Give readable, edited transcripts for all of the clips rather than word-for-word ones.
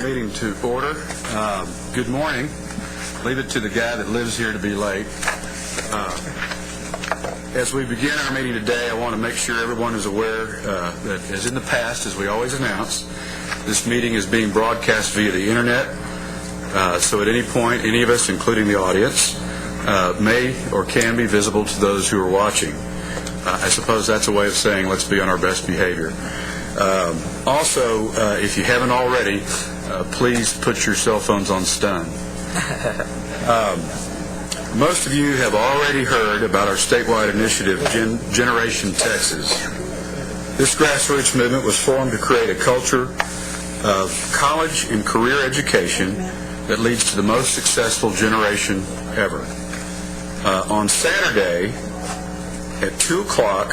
meeting to order. Good morning. Leave it to the guy that lives here to be late. As we begin our meeting today, I want to make sure everyone is aware that, as in the past, as we always announce, this meeting is being broadcast via the internet. So at any point, any of us, including the audience, may or can be visible to those who are watching. I suppose that's a way of saying let's be on our best behavior. Also, if you haven't already, please put your cell phones on stun. Most of you have already heard about our statewide initiative, Generation Texas. This grassroots movement was formed to create a culture of college and career education that leads to the most successful generation ever. On Saturday at 2 o'clock,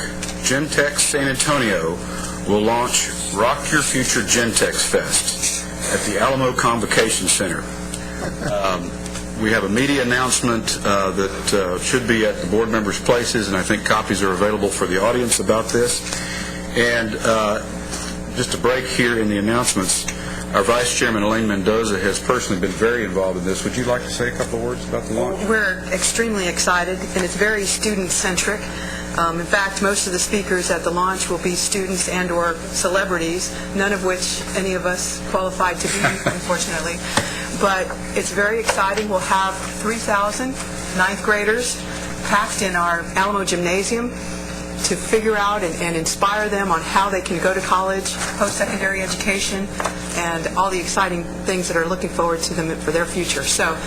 Gentex San Antonio will launch Rock Your Future Gentex Fest at the Alamo Convocation Center. We have a media announcement that should be at the board members' places, and I think copies are available for the audience about this. And just a break here in the announcements, our Vice Chairman, Elaine Mendoza, has personally been very involved in this. Would you like to say a couple of words about the launch? We're extremely excited, and it's very student-centric. In fact, most of the speakers at the launch will be students and or celebrities, none of which any of us qualified to be, unfortunately. But it's very exciting. We'll have 3,000 ninth graders packed in our Alamo Gymnasium to figure out and inspire them on how they can go to college, post-secondary education, and all the exciting things that are looking forward to them for their future. So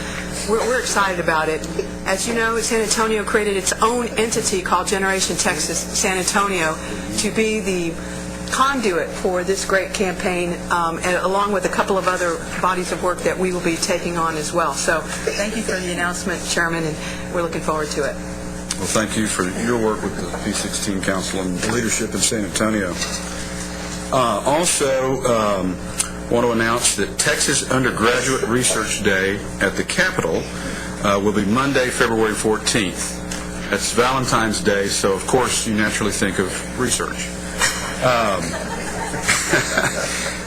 we're excited about it. As you know, San Antonio created its own entity called Generation Texas San Antonio to be the conduit for this great campaign, and along with a couple of other bodies of work that we will be taking on as well. So thank you for the announcement, Chairman, and we're looking forward to it. Well, thank you for your work with the P16 Council and leadership in San Antonio. Also, want to announce that Texas Undergraduate Research Day at the Capitol will be Monday, February 14th. That's Valentine's Day, so of course you naturally think of research.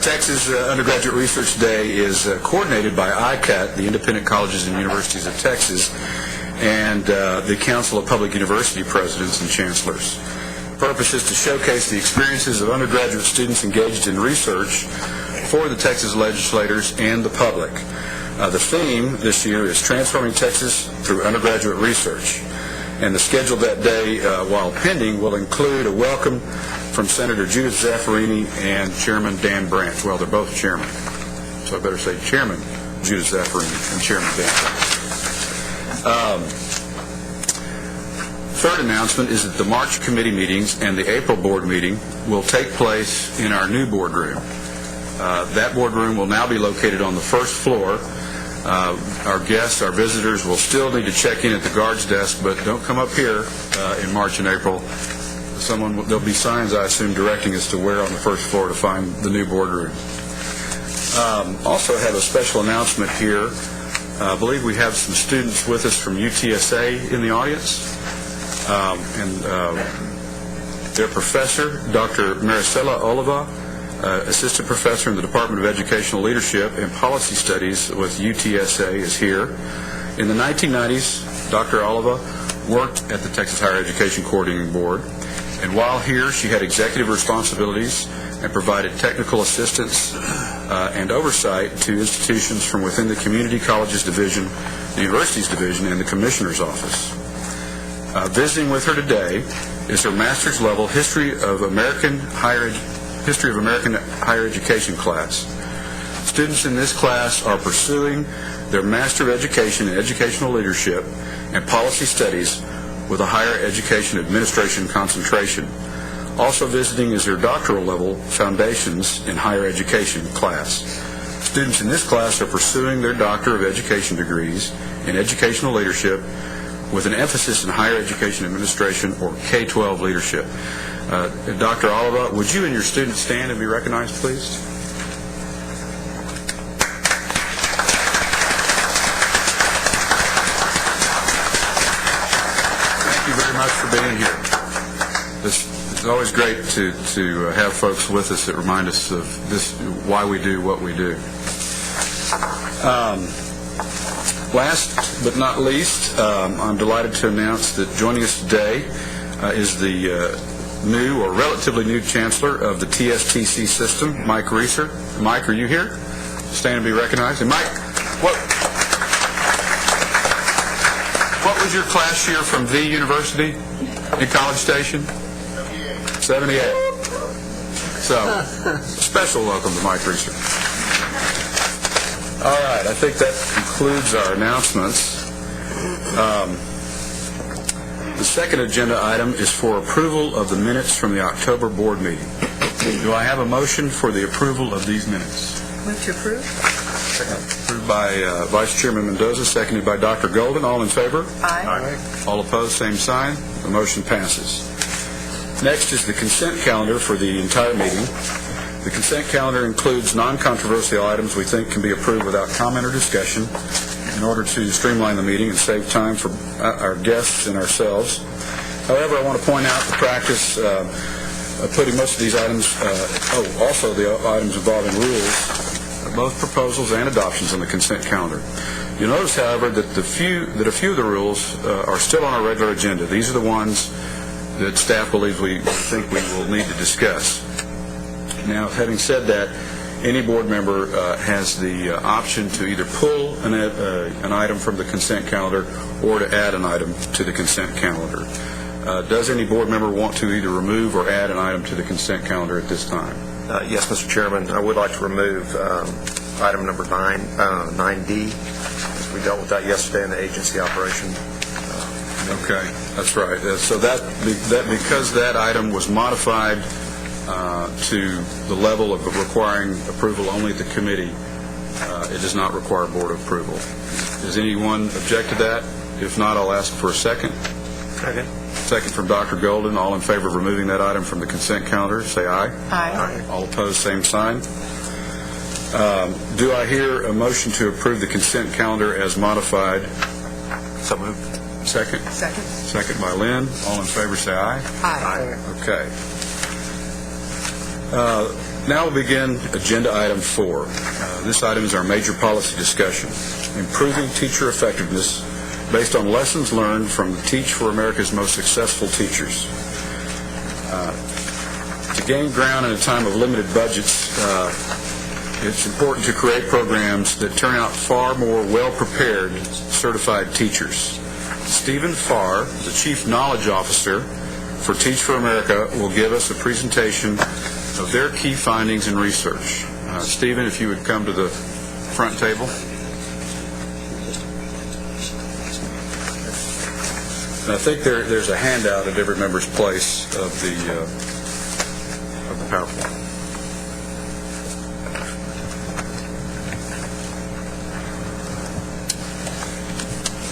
Texas Undergraduate Research Day is coordinated by ICAT, the Independent Colleges and Universities of Texas, and the Council of Public University Presidents and Chancellors. The purpose is to showcase the experiences of undergraduate students engaged in research for the Texas legislators and the public. The theme this year is Transforming Texas Through Undergraduate Research. And the schedule that day, while pending, will include a welcome from Senator Judith Zaffirini and Chairman Dan Branch. Well, they're both chairmen, so I better say Chairman Judith Zaffirini and Chairman Dan Branch. Third announcement is that the March committee meetings and the April board meeting will take place in our new boardroom. That boardroom will now be located on the first floor. Our guests, our visitors, will still need to check in at the guard's desk, but don't come up here in March and April. There'll be signs, I assume, directing us to where on the first floor to find the new boardroom. Also have a special announcement here. I believe we have some students with us from UTSA in the audience. Their professor, Dr. Maricela Oliva, Assistant Professor in the Department of Educational Leadership and Policy Studies with UTSA, is here. In the 1990s, Dr. Oliva worked at the Texas Higher Education Coordinating Board, and while here, she had executive responsibilities and provided technical assistance and oversight to institutions from within the Community Colleges Division, the Universities Division, and the Commissioner's Office. Visiting with her today is her master's level History of American Higher Education class. Students in this class are pursuing their Master of Education in Educational Leadership and Policy Studies with a Higher Education Administration concentration. Also visiting is their doctoral level Foundations in Higher Education class. Students in this class are pursuing their Doctor of Education degrees in Educational Leadership with an emphasis in Higher Education Administration or K-12 leadership. Dr. Oliva, would you and your students stand and be recognized, please? Thank you very much for being here. It's always great to have folks with us that remind us of why we do what we do. Last but not least, I'm delighted to announce that joining us today is the new or relatively new Chancellor of the TSTC system, Mike Reeser. Mike, are you here? Stand and be recognized. And Mike, what was your class year from the university in College Station? 78. So, special welcome to Mike Reeser. All right, I think that concludes our announcements. The second agenda item is for approval of the minutes from the October board meeting. Do I have a motion for the approval of these minutes? Move to approve. Approved by Vice Chairman Mendoza, seconded by Dr. Golden. All in favor? Aye. All opposed, same sign. The motion passes. Next is the consent calendar for the entire meeting. The consent calendar includes non-controversial items we think can be approved without comment or discussion in order to streamline the meeting and save time for our guests and ourselves. However, I want to point out the practice of putting most of these items, also the items involving rules, both proposals and adoptions on the consent calendar. You'll notice, however, that a few of the rules are still on our regular agenda. These are the ones that staff believes we think we will need to discuss. Now, having said that, any board member has the option to either pull an item from the consent calendar or to add an item to the consent calendar. Does any board member want to either remove or add an item to the consent calendar at this time? Yes, Mr. Chairman. I would like to remove item number 9D. We dealt with that yesterday in the agency operation. Okay, that's right. So that because that item was modified to the level of requiring approval only at the committee, it does not require board approval. Does anyone object to that? If not, I'll ask for a second. Okay. Second from Dr. Golden. All in favor of removing that item from the consent calendar, say aye. Aye. All opposed, same sign. Do I hear a motion to approve the consent calendar as modified? So moved. Second? Second. Second by Lynn. All in favor, say aye. Aye. Okay. Now we'll begin agenda item 4. This item is our major policy discussion, improving teacher effectiveness based on lessons learned from Teach for America's most successful teachers. To gain ground in a time of limited budgets, it's important to create programs that turn out far more well-prepared, certified teachers. Stephen Farr, the Chief Knowledge Officer for Teach for America, will give us a presentation of their key findings and research. Stephen, if you would come to the front table. And I think there's a handout at every member's place of the PowerPoint.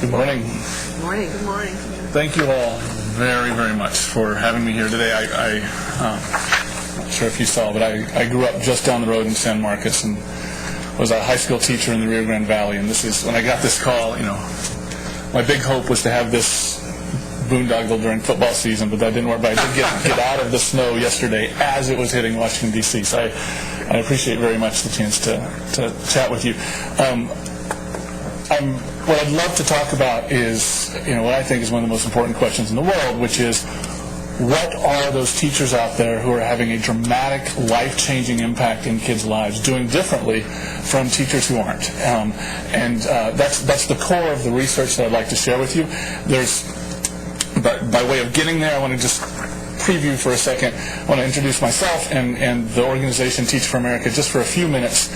Good morning. Good morning. Good morning. Thank you all very, very much for having me here today. I'm not sure if you saw, but I grew up just down the road in San Marcos and was a high school teacher in the Rio Grande Valley. And this is, when I got this call, my big hope was to have this boondoggle during football season, but that didn't work. But I did get out of the snow yesterday as it was hitting Washington, D.C. So I appreciate very much the chance to chat with you. What I'd love to talk about is, what I think is one of the most important questions in the world, which is, what are those teachers out there who are having a dramatic, life-changing impact in kids' lives, doing differently from teachers who aren't? That's the core of the research that I'd like to share with you. But by way of getting there, I want to just preview for a second. I want to introduce myself and the organization Teach for America just for a few minutes,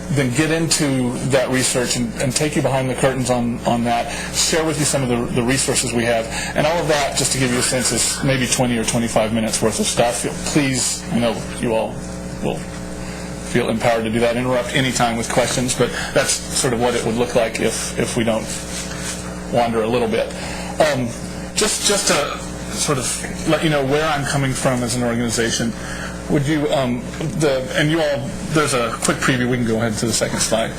then get into that research and take you behind the curtains on that, share with you some of the resources we have, and all of that, just to give you a sense, is maybe 20 or 25 minutes worth of stuff. Please, you all will feel empowered to do that. Interrupt any time with questions, but that's sort of what it would look like if we don't wander a little bit. Just to sort of let you know where I'm coming from as an organization, would you, and you all, there's a quick preview, we can go ahead to the second slide.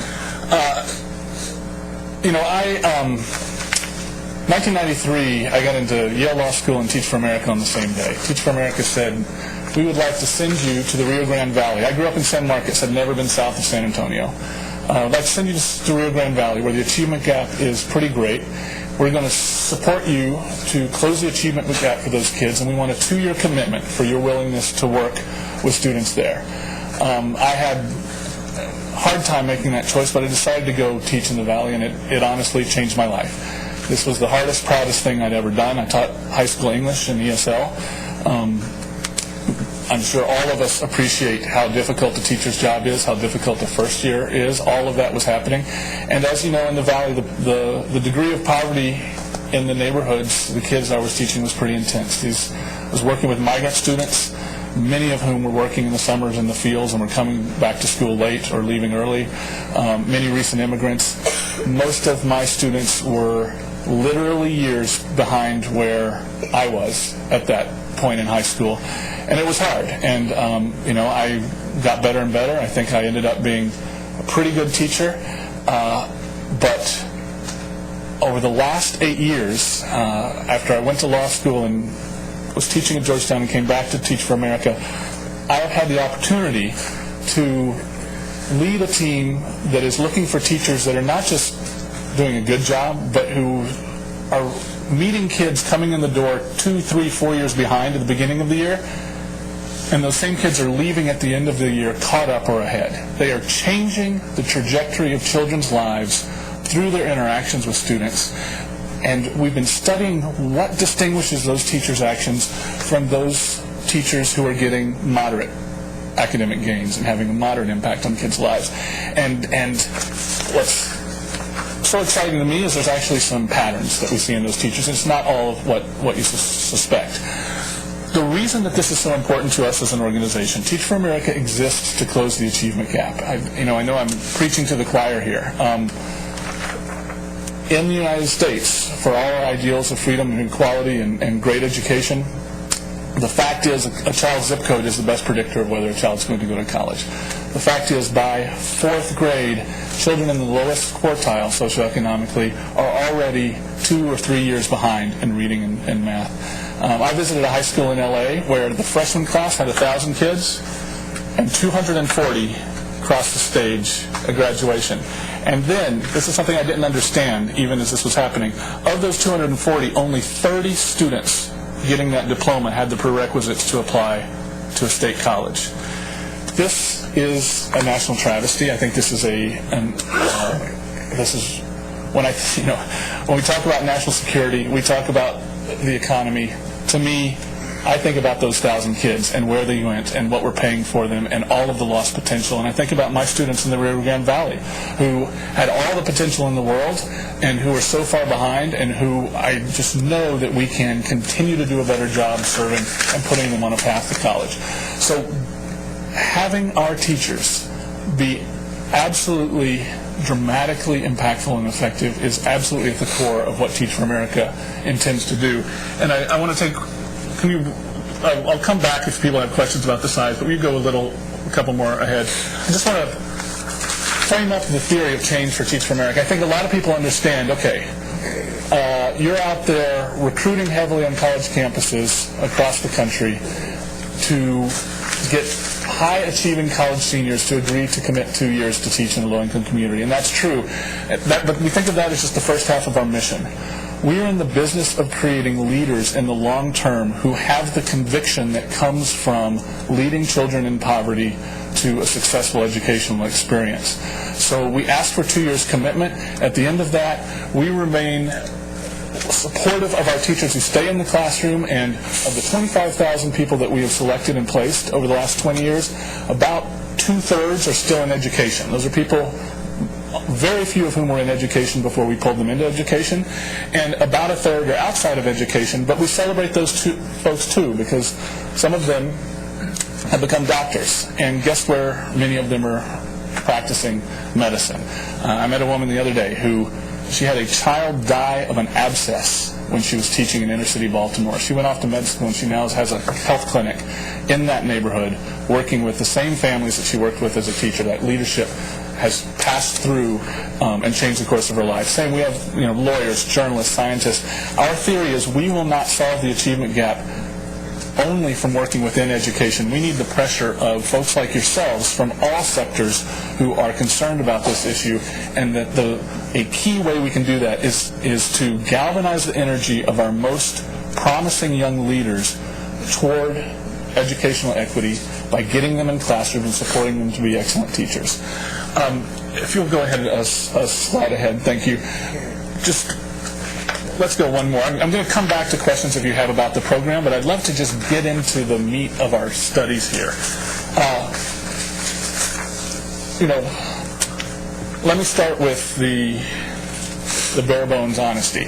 1993, I got into Yale Law School and Teach for America on the same day. Teach for America said, we would like to send you to the Rio Grande Valley. I grew up in San Marcos, had never been south of San Antonio. I'd like to send you to Rio Grande Valley, where the achievement gap is pretty great. We're going to support you to close the achievement gap for those kids, and we want a 2-year commitment for your willingness to work with students there. I had a hard time making that choice, but I decided to go teach in the Valley, and it honestly changed my life. This was the hardest, proudest thing I'd ever done. I taught high school English and ESL. I'm sure all of us appreciate how difficult a teacher's job is, how difficult the first year is. All of that was happening. And as you know, in the Valley, the degree of poverty in the neighborhoods, the kids I was teaching was pretty intense. I was working with migrant students, many of whom were working in the summers in the fields and were coming back to school late or leaving early. Many recent immigrants. Most of my students were literally years behind where I was at that point in high school. And it was hard, and I got better and better. I think I ended up being a pretty good teacher, but over the last 8 years, after I went to law school and was teaching at Georgetown and came back to Teach for America, I have had the opportunity to lead a team that is looking for teachers that are not just doing a good job, but who are meeting kids coming in the door 2, 3, 4 years behind at the beginning of the year. And those same kids are leaving at the end of the year caught up or ahead. They are changing the trajectory of children's lives through their interactions with students. And we've been studying what distinguishes those teachers' actions from those teachers who are getting moderate academic gains and having a moderate impact on kids' lives. And what's so exciting to me is there's actually some patterns that we see in those teachers. It's not all of what you suspect. The reason that this is so important to us as an organization, Teach for America exists to close the achievement gap. I know I'm preaching to the choir here. In the United States, for all our ideals of freedom and equality and great education, the fact is a child's zip code is the best predictor of whether a child's going to go to college. The fact is by 4th grade, children in the lowest quartile socioeconomically are already 2 or 3 years behind in reading and math. I visited a high school in LA where the freshman class had 1,000 kids and 240 crossed the stage at graduation. And then, this is something I didn't understand even as this was happening, of those 240, only 30 students getting that diploma had the prerequisites to apply to a state college. This is a national travesty. I think this is when we talk about national security, we talk about the economy. To me, I think about those 1,000 kids and where they went and what we're paying for them and all of the lost potential. And I think about my students in the Rio Grande Valley who had all the potential in the world and who are so far behind and who I just know that we can continue to do a better job serving and putting them on a path to college. So having our teachers be absolutely dramatically impactful and effective is absolutely at the core of what Teach for America intends to do. And I want to take, I'll come back if people have questions about the size, but we go a couple more ahead. I just want to frame up the theory of change for Teach for America. I think a lot of people understand, you're out there recruiting heavily on college campuses across the country to get high-achieving college seniors to agree to commit 2 years to teach in the low-income community, and that's true. But we think of that as just the first half of our mission. We are in the business of creating leaders in the long term who have the conviction that comes from leading children in poverty to a successful educational experience. So we ask for 2 years commitment. At the end of that, we remain supportive of our teachers who stay in the classroom, and of the 25,000 people that we have selected and placed over the last 20 years, about 2/3 are still in education. Those are people, very few of whom were in education before we pulled them into education, and about 1/3 are outside of education, but we celebrate those folks too, because some of them have become doctors, and guess where many of them are practicing medicine. I met a woman the other day who she had a child die of an abscess when she was teaching in inner city Baltimore. She went off to med school and she now has a health clinic in that neighborhood working with the same families that she worked with as a teacher. That leadership has passed through and changed the course of her life. Same, we have lawyers, journalists, scientists. Our theory is we will not solve the achievement gap only from working within education. We need the pressure of folks like yourselves from all sectors who are concerned about this issue, and that a key way we can do that is to galvanize the energy of our most promising young leaders toward educational equity by getting them in classrooms and supporting them to be excellent teachers. If you'll go ahead, a slide ahead, thank you. Just let's go one more. I'm going to come back to questions if you have about the program, but I'd love to just get into the meat of our studies here. Let me start with the bare bones honesty.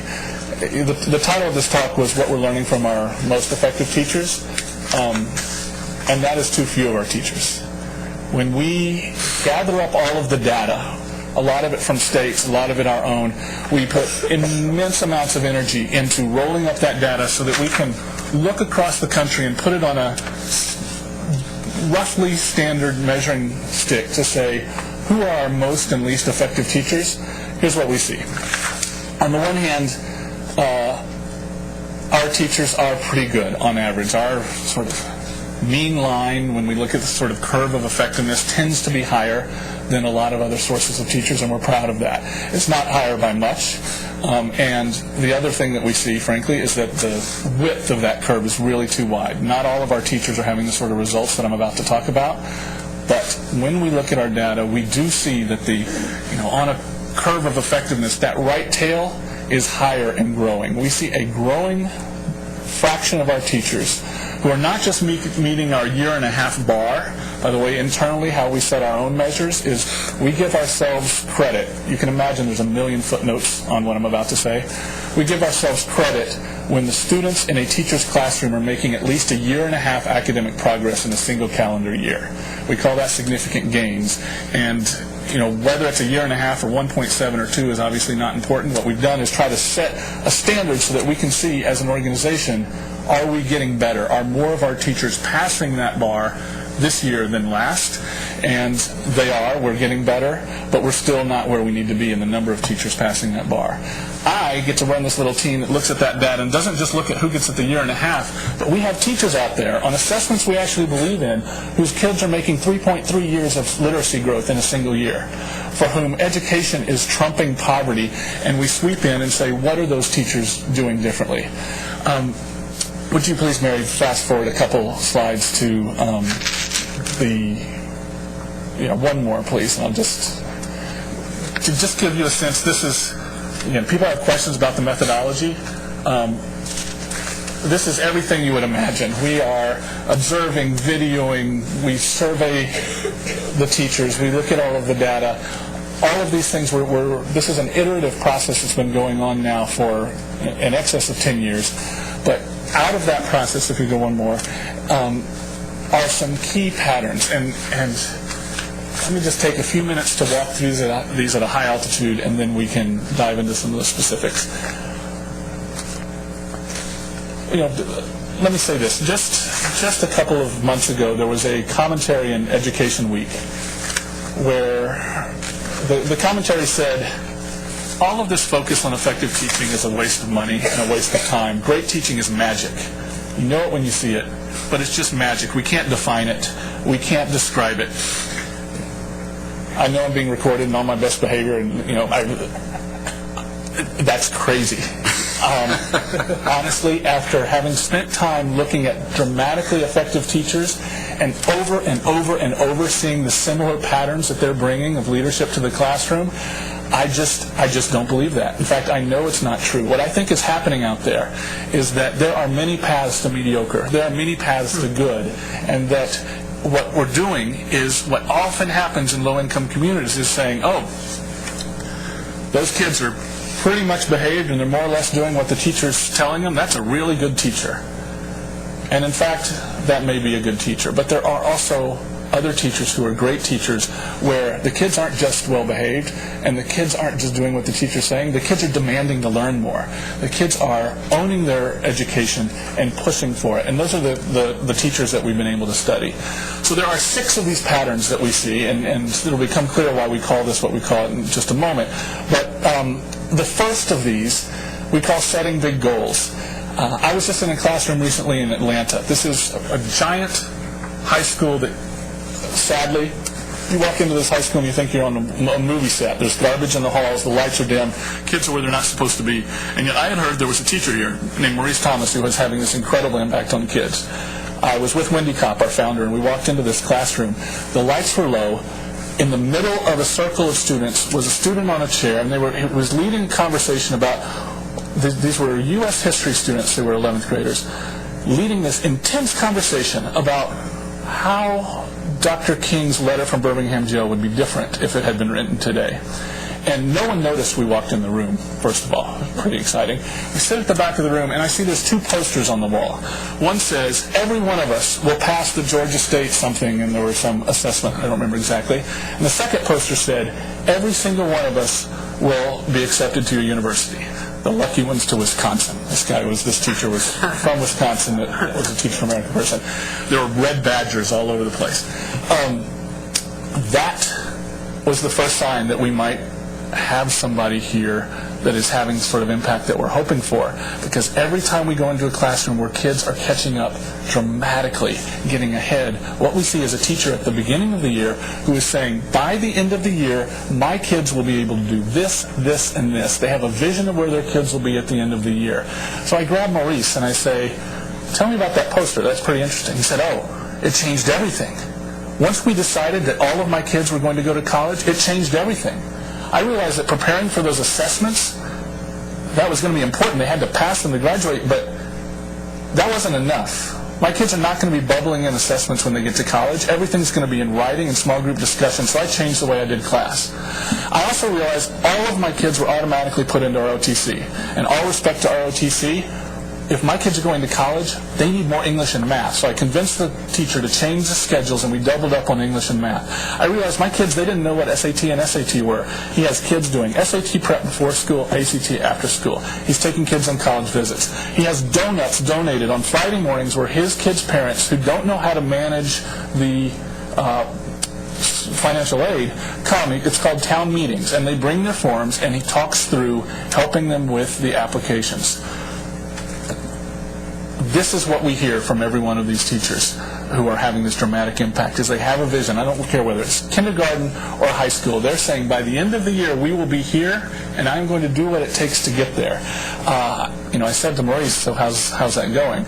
The title of this talk was What We're Learning from Our Most Effective Teachers, and that is too few of our teachers. When we gather up all of the data, a lot of it from states, a lot of it our own, we put immense amounts of energy into rolling up that data so that we can look across the country and put it on a roughly standard measuring stick to say, who are our most and least effective teachers? Here's what we see. On the one hand, our teachers are pretty good on average. Our sort of mean line, when we look at the sort of curve of effectiveness, tends to be higher than a lot of other sources of teachers, and we're proud of that. It's not higher by much. And the other thing that we see, frankly, is that the width of that curve is really too wide. Not all of our teachers are having the sort of results that I'm about to talk about, but when we look at our data, we do see that on a curve of effectiveness, that right tail is higher and growing. We see a growing fraction of our teachers who are not just meeting our year-and-a-half bar. By the way, internally, how we set our own measures is we give ourselves credit. You can imagine there's a million footnotes on what I'm about to say. We give ourselves credit when the students in a teacher's classroom are making at least a year-and-a-half academic progress in a single calendar year. We call that significant gains. And whether it's a year-and-a-half or 1.7 or 2 is obviously not important. What we've done is try to set a standard so that we can see as an organization, are we getting better? Are more of our teachers passing that bar this year than last? And they are. We're getting better, but we're still not where we need to be in the number of teachers passing that bar. I get to run this little team that looks at that data and doesn't just look at who gets at the year-and-a-half, but we have teachers out there on assessments we actually believe in whose kids are making 3.3 years of literacy growth in a single year, for whom education is trumping poverty, and we sweep in and say, what are those teachers doing differently? Would you please, Mary, fast forward a couple slides to one more, please, and I'll just give you a sense. This is, again, people have questions about the methodology. This is everything you would imagine. We are observing, videoing, we survey the teachers, we look at all of the data. All of these things, this is an iterative process that's been going on now for in excess of 10 years. But out of that process, if we go one more, are some key patterns. And let me just take a few minutes to walk through these at a high altitude, and then we can dive into some of the specifics. Let me say this. Just a couple of months ago, there was a commentary in Education Week where the commentary said, all of this focus on effective teaching is a waste of money and a waste of time. Great teaching is magic. You know it when you see it, but it's just magic. We can't define it. We can't describe it. I know I'm being recorded and on my best behavior, and that's crazy. Honestly, after having spent time looking at dramatically effective teachers and over and over and over seeing the similar patterns that they're bringing of leadership to the classroom, I just don't believe that. In fact, I know it's not true. What I think is happening out there is that there are many paths to mediocre. There are many paths to good, and that what we're doing is what often happens in low-income communities is saying, oh, those kids are pretty much behaved and they're more or less doing what the teacher's telling them. That's a really good teacher. And in fact, that may be a good teacher. But there are also other teachers who are great teachers where the kids aren't just well behaved and the kids aren't just doing what the teacher's saying. The kids are demanding to learn more. The kids are owning their education and pushing for it. And those are the teachers that we've been able to study. So there are 6 of these patterns that we see, and it'll become clear why we call this what we call it in just a moment. But the first of these we call setting big goals. I was just in a classroom recently in Atlanta. This is a giant high school that, sadly, you walk into this high school and you think you're on a movie set. There's garbage in the halls, the lights are dim, kids are where they're not supposed to be. And yet I had heard there was a teacher here named Maurice Thomas who was having this incredible impact on kids. I was with Wendy Kopp, our founder, and we walked into this classroom. The lights were low. In the middle of a circle of students was a student on a chair, and it was leading a conversation about, these were U.S. history students, they were 11th graders, leading this intense conversation about how Dr. King's letter from Birmingham jail would be different if it had been written today. And no one noticed we walked in the room, first of all. Pretty exciting. We sit at the back of the room, and I see there's two posters on the wall. One says, every one of us will pass the Georgia State something, and there was some assessment, I don't remember exactly. And the second poster said, every single one of us will be accepted to your university. The lucky ones to Wisconsin. This teacher was from Wisconsin, that was a Teach for America person. There were red badgers all over the place. That was the first sign that we might have somebody here that is having the sort of impact that we're hoping for, because every time we go into a classroom where kids are catching up dramatically, getting ahead, what we see is a teacher at the beginning of the year who is saying, by the end of the year, my kids will be able to do this, this, and this. They have a vision of where their kids will be at the end of the year. So I grab Maurice and I say, tell me about that poster, that's pretty interesting. He said, oh, it changed everything. Once we decided that all of my kids were going to go to college, it changed everything. I realized that preparing for those assessments, that was going to be important. They had to pass them to graduate, but that wasn't enough. My kids are not going to be bubbling in assessments when they get to college. Everything's going to be in writing and small group discussion, so I changed the way I did class. I also realized all of my kids were automatically put into ROTC. And all respect to ROTC, if my kids are going to college, they need more English and math. So I convinced the teacher to change the schedules, and we doubled up on English and math. I realized my kids, they didn't know what SAT and SAT were. He has kids doing SAT prep before school, ACT after school. He's taking kids on college visits. He has donuts donated on Friday mornings where his kids' parents, who don't know how to manage the financial aid, come. It's called town meetings, and they bring their forms, and he talks through helping them with the applications. This is what we hear from every one of these teachers who are having this dramatic impact, is they have a vision. I don't care whether it's kindergarten or high school. They're saying, by the end of the year, we will be here, and I'm going to do what it takes to get there. I said to Maurice, so how's that going?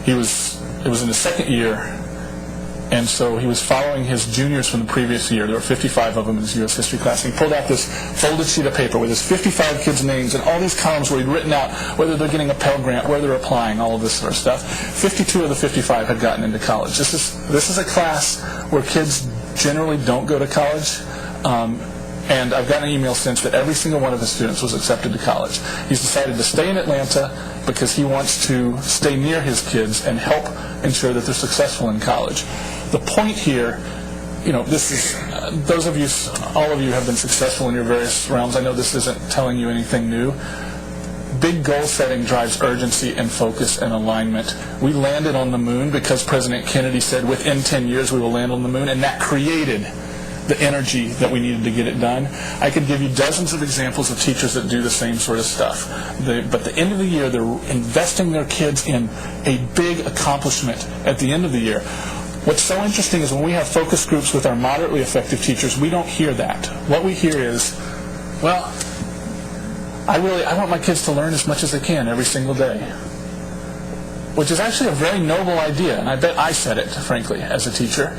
It was in the second year, and so he was following his juniors from the previous year. There were 55 of them in his U.S. history class. And he pulled out this folded sheet of paper with his 55 kids' names and all these columns where he'd written out whether they're getting a Pell Grant, where they're applying, all of this sort of stuff. 52 of the 55 had gotten into college. This is a class where kids generally don't go to college. And I've gotten an email since that every single one of his students was accepted to college. He's decided to stay in Atlanta because he wants to stay near his kids and help ensure that they're successful in college. The point here, this is, those of you, all of you have been successful in your various realms. I know this isn't telling you anything new. Big goal setting drives urgency and focus and alignment. We landed on the moon because President Kennedy said within 10 years we will land on the moon, and that created the energy that we needed to get it done. I could give you dozens of examples of teachers that do the same sort of stuff. But at the end of the year, they're investing their kids in a big accomplishment at the end of the year. What's so interesting is when we have focus groups with our moderately effective teachers, we don't hear that. What we hear is, well, I want my kids to learn as much as they can every single day. Which is actually a very noble idea, and I bet I said it, frankly, as a teacher.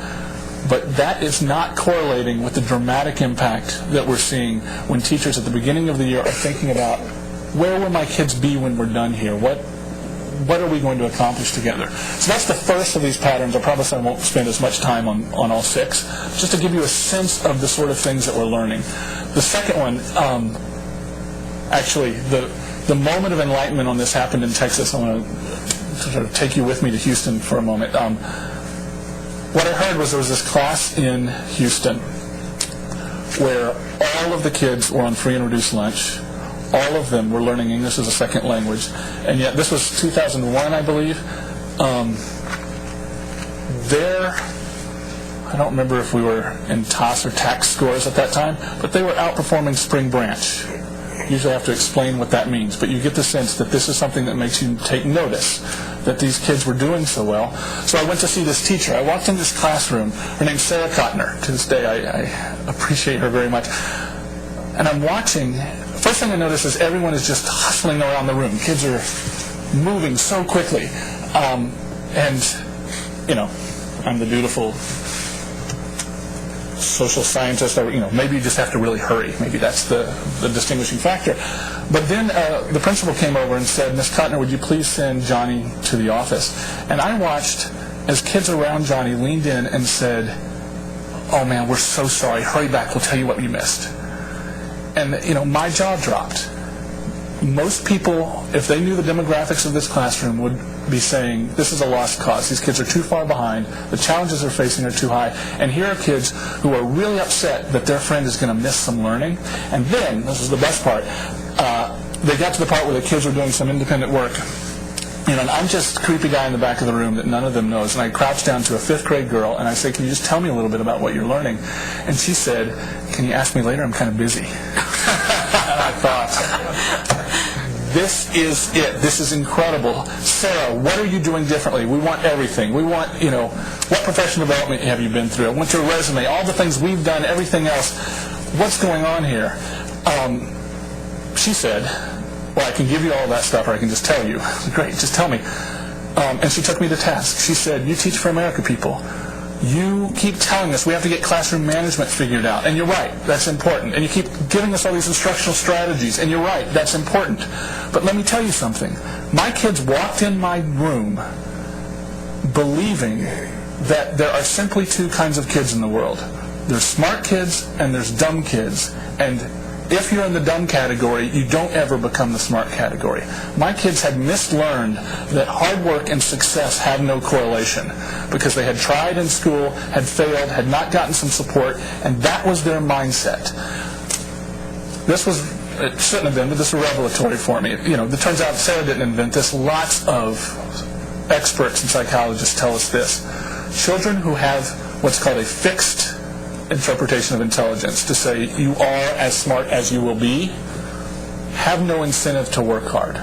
But that is not correlating with the dramatic impact that we're seeing when teachers at the beginning of the year are thinking about, where will my kids be when we're done here? What are we going to accomplish together? So that's the first of these patterns. I promise I won't spend as much time on all six, just to give you a sense of the sort of things that we're learning. The second one, actually, the moment of enlightenment on this happened in Texas. I want to sort of take you with me to Houston for a moment. What I heard was there was this class in Houston where all of the kids were on free and reduced lunch. All of them were learning English as a second language. And yet, this was 2001, I believe. I don't remember if we were in TOS or TAX scores at that time, but they were outperforming Spring Branch usually have to explain what that means, but you get the sense that this is something that makes you take notice that these kids were doing so well. So I went to see this teacher. I walked into this classroom. Her name's Sarah Kottner. To this day, I appreciate her very much. And I'm watching. First thing I notice is everyone is just hustling around the room. Kids are moving so quickly. And, you know, I'm the dutiful social scientist. Maybe you just have to really hurry. Maybe that's the distinguishing factor. But then the principal came over and said, "Ms. Kottner, would you please send Johnny to the office?" And I watched as kids around Johnny leaned in and said, "Oh man, we're so sorry. Hurry back. We'll tell you what you missed." And, my jaw dropped. Most people, if they knew the demographics of this classroom, would be saying, this is a lost cause. These kids are too far behind. The challenges they're facing are too high. And here are kids who are really upset that their friend is going to miss some learning. And then, this is the best part, they got to the part where the kids were doing some independent work. And I'm just a creepy guy in the back of the room that none of them knows. And I crouched down to a 5th grade girl, and I say, "Can you just tell me a little bit about what you're learning?" And she said, "Can you ask me later? I'm kind of busy." And I thought, this is it. This is incredible. Sarah, what are you doing differently? We want everything. We want, what professional development have you been through? I want your resume, all the things we've done, everything else. What's going on here? She said, "Well, I can give you all that stuff, or I can just tell you." "Great, just tell me." And she took me to task. She said, "You teach for America people. You keep telling us we have to get classroom management figured out, and you're right, that's important. And you keep giving us all these instructional strategies, and you're right, that's important. But let me tell you something. My kids walked in my room believing that there are simply two kinds of kids in the world. There's smart kids and there's dumb kids. And if you're in the dumb category, you don't ever become the smart category. My kids had mislearned that hard work and success have no correlation because they had tried in school, had failed, had not gotten some support, and that was their mindset. It shouldn't have been, but this was revelatory for me. It turns out Sarah didn't invent this. Lots of experts and psychologists tell us this. Children who have what's called a fixed interpretation of intelligence, to say you are as smart as you will be, have no incentive to work hard.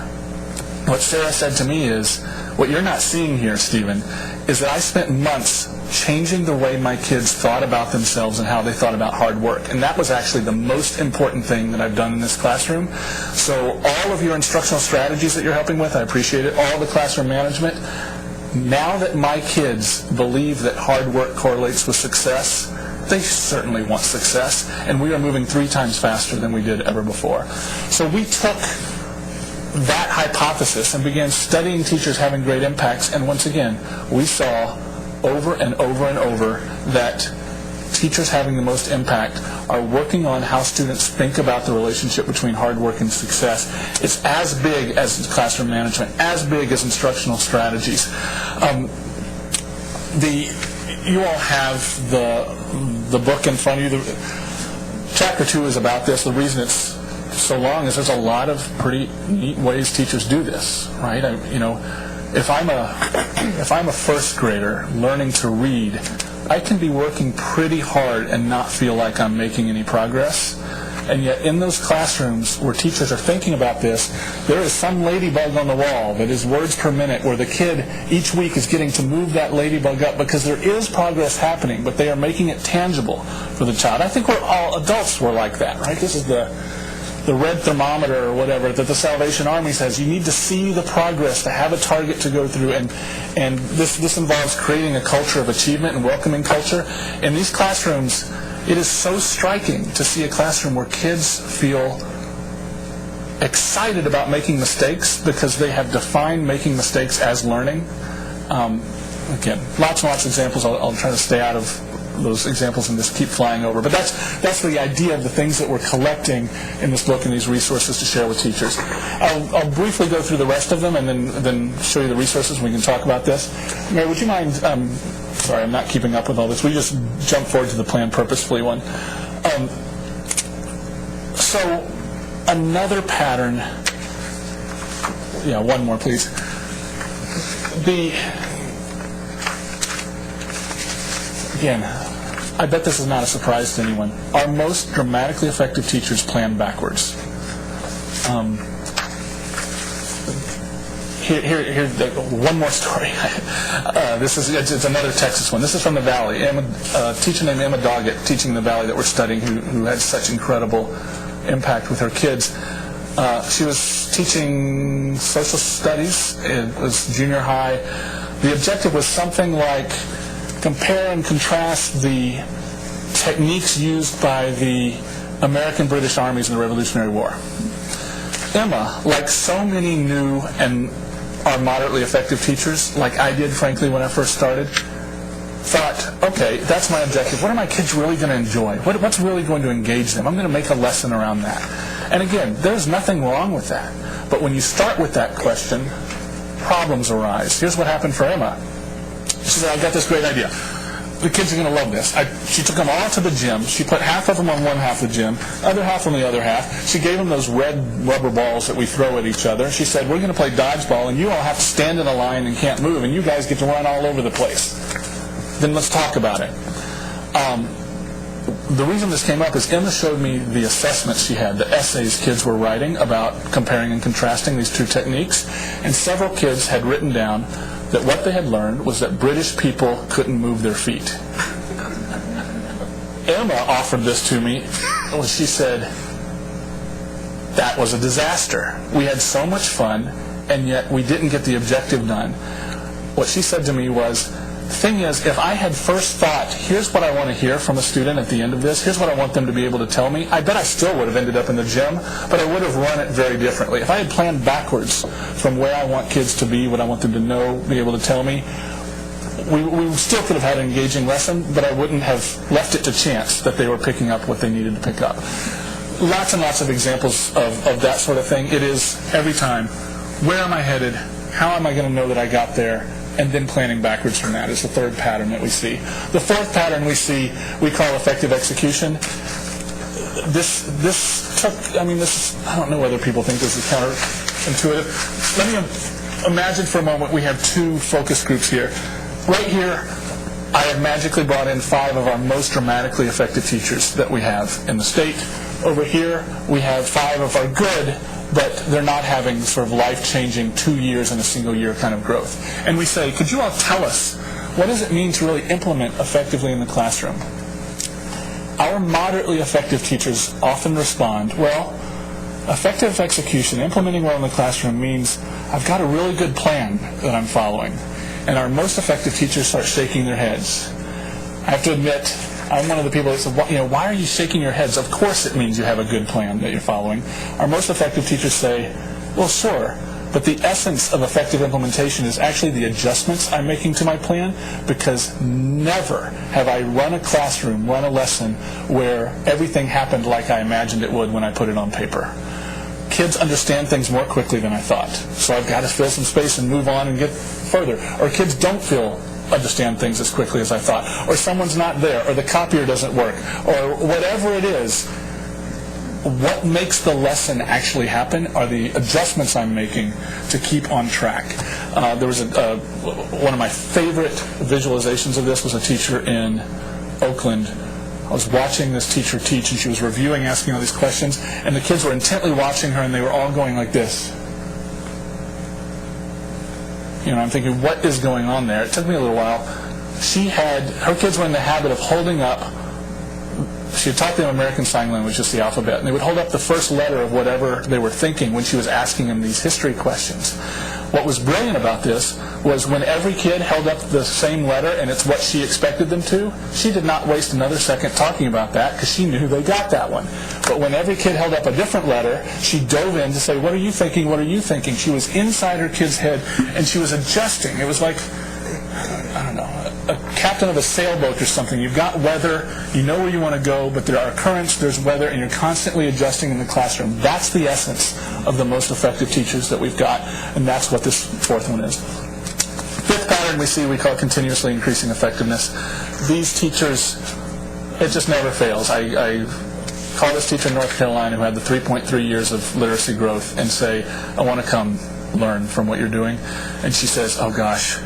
What Sarah said to me is, what you're not seeing here, Stephen, is that I spent months changing the way my kids thought about themselves and how they thought about hard work. And that was actually the most important thing that I've done in this classroom. So all of your instructional strategies that you're helping with, I appreciate it. All the classroom management. Now that my kids believe that hard work correlates with success, they certainly want success, and we are moving 3 times faster than we did ever before. So we took that hypothesis and began studying teachers having great impacts, and once again, we saw over and over and over that teachers having the most impact are working on how students think about the relationship between hard work and success. It's as big as classroom management, as big as instructional strategies. You all have the book in front of you. Chapter 2 is about this. The reason it's so long is there's a lot of pretty neat ways teachers do this, right? If I'm a first grader learning to read, I can be working pretty hard and not feel like I'm making any progress. And yet in those classrooms where teachers are thinking about this, there is some ladybug on the wall that is words per minute, where the kid each week is getting to move that ladybug up because there is progress happening, but they are making it tangible for the child. I think we're all adults were like that, right? This is the red thermometer or whatever that the Salvation Army says. You need to see the progress, to have a target to go through, and this involves creating a culture of achievement and welcoming culture. In these classrooms, it is so striking to see a classroom where kids feel excited about making mistakes because they have defined making mistakes as learning. Again, lots and lots of examples. I'll try to stay out of those examples and just keep flying over. But that's the idea of the things that we're collecting in this book and these resources to share with teachers. I'll briefly go through the rest of them and then show you the resources and we can talk about this. Mary, would you mind... sorry, I'm not keeping up with all this. We just jump forward to the plan purposefully one. So another pattern... Yeah, one more, please. Again, I bet this is not a surprise to anyone. Our most dramatically effective teachers plan backwards. Here's one more story. It's another Texas one. This is from the Valley. A teacher named Emma Doggett, teaching in the Valley that we're studying, who had such incredible impact with her kids. She was teaching social studies. It was junior high. The objective was something like compare and contrast the techniques used by the American British armies in the Revolutionary War. Emma, like so many new and are moderately effective teachers, like I did, frankly, when I first started, thought, okay, that's my objective. What are my kids really going to enjoy? What's really going to engage them? I'm going to make a lesson around that. And again, there's nothing wrong with that. But when you start with that question, problems arise. Here's what happened for Emma. She said, I've got this great idea. The kids are going to love this. She took them all to the gym. She put half of them on one half of the gym, other half on the other half. She gave them those red rubber balls that we throw at each other. She said, we're going to play dodgeball, and you all have to stand in a line and can't move, and you guys get to run all over the place. Then let's talk about it. The reason this came up is Emma showed me the assessments she had, the essays kids were writing about comparing and contrasting these two techniques, and several kids had written down that what they had learned was that British people couldn't move their feet. Emma offered this to me when she said, that was a disaster. We had so much fun, and yet we didn't get the objective done. What she said to me was, the thing is, if I had first thought, here's what I want to hear from a student at the end of this, here's what I want them to be able to tell me, I bet I still would have ended up in the gym, but I would have run it very differently. If I had planned backwards from where I want kids to be, what I want them to know, be able to tell me, we still could have had an engaging lesson, but I wouldn't have left it to chance that they were picking up what they needed to pick up. Lots and lots of examples of that sort of thing. It is every time, where am I headed? How am I going to know that I got there? And then planning backwards from that is the third pattern that we see. The fourth pattern we see, we call effective execution. This took, I don't know whether people think this is counterintuitive. Let me imagine for a moment we have two focus groups here. Right here, I have magically brought in 5 of our most dramatically effective teachers that we have in the state. Over here, we have 5 of our good, but they're not having sort of life-changing 2 years in a single year kind of growth. And we say, could you all tell us, what does it mean to really implement effectively in the classroom? Our moderately effective teachers often respond, well, effective execution, implementing well in the classroom means I've got a really good plan that I'm following. And our most effective teachers start shaking their heads. I have to admit, I'm one of the people that said, why are you shaking your heads? Of course it means you have a good plan that you're following. Our most effective teachers say, well, sure, but the essence of effective implementation is actually the adjustments I'm making to my plan, because never have I run a classroom, run a lesson where everything happened like I imagined it would when I put it on paper. Kids understand things more quickly than I thought, so I've got to fill some space and move on and get further. Or kids don't understand things as quickly as I thought, or someone's not there, or the copier doesn't work, or whatever it is. What makes the lesson actually happen are the adjustments I'm making to keep on track. There was one of my favorite visualizations of this was a teacher in Oakland. I was watching this teacher teach, and she was reviewing, asking all these questions, and the kids were intently watching her, and they were all going like this. I'm thinking, what is going on there? It took me a little while. Her kids were in the habit of holding up, she had taught them American Sign Language, just the alphabet, and they would hold up the first letter of whatever they were thinking when she was asking them these history questions. What was brilliant about this was when every kid held up the same letter and it's what she expected them to, she did not waste another second talking about that because she knew they got that one. But when every kid held up a different letter, she dove in to say, what are you thinking, what are you thinking? She was inside her kid's head and she was adjusting. It was like, I don't know, a captain of a sailboat or something. You've got weather, you know where you want to go, but there are currents, there's weather, and you're constantly adjusting in the classroom. That's the essence of the most effective teachers that we've got, and that's what this fourth one is. Fifth pattern we see, we call continuously increasing effectiveness. These teachers, it just never fails. I call this teacher in North Carolina who had the 3.3 years of literacy growth and say, I want to come learn from what you're doing. And she says, oh gosh,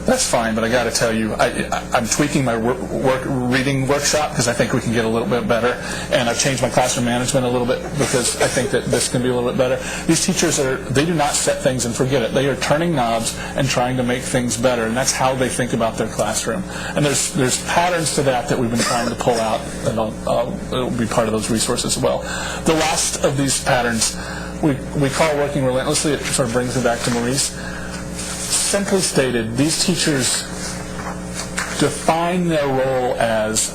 that's fine, but I got to tell you, I'm tweaking my reading workshop because I think we can get a little bit better, and I've changed my classroom management a little bit because I think that this can be a little bit better. These teachers they do not set things and forget it. They are turning knobs and trying to make things better, and that's how they think about their classroom. And there's patterns to that we've been trying to pull out, and it'll be part of those resources as well. The last of these patterns we call working relentlessly. It sort of brings me back to Maurice. Simply stated, these teachers define their role as,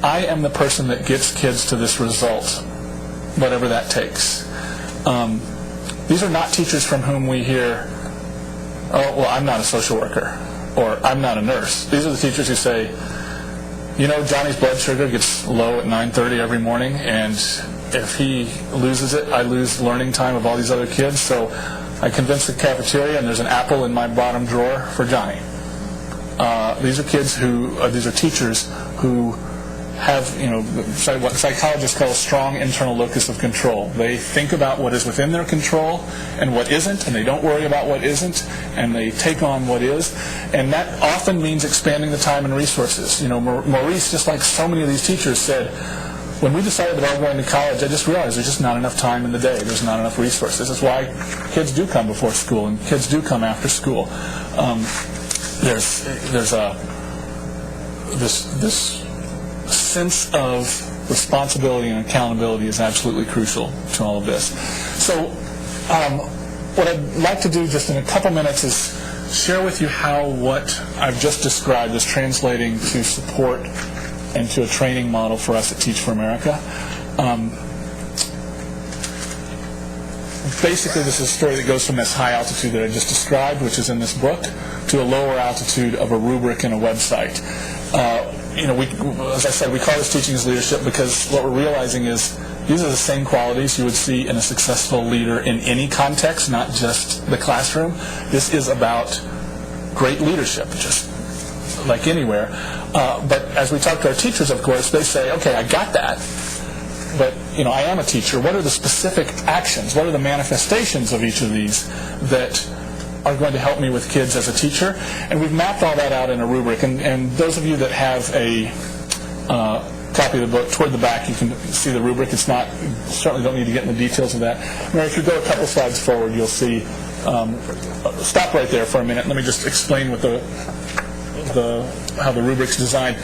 I am the person that gets kids to this result, whatever that takes. These are not teachers from whom we hear, oh, well, I'm not a social worker, or I'm not a nurse. These are the teachers who say, you know, Johnny's blood sugar gets low at 9:30 every morning, and if he loses it, I lose learning time of all these other kids, so I convince the cafeteria and there's an apple in my bottom drawer for Johnny. These are teachers who have, what psychologists call a strong internal locus of control. They think about what is within their control and what isn't, and they don't worry about what isn't, and they take on what is. And that often means expanding the time and resources. Maurice, just like so many of these teachers, said, when we decided that I was going to college, I just realized there's just not enough time in the day. There's not enough resources. That's why kids do come before school and kids do come after school. There's this sense of responsibility and accountability is absolutely crucial to all of this. So what I'd like to do just in a couple minutes is share with you how what I've just described is translating to support and to a training model for us at Teach for America. Basically, this is a story that goes from this high altitude that I just described, which is in this book, to a lower altitude of a rubric and a website. As I said, we call this teaching as leadership because what we're realizing is these are the same qualities you would see in a successful leader in any context, not just the classroom. This is about great leadership, just like anywhere. But as we talk to our teachers, of course, they say, okay, I got that, but I am a teacher. What are the specific actions? What are the manifestations of each of these that are going to help me with kids as a teacher? And we've mapped all that out in a rubric. And those of you that have a copy of the book, toward the back you can see the rubric. It's not, certainly don't need to get into the details of that. Mary, if you go a couple slides forward, you'll see, stop right there for a minute. Let me just explain what how the rubric's designed.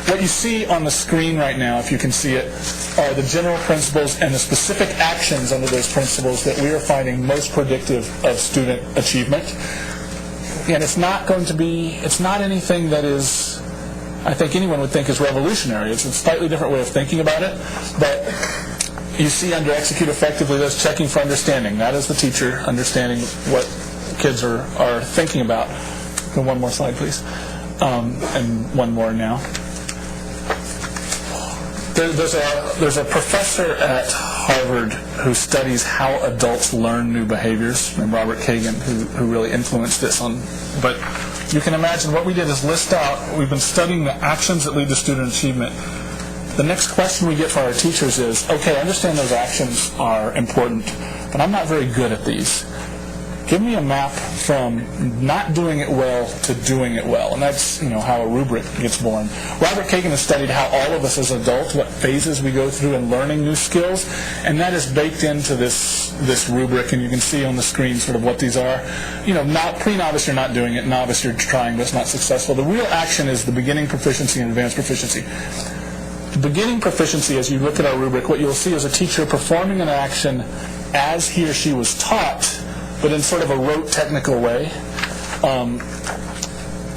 What you see on the screen right now, if you can see it, are the general principles and the specific actions under those principles that we are finding most predictive of student achievement. And it's not anything that is, I think anyone would think is revolutionary. It's a slightly different way of thinking about it. But you see under execute effectively, there's checking for understanding. That is the teacher understanding what kids are thinking about. Go one more slide, please. And one more now. There's a professor at Harvard who studies how adults learn new behaviors, named Robert Kagan, who really influenced this on. But you can imagine what we did is list out. We've been studying the actions that lead to student achievement. The next question we get from our teachers is, okay, I understand those actions are important, but I'm not very good at these. Give me a map from not doing it well to doing it well. And that's how a rubric gets born. Robert Kagan has studied how all of us as adults, what phases we go through in learning new skills, and that is baked into this rubric, and you can see on the screen sort of what these are. Not pre-novice, you're not doing it. Novice, you're trying, but it's not successful. The real action is the beginning proficiency and advanced proficiency. The beginning proficiency, as you look at our rubric, what you'll see is a teacher performing an action as he or she was taught, but in sort of a rote technical way.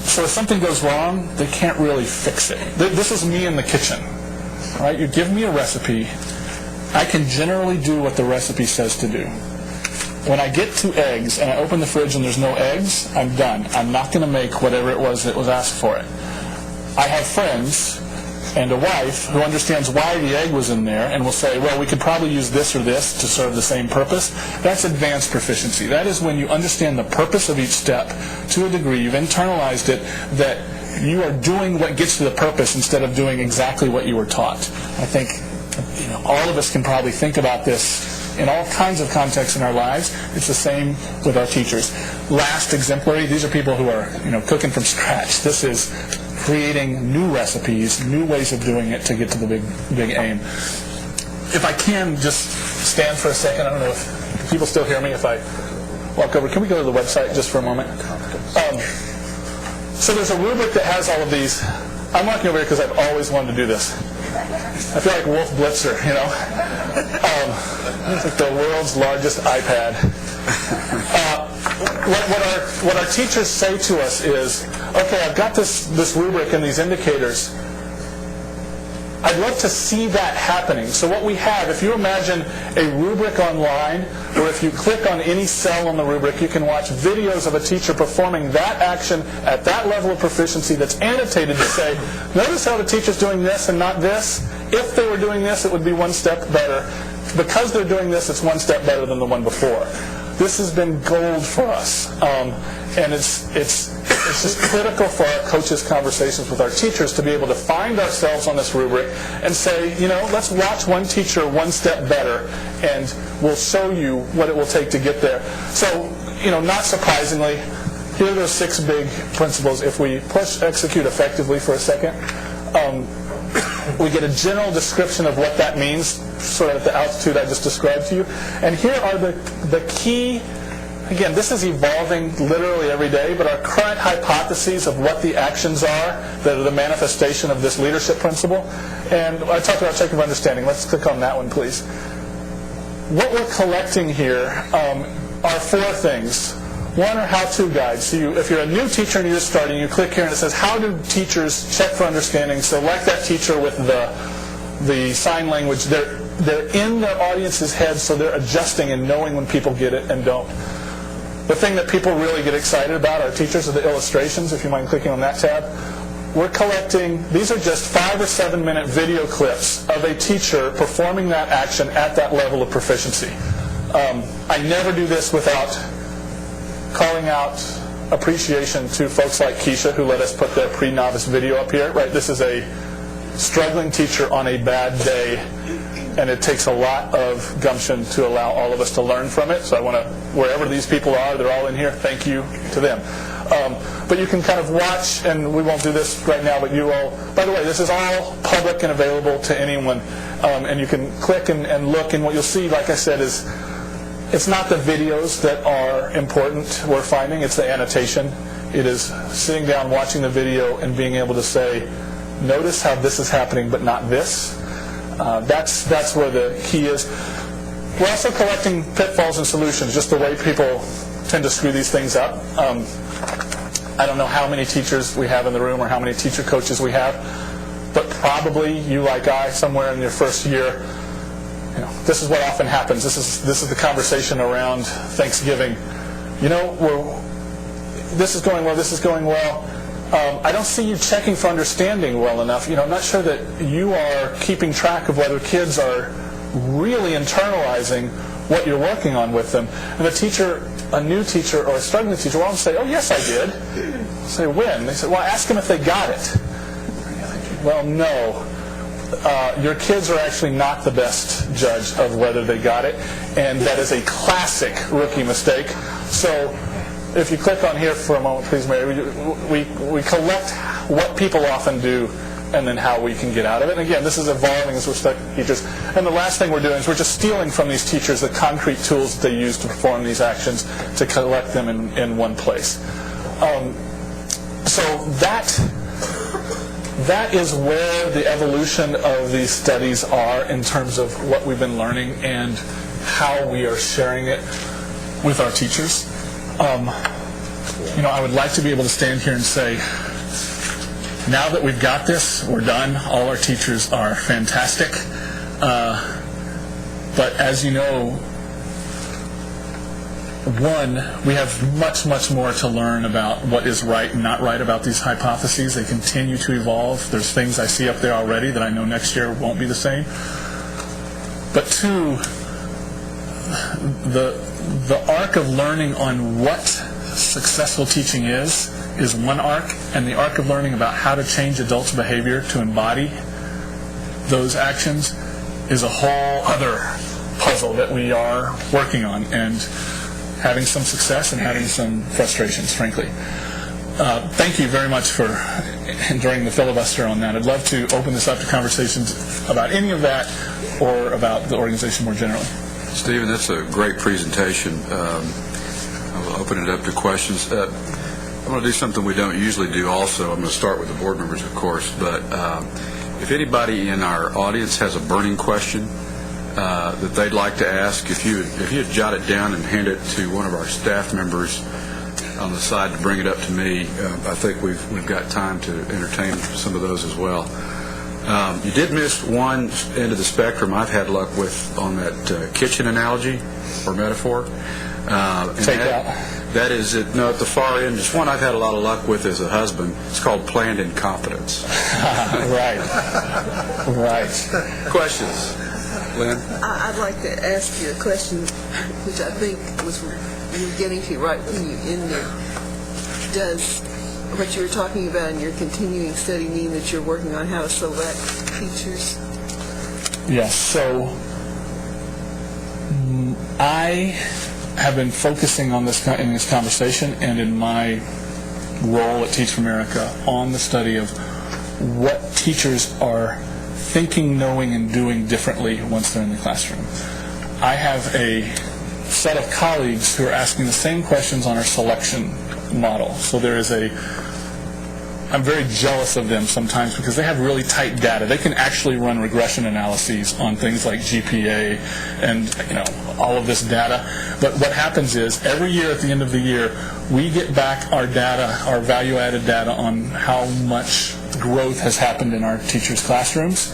So if something goes wrong, they can't really fix it. This is me in the kitchen. Right? You give me a recipe, I can generally do what the recipe says to do. When I get to eggs and I open the fridge and there's no eggs, I'm done. I'm not going to make whatever it was that was asked for it. I have friends and a wife who understands why the egg was in there and will say, well, we could probably use this or this to serve the same purpose. That's advanced proficiency. That is when you understand the purpose of each step to a degree. You've internalized it, that you are doing what gets to the purpose instead of doing exactly what you were taught. I think all of us can probably think about this in all kinds of contexts in our lives. It's the same with our teachers. Last, exemplary, these are people who are cooking from scratch. This is creating new recipes, new ways of doing it to get to the big aim. If I can just stand for a second, I don't know if people still hear me if I walk over. Can we go to the website just for a moment? So there's a rubric that has all of these. I'm walking over here because I've always wanted to do this. I feel like Wolf Blitzer, It's like the world's largest iPad. What our teachers say to us is, okay, I've got this rubric and these indicators. I'd love to see that happening. So what we have, if you imagine a rubric online, where if you click on any cell on the rubric, you can watch videos of a teacher performing that action at that level of proficiency that's annotated to say, notice how the teacher's doing this and not this. If they were doing this, it would be one step better. Because they're doing this, it's one step better than the one before. This has been gold for us. And it's just critical for our coaches' conversations with our teachers to be able to find ourselves on this rubric and say, let's watch one teacher one step better, and we'll show you what it will take to get there. So, not surprisingly, here are those 6 big principles. If we push execute effectively for a second, we get a general description of what that means, sort of at the altitude I just described to you. And here are the key. Again, this is evolving literally every day, but our current hypotheses of what the actions are that are the manifestation of this leadership principle. And I talked about check of understanding. Let's click on that one, please. What we're collecting here are 4 things. One are how-to guides. So if you're a new teacher and you're just starting, you click here and it says, how do teachers check for understanding? Select that teacher with the sign language. They're in their audience's head, so they're adjusting and knowing when people get it and don't. The thing that people really get excited about, our teachers, are the illustrations, if you mind clicking on that tab. We're collecting, these are just 5 or 7 minute video clips of a teacher performing that action at that level of proficiency. I never do this without calling out appreciation to folks like Keisha, who let us put their pre-novice video up here. Right, this is a struggling teacher on a bad day, and it takes a lot of gumption to allow all of us to learn from it. So I want to, wherever these people are, they're all in here, thank you to them. But you can kind of watch, and we won't do this right now, but you all, by the way, this is all public and available to anyone. And you can click and look, and what you'll see, like I said, is it's not the videos that are important we're finding, it's the annotation. It is sitting down, watching the video, and being able to say, notice how this is happening, but not this. That's where the key is. We're also collecting pitfalls and solutions, just the way people tend to screw these things up. I don't know how many teachers we have in the room or how many teacher coaches we have, but probably you, like I, somewhere in your first year, this is what often happens. This is the conversation around Thanksgiving. This is going well, this is going well. I don't see you checking for understanding well enough. I'm not sure that you are keeping track of whether kids are really internalizing what you're working on with them. And a new teacher or a struggling teacher will often say, oh, yes, I did. I'll say, when? They say, well, ask them if they got it. Well, no. Your kids are actually not the best judge of whether they got it, and that is a classic rookie mistake. So if you click on here for a moment, please, Mary, we collect what people often do and then how we can get out of it. And again, this is evolving as we're studying teachers. And the last thing we're doing is we're just stealing from these teachers the concrete tools that they use to perform these actions to collect them in one place. So that is where the evolution of these studies are in terms of what we've been learning and how we are sharing it with our teachers. I would like to be able to stand here and say, now that we've got this, we're done. All our teachers are fantastic. But as you know, we have much, much more to learn about what is right and not right about these hypotheses. They continue to evolve. There's things I see up there already that I know next year won't be the same. But 2, the arc of learning on what successful teaching is one arc, and the arc of learning about how to change adults' behavior to embody those actions is a whole other puzzle that we are working on and having some success and having some frustrations, frankly. Thank you very much for enduring the filibuster on that. I'd love to open this up to conversations about any of that or about the organization more generally. Stephen, that's a great presentation. I'll open it up to questions. I'm going to do something we don't usually do also. I'm going to start with the board members, of course, but if anybody in our audience has a burning question that they'd like to ask, if you'd jot it down and hand it to one of our staff members on the side to bring it up to me, I think we've got time to entertain some of those as well. You did miss one end of the spectrum I've had luck with on that kitchen analogy or metaphor. Take out. That is it. No, at the far end, just one I've had a lot of luck with as a husband. It's called planned incompetence. Right. Questions? Lynn? I'd like to ask you a question, which I think was you were getting to right when you in there. Does what you were talking about in your continuing study mean that you're working on how to select teachers? Yes. So I have been focusing on this in this conversation and in my role at Teach for America on the study of what teachers are thinking, knowing, and doing differently once they're in the classroom. I have a set of colleagues who are asking the same questions on our selection model. So I'm very jealous of them sometimes because they have really tight data. They can actually run regression analyses on things like GPA and all of this data. But what happens is every year at the end of the year, we get back our data, our value-added data on how much growth has happened in our teachers' classrooms.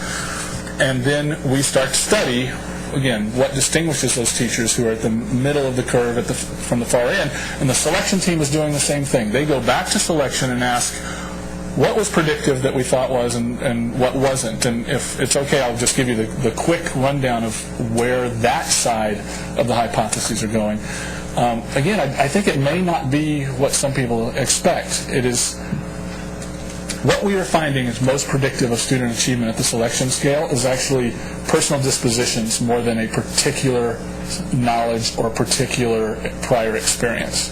And then we start to study, again, what distinguishes those teachers who are at the middle of the curve from the far end. And the selection team is doing the same thing. They go back to selection and ask, what was predictive that we thought was and what wasn't? And if it's okay, I'll just give you the quick rundown of where that side of the hypotheses are going. Again, I think it may not be what some people expect. It is what we are finding is most predictive of student achievement at the selection scale is actually personal dispositions more than a particular knowledge or particular prior experience.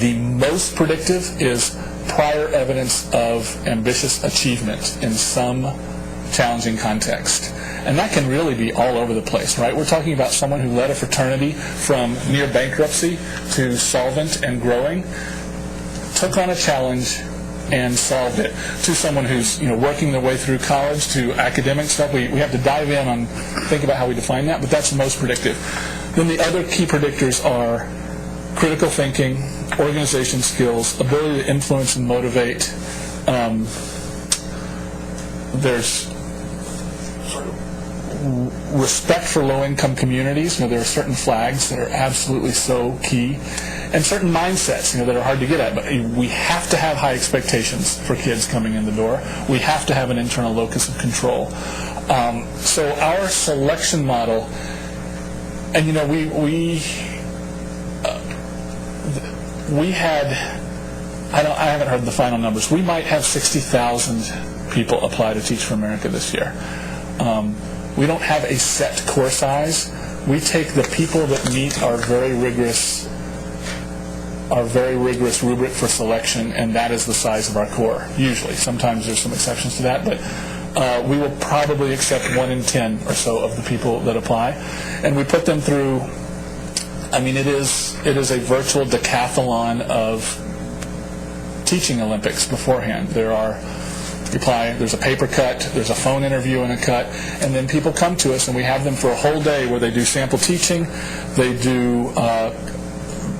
The most predictive is prior evidence of ambitious achievement in some challenging context. And that can really be all over the place, right? We're talking about someone who led a fraternity from near bankruptcy to solvent and growing, took on a challenge and solved it, to someone who's working their way through college, to academic stuff. We have to dive in and think about how we define that, but that's the most predictive. Then the other key predictors are critical thinking, organization skills, ability to influence and motivate. There's respect for low-income communities. There are certain flags that are absolutely so key, and certain mindsets that are hard to get at. But we have to have high expectations for kids coming in the door. We have to have an internal locus of control. So our selection model, and we had, I haven't heard the final numbers. We might have 60,000 people apply to Teach for America this year. We don't have a set core size. We take the people that meet our very rigorous rubric for selection, and that is the size of our core, usually. Sometimes there's some exceptions to that, but we will probably accept 1 in 10 or so of the people that apply. And we put them through, it is a virtual decathlon of teaching Olympics beforehand. There's a paper cut, there's a phone interview and a cut, and then people come to us and we have them for a whole day where they do sample teaching, they do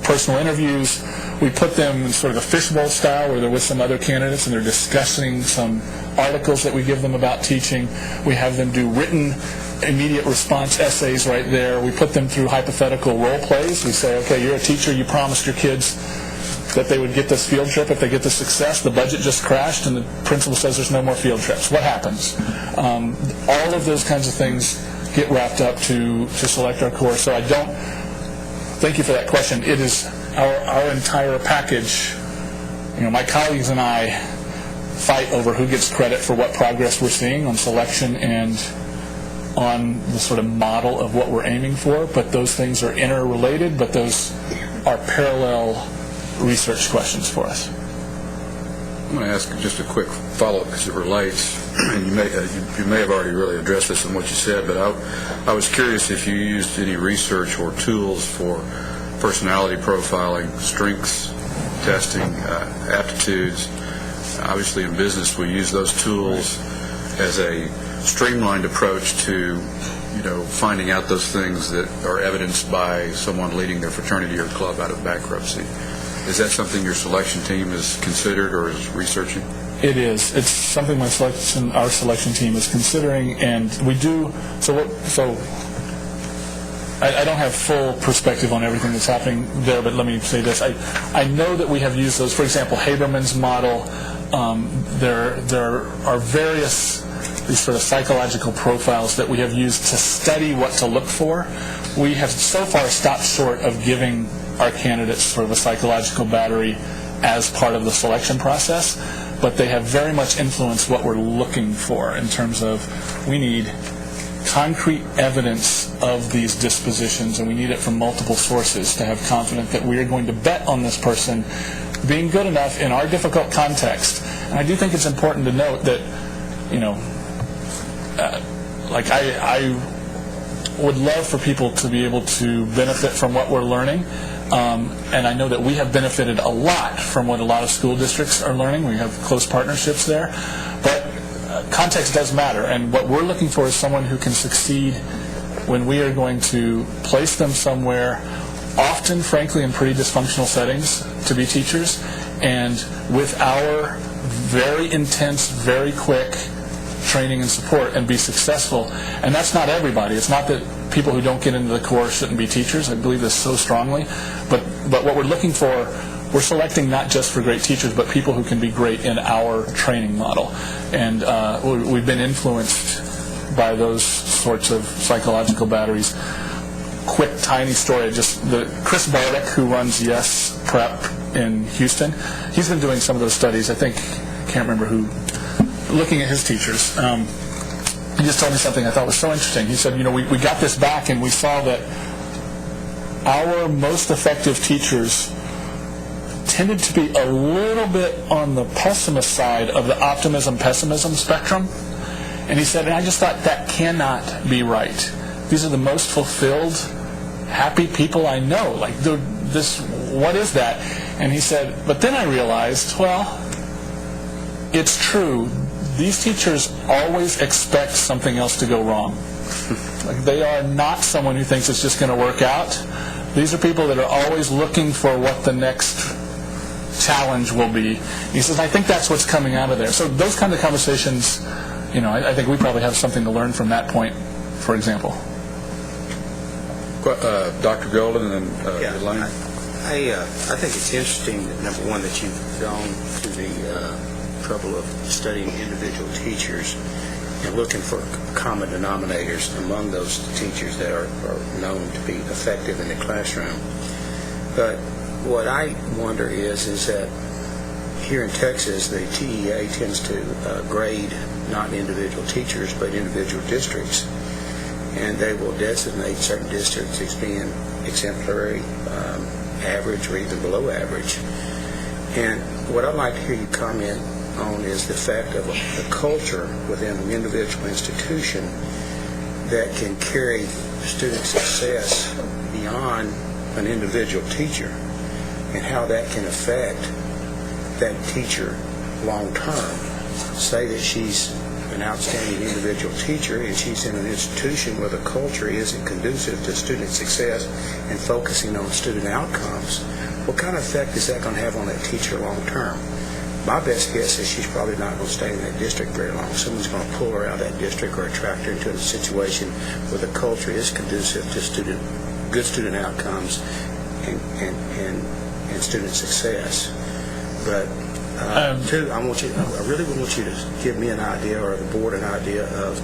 personal interviews. We put them in sort of a fishbowl style where they're with some other candidates and they're discussing some articles that we give them about teaching. We have them do written immediate response essays right there. We put them through hypothetical role plays. We say, okay, you're a teacher, you promised your kids that they would get this field trip if they get the success. The budget just crashed and the principal says there's no more field trips. What happens? All of those kinds of things get wrapped up to select our course. So thank you for that question. It is our entire package. My colleagues and I fight over who gets credit for what progress we're seeing on selection and on the sort of model of what we're aiming for, but those things are interrelated, but those are parallel research questions for us. I'm going to ask just a quick follow-up because it relates, and you may have already really addressed this in what you said, but I was curious if you used any research or tools for personality profiling, strengths testing, aptitudes. Obviously in business we use those tools as a streamlined approach to finding out those things that are evidenced by someone leading their fraternity or club out of bankruptcy. Is that something your selection team has considered or is researching? It is. It's something our selection team is considering, and we do. I don't have full perspective on everything that's happening there, but let me say this. I know that we have used those. For example, Haberman's model. There are various these sort of psychological profiles that we have used to study what to look for. We have so far stopped short of giving our candidates sort of a psychological battery as part of the selection process, but they have very much influenced what we're looking for in terms of we need concrete evidence of these dispositions, and we need it from multiple sources to have confidence that we are going to bet on this person being good enough in our difficult context. And I do think it's important to note that, I would love for people to be able to benefit from what we're learning. And I know that we have benefited a lot from what a lot of school districts are learning. We have close partnerships there. But context does matter. And what we're looking for is someone who can succeed when we are going to place them somewhere, often, frankly, in pretty dysfunctional settings to be teachers, and with our very intense, very quick training and support and be successful. And that's not everybody. It's not that people who don't get into the Corps shouldn't be teachers. I believe this so strongly. But what we're looking for, we're selecting not just for great teachers, but people who can be great in our training model. And we've been influenced by those sorts of psychological batteries. Quick, tiny story. Chris Barlick, who runs Yes Prep in Houston, he's been doing some of those studies. I can't remember who, looking at his teachers. He just told me something I thought was so interesting. He said, we got this back and we saw that our most effective teachers tended to be a little bit on the pessimist side of the optimism-pessimism spectrum. And he said, and I just thought that cannot be right. These are the most fulfilled, happy people I know. What is that? And he said, but then I realized, well, it's true. These teachers always expect something else to go wrong. They are not someone who thinks it's just going to work out. These are people that are always looking for what the next challenge will be. He says, I think that's what's coming out of there. So those kind of conversations, I think we probably have something to learn from that point, for example. Dr. Golden and then Elaine. I think it's interesting, number one, that you've gone to the trouble of studying individual teachers and looking for common denominators among those teachers that are known to be effective in the classroom. But what I wonder is that here in Texas, the TEA tends to grade not individual teachers but individual districts, and they will designate certain districts as being exemplary, average, or even below average. And what I'd like to hear you comment on is the fact of a culture within an individual institution that can carry student success beyond an individual teacher, and how that can affect that teacher long term. Say that she's an outstanding individual teacher and she's in an institution where the culture isn't conducive to student success and focusing on student outcomes. What kind of effect is that going to have on that teacher long term? My best guess is she's probably not going to stay in that district very long. Someone's going to pull her out of that district or attract her into a situation where the culture is conducive to good student outcomes and student success. But two, I really want you to give me an idea, or the board an idea of,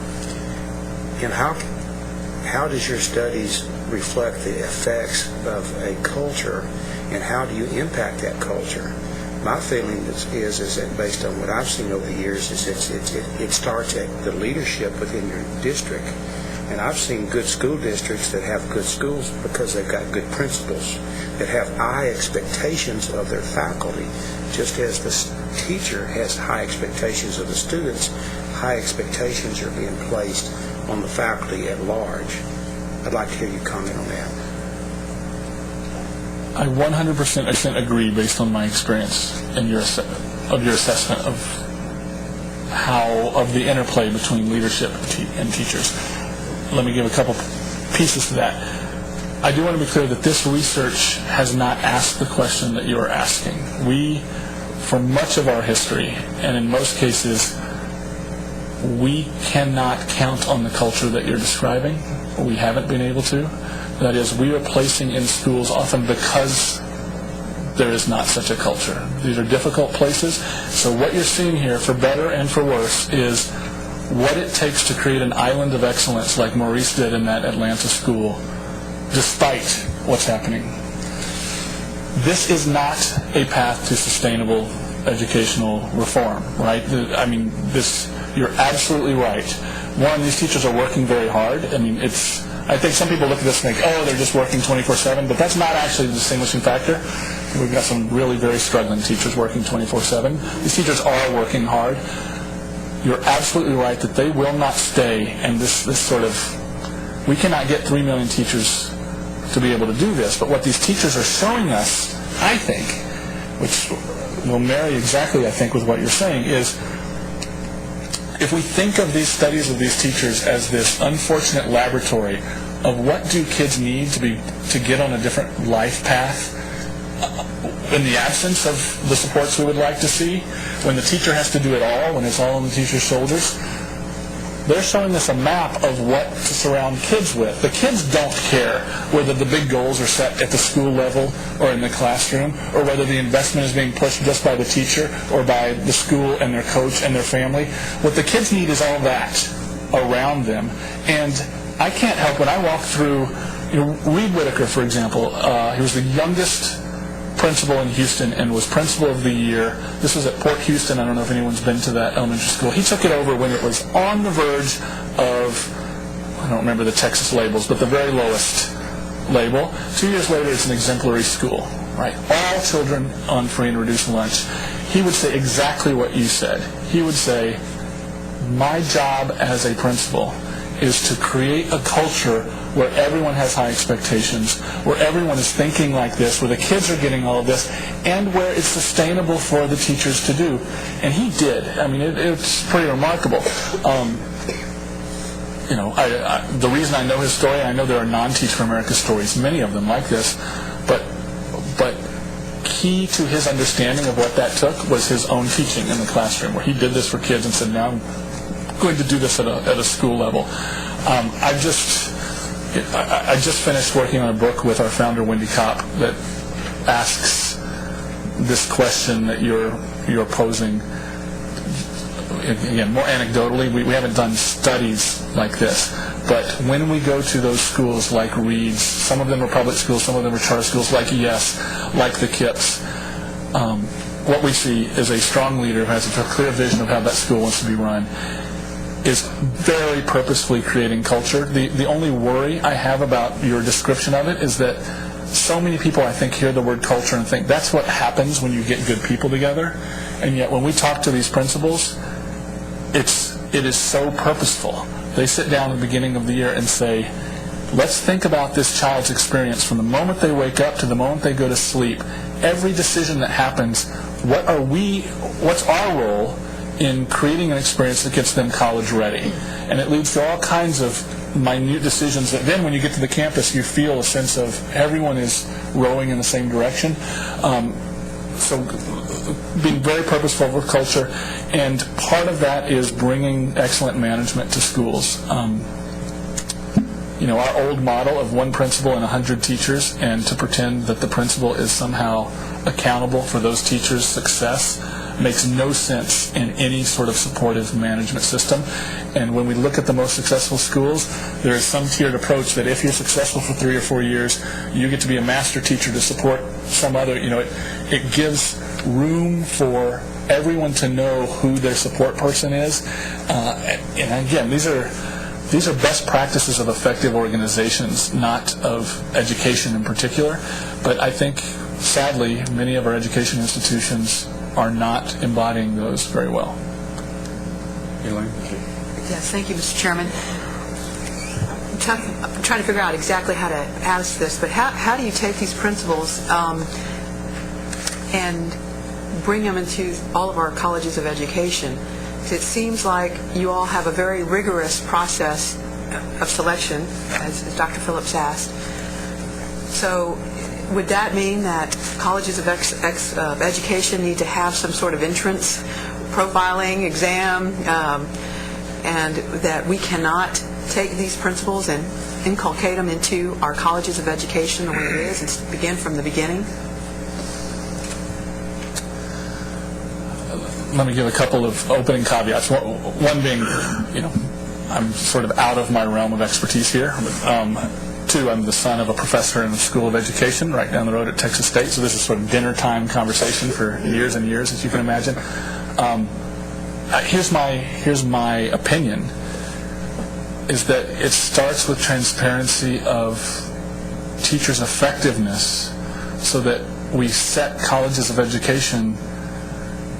how does your studies reflect the effects of a culture, and how do you impact that culture? My feeling is that based on what I've seen over the years, is it starts at the leadership within your district, And I've seen good school districts that have good schools because they've got good principals that have high expectations of their faculty. Just as the teacher has high expectations of the students, high expectations are being placed on the faculty at large. I'd like to hear you comment on that. I 100% agree based on my experience and your assessment of the interplay between leadership and teachers. Let me give a couple pieces to that. I do want to be clear that this research has not asked the question that you are asking. We, for much of our history, and in most cases, we cannot count on the culture that you're describing. We haven't been able to. That is, we are placing in schools often because there is not such a culture. These are difficult places. So what you're seeing here, for better and for worse, is what it takes to create an island of excellence like Maurice did in that Atlanta school, despite what's happening. This is not a path to sustainable educational reform, right? I mean, you're absolutely right. One, these teachers are working very hard. I mean, I think some people look at this and think, oh, they're just working 24/7, but that's not actually the distinguishing factor. We've got some really very struggling teachers working 24/7. These teachers are working hard. You're absolutely right that they will not stay, and we cannot get 3 million teachers to be able to do this, but what these teachers are showing us, I think, which will marry exactly, I think, with what you're saying, is if we think of these studies of these teachers as this unfortunate laboratory of what do kids need to get on a different life path in the absence of the supports we would like to see, when the teacher has to do it all, when it's all on the teacher's shoulders, they're showing us a map of what to surround kids with. The kids don't care whether the big goals are set at the school level or in the classroom, or whether the investment is being pushed just by the teacher or by the school and their coach and their family. What the kids need is all that around them. And I can't help when I walk through, Reed Whitaker, for example, he was the youngest principal in Houston and was principal of the year. This was at Port Houston. I don't know if anyone's been to that elementary school. He took it over when it was on the verge of, I don't remember the Texas labels, but the very lowest label. 2 years later, it's an exemplary school, right? All children on free and reduced lunch. He would say exactly what you said. He would say, my job as a principal is to create a culture where everyone has high expectations, where everyone is thinking like this, where the kids are getting all of this, and where it's sustainable for the teachers to do. And he did. I mean, it's pretty remarkable. The reason I know his story, I know there are non-Teach for America stories, many of them like this, but key to his understanding of what that took was his own teaching in the classroom, where he did this for kids and said, now I'm going to do this at a school level. I just finished working on a book with our founder, Wendy Kopp, that asks this question that you're posing. Again, more anecdotally, we haven't done studies like this, but when we go to those schools like Reed's, some of them are public schools, some of them are charter schools, like ES, like the KIPS, what we see is a strong leader who has a clear vision of how that school wants to be run, is very purposefully creating culture. The only worry I have about your description of it is that so many people, I think, hear the word culture and think that's what happens when you get good people together. And yet when we talk to these principals, it is so purposeful. They sit down at the beginning of the year and say, let's think about this child's experience from the moment they wake up to the moment they go to sleep. Every decision that happens, what's our role in creating an experience that gets them college ready? And it leads to all kinds of minute decisions that then when you get to the campus you feel a sense of everyone is rowing in the same direction. So being very purposeful with culture, and part of that is bringing excellent management to schools. Our old model of one principal and 100 teachers, and to pretend that the principal is somehow accountable for those teachers' success, makes no sense in any sort of supportive management system. And when we look at the most successful schools, there is some tiered approach that if you're successful for 3 or 4 years, you get to be a master teacher to support some other, it gives room for everyone to know who their support person is. And again, these are these are best practices of effective organizations, not of education in particular. But I think, sadly, many of our education institutions are not embodying those very well. Elaine? Yes, thank you, Mr. Chairman. I'm trying to figure out exactly how to ask this, but how do you take these principles and bring them into all of our colleges of education? It seems like you all have a very rigorous process of selection, as Dr. Phillips asked. So would that mean that colleges of education need to have some sort of entrance profiling exam, and that we cannot take these principles and inculcate them into our colleges of education the way it is and begin from the beginning? Let me give a couple of opening caveats. One being, I'm sort of out of my realm of expertise here. Two, I'm the son of a professor in the School of Education right down the road at Texas State, so this is sort of dinner time conversation for years and years, as you can imagine. Here's my opinion, is that it starts with transparency of teachers' effectiveness, so that we set colleges of education,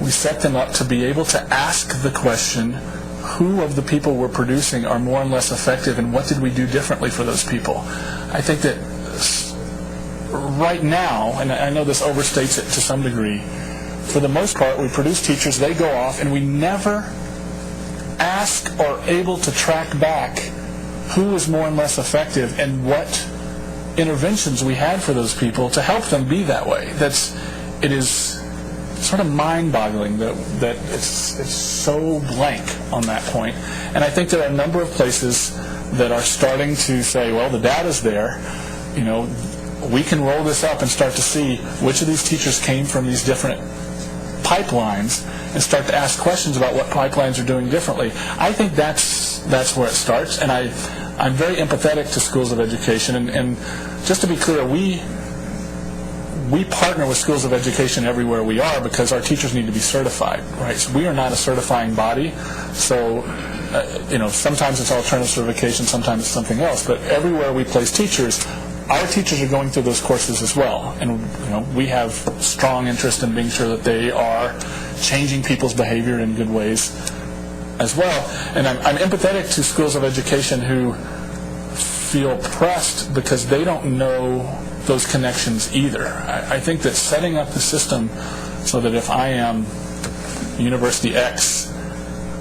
we set them up to be able to ask the question, who of the people we're producing are more and less effective, and what did we do differently for those people? I think that right now, and I know this overstates it to some degree, for the most part, we produce teachers, they go off, and we never ask or able to track back who is more and less effective and what interventions we had for those people to help them be that way. It is sort of mind-boggling that it's so blank on that point. And I think there are a number of places that are starting to say, well, the data's there, we can roll this up and start to see which of these teachers came from these different pipelines and start to ask questions about what pipelines are doing differently. I think that's where it starts, and I'm very empathetic to schools of education, and just to be clear, we partner with schools of education everywhere we are because our teachers need to be certified, right? So we are not a certifying body, so sometimes it's alternative certification, sometimes it's something else, but everywhere we place teachers, our teachers are going through those courses as well, and we have strong interest in being sure that they are changing people's behavior in good ways as well. And I'm empathetic to schools of education who feel pressed because they don't know those connections either. I think that setting up the system so that if I am University X,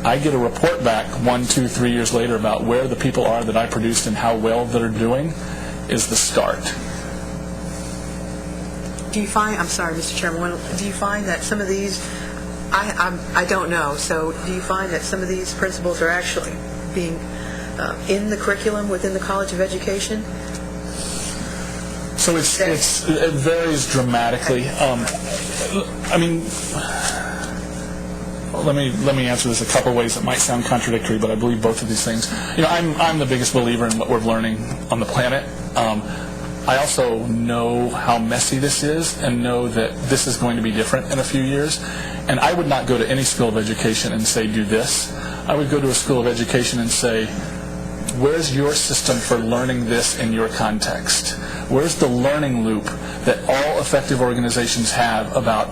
I get a report back 1, 2, 3 years later about where the people are that I produced and how well they're doing is the start. Do you find, I'm sorry, Mr. Chairman, do you find that some of these, I don't know, so do you find that some of these principles are actually being in the curriculum within the College of Education? So it varies dramatically. Let me answer this a couple ways that might sound contradictory, but I believe both of these things. I'm the biggest believer in what we're learning on the planet. I also know how messy this is and know that this is going to be different in a few years. And I would not go to any school of education and say, do this. I would go to a school of education and say, where's your system for learning this in your context? Where's the learning loop that all effective organizations have about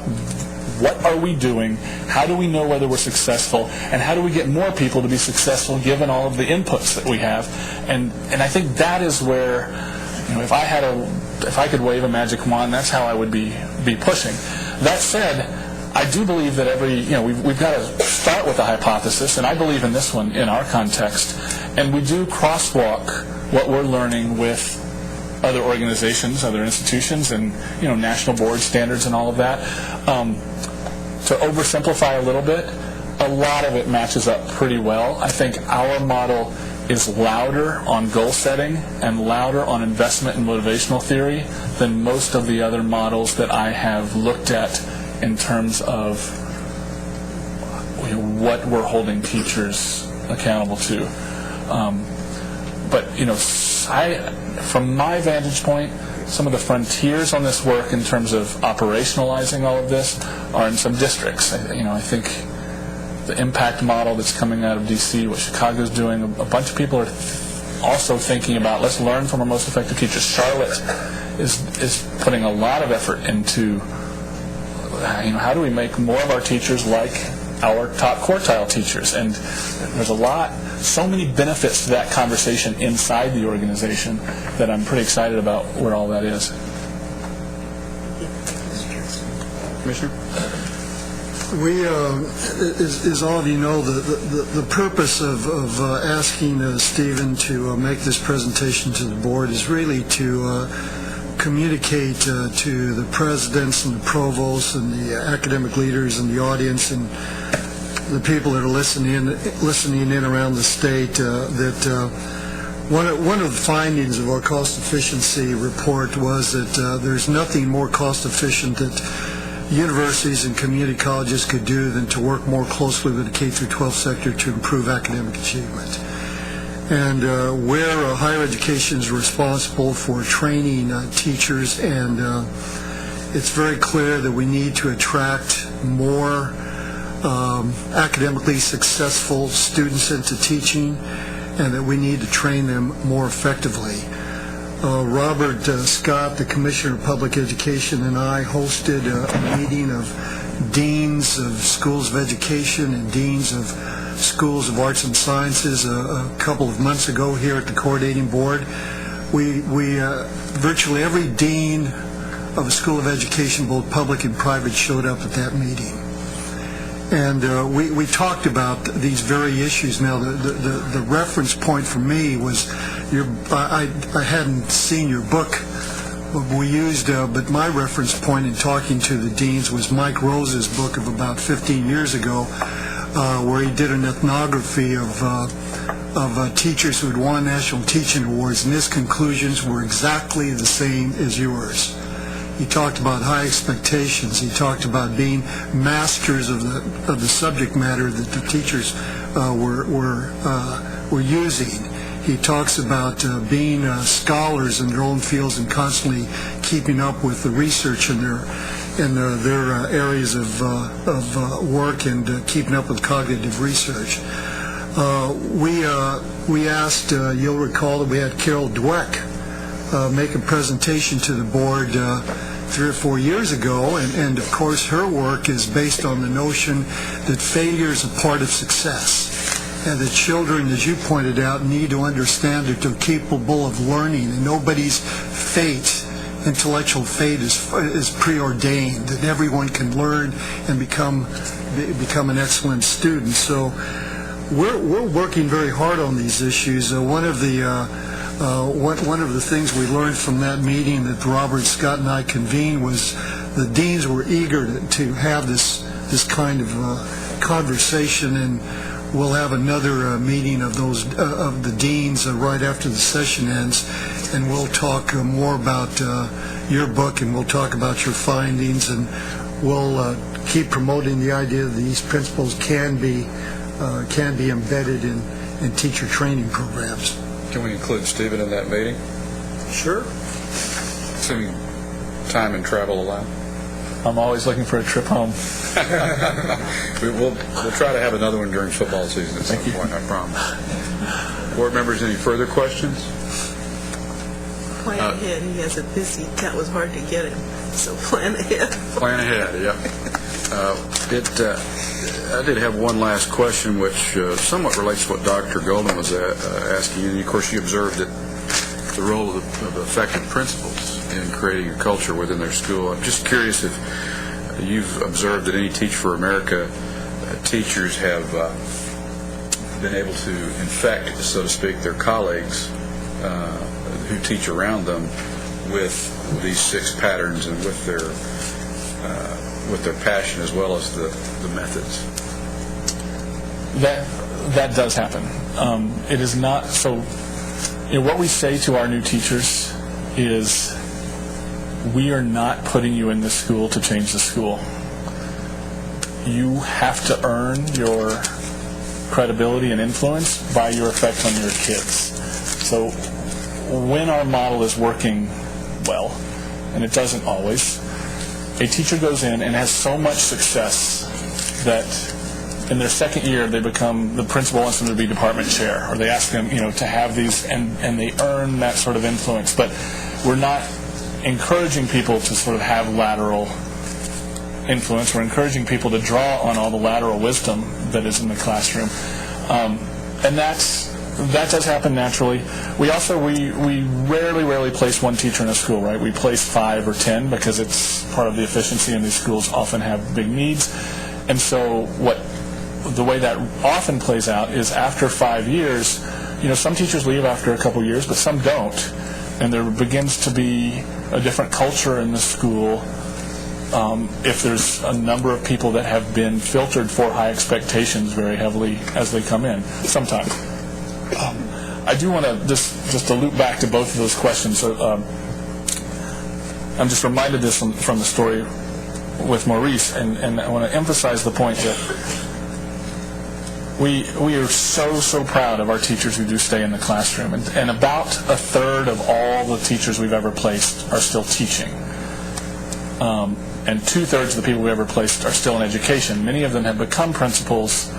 what are we doing, how do we know whether we're successful, and how do we get more people to be successful given all of the inputs that we have? And I think that is where, if I could wave a magic wand, that's how I would be pushing. That said, I do believe that we've got to start with a hypothesis, and I believe in this one in our context, and we do crosswalk what we're learning with other organizations, other institutions, and national board standards and all of that. To oversimplify a little bit, a lot of it matches up pretty well. I think our model is louder on goal setting and louder on investment and motivational theory than most of the other models that I have looked at in terms of what we're holding teachers accountable to. But from my vantage point, some of the frontiers on this work in terms of operationalizing all of this are in some districts. I think the impact model that's coming out of D.C., what Chicago's doing. A bunch of people are also thinking about, let's learn from our most effective teachers. Charlotte is putting a lot of effort into, how do we make more of our teachers like our top quartile teachers? And there's so many benefits to that conversation inside the organization that I'm pretty excited about where all that is. Commissioner? We, as all of you know, the purpose of asking Stephen to make this presentation to the board is really to communicate to the presidents and the provosts and the academic leaders and the audience and the people that are listening in around the state that one of the findings of our cost efficiency report was that there's nothing more cost efficient that universities and community colleges could do than to work more closely with the K-12 sector to improve academic achievement. And where higher education is responsible for training teachers, and it's very clear that we need to attract more academically successful students into teaching, and that we need to train them more effectively. Robert Scott, the Commissioner of Public Education, and I hosted a meeting of deans of schools of education and deans of schools of arts and sciences a couple of months ago here at the coordinating board. We virtually every dean of a school of education, both public and private, showed up at that meeting. And we talked about these very issues. Now, the reference point for me was, I hadn't seen your book, but my reference point in talking to the deans was Mike Rose's book of about 15 years ago, where he did an ethnography of teachers who had won national teaching awards, and his conclusions were exactly the same as yours. He talked about high expectations. He talked about being masters of the subject matter that the teachers were using. He talks about being scholars in their own fields and constantly keeping up with the research in their areas of work and keeping up with cognitive research. We asked, you'll recall that we had Carol Dweck make a presentation to the board 3 or 4 years ago, and of course her work is based on the notion that failure is a part of success, and that children, as you pointed out, need to understand that they're capable of learning, and nobody's intellectual fate is preordained, that everyone can learn and become an excellent student. So we're working very hard on these issues. One of the things we learned from that meeting that Robert Scott and I convened was the deans were eager to have this kind of conversation, and we'll have another meeting of the deans right after the session ends, and we'll talk more about your book, and we'll talk about your findings, and we'll keep promoting the idea that these principles can be embedded in teacher training programs. Can we include Stephen in that meeting? Sure. Assuming time and travel allow. I'm always looking for a trip home. We'll try to have another one during football season at some point, I promise. Board members, any further questions? Plan ahead. He has a busy, that was hard to get him, so plan ahead. Plan ahead, yep. I did have one last question, which somewhat relates to what Dr. Golden was asking. And of course, you observed that the role of effective principals in creating a culture within their school. I'm just curious if you've observed that any Teach for America teachers have been able to infect, so to speak, their colleagues who teach around them with these 6 patterns and with their passion as well as the methods. That does happen. It is not so. What we say to our new teachers is, we are not putting you in this school to change the school. You have to earn your credibility and influence by your effect on your kids. So when our model is working well, and it doesn't always, a teacher goes in and has so much success that in their second year, the principal wants them to be department chair, or they ask them, to have these, and they earn that sort of influence. But we're not encouraging people to sort of have lateral influence. We're encouraging people to draw on all the lateral wisdom that is in the classroom, and that does happen naturally. We rarely place one teacher in a school, right? We place 5 or 10 because it's part of the efficiency, and these schools often have big needs. And so the way that often plays out is after 5 years, some teachers leave after a couple years, but some don't. And there begins to be a different culture in the school if there's a number of people that have been filtered for high expectations very heavily as they come in, sometimes. I do want to, just to loop back to both of those questions, I'm just reminded this from the story with Maurice, and I want to emphasize the point that we are so proud of our teachers who do stay in the classroom, and about a third of all the teachers we've ever placed are still teaching, and 2/3 of the people we ever placed are still in education. Many of them have become principals,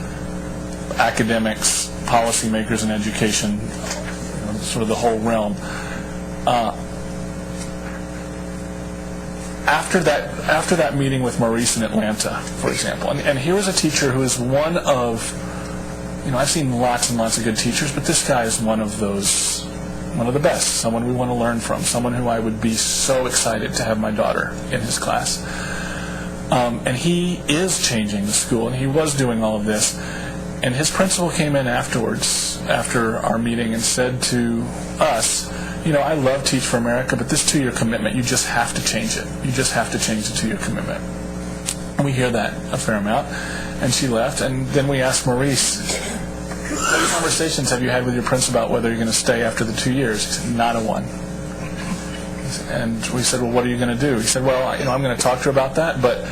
academics, policymakers in education, sort of the whole realm. After that meeting with Maurice in Atlanta, for example, and here was a teacher who is one of, I've seen lots and lots of good teachers, but this guy is one of the best, someone we want to learn from, someone who I would be so excited to have my daughter in his class. And he is changing the school, and he was doing all of this. And his principal came in afterwards, after our meeting, and said to us, I love Teach for America, but this 2-year commitment, you just have to change it. You just have to change the 2-year commitment. And we hear that a fair amount. And she left, and then we asked Maurice, what conversations have you had with your principal about whether you're going to stay after the 2 years? He said, not a one. And we said, well, what are you going to do? He said, well, I'm going to talk to her about that, but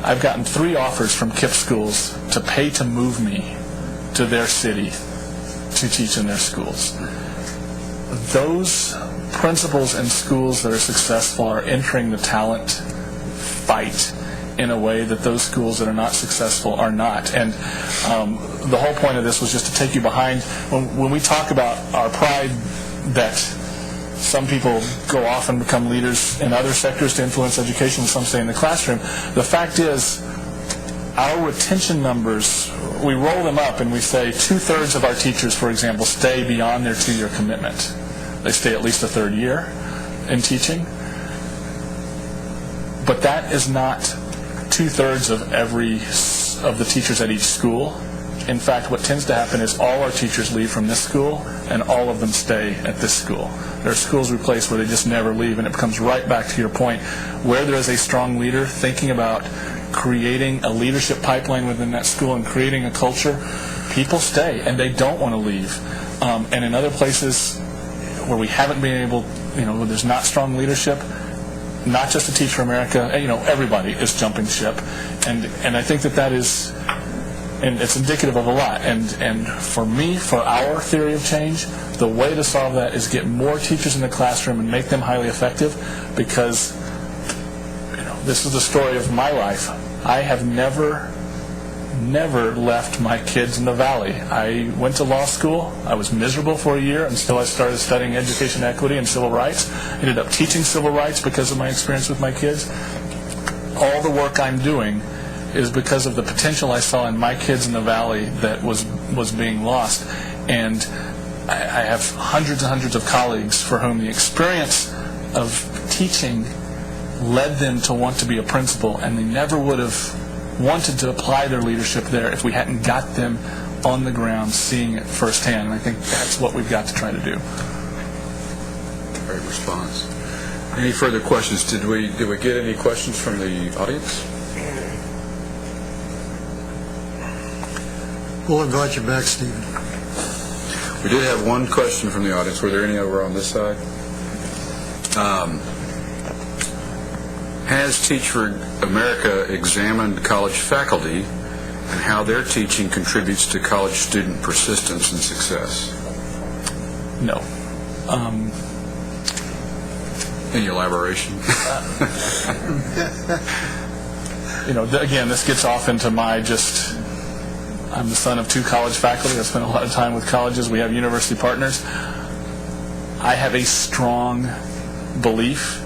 I've gotten 3 offers from KIPP schools to pay to move me to their city to teach in their schools. Those principals in schools that are successful are entering the talent fight in a way that those schools that are not successful are not. And the whole point of this was just to take you behind, when we talk about our pride that some people go off and become leaders in other sectors to influence education, some stay in the classroom, the fact is our retention numbers, we roll them up and we say 2/3 of our teachers, for example, stay beyond their 2-year commitment. They stay at least a 3rd year in teaching. But that is not 2/3 of the teachers at each school. In fact, what tends to happen is all our teachers leave from this school and all of them stay at this school. There are schools we place where they just never leave, and it comes right back to your point. Where there is a strong leader thinking about creating a leadership pipeline within that school and creating a culture, people stay and they don't want to leave. And in other places where we haven't been able, where there's not strong leadership, not just to Teach for America, everybody is jumping ship. And I think that is, and it's indicative of a lot. And for me, for our theory of change, the way to solve that is get more teachers in the classroom and make them highly effective, because this is the story of my life. I have never left my kids in the Valley. I went to law school. I was miserable for a year until I started studying education equity and civil rights. I ended up teaching civil rights because of my experience with my kids. All the work I'm doing is because of the potential I saw in my kids in the Valley that was being lost. And I have hundreds and hundreds of colleagues for whom the experience of teaching led them to want to be a principal, and they never would have wanted to apply their leadership there if we hadn't got them on the ground seeing it firsthand. And I think that's what we've got to try to do. Great response. Any further questions? Did we get any questions from the audience? We'll invite you back, Stephen. We did have one question from the audience. Were there any over on this side? Has Teach for America examined college faculty and how their teaching contributes to college student persistence and success? No. Any elaboration? Again, this gets off into my just I'm the son of 2 college faculty. I spent a lot of time with colleges. We have university partners. I have a strong belief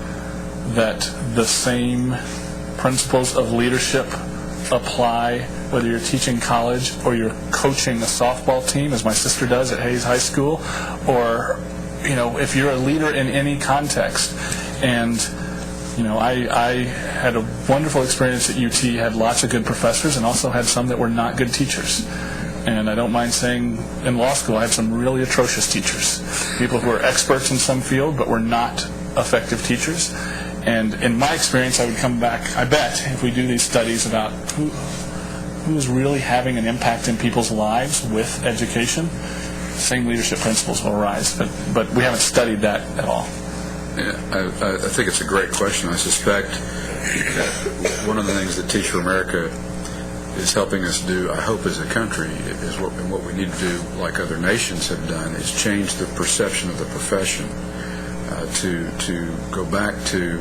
that the same principles of leadership apply whether you're teaching college or you're coaching a softball team, as my sister does at Hayes High School, or if you're a leader in any context. And I had a wonderful experience at UT, had lots of good professors, and also had some that were not good teachers. And I don't mind saying, in law school, I had some really atrocious teachers, people who were experts in some field but were not effective teachers. And in my experience, I would come back, I bet, if we do these studies about who is really having an impact in people's lives with education, same leadership principles will arise. But we haven't studied that at all. Yeah, I think it's a great question. I suspect that one of the things that Teach for America is helping us do, I hope as a country, is what we need to do, like other nations have done, is change the perception of the profession, to go back to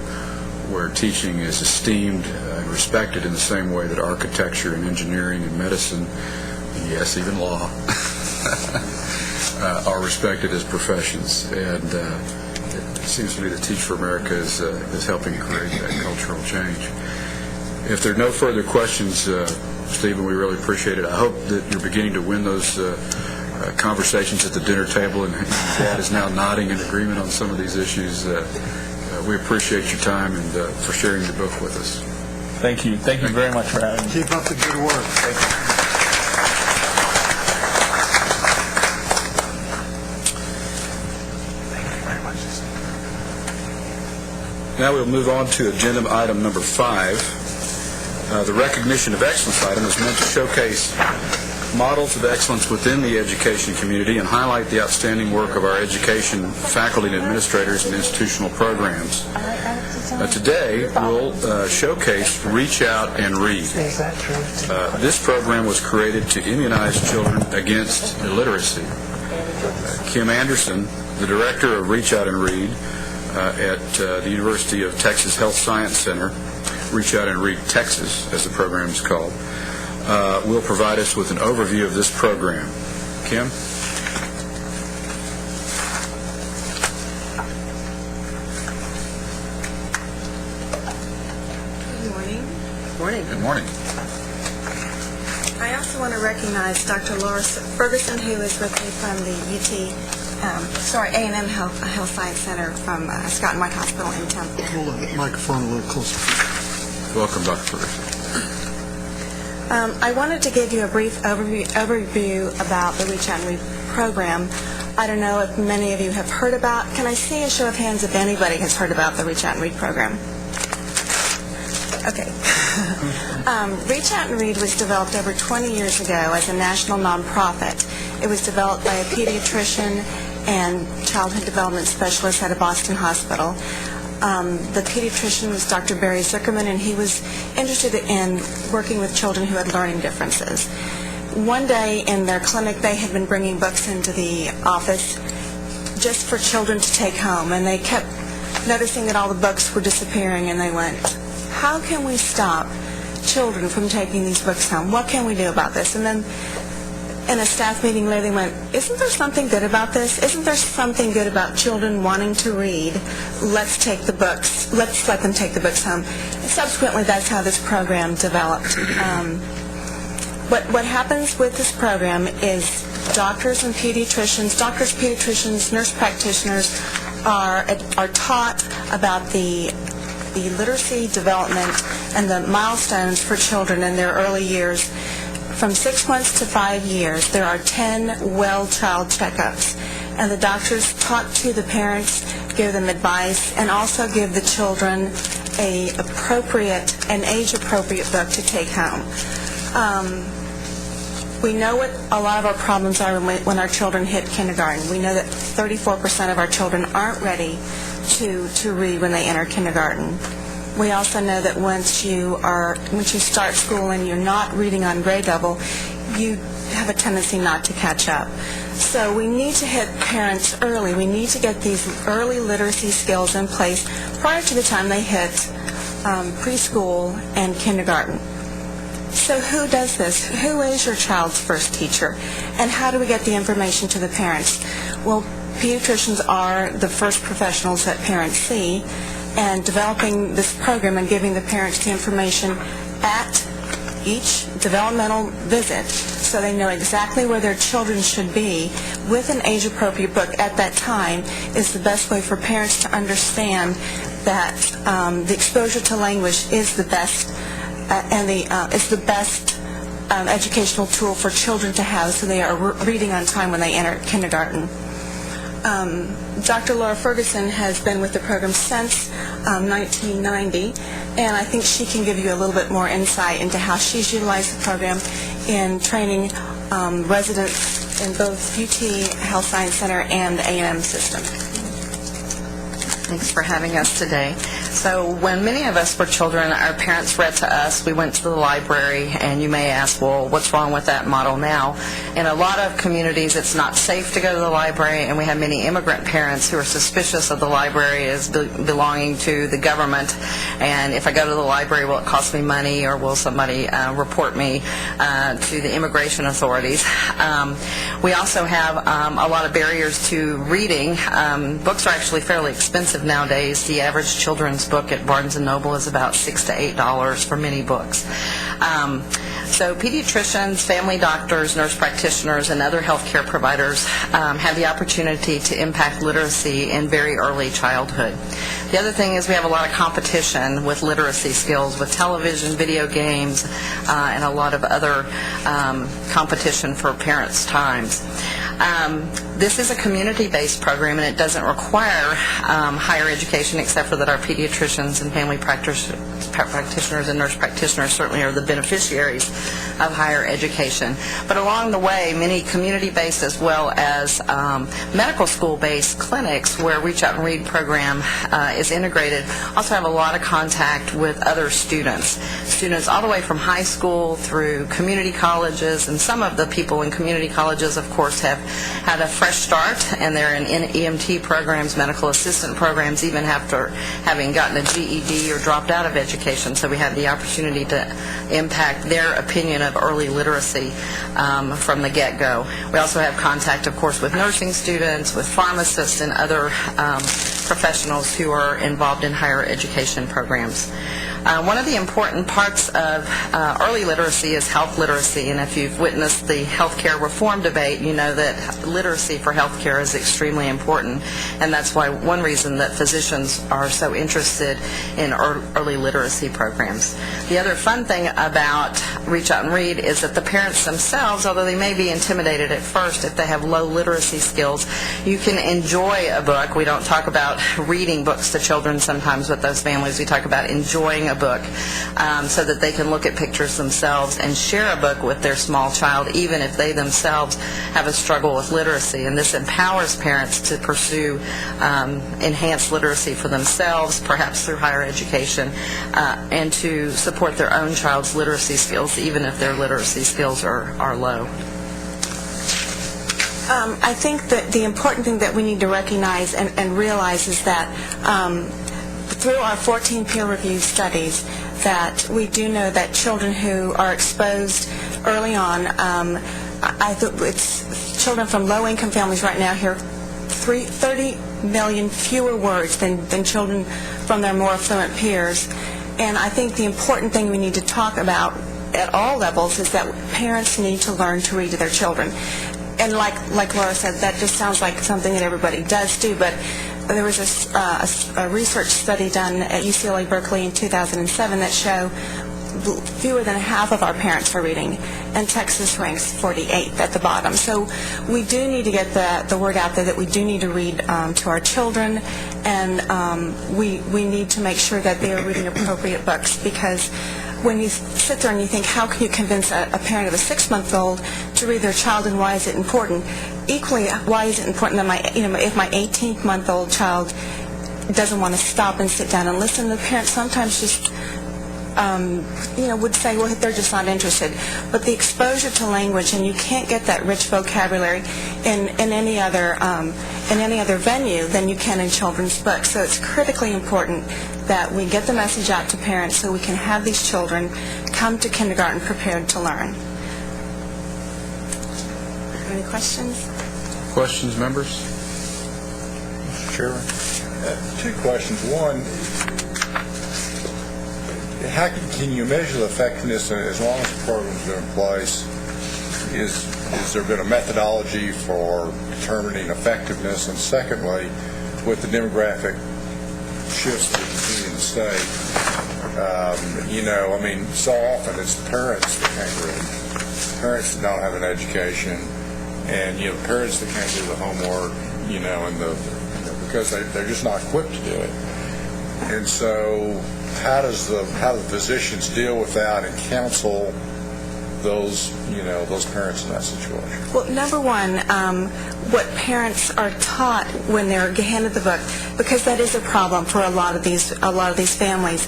where teaching is esteemed and respected in the same way that architecture and engineering and medicine, and yes, even law, are respected as professions. And it seems to me that Teach for America is helping create that cultural change. If there are no further questions, Stephen, we really appreciate it. I hope that you're beginning to win those conversations at the dinner table, and Dad is now nodding in agreement on some of these issues. We appreciate your time and for sharing your book with us. Thank you. Thank you very much for having me. Keep up the good work. Thank you. Now we'll move on to agenda item number 5. The recognition of excellence item is meant to showcase models of excellence within the education community and highlight the outstanding work of our education faculty and administrators in institutional programs. Today, we'll showcase Reach Out and Read. This program was created to immunize children against illiteracy. Kim Anderson, the director of Reach Out and Read at the University of Texas Health Science Center, Reach Out and Read Texas, as the program is called, will provide us with an overview of this program. Kim? Good morning. Morning. Good morning. I also want to recognize Dr. Laura Ferguson, who is with me from the A&M Health Science Center from Scott and White Hospital in Temple. Hold on, the microphone a little closer. Welcome, Dr. Ferguson. I wanted to give you a brief overview about the Reach Out and Read program. I don't know if many of you have heard about. Can I see a show of hands if anybody has heard about the Reach Out and Read program? Okay. Reach Out and Read was developed over 20 years ago as a national nonprofit. It was developed by a pediatrician and childhood development specialist at a Boston hospital. The pediatrician was Dr. Barry Zuckerman, and he was interested in working with children who had learning differences. One day in their clinic, they had been bringing books into the office just for children to take home, and they kept noticing that all the books were disappearing, and they went, how can we stop children from taking these books home? What can we do about this? And then in a staff meeting later, they went, isn't there something good about this? Isn't there something good about children wanting to read? Let's let them take the books home. And subsequently, that's how this program developed. What happens with this program is doctors, pediatricians, nurse practitioners are taught about the literacy development and the milestones for children in their early years. From 6 months to 5 years, there are 10 well child checkups, and the doctors talk to the parents, give them advice, and also give the children an age-appropriate book to take home. We know what a lot of our problems are when our children hit kindergarten. We know that 34% of our children aren't ready to read when they enter kindergarten. We also know that once you start school and you're not reading on grade level, you have a tendency not to catch up. So we need to hit parents early. We need to get these early literacy skills in place prior to the time they hit preschool and kindergarten. So who does this? Who is your child's first teacher? And how do we get the information to the parents? Well, pediatricians are the first professionals that parents see, and developing this program and giving the parents the information at each developmental visit so they know exactly where their children should be with an age-appropriate book at that time is the best way for parents to understand that the exposure to language is the best educational tool for children to have, so they are reading on time when they enter kindergarten. Dr. Laura Ferguson has been with the program since 1990, and I think she can give you a little bit more insight into how she's utilized the program in training residents in both UT Health Science Center and the A&M system. Thanks for having us today. So when many of us were children, our parents read to us. We went to the library, and you may ask, well, what's wrong with that model now? In a lot of communities, it's not safe to go to the library, and we have many immigrant parents who are suspicious of the library as belonging to the government. And if I go to the library, will it cost me money, or will somebody report me to the immigration authorities? We also have a lot of barriers to reading. Books are actually fairly expensive nowadays. The average children's book at Barnes & Noble is about $6 to $8 for many books. So pediatricians, family doctors, nurse practitioners, and other healthcare providers have the opportunity to impact literacy in very early childhood. The other thing is we have a lot of competition with literacy skills with television, video games, and a lot of other competition for parents' times. This is a community-based program, and it doesn't require higher education, except for that our pediatricians and family practitioners and nurse practitioners certainly are the beneficiaries of higher education. But along the way, many community-based as well as medical school-based clinics where Reach Out and Read program is integrated also have a lot of contact with other students all the way from high school through community colleges, and some of the people in community colleges, of course, have had a fresh start, and they're in EMT programs, medical assistant programs, even after having gotten a GED or dropped out of education. So we have the opportunity to impact their opinion of early literacy from the get-go. We also have contact, of course, with nursing students, with pharmacists, and other professionals who are involved in higher education programs. One of the important parts of early literacy is health literacy, and if you've witnessed the healthcare reform debate, you know that literacy for healthcare is extremely important, and that's why one reason that physicians are so interested in early literacy programs. The other fun thing about Reach Out and Read is that the parents themselves, although they may be intimidated at first if they have low literacy skills, you can enjoy a book. We don't talk about reading books to children sometimes with those families. We talk about enjoying a book so that they can look at pictures themselves and share a book with their small child, even if they themselves have a struggle with literacy. And this empowers parents to pursue enhanced literacy for themselves, perhaps through higher education, and to support their own child's literacy skills, even if their literacy skills are low. I think that the important thing that we need to recognize and realize is that through our 14 peer-reviewed studies that we do know that children who are exposed early on, I think it's children from low-income families right now hear 30 million fewer words than children from their more affluent peers. And I think the important thing we need to talk about at all levels is that parents need to learn to read to their children. And like Laura said, that just sounds like something that everybody does do, but there was a research study done at UCLA Berkeley in 2007 that showed fewer than half of our parents are reading, and Texas ranks 48th at the bottom. So we do need to get the word out there that we do need to read to our children, and we need to make sure that they are reading appropriate books, because when you sit there and you think, how can you convince a parent of a 6-month-old to read their child, and why is it important? Equally, why is it important that if my 18-month-old child doesn't want to stop and sit down and listen, the parent sometimes just would say, well, they're just not interested. But the exposure to language, and you can't get that rich vocabulary in any other venue than you can in children's books. So it's critically important that we get the message out to parents so we can have these children come come to kindergarten prepared to learn. Any questions? Questions, members? Chairman, two questions. One, how can you measure the effectiveness as long as the programs are in place? Is there been a methodology for determining effectiveness? And secondly, with the demographic shifts that we continue in the state, so often it's the parents that can't read, parents that don't have an education, and parents that can't do the homework, because they're just not equipped to do it. And so, how do the physicians deal with that and counsel those parents in that situation? Well, number one, what parents are taught when they're handed the book, because that is a problem for a lot of these families.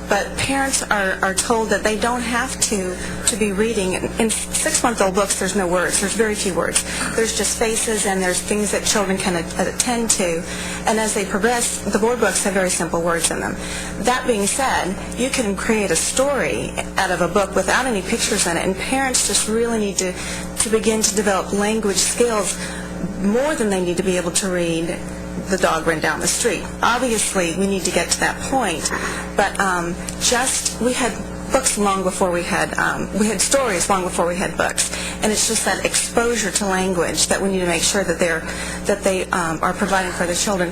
But parents are told that they don't have to be reading. In 6-month-old books, there's no words. There's very few words. There's just faces, and there's things that children can attend to. And as they progress, the board books have very simple words in them. That being said, you can create a story out of a book without any pictures in it, and parents just really need to begin to develop language skills more than they need to be able to read the dog ran down the street. Obviously, we need to get to that point, but we had books long before we had stories long before we had books, and it's just that exposure to language that we need to make sure that they are providing for their children.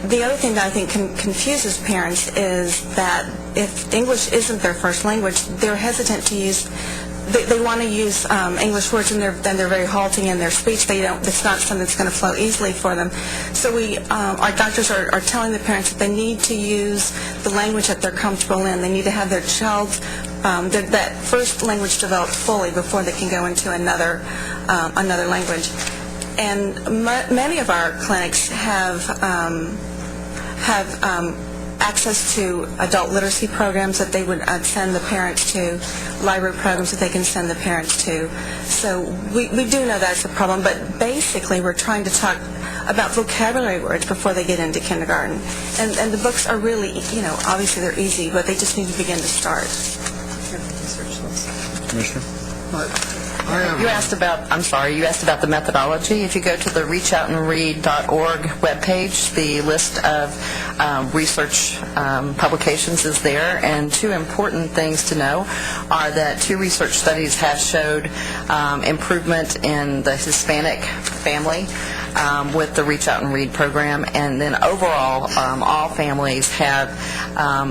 The other thing that I think confuses parents is that if English isn't their first language, they're hesitant to use. They want to use English words, and then they're very halting in their speech. It's not something that's going to flow easily for them. So our doctors are telling the parents that they need to use the language that they're comfortable in. They need to have their child's that first language developed fully before they can go into another language. And many of our clinics have access to adult literacy programs that they would send the parents to, library programs that they can send the parents to. So we do know that's a problem, but basically we're trying to talk about vocabulary words before they get into kindergarten. And the books are really, obviously they're easy, but they just need to begin to start. Commissioner? You asked about the methodology. If you go to the reachoutandread.org webpage, the list of research publications is there, and two important things to know are that 2 research studies have showed improvement in the Hispanic family with the Reach Out and Read program, and then overall all families have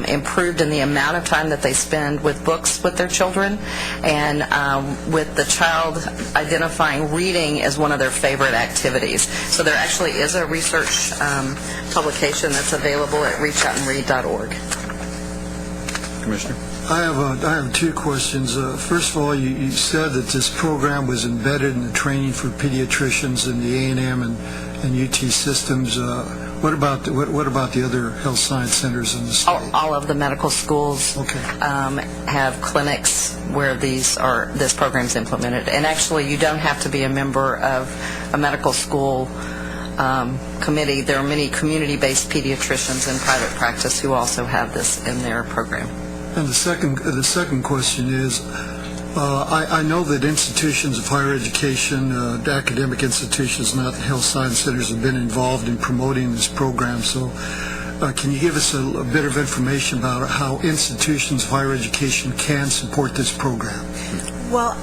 improved in the amount of time that they spend with books with their children, and with the child identifying reading as one of their favorite activities. So there actually is a research publication that's available at reachoutandread.org. Commissioner? I have 2 questions. First of all, you said that this program was embedded in the training for pediatricians in the A&M and UT systems. What about the other health science centers in the state? All of the medical schools have clinics where this program's implemented. And actually, you don't have to be a member of a medical school committee. There are many community-based pediatricians in private practice who also have this in their program. And the second question is, I know that institutions of higher education, academic institutions, not health science centers, have been involved in promoting this program. So can you give us a bit of information about how institutions of higher education can support this program? Well,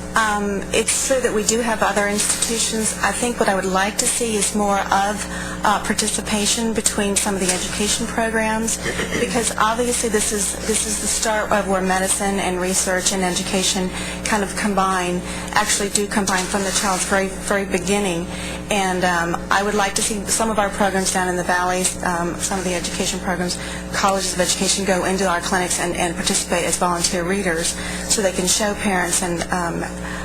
it's true that we do have other institutions. I think what I would like to see is more of participation between some of the education programs, because obviously this is the start of where medicine and research and education kind of combine from the child's very, very beginning. And I would like to see some of our programs down in the valleys, some of the education programs, colleges of education, go into our clinics and participate as volunteer readers, so they can show parents and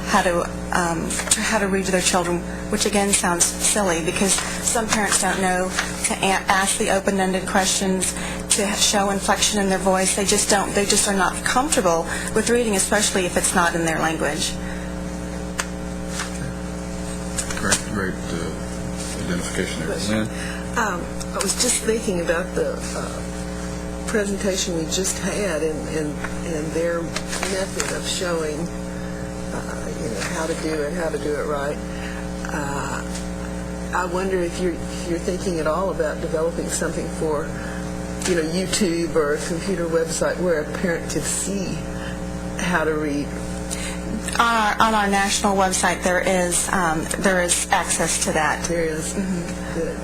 how to read to their children, which again sounds silly because some parents don't know to ask the open-ended questions, to show inflection in their voice. They just are not comfortable with reading, especially if it's not in their language. Great identification there. Lynn? I was just thinking about the presentation we just had and their method of showing, how to do it right. I wonder if you're thinking at all about developing something for, YouTube or a computer website where a parent could see how to read. On our national website, there is access to that. There is. Good.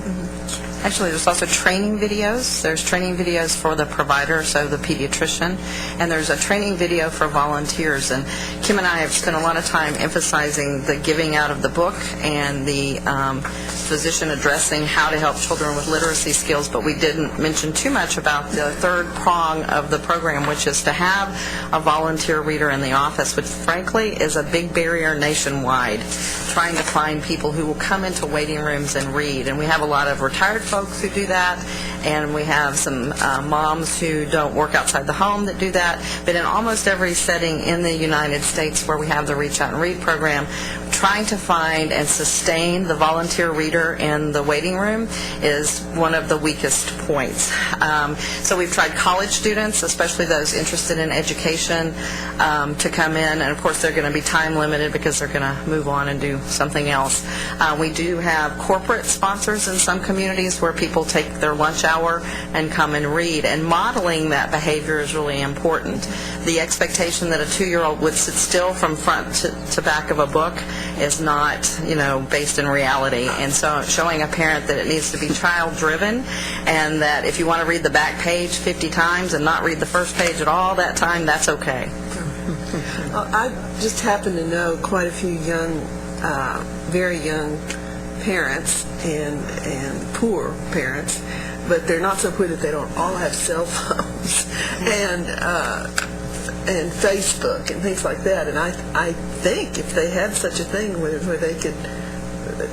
Actually, there's also training videos. There's training videos for the provider, so the pediatrician, and there's a training video for volunteers. And Kim and I have spent a lot of time emphasizing the giving out of the book and the physician addressing how to help children with literacy skills, but we didn't mention too much about the third prong of the program, which is to have a volunteer reader in the office, which frankly is a big barrier nationwide, trying to find people who will come into waiting rooms and read. And we have a lot of retired folks who do that, and we have some moms who don't work outside the home that do that. But in almost every setting in the United States where we have the Reach Out and Read program, trying to find and sustain the volunteer reader in the waiting room is one of the weakest points. So we've tried college students, especially those interested in education, to come in, and of course they're going to be time limited because they're going to move on and do something else. We do have corporate sponsors in some communities where people take their lunch hour and come and read, and modeling that behavior is really important. The expectation that a 2-year-old would sit still from front to back of a book is not, based in reality. And so showing a parent that it needs to be child-driven, and that if you want to read the back page 50 times and not read the first page at all that time, that's okay. I just happen to know quite a few young, very young parents and poor parents, but they're not so poor that they don't all have cell phones and Facebook and things like that. And I think if they had such a thing where they could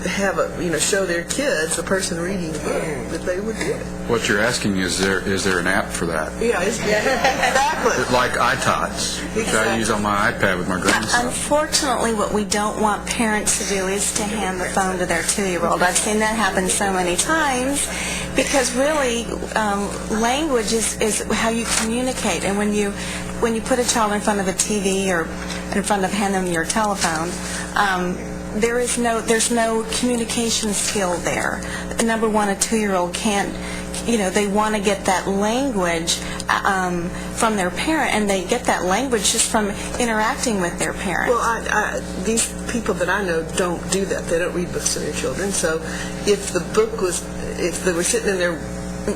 have show their kids a person reading a book, that they would do it. What you're asking is there an app for that? Yeah, exactly. Like iTots, which I use on my iPad with my grandson. Unfortunately, what we don't want parents to do is to hand the phone to their 2-year-old. I've seen that happen so many times, because really language is how you communicate. And when you put a child in front of a TV or in front of hand them your telephone, there's no communication skill there. Number one, a 2-year-old can't, they want to get that language from their parent, and they get that language just from interacting with their parent. Well, these people that I know don't do that. They don't read books to their children. So if they were sitting in their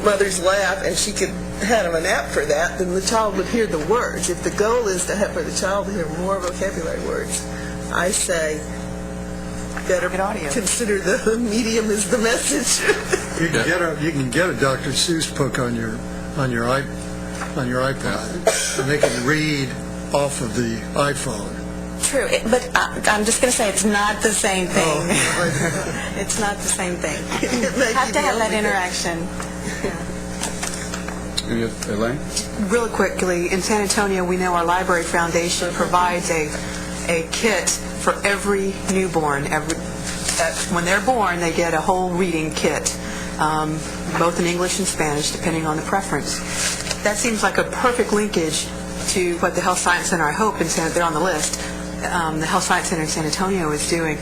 mother's lap and she could hand them an app for that, then the child would hear the words. If the goal is for the child to hear more vocabulary words, I say better consider the medium as the message. You can get a Dr. Seuss book on your iPad, and they can read off of the iPhone. True, but I'm just going to say it's not the same thing. It's not the same thing. You have to have that interaction. Elaine? Really quickly, in San Antonio, we know our Library Foundation provides a kit for every newborn. When they're born, they get a whole reading kit, both in English and Spanish, depending on the preference. That seems like a perfect linkage to what the Health Science Center, I hope, they're on the list, the Health Science Center in San Antonio is doing.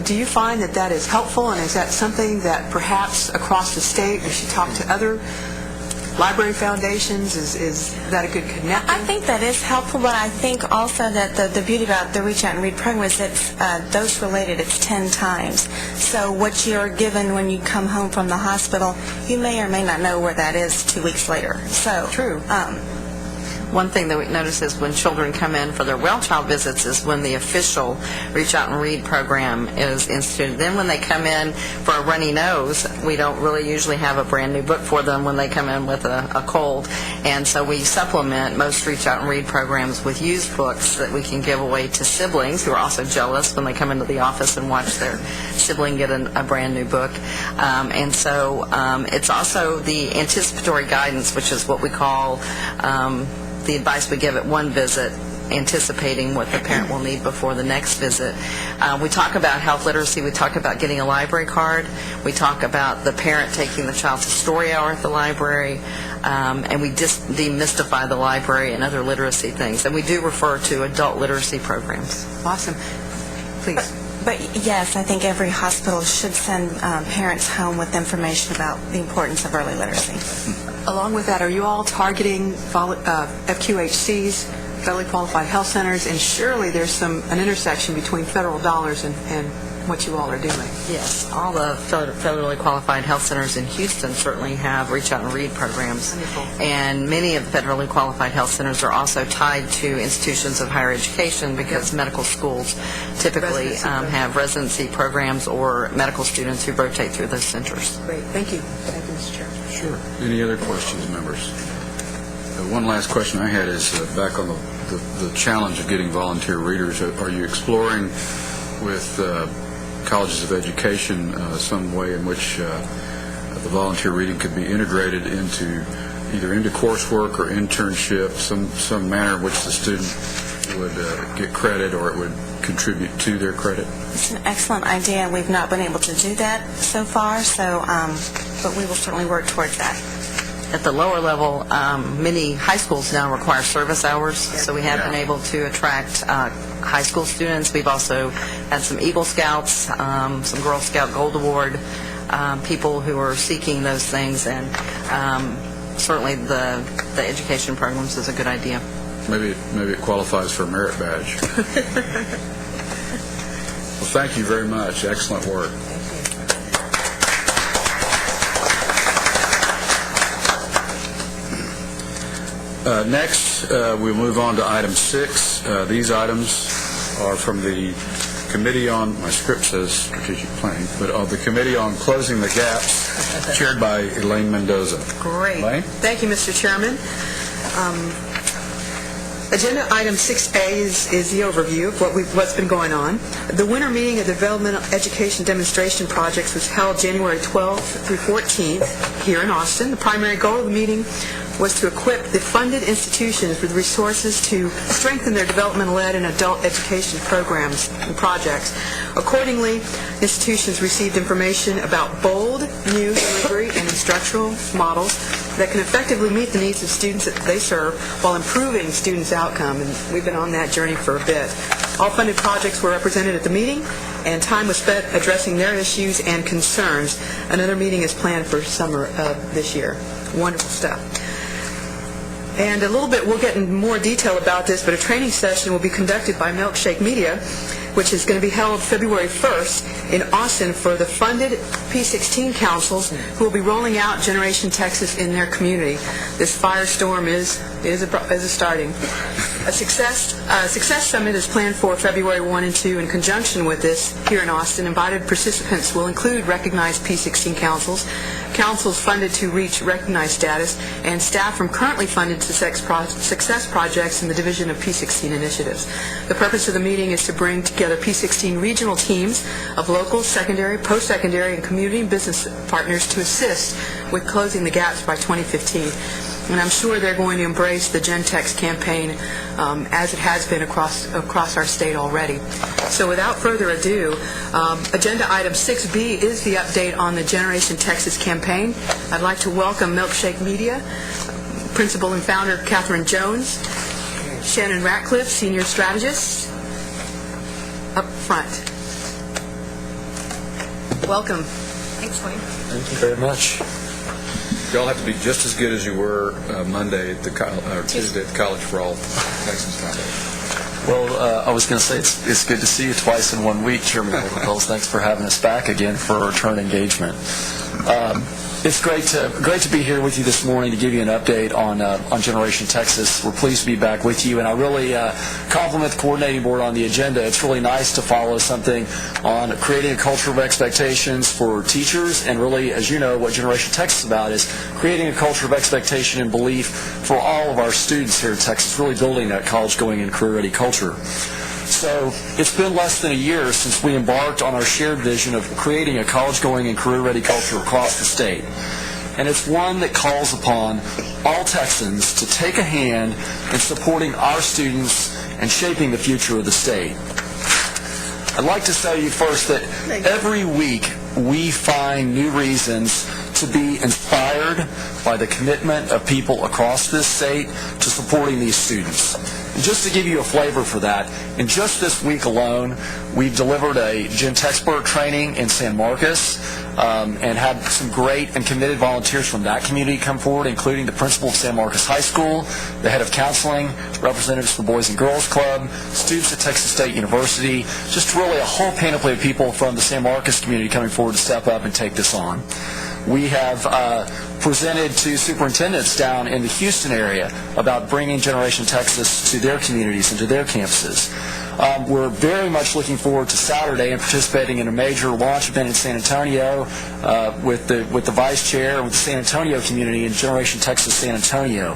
Do you find that is helpful, and is that something that perhaps across the state we should talk to other library foundations? Is that a good connection? I think that is helpful, but I think also that the beauty about the Reach Out and Read program is it's dose-related. It's 10 times. So what you're given when you come home from the hospital, you may or may not know where that is 2 weeks later. So True. One thing that we notice is when children come in for their well child visits is when the official Reach Out and Read program is instituted. Then when they come in for a runny nose, we don't really usually have a brand new book for them when they come in with a cold. And so we supplement most Reach Out and Read programs with used books that we can give away to siblings who are also jealous when they come into the office and watch their sibling get a brand new book. And so it's also the anticipatory guidance, which is what we call the advice we give at one visit anticipating what the parent will need before the next visit. We talk about health literacy. We talk about getting a library card. We talk about the parent taking the child to story hour at the library. And we just demystify the library and other literacy things. And we do refer to adult literacy programs. Awesome. Please. But yes, I think every hospital should send parents home with information about the importance of early literacy. Along with that, are you all targeting FQHCs, federally qualified health centers? And surely there's an intersection between federal dollars and what you all are doing. Yes, all the federally qualified health centers in Houston certainly have Reach Out and Read programs. Wonderful. And many of the federally qualified health centers are also tied to institutions of higher education because medical schools typically have residency programs or medical students who rotate through those centers. Great. Thank you. Thank you, Mr. Chairman. Sure. Any other questions, members? One last question I had is back on the challenge of getting volunteer readers. Are you exploring with colleges of education some way in which the volunteer reading could be integrated into coursework or internship, some manner in which the student would get credit or it would contribute to their credit? It's an excellent idea, and we've not been able to do that so far, but we will certainly work towards that. At the lower level, many high schools now require service hours, so we have been able to attract high school students. We've also had some Eagle Scouts, some Girl Scout Gold Award people who are seeking those things, and certainly the education programs is a good idea. Maybe it qualifies for a merit badge. Well, thank you very much. Excellent work. Next, we'll move on to item 6. These items are from the Committee on, my script says Strategic Planning, but of the Committee on Closing the Gaps, chaired by Elaine Mendoza. Great. Elaine? Thank you, Mr. Chairman. Agenda item 6A is the overview of what's been going on. The winter meeting of the Developmental Education Demonstration Projects was held January 12th through 14th here in Austin. The primary goal of the meeting was to equip the funded institutions with resources to strengthen their developmental ed and adult education programs and projects. Accordingly, institutions received information about bold, new delivery and instructional models that can effectively meet the needs of students that they serve while improving students' outcome, and we've been on that journey for a bit. All funded projects were represented at the meeting, and time was spent addressing their issues and concerns. Another meeting is planned for summer of this year. Wonderful stuff. And a little bit, we'll get in more detail about this, but a training session will be conducted by Milkshake Media, which is going to be held February 1st in Austin for the funded P16 councils who will be rolling out Generation Texas in their community. This firestorm is starting. A Success Summit is planned for February 1 and 2 in conjunction with this here in Austin. Invited participants will include recognized P16 councils funded to reach recognized status, and staff from currently funded success projects in the Division of P16 initiatives. The purpose of the meeting is to bring together P16 regional teams of local, secondary, post-secondary, and community and business partners to assist with closing the gaps by 2015. And I'm sure they're going to embrace the GenTex campaign as it has been across our state already. So without further ado, agenda item 6B is the update on the Generation Texas campaign. I'd like to welcome Milkshake Media, Principal and Founder Catherine Jones, Shannon Ratcliffe, Senior Strategist, up front. Welcome. Thanks, Wayne. Thank you very much. Y'all have to be just as good as you were Monday at Tuesday at the College for All Texans Foundation. Well, I was going to say it's good to see you twice in 1 week, Chairman Nichols. Thanks for having us back again for a return engagement. It's great to be here with you this morning to give you an update on Generation Texas. We're pleased to be back with you, and I really compliment the coordinating board on the agenda. It's really nice to follow something on creating a culture of expectations for teachers, and really, as you know, what Generation Texas is about is creating a culture of expectation and belief for all of our students here in Texas, really building that college-going and career-ready culture. So it's been less than a year since we embarked on our shared vision of creating a college-going and career-ready culture across the state. And it's one that calls upon all Texans to take a hand in supporting our students and shaping the future of the state. I'd like to tell you first that every week we find new reasons to be inspired by the commitment of people across this state to supporting these students. And just to give you a flavor for that, in just this week alone, we've delivered a Gen Techspert training in San Marcos and had some great and committed volunteers from that community come forward, including the principal of San Marcos High School, the head of counseling, representatives from the Boys and Girls Club, students at Texas State University, just really a whole panoply of people from the San Marcos community coming forward to step up and take this on. We have presented to superintendents down in the Houston area about bringing Generation Texas to their communities and to their campuses. We're very much looking forward to Saturday and participating in a major launch event in San Antonio with the vice chair and with the San Antonio community in Generation Texas San Antonio.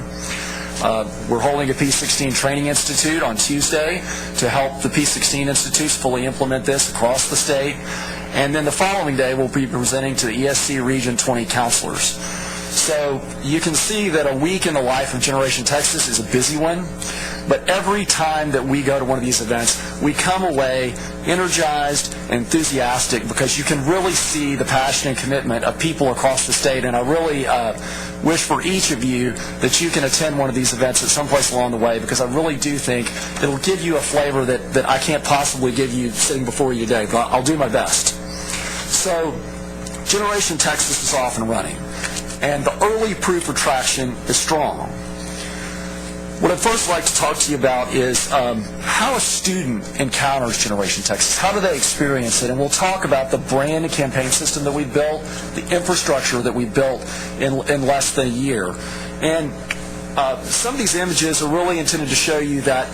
We're holding a P16 Training Institute on Tuesday to help the P16 institutes fully implement this across the state. And then the following day, we'll be presenting to the ESC Region 20 counselors. So you can see that a week in the life of Generation Texas is a busy one, but every time that we go to one of these events, we come away energized and enthusiastic because you can really see the passion and commitment of people across the state. And I really wish for each of you that you can attend one of these events at some place along the way, because I really do think it'll give you a flavor that I can't possibly give you sitting before you today, but I'll do my best. So Generation Texas is off and running, and the early proof of traction is strong. What I'd first like to talk to you about is how a student encounters Generation Texas. How do they experience it? And we'll talk about the brand and campaign system that we built, the infrastructure that we built in less than a year. And some of these images are really intended to show you that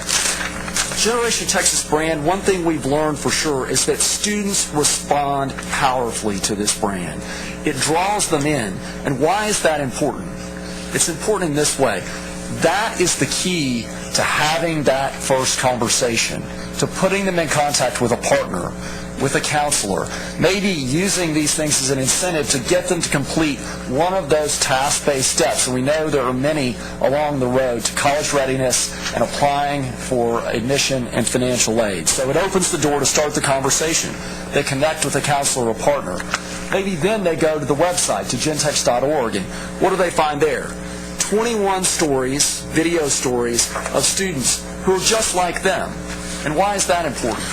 Generation Texas brand, one thing we've learned for sure is that students respond powerfully to this brand. It draws them in. And why is that important? It's important in this way. That is the key to having that first conversation, to putting them in contact with a partner, with a counselor, maybe using these things as an incentive to get them to complete one of those task-based steps. And we know there are many along the road to college readiness and applying for admission and financial aid. So it opens the door to start the conversation. They connect with a counselor or partner. Maybe then they go to the website, to gentex.org, and what do they find there? 21 stories, video stories, of students who are just like them. And why is that important?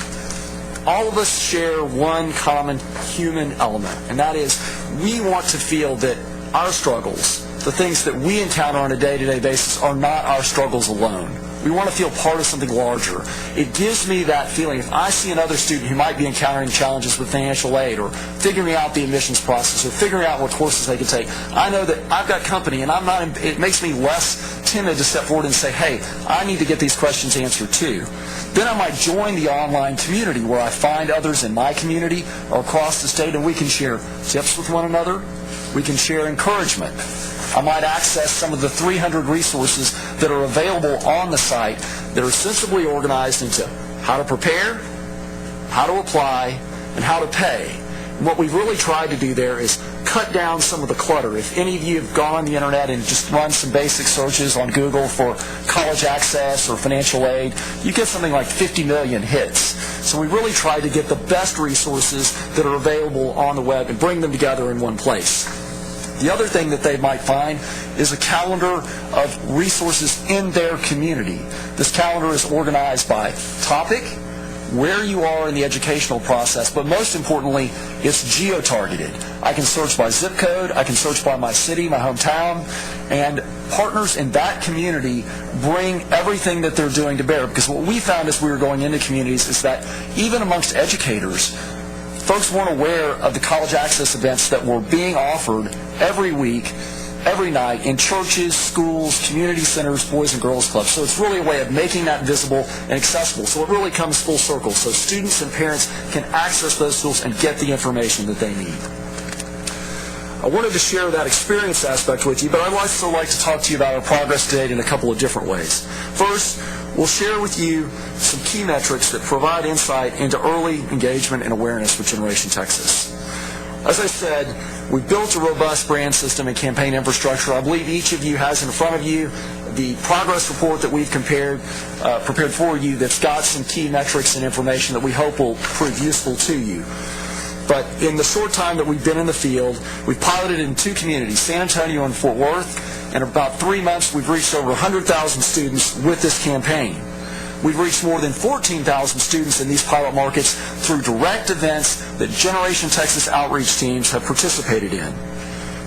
All of us share one common human element, and that is we want to feel that our struggles, the things that we encounter on a day-to-day basis, are not our struggles alone. We want to feel part of something larger. It gives me that feeling. If I see another student who might be encountering challenges with financial aid or figuring out the admissions process or figuring out what courses they can take, I know that I've got company, and it makes me less timid to step forward and say, hey, I need to get these questions answered too. Then I might join the online community where I find others in my community or across the state, and we can share tips with one another. We can share encouragement. I might access some of the 300 resources that are available on the site that are sensibly organized into how to prepare, how to apply, and how to pay. And what we've really tried to do there is cut down some of the clutter. If any of you have gone on the internet and just run some basic searches on Google for college access or financial aid, you get something like 50 million hits. So we really tried to get the best resources that are available on the web and bring them together in one place. The other thing that they might find is a calendar of resources in their community. This calendar is organized by topic, where you are in the educational process, but most importantly, it's geo-targeted. I can search by zip code, I can search by my city, my hometown, and partners in that community bring everything that they're doing to bear. Because what we found as we were going into communities is that even amongst educators, folks weren't aware of the college access events that were being offered every week, every night in churches, schools, community centers, Boys and Girls Clubs. So it's really a way of making that visible and accessible. So it really comes full circle. So students and parents can access those tools and get the information that they need. I wanted to share that experience aspect with you, but I'd also like to talk to you about our progress to date in a couple of different ways. First, we'll share with you some key metrics that provide insight into early engagement and awareness with Generation Texas. As I said, we built a robust brand system and campaign infrastructure. I believe each of you has in front of you the progress report that we've prepared for you that's got some key metrics and information that we hope will prove useful to you. But in the short time that we've been in the field, we've piloted in 2 communities, San Antonio and Fort Worth. In about 3 months, we've reached over 100,000 students with this campaign. We've reached more than 14,000 students in these pilot markets through direct events that Generation Texas outreach teams have participated in.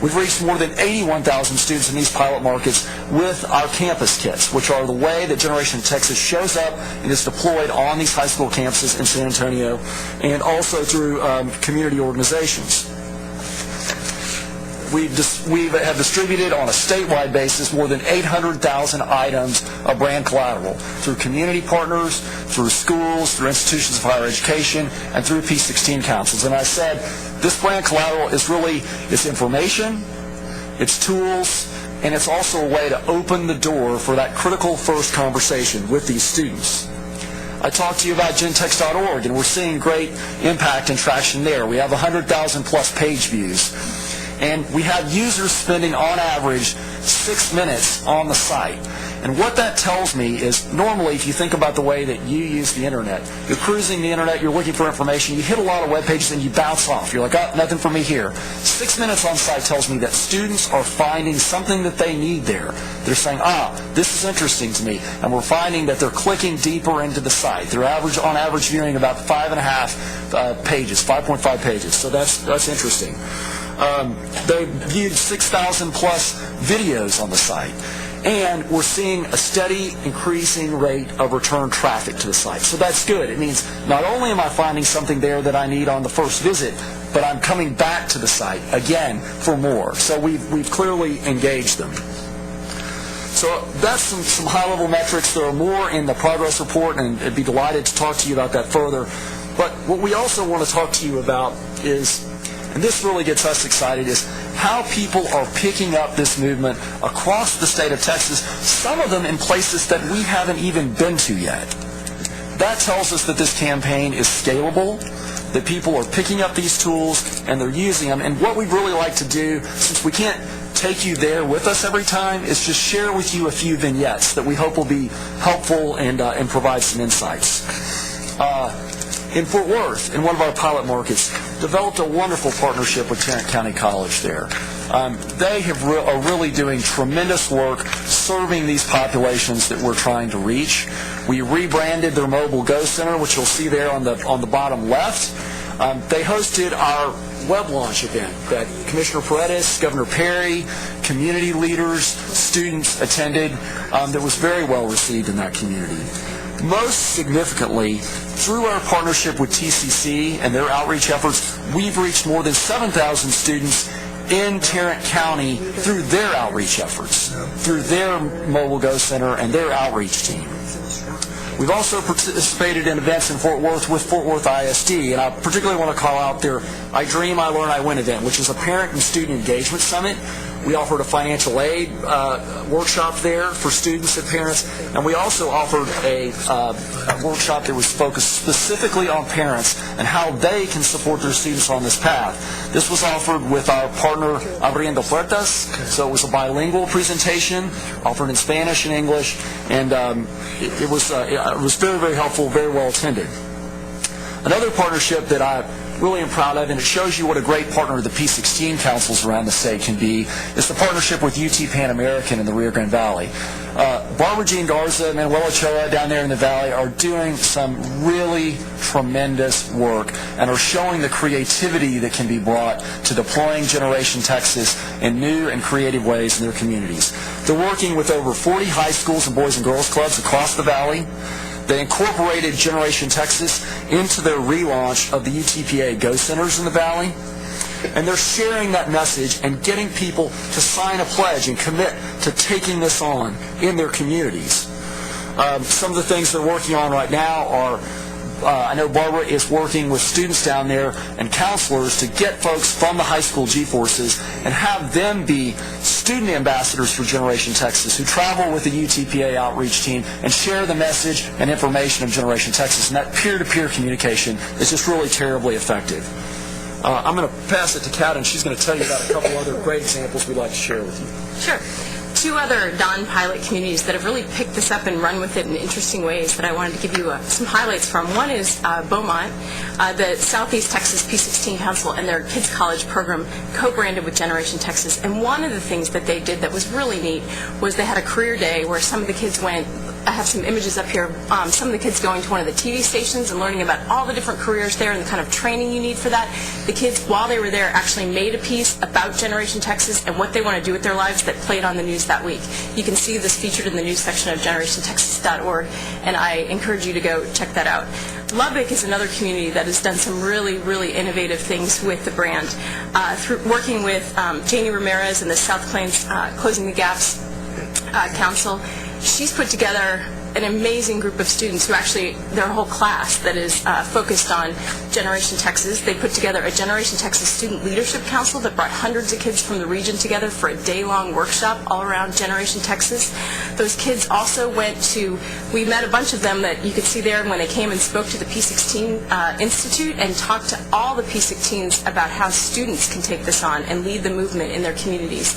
We've reached more than 81,000 students in these pilot markets with our campus kits, which are the way that Generation Texas shows up and is deployed on these high school campuses in San Antonio, and also through community organizations. We have distributed on a statewide basis more than 800,000 items of brand collateral through community partners, through schools, through institutions of higher education, and through P16 councils. And I said, this brand collateral is really, it's information, it's tools, and it's also a way to open the door for that critical first conversation with these students. I talked to you about gentex.org, and we're seeing great impact and traction there. We have 100,000 plus page views. And we have users spending, on average, 6 minutes on the site. And what that tells me is, normally, if you think about the way that you use the internet, you're cruising the internet, you're looking for information, you hit a lot of web pages, and you bounce off. You're like, oh, nothing for me here. 6 minutes on site tells me that students are finding something that they need there. They're saying, this is interesting to me. And we're finding that they're clicking deeper into the site. They're on average viewing about 5.5 pages, 5.5 pages. So that's interesting. They viewed 6,000 plus videos on the site. And we're seeing a steady increasing rate of return traffic to the site. So that's good. It means not only am I finding something there that I need on the first visit, but I'm coming back to the site again for more. So we've clearly engaged them. So that's some high-level metrics. There are more in the progress report, and I'd be delighted to talk to you about that further. But what we also want to talk to you about is, and this really gets us excited, is how people are picking up this movement across the state of Texas, some of them in places that we haven't even been to yet. That tells us that this campaign is scalable, that people are picking up these tools and they're using them. And what we'd really like to do, since we can't take you there with us every time, is just share with you a few vignettes that we hope will be helpful and provide some insights. In Fort Worth, in one of our pilot markets, developed a wonderful partnership with Tarrant County College there. They are really doing tremendous work serving these populations that we're trying to reach. We rebranded their Mobile Go Center, which you'll see there on the bottom left. They hosted our web launch event that Commissioner Paredes, Governor Perry, community leaders, students attended, that was very well received in that community. Most significantly, through our partnership with TCC and their outreach efforts, we've reached more than 7,000 students in Tarrant County through their outreach efforts, through their Mobile Go Center and their outreach team. We've also participated in events in Fort Worth with Fort Worth ISD, and I particularly want to call out their I Dream, I Learn, I Win event, which is a parent and student engagement summit. We offered a financial aid workshop there for students and parents, and we also offered a workshop that was focused specifically on parents and how they can support their students on this path. This was offered with our partner Abriendo Puertas, so it was a bilingual presentation offered in Spanish and English, and it was very, very helpful, very well attended. Another partnership that I really am proud of, and it shows you what a great partner the P16 councils around the state can be, is the partnership with UT Pan American in the Rio Grande Valley. Barbara Jean Garza and Manuel Ochoa down there in the valley are doing some really tremendous work and are showing the creativity that can be brought to deploying Generation Texas in new and creative ways in their communities. They're working with over 40 high schools and boys and girls clubs across the valley. They incorporated Generation Texas into their relaunch of the UTPA Go Centers in the Valley. And they're sharing that message and getting people to sign a pledge and commit to taking this on in their communities. Some of the things they're working on right now are, I know Barbara is working with students down there and counselors to get folks from the high school G-forces and have them be student ambassadors for Generation Texas who travel with the UTPA outreach team and share the message and information of Generation Texas. And that peer-to-peer communication is just really terribly effective. I'm going to pass it to Kat, and she's going to tell you about a couple other great examples we'd like to share with you. Sure. two other non-pilot communities that have really picked this up and run with it in interesting ways that I wanted to give you some highlights from. One is Beaumont, the Southeast Texas P16 Council and their Kids College program co-branded with Generation Texas. And one of the things that they did that was really neat was they had a career day where some of the kids went, I have some images up here, some of the kids going to one of the TV stations and learning about all the different careers there and the kind of training you need for that. The kids, while they were there, actually made a piece about Generation Texas and what they want to do with their lives that played on the news that week. You can see this featured in the news section of generationtexas.org, and I encourage you to go check that out. Lubbock is another community that has done some really, really innovative things with the brand. Through working with Janie Ramirez and the South Plains Closing the Gaps Council, she's put together an amazing group of students who actually, their whole class that is focused on Generation Texas. They put together a Generation Texas Student Leadership Council that brought hundreds of kids from the region together for a day-long workshop all around Generation Texas. Those kids also went to, we met a bunch of them that you could see there when they came and spoke to the P16 Institute and talked to all the P16s about how students can take this on and lead the movement in their communities.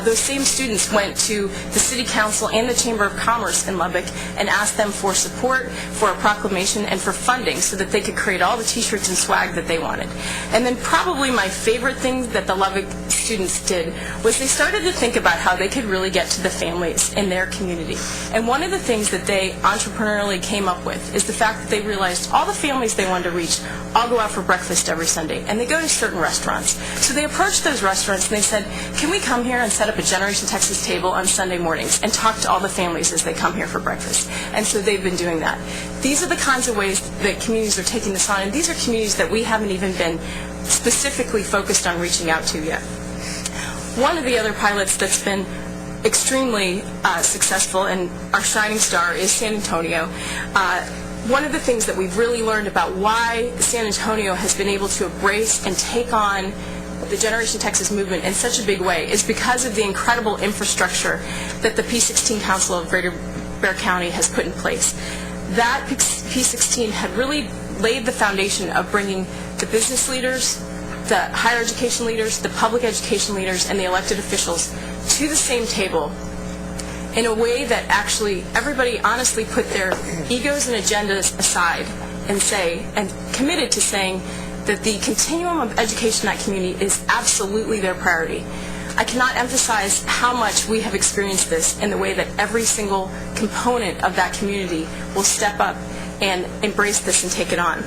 Those same students went to the City Council and the Chamber of Commerce in Lubbock and asked them for support, for a proclamation, and for funding so that they could create all the t-shirts and swag that they wanted. And then probably my favorite thing that the Lubbock students did was they started to think about how they could really get to the families in their community. And one of the things that they entrepreneurially came up with is the fact that they realized all the families they wanted to reach all go out for breakfast every Sunday, and they go to certain restaurants. So they approached those restaurants and they said, can we come here and set up a Generation Texas table on Sunday mornings and talk to all the families as they come here for breakfast? And so they've been doing that. These are the kinds of ways that communities are taking this on, and these are communities that we haven't even been specifically focused on reaching out to yet. One of the other pilots that's been extremely successful and our shining star is San Antonio. One of the things that we've really learned about why San Antonio has been able to embrace and take on the Generation Texas movement in such a big way is because of the incredible infrastructure that the P16 Council of Greater Bexar County has put in place. That P16 had really laid the foundation of bringing the business leaders, the higher education leaders, the public education leaders, and the elected officials to the same table in a way that actually everybody honestly put their egos and agendas aside and committed to saying that the continuum of education in that community is absolutely their priority. I cannot emphasize how much we have experienced this in the way that every single component of that community will step up and embrace this and take it on.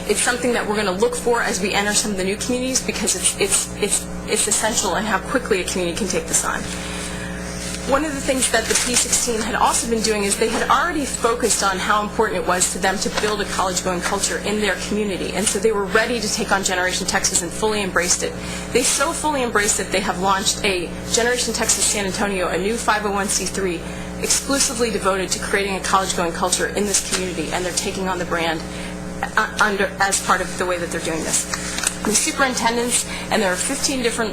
It's something that we're going to look for as we enter some of the new communities because it's essential in how quickly a community can take this on. One of the things that the P16 had also been doing is they had already focused on how important it was to them to build a college-going culture in their community, and so they were ready to take on Generation Texas and fully embraced it. They so fully embraced it, they have launched a Generation Texas San Antonio, a new 501c3, exclusively devoted to creating a college-going culture in this community, and they're taking on the brand as part of the way that they're doing this. The superintendents, and there are 15 different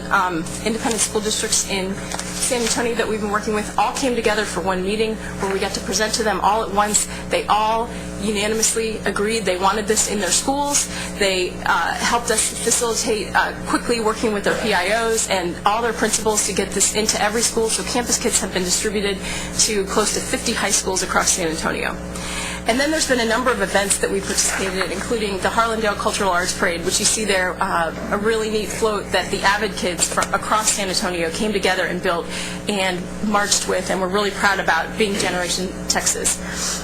independent school districts in San Antonio that we've been working with, all came together for one meeting where we got to present to them all at once. They all unanimously agreed they wanted this in their schools. They helped us facilitate quickly working with their PIOs and all their principals to get this into every school. So campus kits have been distributed to close to 50 high schools across San Antonio. And then there's been a number of events that we participated in, including the Harlandale Cultural Arts Parade, which you see there, a really neat float that the Avid kids from across San Antonio came together and built and marched with, and we're really proud about being Generation Texas.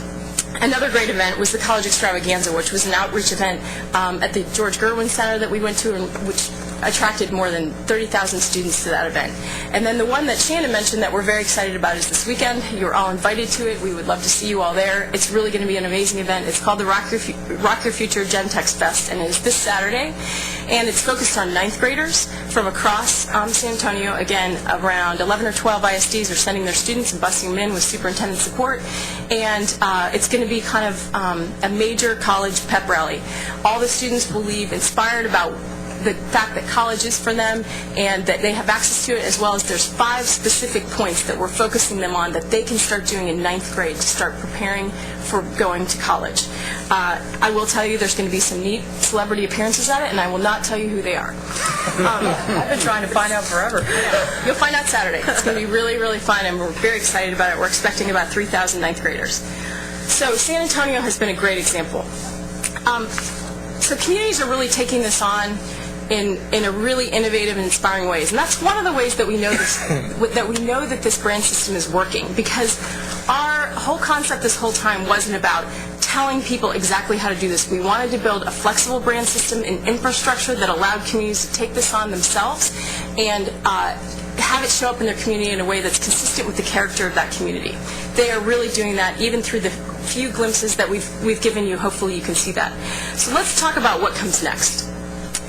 Another great event was the College Extravaganza, which was an outreach event at the George Gerwin Center that we went to, which attracted more than 30,000 students to that event. And then the one that Shannon mentioned that we're very excited about is this weekend. You're all invited to it. We would love to see you all there. It's really going to be an amazing event. It's called the Rock Your Future Gen Tex Fest, and it's this Saturday. And it's focused on 9th graders from across San Antonio. Again, around 11 or 12 ISDs are sending their students and busing them in with superintendent support. And it's going to be kind of a major college pep rally. All the students will leave inspired about the fact that college is for them and that they have access to it, as well as there's 5 specific points that we're focusing them on that they can start doing in 9th grade to start preparing for going to college. I will tell you there's going to be some neat celebrity appearances at it, and I will not tell you who they are. I've been trying to find out forever. You'll find out Saturday. It's going to be really, really fun, and we're very excited about it. We're expecting about 3,000 9th graders. So San Antonio has been a great example. So communities are really taking this on in a really innovative and inspiring ways, and that's one of the ways that we know that this brand system is working, because our whole concept this whole time wasn't about telling people exactly how to do this. We wanted to build a flexible brand system and infrastructure that allowed communities to take this on themselves and have it show up in their community in a way that's consistent with the character of that community. They are really doing that, even through the few glimpses that we've given you. Hopefully you can see that. So let's talk about what comes next.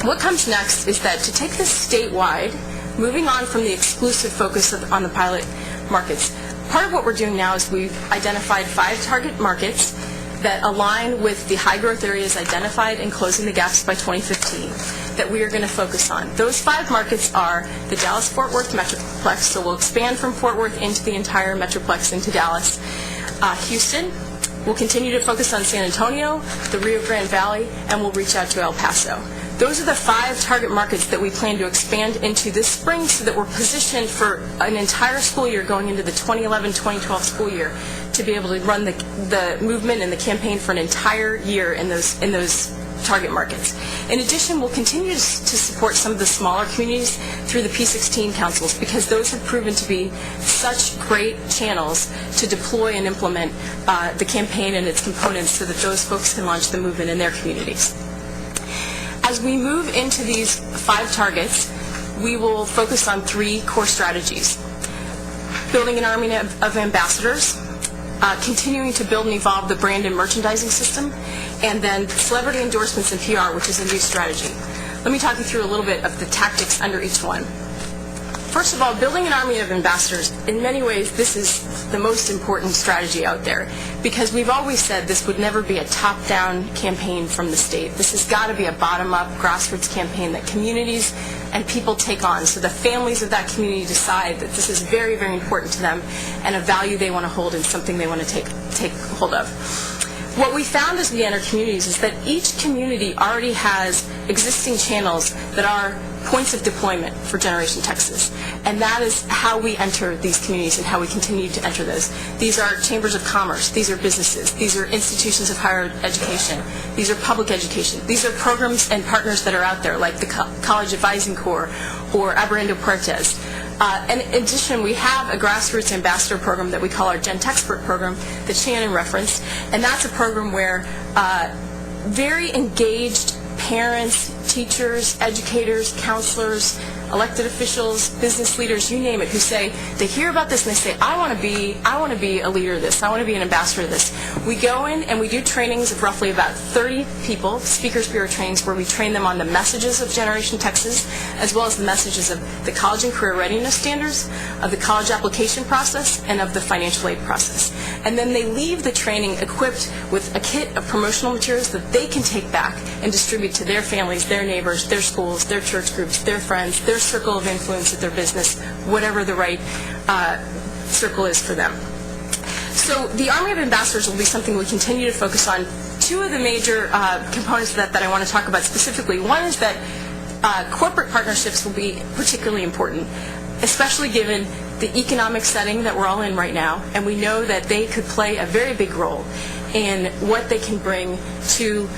What comes next is that to take this statewide, moving on from the exclusive focus on the pilot markets, part of what we're doing now is we've identified 5 target markets that align with the high growth areas identified in Closing the Gaps by 2015 that we are going to focus on. Those 5 markets are the Dallas-Fort Worth Metroplex, so we'll expand from Fort Worth into the entire Metroplex into Dallas. Houston, we'll continue to focus on San Antonio, the Rio Grande Valley, and we'll reach out to El Paso. Those are the 5 target markets that we plan to expand into this spring so that we're positioned for an entire school year going into the 2011-2012 school year to be able to run the movement and the campaign for an entire year in those target markets. In addition, we'll continue to support some of the smaller communities through the P16 councils, because those have proven to be such great channels to deploy and implement the campaign and its components so that those folks can launch the movement in their communities. As we move into these 5 targets, we will focus on 3 core strategies. Building an army of ambassadors, continuing to build and evolve the brand and merchandising system, and then celebrity endorsements and PR, which is a new strategy. Let me talk you through a little bit of the tactics under each one. First of all, building an army of ambassadors, in many ways, this is the most important strategy out there, because we've always said this would never be a top-down campaign from the state. This has got to be a bottom-up, grassroots campaign that communities and people take on, so the families of that community decide that this is very, very important to them and a value they want to hold and something they want to take hold of. What we found as we enter communities is that each community already has existing channels that are points of deployment for Generation Texas. And that is how we enter these communities and how we continue to enter those. These are chambers of commerce. These are businesses. These are institutions of higher education. These are public education. These are programs and partners that are out there, like the College Advising Corps or Aberrando Puertas. And in addition, we have a grassroots ambassador program that we call our Gen Texpert program that Shannon referenced. And that's a program where very engaged parents, teachers, educators, counselors, elected officials, business leaders, you name it, who say, they hear about this and they say, I want to be a leader of this, I want to be an ambassador of this. We go in and we do trainings of roughly about 30 people, Speakers Bureau trainings, where we train them on the messages of Generation Texas, as well as the messages of the college and career readiness standards, of the college application process, and of the financial aid process. And then they leave the training equipped with a kit of promotional materials that they can take back and distribute to their families, their neighbors, their schools, their church groups, their friends, their circle of influence at their business, whatever the right circle is for them. So the Army of Ambassadors will be something we continue to focus on. 2 of the major components of that I want to talk about specifically. One is that corporate partnerships will be particularly important, especially given the economic setting that we're all in right now, and we know that they could play a very big role in what they can bring to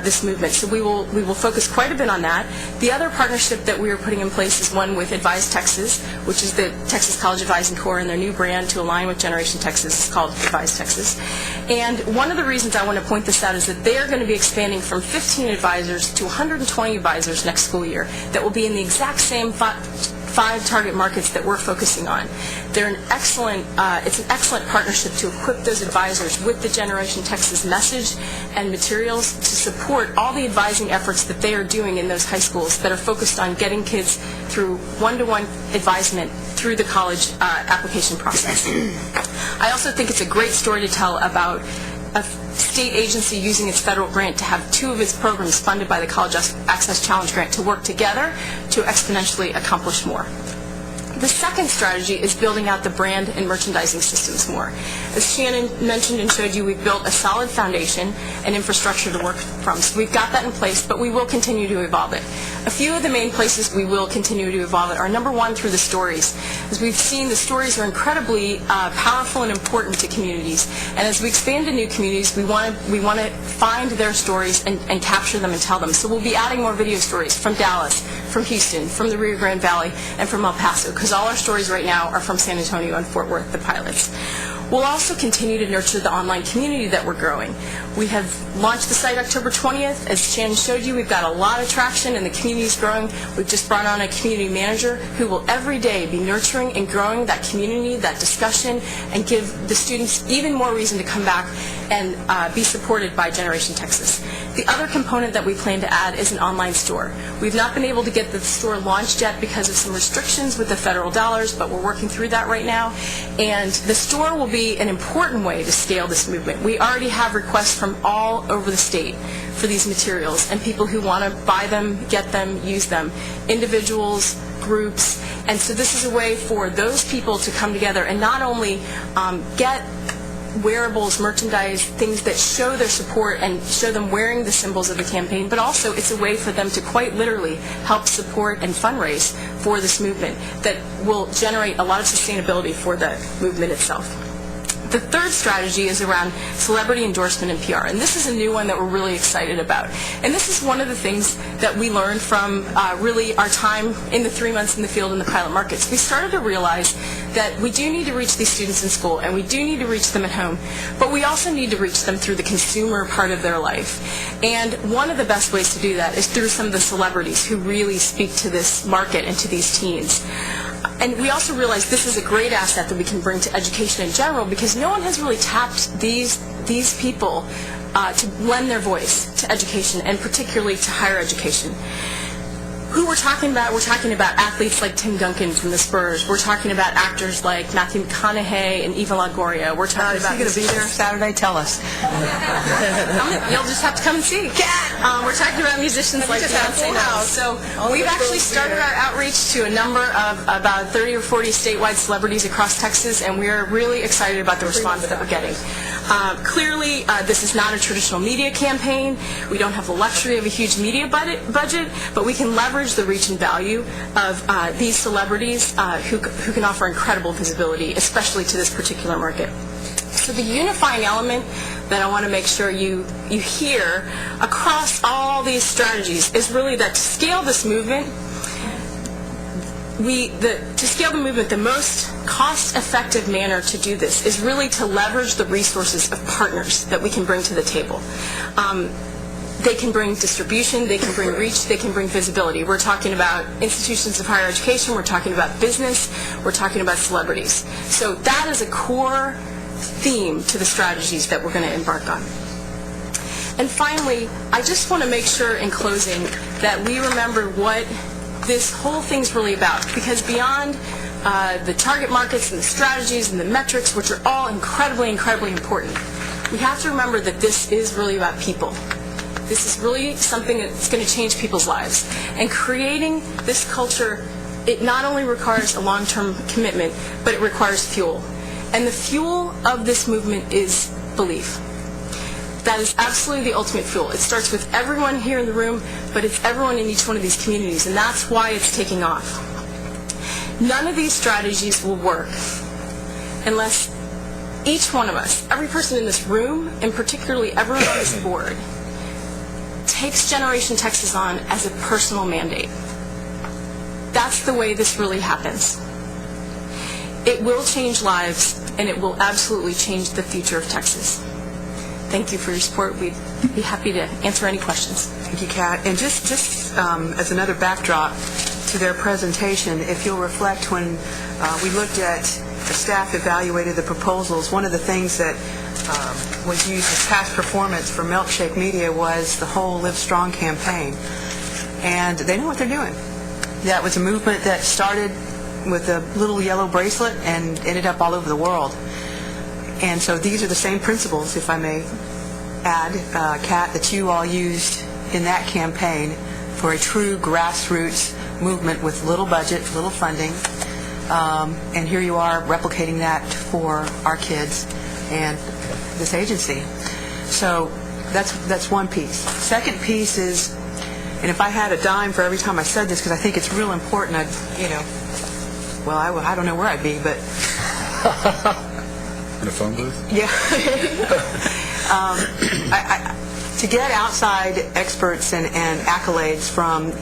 this movement. So we will focus quite a bit on that. The other partnership that we are putting in place is one with Advise Texas, which is the Texas College Advising Corps, and their new brand to align with Generation Texas is called Advise Texas. And one of the reasons I want to point this out is that they are going to be expanding from 15 advisors to 120 advisors next school year that will be in the exact same 5 target markets that we're focusing on. It's an excellent partnership to equip those advisors with the Generation Texas message and materials to support all the advising efforts that they are doing in those high schools that are focused on getting kids through one-to-one advisement through the college application process. I also think it's a great story to tell about a state agency using its federal grant to have 2 of its programs funded by the College Access Challenge Grant to work together to exponentially accomplish more. The second strategy is building out the brand and merchandising systems more. As Shannon mentioned and showed you, we've built a solid foundation and infrastructure to work from. So we've got that in place, but we will continue to evolve it. A few of the main places we will continue to evolve it are, number one, through the stories. As we've seen, the stories are incredibly powerful and important to communities. And as we expand to new communities, we want to find their stories and capture them and tell them. So we'll be adding more video stories from Dallas, from Houston, from the Rio Grande Valley, and from El Paso, because all our stories right now are from San Antonio and Fort Worth, the pilots. We'll also continue to nurture the online community that we're growing. We have launched the site October 20th. As Shannon showed you, we've got a lot of traction and the community is growing. We've just brought on a community manager who will every day be nurturing and growing that community, that discussion, and give the students even more reason to come back and be supported by Generation Texas. The other component that we plan to add is an online store. We've not been able to get the store launched yet because of some restrictions with the federal dollars, but we're working through that right now. And the store will be an important way to scale this movement. We already have requests from all over the state for these materials and people who want to buy them, get them, use them, individuals, groups. And so this is a way for those people to come together and not only get wearables, merchandise, things that show their support and show them wearing the symbols of the campaign, but also it's a way for them to quite literally help support and fundraise for this movement that will generate a lot of sustainability for the movement itself. The third strategy is around celebrity endorsement and PR, and this is a new one that we're really excited about. And this is one of the things that we learned from really our time in the 3 months in the field in the pilot markets. We started to realize that we do need to reach these students in school, and we do need to reach them at home, but we also need to reach them through the consumer part of their life. And one of the best ways to do that is through some of the celebrities who really speak to this market and to these teens. And we also realize this is a great asset that we can bring to education in general, because no one has really tapped these people to lend their voice to education, and particularly to higher education. Who we're talking about athletes like Tim Duncan from the Spurs. We're talking about actors like Matthew McConaughey and Eva Longoria. We're talking about... Is he going to be there Saturday? Tell us. You'll just have to come and see. We're talking about musicians like Beyonce now. So we've actually started our outreach to a number of about 30 or 40 statewide celebrities across Texas, and we're really excited about the response that we're getting. Clearly, this is not a traditional media campaign. We don't have the luxury of a huge media budget, but we can leverage the reach and value of these celebrities who can offer incredible visibility, especially to this particular market. So the unifying element that I want to make sure you hear across all these strategies is really that to scale this movement, the most cost-effective manner to do this is really to leverage the resources of partners that we can bring to the table. They can bring distribution, they can bring reach, they can bring visibility. We're talking about institutions of higher education, we're talking about business, we're talking about celebrities. So that is a core theme to the strategies that we're going to embark on. And finally, I just want to make sure in closing that we remember what this whole thing's really about, because beyond the target markets and the strategies and the metrics, which are all incredibly, incredibly important, we have to remember that this is really about people. This is really something that's going to change people's lives. And creating this culture, it not only requires a long-term commitment, but it requires fuel. And the fuel of this movement is belief. That is absolutely the ultimate fuel. It starts with everyone here in the room, but it's everyone in each one of these communities, and that's why it's taking off. None of these strategies will work unless each one of us, every person in this room, and particularly everyone on this board, takes Generation Texas on as a personal mandate. That's the way this really happens. It will change lives, and it will absolutely change the future of Texas. Thank you for your support. We'd be happy to answer any questions. Thank you, Kat. And just as another backdrop to their presentation, if you'll reflect, when we looked at, the staff evaluated the proposals, one of the things that was used as past performance for Milkshake Media was the whole Live Strong campaign. And they know what they're doing. That was a movement that started with a little yellow bracelet and ended up all over the world. And so these are the same principles, if I may add, Kat, that you all used in that campaign for a true grassroots movement with little budget, little funding. And here you are replicating that for our kids and this agency. So that's one piece. Second piece is, and if I had a dime for every time I said this, because I think it's real important, I don't know where I'd be, but... In a phone booth? Yeah. To get outside experts and accolades from,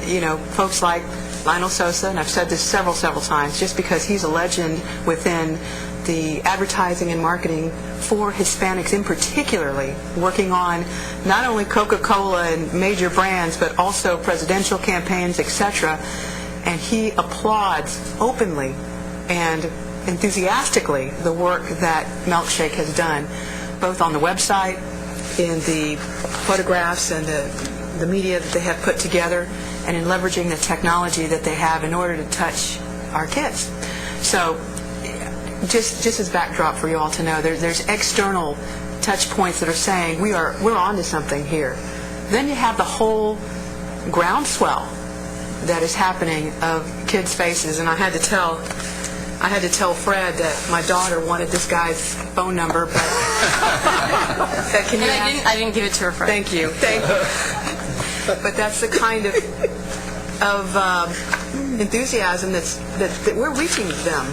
folks like Lionel Sosa, and I've said this several times, just because he's a legend within the advertising and marketing for Hispanics in particularly, working on not only Coca-Cola and major brands, but also presidential campaigns, etc. And he applauds openly and enthusiastically the work that Milkshake has done, both on the website, in the photographs and the media that they have put together, and in leveraging the technology that they have in order to touch our kids. So just as backdrop for you all to know, there's external touch points that are saying we're onto something here. Then you have the whole groundswell that is happening of kids' faces, and I had to tell Fred that my daughter wanted this guy's phone number, but I didn't give it to her, Fred. Thank you. But that's the kind of enthusiasm that we're reaching them,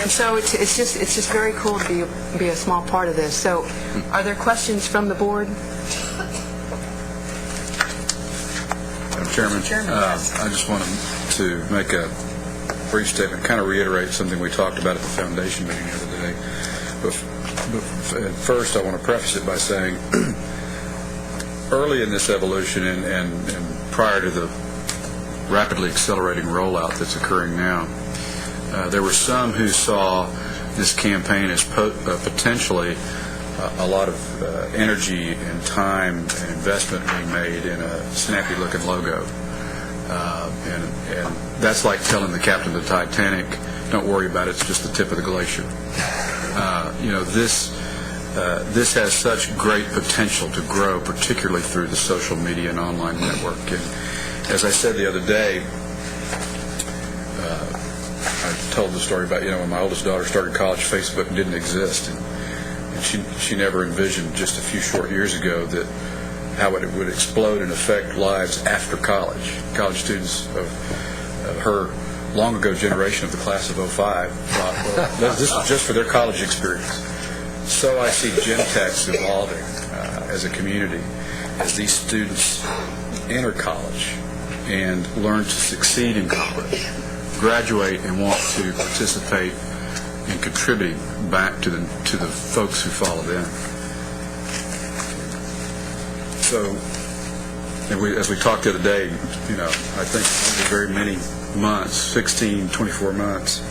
and so it's just very cool to be a small part of this. So, are there questions from the board? Madam Chairman, I just wanted to make a brief statement, kind of reiterate something we talked about at the foundation meeting the other day. But first, I want to preface it by saying, early in this evolution and prior to the rapidly accelerating rollout that's occurring now, there were some who saw this campaign as potentially a lot of energy and time and investment being made in a snappy-looking logo. And that's like telling the captain of the Titanic, don't worry about it, it's just the tip of the glacier. This has such great potential to grow, particularly through the social media and online network. And as I said the other day, I told the story about, when my oldest daughter started college, Facebook didn't exist. And she never envisioned just a few short years ago that how it would explode and affect lives after college. College students of her long ago generation of the class of 05 thought, well, this was just for their college experience. So I see gym techs evolving as a community as these students enter college and learn to succeed in college, graduate and want to participate in contributing back to the folks who follow them. So, as we talked the other day, I think there will be very many months, 16, 24 months,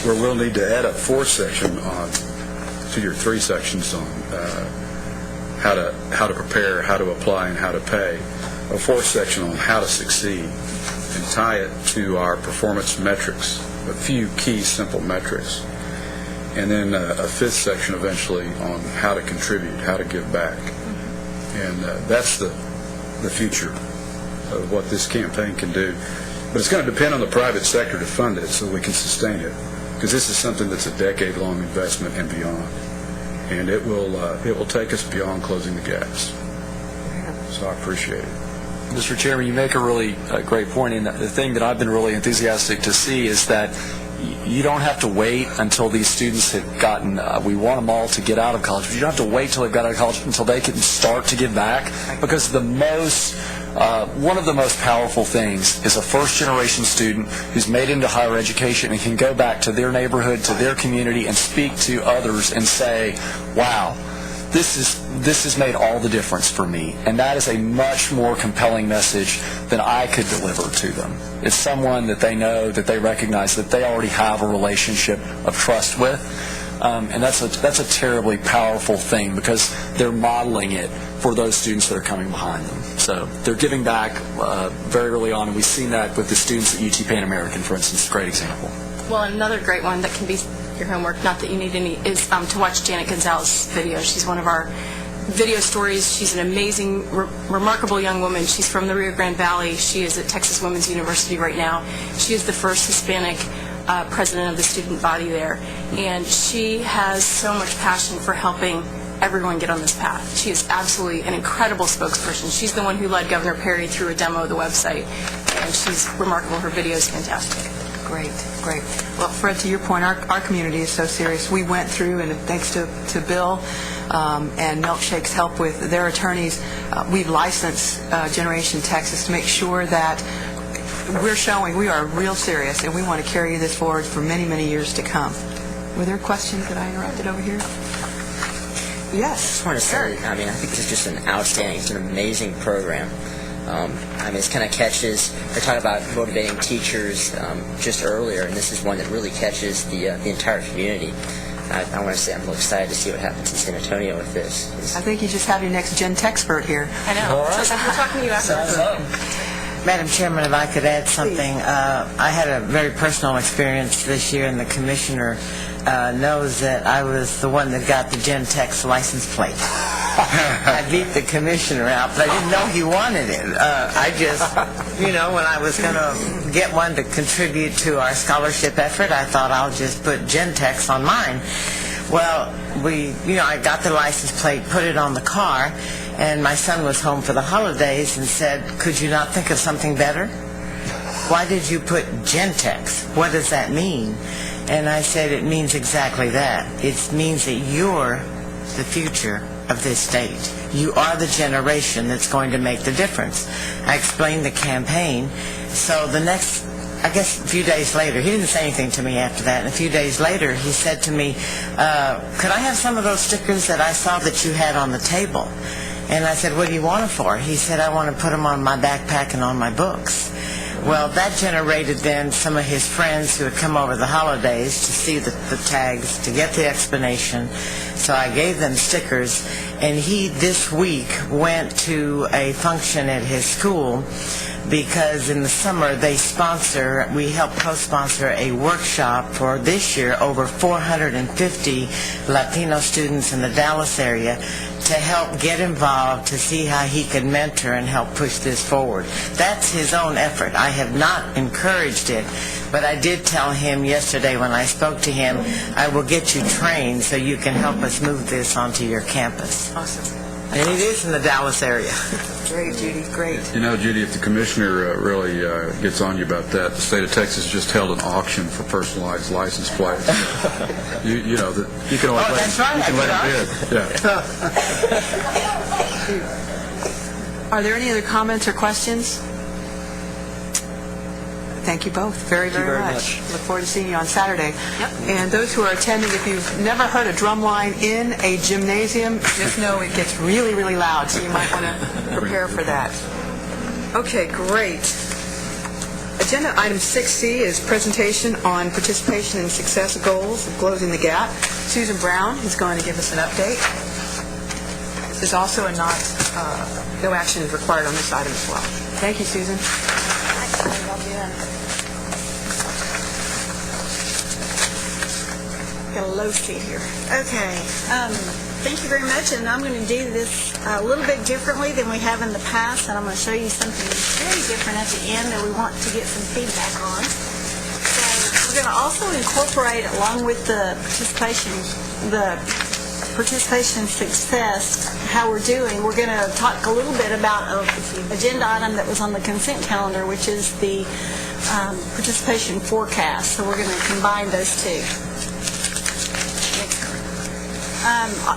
where we'll need to add a fourth section to your three sections on how to prepare, how to apply, and how to pay. A fourth section on how to succeed, and tie it to our performance metrics, a few key simple metrics. And then a fifth section eventually on how to contribute, how to give back. And that's the future of what this campaign can do. But it's going to depend on the private sector to fund it so we can sustain it, because this is something that's a decade-long investment and beyond. And it will take us beyond closing the gaps. So I appreciate it. Mr. Chairman, you make a really great point, and the thing that I've been really enthusiastic to see is that you don't have to wait until these students have gotten, we want them all to get out of college, but you don't have to wait until they've got out of college until they can start to give back, because one of the most powerful things is a first-generation student who's made into higher education and can go back to their neighborhood, to their community, and speak to others and say, wow, this has made all the difference for me. And that is a much more compelling message than I could deliver to them. It's someone that they know, that they recognize, that they already have a relationship of trust with. And that's a terribly powerful thing, because they're modeling it for those students that are coming behind them. So they're giving back very early on, and we've seen that with the students at UT Pan American, for instance, a great example. Well, another great one that can be your homework, not that you need any, is to watch Janet Gonzalez's video. She's one of our video stories. She's an amazing, remarkable young woman. She's from the Rio Grande Valley. She is at Texas Women's University right now. She is the first Hispanic president of the student body there, and she has so much passion for helping everyone get on this path. She is absolutely an incredible spokesperson. She's the one who led Governor Perry through a demo of the website, and she's remarkable. Her video is fantastic. Great, great. Well, Fred, to your point, our community is so serious. We went through, and thanks to Bill and Milkshake's help with their attorneys, we've licensed Generation Texas to make sure that we're showing we are real serious, and we want to carry this forward for many, many years to come. Were there questions that I interrupted over here? Yes. I just want to say, I think this is just an outstanding, it's an amazing program. It kind of catches, they're talking about motivating teachers just earlier, and this is one that really catches the entire community. I want to say I'm real excited to see what happens in San Antonio with this. I think you just have your next Gen Techspert here. I know. All right. We're talking to you after. Madam Chairman, if I could add something. I had a very personal experience this year, and the Commissioner knows that I was the one that got the Gen Tech's license plate. I beat the Commissioner out, but I didn't know he wanted it. I just, when I was going to get one to contribute to our scholarship effort, I thought I'll just put Gen Tech's on mine. Well, I got the license plate, put it on the car, and my son was home for the holidays and said, "Could you not think of something better? Why did you put Gen Tech's? What does that mean?" And I said, "It means exactly that. It means that you're the future of this state. You are the generation that's going to make the difference." I explained the campaign. So the next, I guess a few days later, he didn't say anything to me after that, and a few days later he said to me, "Could I have some of those stickers that I saw that you had on the table?" And I said, "What do you want them for?" He said, "I want to put them on my backpack and on my books." Well, that generated then some of his friends who had come over the holidays to see the tags, to get the explanation. So I gave them stickers, and he this week went to a function at his school because in the summer we help co-sponsor a workshop for this year over 450 Latino students in the Dallas area to help get involved, to see how he could mentor and help push this forward. That's his own effort. I have not encouraged it, but I did tell him yesterday when I spoke to him, I will get you trained so you can help us move this onto your campus. Awesome. And it is in the Dallas area. Great, Judy, great. Judy, if the Commissioner really gets on you about that, the state of Texas just held an auction for personalized license plates. You can always let him bid. Yeah. Are there any other comments or questions? Thank you both very, very much. Look forward to seeing you on Saturday. Yep. And those who are attending, if you've never heard a drum line in a gymnasium, just know it gets really, really loud, so you might want to prepare for that. Okay, great. Agenda item 6C is presentation on participation in success goals of Closing the Gap. Susan Brown is going to give us an update. This is also no action is required on this item as well. Thank you, Susan. Got a low seat here. Okay. Thank you very much, and I'm going to do this a little bit differently than we have in the past, and I'm going to show you something very different at the end that we want to get some feedback on. So we're going to also incorporate, along with the participation success, how we're doing, we're going to talk a little bit about an agenda item that was on the consent calendar, which is the participation forecast. So we're going to combine those two.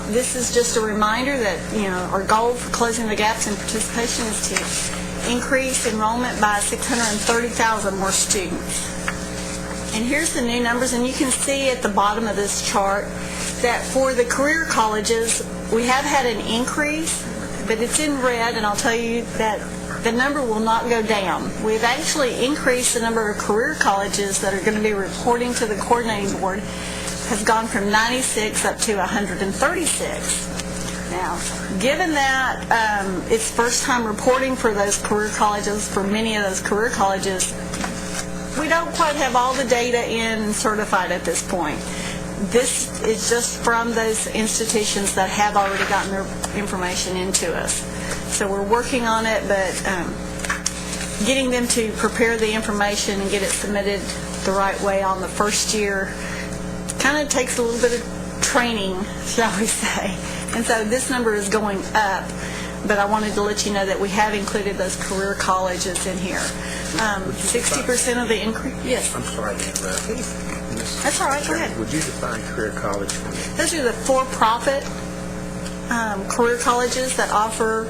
This is just a reminder that our goal for closing the gaps in participation is to increase enrollment by 630,000 more students. And here's the new numbers, and you can see at the bottom of this chart that for the career colleges, we have had an increase, but it's in red, and I'll tell you that the number will not go down. We've actually increased the number of career colleges that are going to be reporting to the coordinating board, has gone from 96 up to 136. Now, given that it's first time reporting for those career colleges, for many of those career colleges, we don't quite have all the data in and certified at this point. This is just from those institutions that have already gotten their information into us. So we're working on it, but getting them to prepare the information and get it submitted the right way on the first year kind of takes a little bit of training, shall we say. And so this number is going up, but I wanted to let you know that we have included those career colleges in here. 60% of the increase. Yes. I'm sorry to interrupt. That's all right. Go ahead. Would you define career college for me? Those are the for-profit career colleges that offer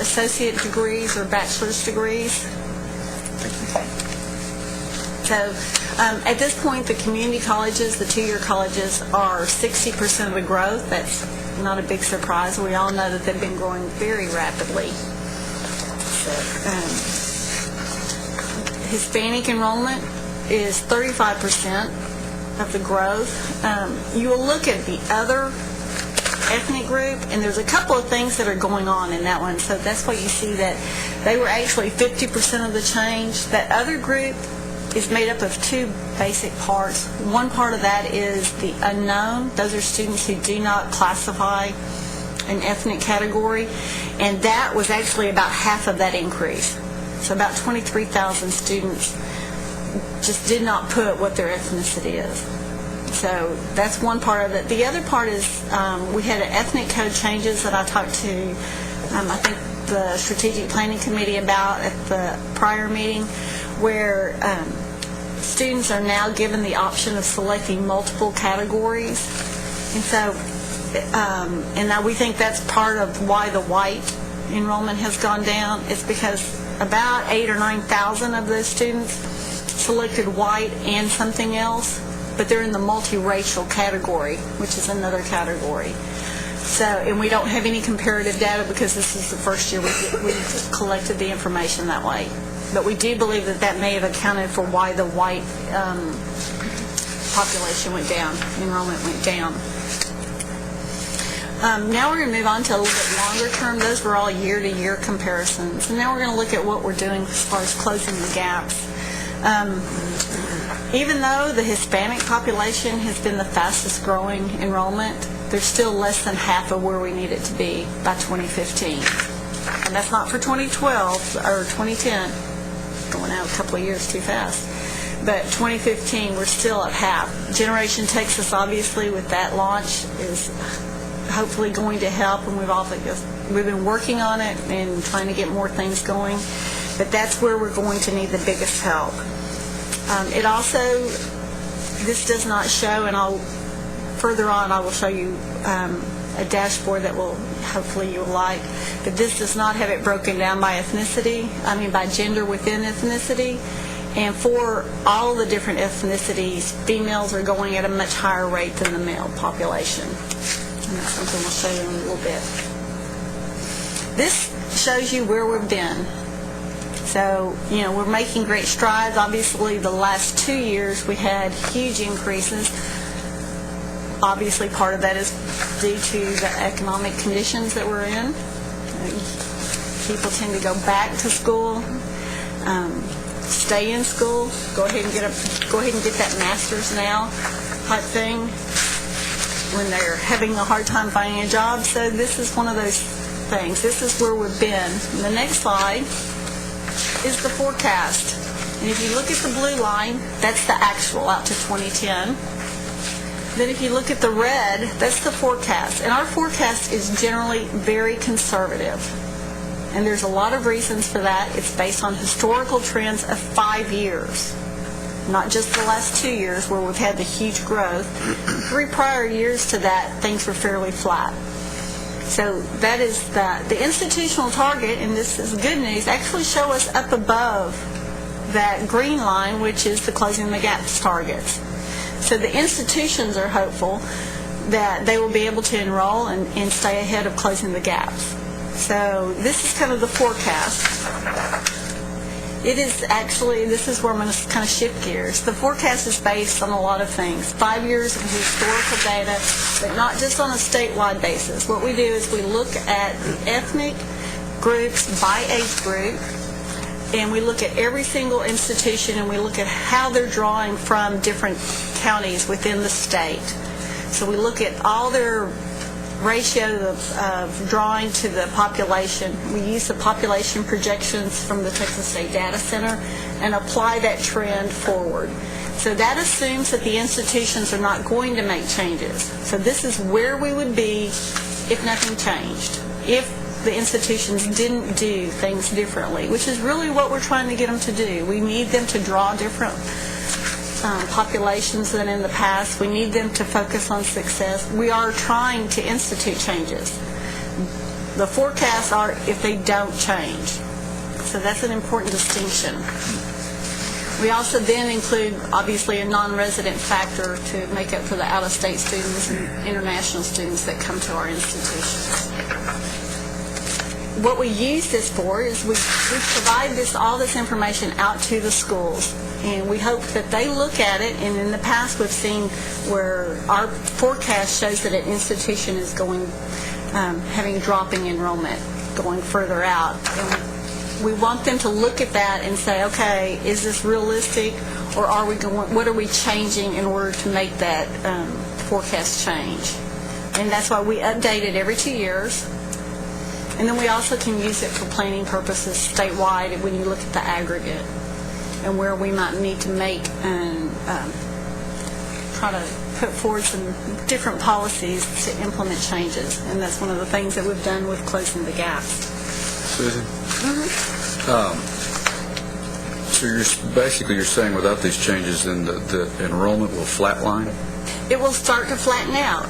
associate degrees or bachelor's degrees. Okay. So at this point, the community colleges, the two-year colleges, are 60% of the growth. That's not a big surprise. We all know that they've been growing very rapidly. So, Hispanic enrollment is 35% of the growth. You will look at the other ethnic group, and there's a couple of things that are going on in that one. So that's why you see that they were actually 50% of the change. That other group is made up of two basic parts. One part of that is the unknown. Those are students who do not classify an ethnic category, and that was actually about half of that increase. So about 23,000 students just did not put what their ethnicity is. So that's one part of it. The other part is we had ethnic code changes that I talked to, I think, the Strategic Planning Committee about at the prior meeting, where students are now given the option of selecting multiple categories. And so, and now we think that's part of why the white enrollment has gone down. It's because about 8,000 or 9,000 of those students selected white and something else, but they're in the multiracial category, which is another category. So, and we don't have any comparative data because this is the first year we collected the information that way. But we do believe that that may have accounted for why the white population went down, enrollment went down. Now we're going to move on to a little bit longer term. Those were all year-to-year comparisons. And now we're going to look at what we're doing as far as closing the gaps. Even though the Hispanic population has been the fastest growing enrollment, there's still less than half of where we need it to be by 2015. And that's not for 2012 or 2010, going out a couple of years too fast. But 2015, we're still at half. Generation Texas, obviously, with that launch, is hopefully going to help, and we've been working on it and trying to get more things going. But that's where we're going to need the biggest help. It also, this does not show, and further on I will show you a dashboard that will, hopefully you will like, but this does not have it broken down by ethnicity, by gender within ethnicity. And for all the different ethnicities, females are going at a much higher rate than the male population. And that's something we'll show you in a little bit. This shows you where we've been. So, we're making great strides. Obviously, the last 2 years we had huge increases. Obviously, part of that is due to the economic conditions that we're in. People tend to go back to school, stay in school, go ahead and get that master's now type thing when they're having a hard time finding a job. So this is one of those things. This is where we've been. And the next slide is the forecast. And if you look at the blue line, that's the actual out to 2010. Then if you look at the red, that's the forecast. And our forecast is generally very conservative. And there's a lot of reasons for that. It's based on historical trends of 5 years, not just the last 2 years where we've had the huge growth. 3 prior years to that, things were fairly flat. So that is the institutional target, and this is good news, actually show us up above that green line, which is the closing the gaps targets. So the institutions are hopeful that they will be able to enroll and stay ahead of closing the gaps. So this is kind of the forecast. It is actually, this is where I'm going to kind of shift gears. The forecast is based on a lot of things. 5 years of historical data, but not just on a statewide basis. What we do is we look at the ethnic groups by age group, and we look at every single institution, and we look at how they're drawing from different counties within the state. So we look at all their ratio of drawing to the population. We use the population projections from the Texas State Data Center and apply that trend forward. So that assumes that the institutions are not going to make changes. So this is where we would be if nothing changed, if the institutions didn't do things differently, which is really what we're trying to get them to do. We need them to draw different populations than in the past. We need them to focus on success. We are trying to institute changes. The forecasts are if they don't change. So that's an important distinction. We also then include, obviously, a non-resident factor to make up for the out-of-state students and international students that come to our institutions. What we use this for is we provide all this information out to the schools, and we hope that they look at it. And in the past, we've seen where our forecast shows that an institution is having dropping enrollment, going further out. And we want them to look at that and say, okay, is this realistic, or what are we changing in order to make that forecast change? And that's why we update it every 2 years. And then we also can use it for planning purposes statewide when you look at the aggregate and where we might need to make and try to put forward some different policies to implement changes. And that's one of the things that we've done with closing the gaps. Susan? So you're saying without these changes, then the enrollment will flatline? It will start to flatten out.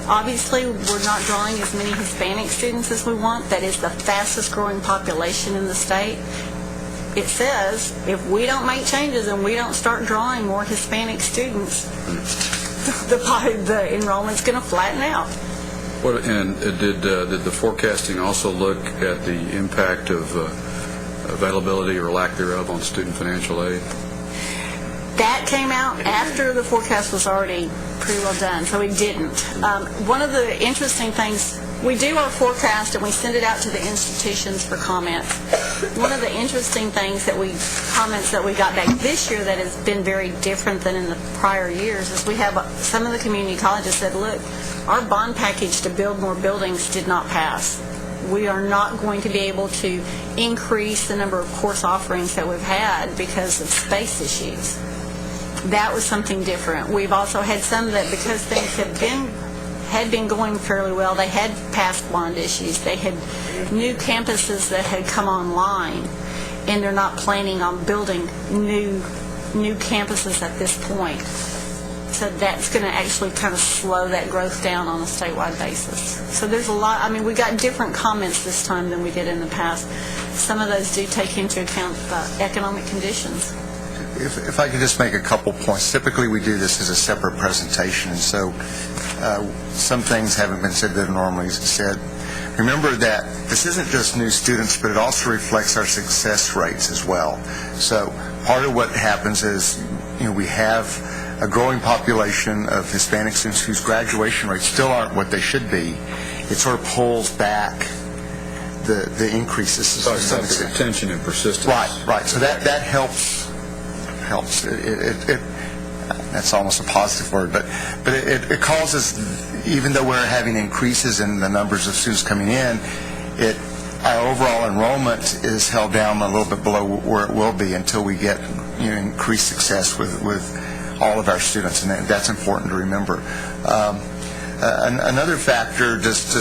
Obviously, we're not drawing as many Hispanic students as we want. That is the fastest growing population in the state. It says if we don't make changes and we don't start drawing more Hispanic students, the enrollment's going to flatten out. And did the forecasting also look at the impact of availability or lack thereof on student financial aid? That came out after the forecast was already pretty well done, so we didn't. One of the interesting things, we do our forecast and we send it out to the institutions for comments. One of the interesting comments that we got back this year that has been very different than in the prior years is we have some of the community colleges said, look, our bond package to build more buildings did not pass. We are not going to be able to increase the number of course offerings that we've had because of space issues. That was something different. We've also had some that, because things had been going fairly well, they had past bond issues. They had new campuses that had come online, and they're not planning on building new campuses at this point. So that's going to actually kind of slow that growth down on a statewide basis. So there's a lot. I mean, we got different comments this time than we did in the past. Some of those do take into account the economic conditions. If I could just make a couple points. Typically we do this as a separate presentation, and so some things haven't been said that are normally said. Remember that this isn't just new students, but it also reflects our success rates as well. So part of what happens is, we have a growing population of Hispanic students whose graduation rates still aren't what they should be. It sort of pulls back the increases to some extent. Retention and persistence. Right. So that helps. That's almost a positive word, but it causes, even though we're having increases in the numbers of students coming in, our overall enrollment is held down a little bit below where it will be until we get increased success with all of our students, and that's important to remember. Another factor, just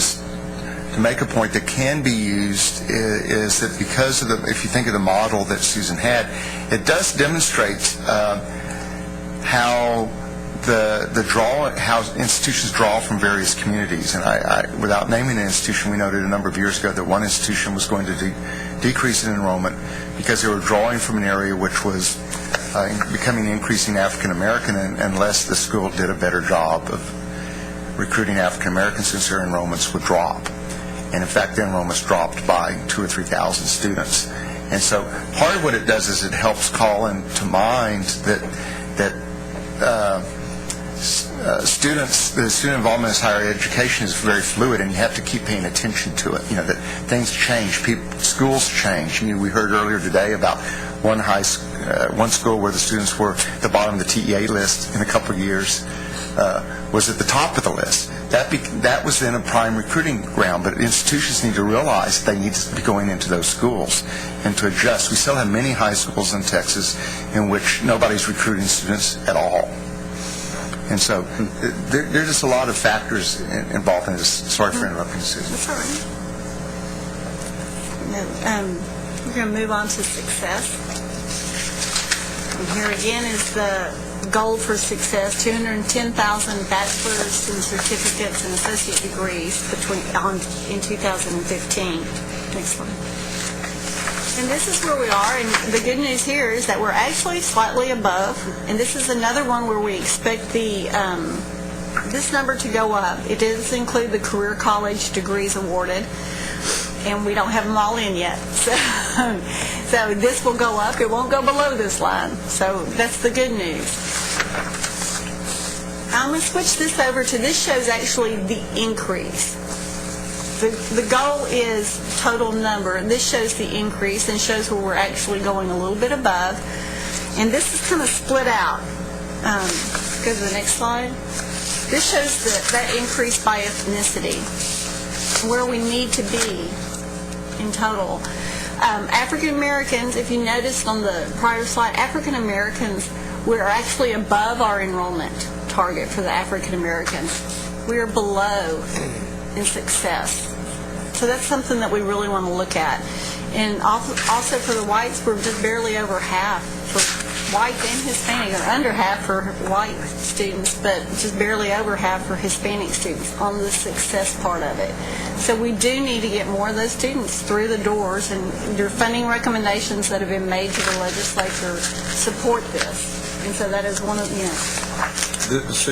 to make a point that can be used, is that because of if you think of the model that Susan had, it does demonstrate how how institutions draw from various communities. And without naming an institution, we noted a number of years ago that one institution was going to decrease in enrollment because they were drawing from an area which was becoming increasing African American, unless the school did a better job of recruiting African American students, their enrollments would drop. And in fact, the enrollments dropped by 2,000 or 3,000 students. And so part of what it does is it helps call into mind that the student involvement in higher education is very fluid, and you have to keep paying attention to it. That things change, schools change. We heard earlier today about one school where the students were at the bottom of the TEA list in a couple of years, was at the top of the list. That was then a prime recruiting ground, but institutions need to realize they need to be going into those schools and to adjust. We still have many high schools in Texas in which nobody's recruiting students at all. And so there's just a lot of factors involved in this. Sorry for interrupting, Susan. That's all right. We're going to move on to success. And here again is the goal for success: 210,000 bachelor's and certificates and associate degrees in 2015. Next one. And this is where we are, and the good news here is that we're actually slightly above, and this is another one where we expect this number to go up. It does include the career college degrees awarded, and we don't have them all in yet. So this will go up. It won't go below this line. So that's the good news. I'm going to switch this over to, this shows actually the increase. The goal is total number, and this shows the increase and shows where we're actually going a little bit above. And this is kind of split out. Go to the next slide. This shows that increase by ethnicity, where we need to be in total. African Americans, if you noticed on the prior slide, African Americans, we're actually above our enrollment target for the African Americans. We are below in success. So that's something that we really want to look at. And also for the whites, we're just barely over half for white and Hispanic, or under half for white students, but just barely over half for Hispanic students on the success part of it. So we do need to get more of those students through the doors, and your funding recommendations that have been made to the legislature support this. And so that is one of,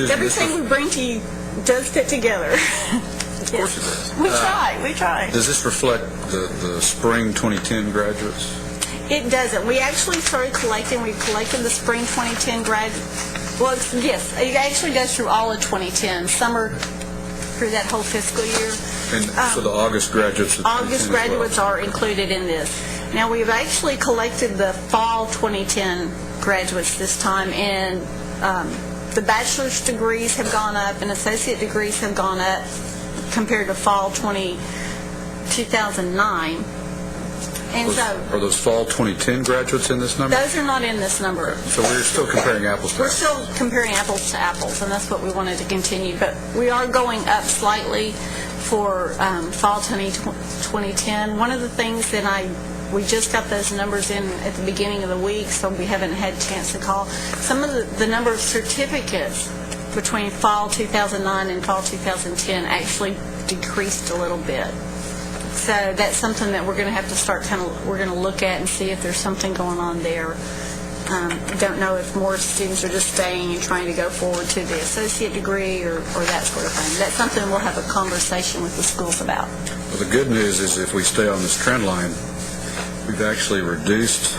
everything we bring to you does fit together. Of course it does. We try. Does this reflect the spring 2010 graduates? It doesn't. We actually started collecting. We collected the spring 2010 graduates. Well, yes, it actually goes through all of 2010, summer through that whole fiscal year. And so the August graduates of 2010 August graduates are included in this. Now, we've actually collected the fall 2010 graduates this time, and the bachelor's degrees have gone up and associate degrees have gone up compared to fall 2009. And are those fall 2010 graduates in this number? Those are not in this number. So we're still comparing apples to apples. We're still comparing apples to apples, and that's what we wanted to continue. But we are going up slightly for fall 2010. One of the things that we just got those numbers in at the beginning of the week, so we haven't had a chance to call. Some of the number of certificates between fall 2009 and fall 2010 actually decreased a little bit. So that's something that we're going to have to start we're going to look at and see if there's something going on there. Don't know if more students are just staying and trying to go forward to the associate degree or that sort of thing. That's something we'll have a conversation with the schools about. Well, the good news is if we stay on this trend line, we've actually reduced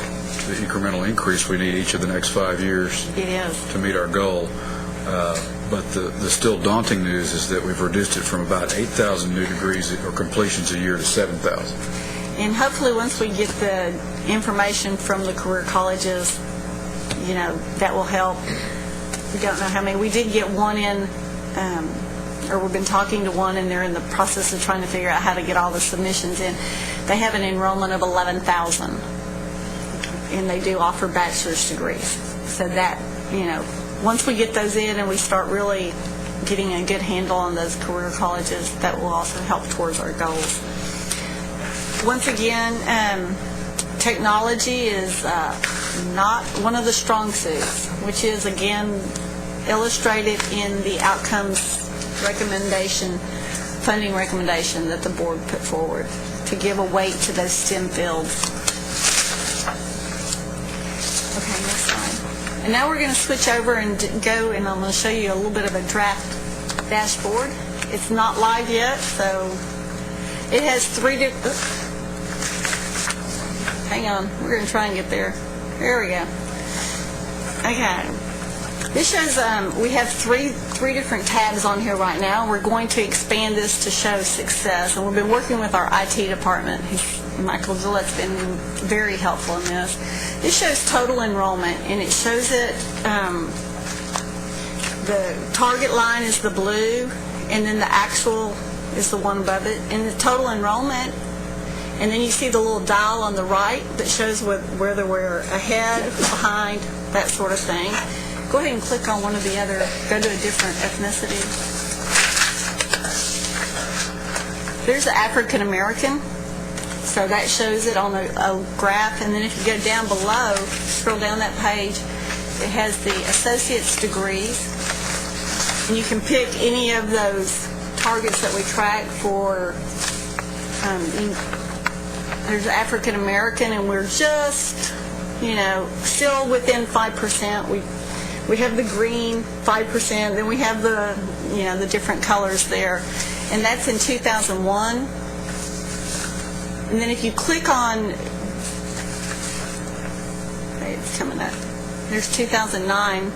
the incremental increase we need each of the next 5 years to meet our goal. But the still daunting news is that we've reduced it from about 8,000 new degrees or completions a year to 7,000. And hopefully once we get the information from the career colleges, that will help. We don't know how many. We did get one in, or we've been talking to one, and they're in the process of trying to figure out how to get all the submissions in. They have an enrollment of 11,000, and they do offer bachelor's degrees. So that, once we get those in and we start really getting a good handle on those career colleges, that will also help towards our goals. Once again, technology is not one of the strong suits, which is, again, illustrated in the outcomes recommendation, funding recommendation that the board put forward to give a weight to those STEM fields. Okay, next slide. And now we're going to switch over and go, and I'm going to show you a little bit of a draft dashboard. It's not live yet, so it has three different... Hang on, we're going to try and get there. There we go. Okay. This shows, we have three different tabs on here right now. We're going to expand this to show success, and we've been working with our IT department. Michael Gillette's been very helpful in this. This shows total enrollment, and it shows it, the target line is the blue, and then the actual is the one above it, and the total enrollment. And then you see the little dial on the right that shows whether we're ahead, behind, that sort of thing. Go ahead and click on one of the other, go to a different ethnicity. There's the African American. So that shows it on a graph. And then if you go down below, scroll down that page, it has the associate's degrees. And you can pick any of those targets that we track for. There's African American, and we're just, still within 5%. We have the green 5%, then we have the, the different colors there, and that's in 2001. And then if you click on, it's coming up. There's 2009.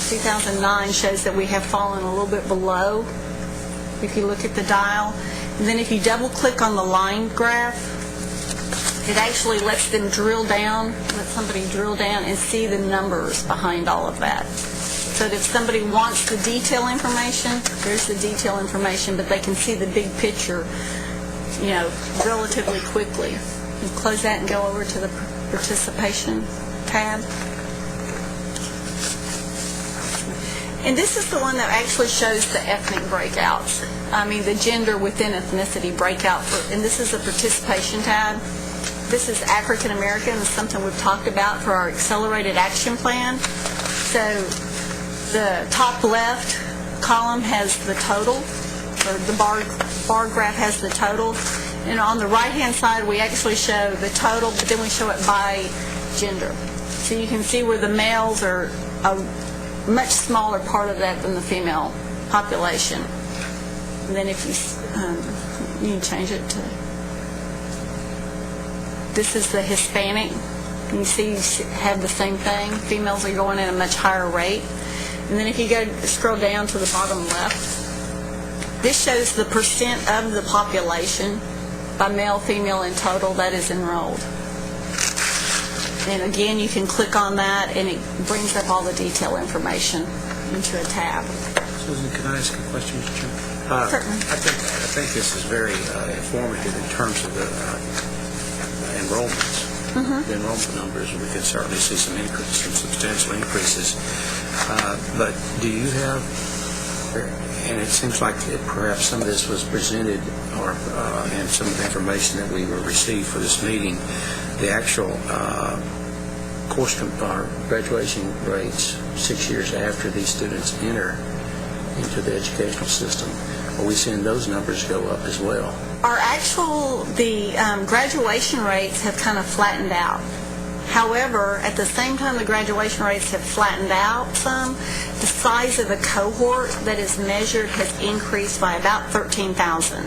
2009 shows that we have fallen a little bit below. If you look at the dial, and then if you double click on the line graph, it actually lets them drill down, let somebody drill down and see the numbers behind all of that. So that if somebody wants the detail information, there's the detail information, but they can see the big picture, relatively quickly. You close that and go over to the participation tab. And this is the one that actually shows the ethnic breakouts. The gender within ethnicity breakout. And this is the participation tab. This is African American. It's something we've talked about for our accelerated action plan. So the top left column has the total, or the bar graph has the total. And on the right-hand side, we actually show the total, but then we show it by gender. So you can see where the males are a much smaller part of that than the female population. And then if you can change it to, this is the Hispanic. You see you have the same thing. Females are going at a much higher rate. And then if you scroll down to the bottom left, this shows the percent of the population by male, female, and total that is enrolled. And again, you can click on that, and it brings up all the detail information into a tab. Susan, can I ask a question, Mr. Chairman? Certainly. I think this is very informative in terms of the enrollments. The enrollment numbers, we can certainly see some substantial increases. But do you have, and it seems like perhaps some of this was presented, and some of the information that we received for this meeting, the actual graduation rates 6 years after these students enter into the educational system. Are we seeing those numbers go up as well? The graduation rates have kind of flattened out. However, at the same time the graduation rates have flattened out some, the size of the cohort that is measured has increased by about 13,000.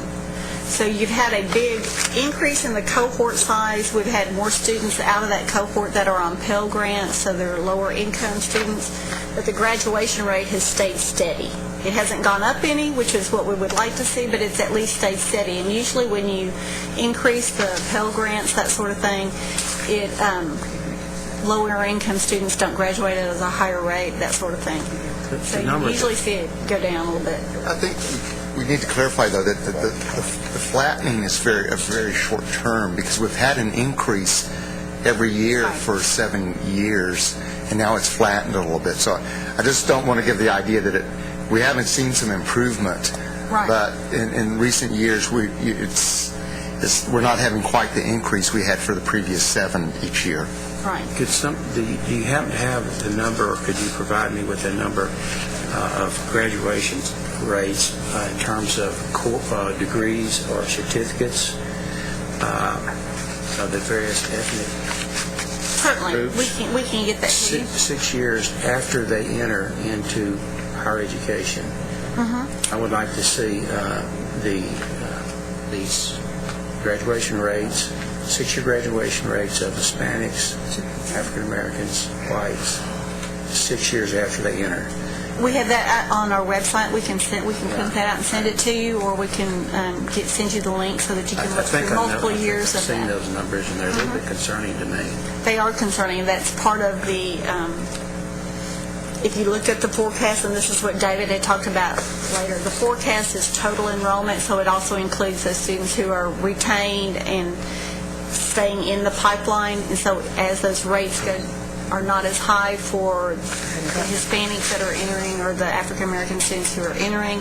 So you've had a big increase in the cohort size. We've had more students out of that cohort that are on Pell Grants, so they're lower income students. But the graduation rate has stayed steady. It hasn't gone up any, which is what we would like to see, but it's at least stayed steady. And usually when you increase the Pell Grants, that sort of thing, lower income students don't graduate at a higher rate, that sort of thing. So you usually see it go down a little bit. I think we need to clarify, though, that the flattening is very short term, because we've had an increase every year for 7 years, and now it's flattened a little bit. So I just don't want to give the idea that we haven't seen some improvement. Right. But in recent years, we're not having quite the increase we had for the previous 7 each year. Right. Do you happen to have the number, or could you provide me with a number of graduation rates in terms of degrees or certificates of the various ethnic Certainly. groups? We can get that to you. 6 years after they enter into higher education. I would like to see these graduation rates 6-year graduation rates of Hispanics, African Americans, whites, 6 years after they enter. We have that on our website. We can print that out and send it to you, or we can send you the link so that you can look through multiple years of I've seen that. those numbers, and they're a little bit concerning to me. They are concerning. That's part of the, if you look at the forecast, and this is what David had talked about later, the forecast is total enrollment, so it also includes those students who are retained and staying in the pipeline. And so as those rates are not as high for the Hispanics that are entering or the African American students who are entering,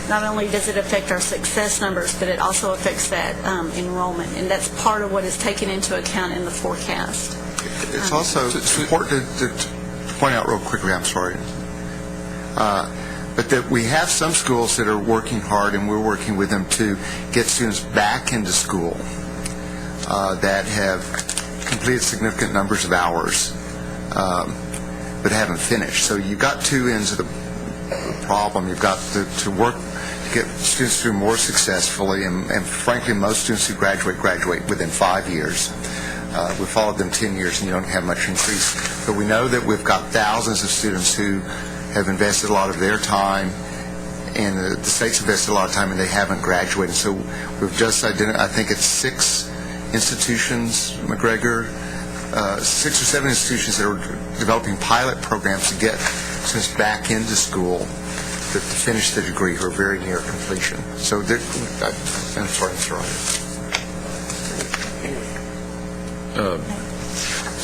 not only does it affect our success numbers, but it also affects that enrollment. And that's part of what is taken into account in the forecast. It's also important to point out real quickly, I'm sorry, but that we have some schools that are working hard, and we're working with them to get students back into school that have completed significant numbers of hours but haven't finished. So you've got two ends of the problem. You've got to work to get students through more successfully, and frankly, most students who graduate within 5 years. We followed them 10 years, and you don't have much increase. But we know that we've got thousands of students who have invested a lot of their time, and the state's invested a lot of time, and they haven't graduated. So we've just identified, I think it's 6 institutions, McGregor, 6 or 7 institutions that are developing pilot programs to get students back into school to finish the degree who are very near completion. So I'm sorry, Mr. Rogers.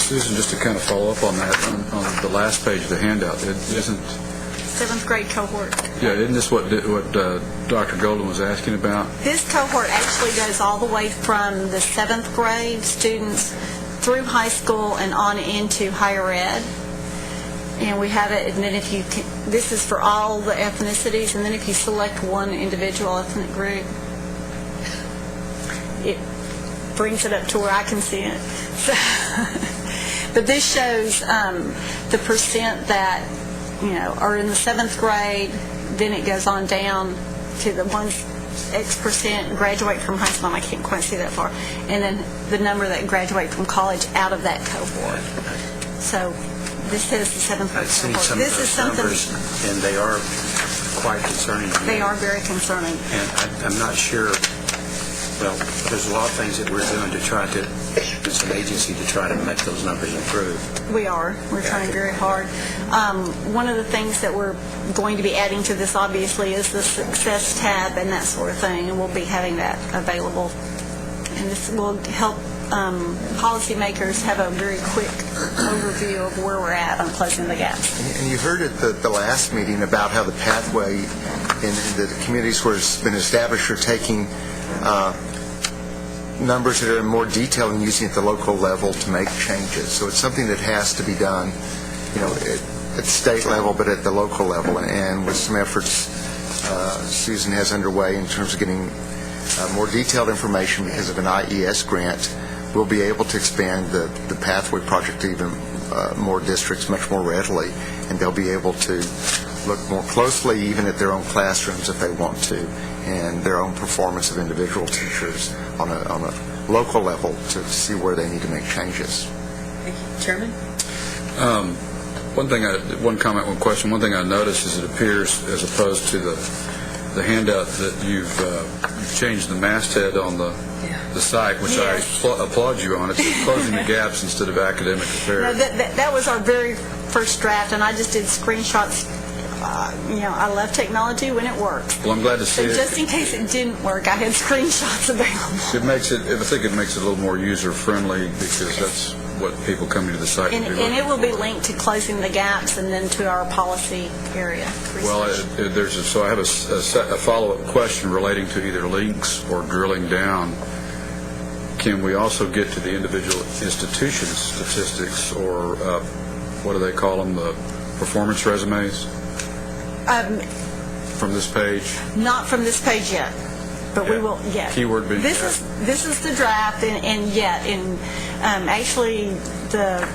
Susan, just to kind of follow up on that, on the last page of the handout, it isn't... 7th grade cohort. Yeah, isn't this what Dr. Golden was asking about? This cohort actually goes all the way from the 7th grade students through high school and on into higher ed. And we have it, and then if you can, this is for all the ethnicities, and then if you select one individual ethnic group, it brings it up to where I can see it. So, but this shows the percent that are in the 7th grade, then it goes on down to the ones X% graduate from high school. I can't quite see that far. And then the number that graduate from college out of that cohort. So this is the 7th grade I've seen cohort. some This of is those something. numbers, and they are quite concerning to me. They are very concerning. And I'm not sure, well, there's a lot of things that we're doing to try to, as an agency, to try to make those numbers improve. We are. We're trying very hard. One of the things that we're going to be adding to this, obviously, is the success tab and that sort of thing, and we'll be having that available. And this will help policymakers have a very quick overview of where we're at on closing the gaps. And you heard at the last meeting about how the pathway in the communities where it's been established are taking numbers that are in more detail and using it at the local level to make changes. So it's something that has to be done, at the state level, but at the local level. And with some efforts Susan has underway in terms of getting more detailed information because of an IES grant, we'll be able to expand the pathway project to even more districts much more readily, and they'll be able to look more closely even at their own classrooms if they want to, and their own performance of individual teachers on a local level to see where they need to make changes. Thank you. Chairman? One comment, one question. One thing I noticed is it appears, as opposed to the handout, that you've changed the masthead on the site, which yes. I applaud you on. It's closing the gaps instead of academic affairs. No, that was our very first draft, and I just did screenshots. I love technology when it works. Well, I'm glad to see it. Just in case it didn't work, I had screenshots available. I think it makes it a little more user-friendly because that's what people coming to the site and it will be linked to closing the gaps and then to our policy area. Well, so I have a follow-up question relating to either links or drilling down. Can we also get to the individual institution statistics, or what do they call them, the performance resumes? From this page? Not from this page yet, but we will. Yeah. Keyword being this is the draft, and actually the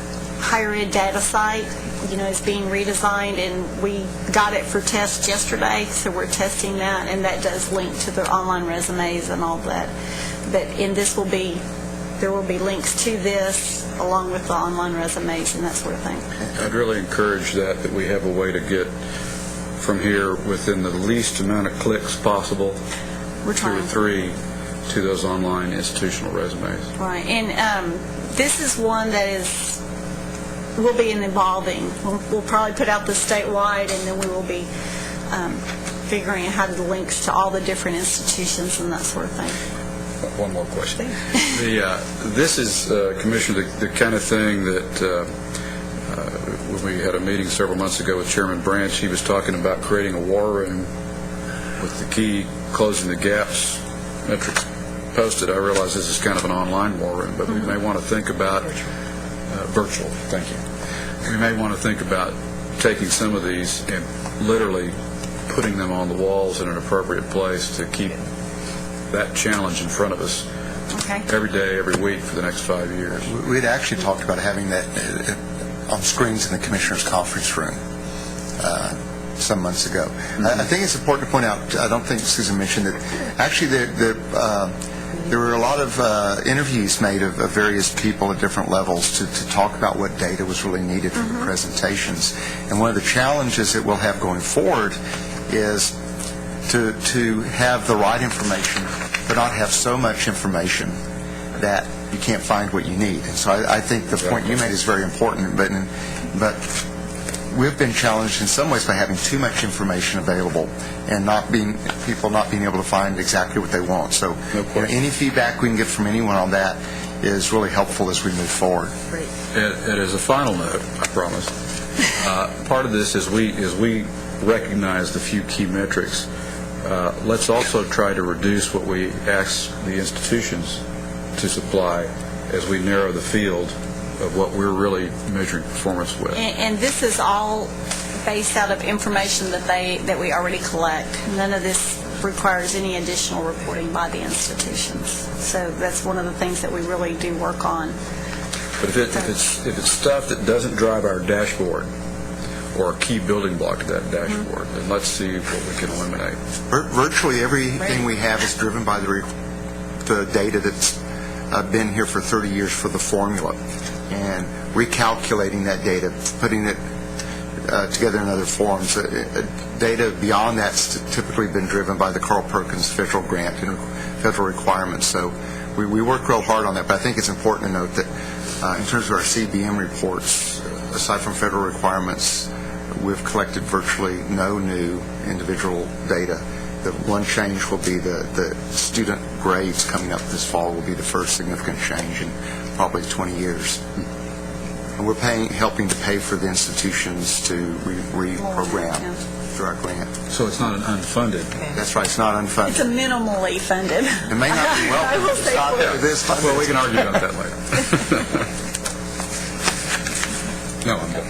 higher ed data site, is being redesigned, and we got it for test yesterday, so we're testing that, and that does link to the online resumes and all that. And this will be there will be links to this along with the online resumes and that sort of thing. I'd really encourage that we have a way to get from here within the least amount of clicks possible, We're 2 or trying. 3, to those online institutional resumes. Right, and this is one that will be an evolving. We'll probably put out the statewide, and then we will be figuring out how to links to all the different institutions and that sort of thing. One more question. This is, Commissioner, the kind of thing that when we had a meeting several months ago with Chairman Branch, he was talking about creating a war room with the key closing the gaps metrics posted. I realize this is kind of an online war room, but we may want to think about virtual. Thank you. We may want to think about taking some of these and literally putting them on the walls in an appropriate place to keep that challenge in front of us every day, every week for the next 5 years. We'd actually talked about having that on screens in the Commissioner's conference room some months ago. I think it's important to point out, I don't think Susan mentioned it, actually there were a lot of interviews made of various people at different levels to talk about what data was really needed for the presentations. And one of the challenges that we'll have going forward is to have the right information, but not have so much information that you can't find what you need. And so I think the point you made is very important, but we've been challenged in some ways by having too much information available and people not being able to find exactly what they want. So any feedback we can get from anyone on that is really helpful as we move forward. And as a final note, I promise, part of this is we recognize the few key metrics. Let's also try to reduce what we ask the institutions to supply as we narrow the field of what we're really measuring performance with. And this is all based out of information that we already collect. None of this requires any additional reporting by the institutions. So that's one of the things that we really do work on. But if it's stuff that doesn't drive our dashboard or a key building block to that dashboard, then let's see what we can eliminate. Virtually everything we have is driven by the data that's been here for 30 years for the formula, and recalculating that data, putting it together in other forms. Data beyond that's typically been driven by the Carl Perkins federal grant and federal requirements. So we work real hard on that, but I think it's important to note that in terms of our CBM reports, aside from federal requirements, we've collected virtually no new individual data. The one change will be the student grades coming up this fall will be the first significant change in probably 20 years. And we're helping to pay for the institutions to reprogram through our grant. So it's not an unfunded. That's right, it's not unfunded. It's a minimally funded. It may not be well. I will say Well, we can argue about that later. No, I'm good.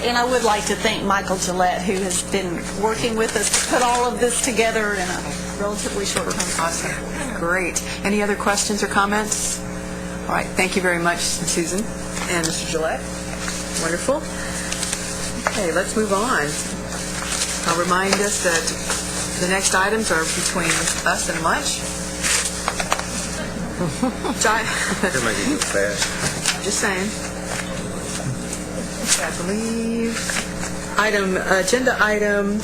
And I would like to thank Michael Gillette, who has been working with us to put all of this together in a relatively short time. Awesome. Great. Any other questions or comments? All right. Thank you very much, Susan and Mr. Gillette. Wonderful. Okay, let's move on. I'll remind us that the next items are between us and lunch. You're making it fast. Just saying. I believe agenda item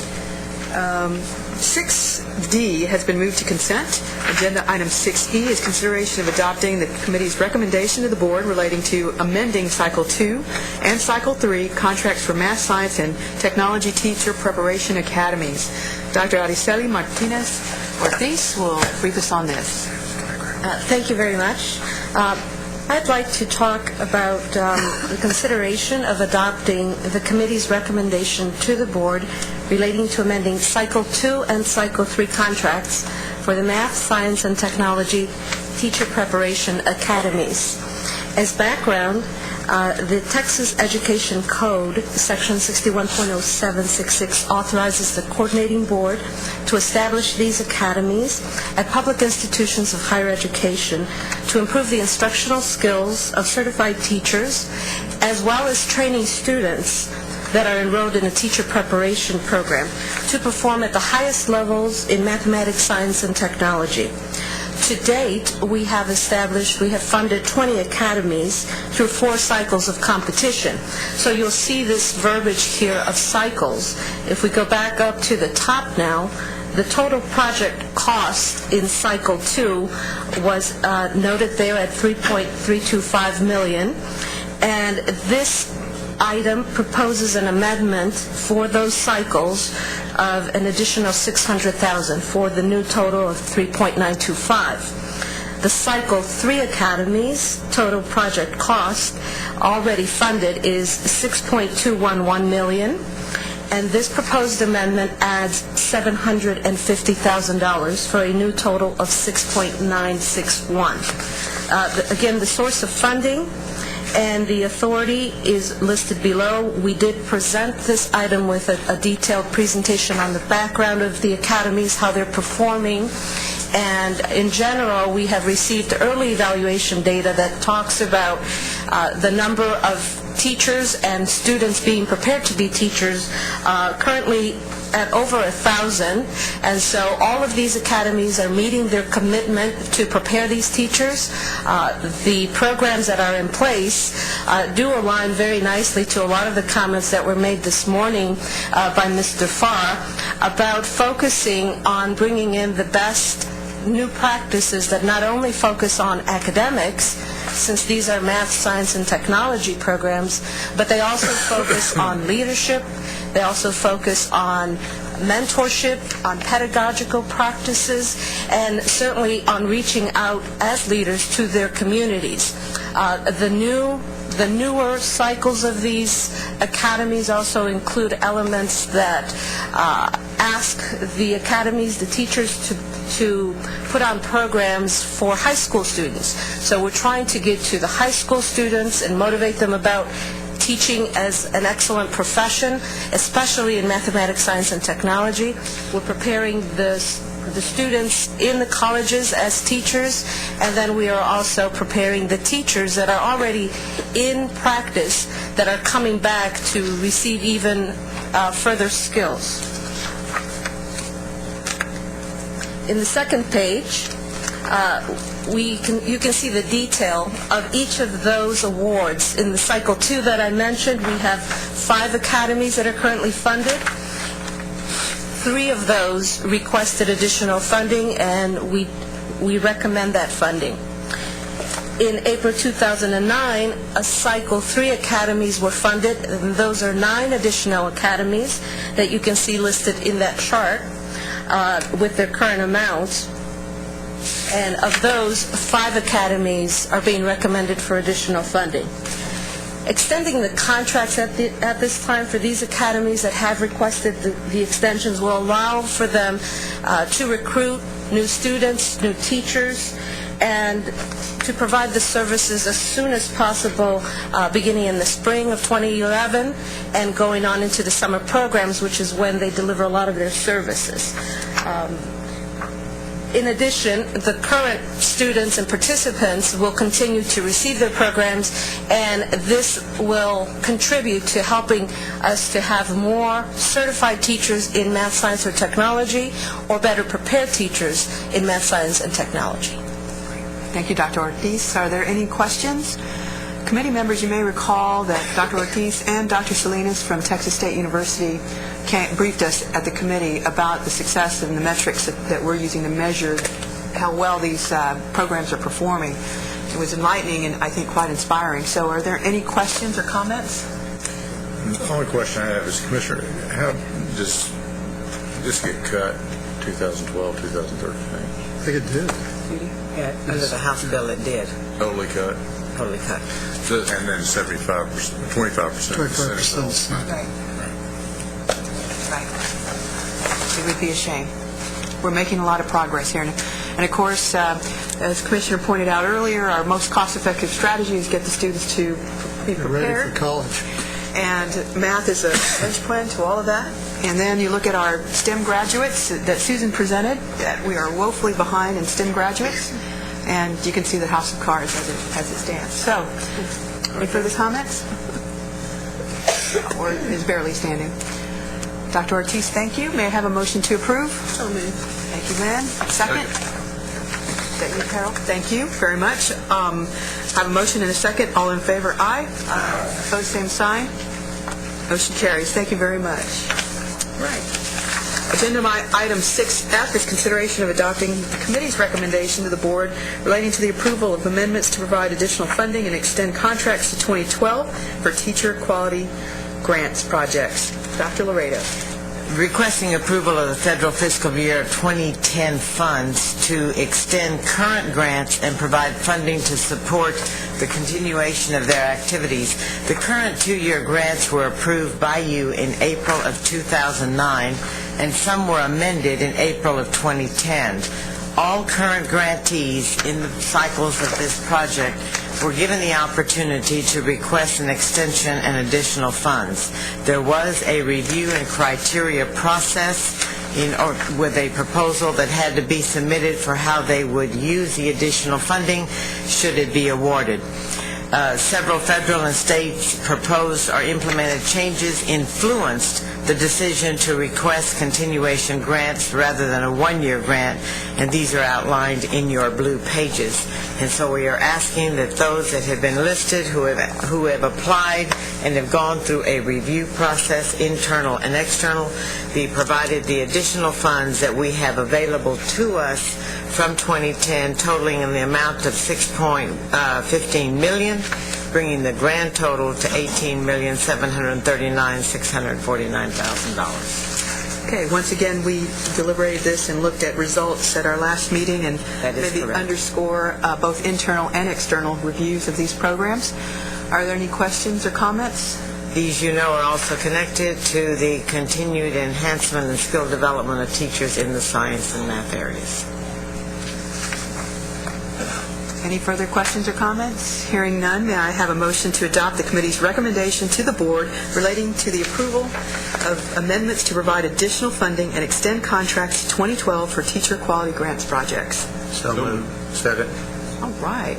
6D has been moved to consent. Agenda item 6E is consideration of adopting the committee's recommendation to the board relating to amending Cycle 2 and Cycle 3 contracts for math, science, and technology teacher preparation academies. Dr. Araceli Martinez-Ortiz will brief us on this. Thank you very much. I'd like to talk about the consideration of adopting the committee's recommendation to the board relating to amending Cycle 2 and Cycle 3 contracts for the Math, Science, and Technology Teacher Preparation Academies. As background, the Texas Education Code, Section 61.0766, authorizes the coordinating board to establish these academies at public institutions of higher education to improve the instructional skills of certified teachers, as well as training students that are enrolled in a teacher preparation program to perform at the highest levels in mathematics, science, and technology. To date, we have funded 20 academies through 4 cycles of competition. So you'll see this verbiage here of cycles. If we go back up to the top now, the total project cost in Cycle 2 was noted there at $3.325 million, and this item proposes an amendment for those cycles of an additional $600,000 for the new total of $3.925. The Cycle 3 academies' total project cost already funded is $6.211 million, and this proposed amendment adds $750,000 for a new total of $6.961. Again, the source of funding and the authority is listed below. We did present this item with a detailed presentation on the background of the academies, how they're performing, and in general, we have received early evaluation data that talks about the number of teachers and students being prepared to be teachers, currently at over 1,000, and so all of these academies are meeting their commitment to prepare these teachers. The programs that are in place do align very nicely to a lot of the comments that were made this morning by Mr. Farr about focusing on bringing in the best new practices that not only focus on academics, since these are math, science, and technology programs, but they also focus on leadership, they also focus on mentorship, on pedagogical practices, and certainly on reaching out as leaders to their communities. The newer cycles of these academies also include elements that ask the academies, the teachers, to put on programs for high school students. So we're trying to get to the high school students and motivate them about teaching as an excellent profession, especially in mathematics, science, and technology. We're preparing the students in the colleges as teachers, and then we are also preparing the teachers that are already in practice that are coming back to receive even further skills. In the second page, you can see the detail of each of those awards. In the Cycle 2 that I mentioned, we have 5 academies that are currently funded. 3 of those requested additional funding, and we recommend that funding. In April 2009, a Cycle 3 academies were funded, and those are 9 additional academies that you can see listed in that chart with their current amounts. And of those, 5 academies are being recommended for additional funding. Extending the contracts at this time for these academies that have requested the extensions will allow for them to recruit new students, new teachers, and to provide the services as soon as possible, beginning in the spring of 2011 and going on into the summer programs, which is when they deliver a lot of their services. In addition, the current students and participants will continue to receive their programs, and this will contribute to helping us to have more certified teachers in math, science, or technology, or better prepared teachers in math, science, and technology. Thank you, Dr. Ortiz. Are there any questions? Committee members, you may recall that Dr. Ortiz and Dr. Salinas from Texas State University briefed us at the committee about the success and the metrics that we're using to measure how well these programs are performing. It was enlightening and I think quite inspiring. So are there any questions or comments? The only question I have is, Commissioner, how does this get cut 2012, 2013? I think it did. Yeah, under the House bill it did. Totally cut? Totally cut. And then 25%, 25%. 25%. Right. It would be a shame. We're making a lot of progress here. And of course, as Commissioner pointed out earlier, our most cost-effective strategy is get the students to be prepared. Ready for college. And math is a linchpin to all of that. And then you look at our STEM graduates that Susan presented, that we are woefully behind in STEM graduates. And you can see the house of cards as it stands. So, any further comments? Or is barely standing. Dr. Ortiz, thank you. May I have a motion to approve? So moved. Thank you, Lynn. Second? that you, Carol? Thank you very much. I have a motion and a second. All in favor, aye. Opposed, same sign. Motion carries. Thank you very much. Right. Agenda item 6F is consideration of adopting the committee's recommendation to the board relating to the approval of amendments to provide additional funding and extend contracts to 2012 for teacher quality grants projects. Dr. Laredo. Requesting approval of the federal fiscal year 2010 funds to extend current grants and provide funding to support the continuation of their activities. The current 2-year grants were approved by you in April of 2009, and some were amended in April of 2010. All current grantees in the cycles of this project were given the opportunity to request an extension and additional funds. There was a review and criteria process with a proposal that had to be submitted for how they would use the additional funding should it be awarded. Several federal and state proposed or implemented changes influenced the decision to request continuation grants rather than a 1-year grant, and these are outlined in your blue pages. And so we are asking that those that have been listed, who have applied and have gone through a review process, internal and external, be provided the additional funds that we have available to us from 2010, totaling in the amount of $6.15 million, bringing the grand total to $18,739,649,000. Okay, once again, we deliberated this and looked at results at our last meeting and maybe underscore both internal and external reviews of these programs. Are there any questions or comments? These, you know, are also connected to the continued enhancement and skill development of teachers in the science and math areas. Any further questions or comments? Hearing none, may I have a motion to adopt the committee's recommendation to the board relating to the approval of amendments to provide additional funding and extend contracts to 2012 for teacher quality grants projects? So moved. Second. All right.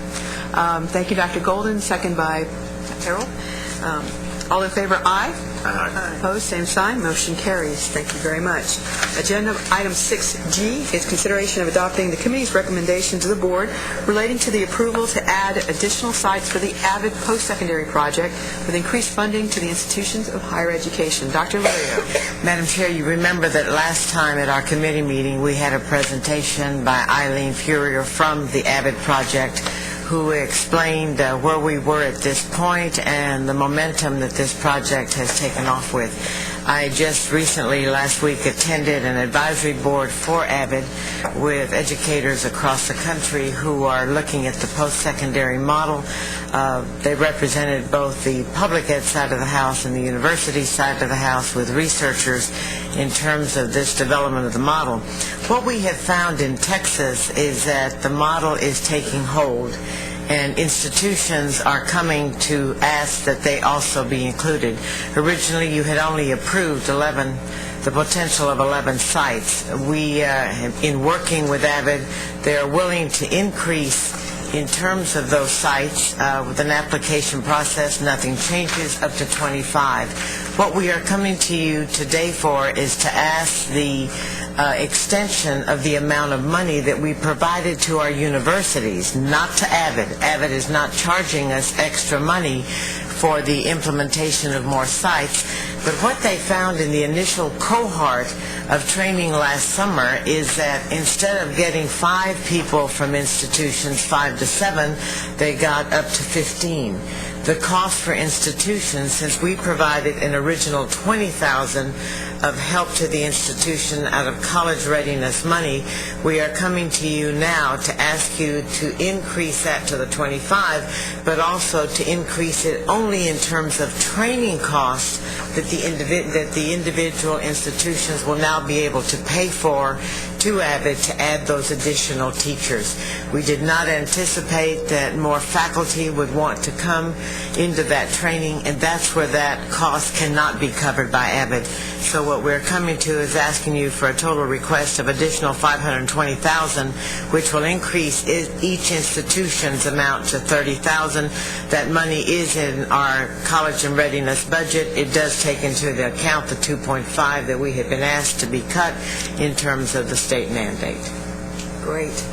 Thank you, Dr. Golden. Second by Harold. All in favor, aye. Aye. Opposed, same sign. Motion carries. Thank you very much. Agenda item 6G is consideration of adopting the committee's recommendation to the board relating to the approval to add additional sites for the AVID post-secondary project with increased funding to the institutions of higher education. Dr. Laredo. Madam Chair, you remember that last time at our committee meeting we had a presentation by Eileen Furier from the AVID project, who explained where we were at this point and the momentum that this project has taken off with. I just recently, last week, attended an advisory board for AVID with educators across the country who are looking at the post-secondary model. They represented both the public ed side of the house and the university side of the house with researchers in terms of this development of the model. What we have found in Texas is that the model is taking hold, and institutions are coming to ask that they also be included. Originally, you had only approved the potential of 11 sites. We, in working with AVID, they are willing to increase in terms of those sites with an application process. Nothing changes, up to 25. What we are coming to you today for is to ask the extension of the amount of money that we provided to our universities, not to AVID. AVID is not charging us extra money for the implementation of more sites. But what they found in the initial cohort of training last summer is that instead of getting 5 people from institutions, 5 to 7, they got up to 15. The cost for institutions, since we provided an original $20,000 of help to the institution out of college readiness money, we are coming to you now to ask you to increase that to the 25, but also to increase it only in terms of training costs that the individual institutions will now be able to pay for to AVID to add those additional teachers. We did not anticipate that more faculty would want to come into that training, and that's where that cost cannot be covered by AVID. So what we're coming to is asking you for a total request of additional $520,000, which will increase each institution's amount to $30,000. That money is in our college and readiness budget. It does take into account the 2.5 that we have been asked to be cut in terms of the state mandate. Great.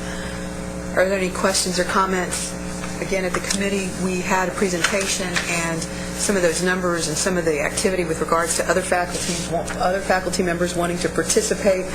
Are there any questions or comments? Again, at the committee, we had a presentation, and some of those numbers and some of the activity with regards to other faculty members wanting to participate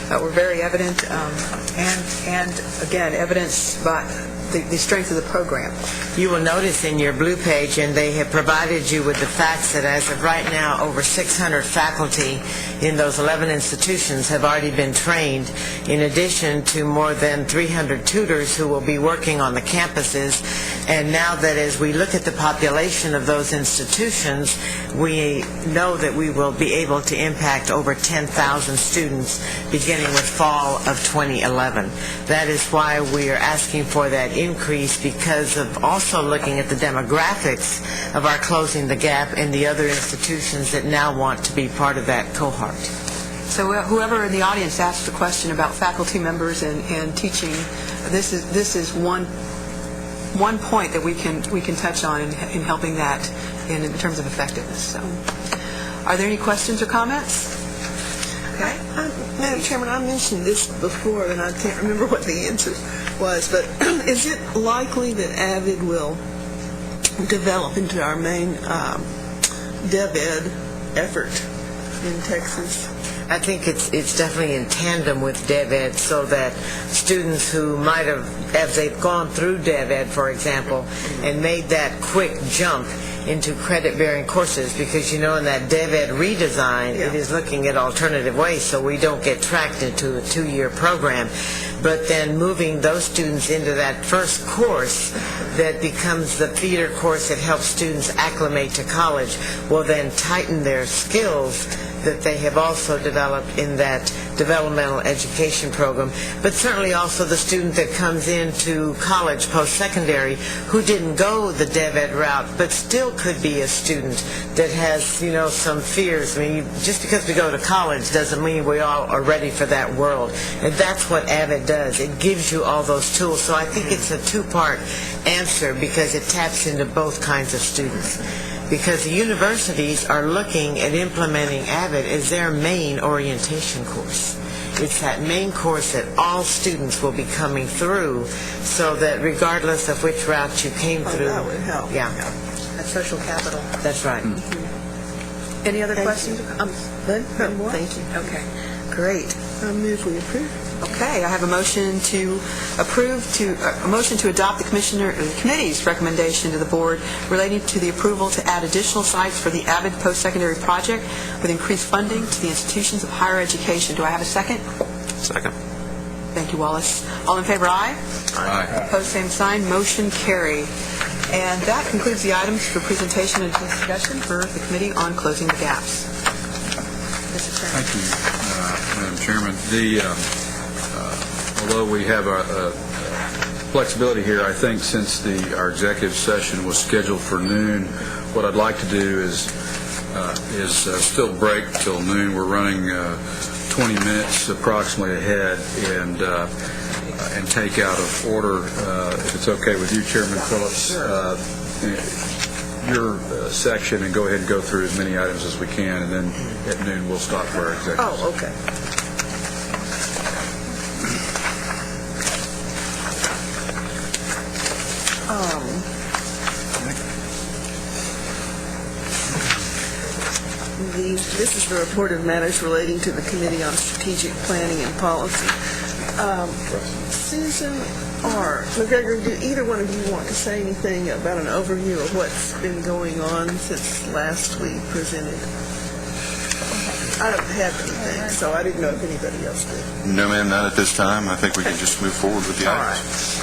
were very evident, and again, evidenced by the strength of the program. You will notice in your blue page, and they have provided you with the facts that as of right now, over 600 faculty in those 11 institutions have already been trained, in addition to more than 300 tutors who will be working on the campuses. And now that as we look at the population of those institutions, we know that we will be able to impact over 10,000 students beginning with fall of 2011. That is why we are asking for that increase, because of also looking at the demographics of our Closing the Gap and the other institutions that now want to be part of that cohort. So whoever in the audience asked a question about faculty members and teaching, this is one point that we can touch on in helping that in terms of effectiveness. So, are there any questions or comments? Okay. Madam Chairman, I mentioned this before, and I can't remember what the answer was, but is it likely that AVID will develop into our main DevEd effort in Texas? I think it's definitely in tandem with DevEd, so that students who might have, as they've gone through DevEd, for example, and made that quick jump into credit-bearing courses, because in that DevEd redesign, it is looking at alternative ways so we don't get tracked into a 2-year program. But then moving those students into that first course that becomes the feeder course that helps students acclimate to college will then tighten their skills that they have also developed in that developmental education program. But certainly also the student that comes into college post-secondary who didn't go the DevEd route but still could be a student that has, some fears. I mean, just because we go to college doesn't mean we all are ready for that world. And that's what AVID does. It gives you all those tools. So I think it's a two-part answer, because it taps into both kinds of students. Because the universities are looking at implementing AVID as their main orientation course. It's that main course that all students will be coming through, so that regardless of which route you came through. That would help. Yeah. At social capital. That's right. Mm-hmm. Any other questions? Lynn? No more? Thank you. Okay. Great. I move we approve. Okay, I have a motion to adopt the committee's recommendation to the board relating to the approval to add additional sites for the AVID post-secondary project with increased funding to the institutions of higher education. Do I have a second? Second. Thank you, Wallace. All in favor, aye? Aye. Opposed, same sign. Motion carried. And that concludes the items for presentation and discussion for the Committee on Closing the Gaps. Mr. Chairman. Thank you, Madam Chairman. Although we have a flexibility here, I think since our executive session was scheduled for noon, what I'd like to do is still break till noon. We're running 20 minutes approximately ahead, and take out of order, if it's okay with you, Chairman Phillips, your section, and go ahead and go through as many items as we can, and then at noon we'll stop for our executive. Oh, okay. This is the report of matters relating to the Committee on Strategic Planning and Policy. Susan or McGregor, do either one of you want to say anything about an overview of what's been going on since last we presented? I don't have anything, so I didn't know if anybody else did. No, ma'am, not at this time. I think we can just move forward with the items.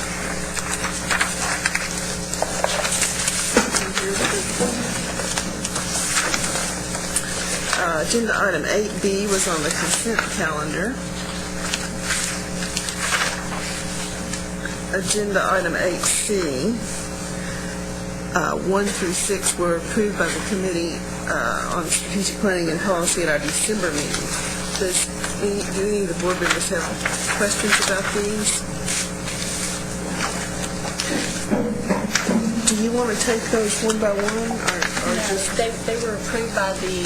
Agenda item 8B was on the consent calendar. Agenda item 8C, 1 through 6 were approved by the Committee on Strategic Planning and Policy at our December meeting. Do any of the board members have questions about these? Do you want to take those one by one, or just? They were approved by the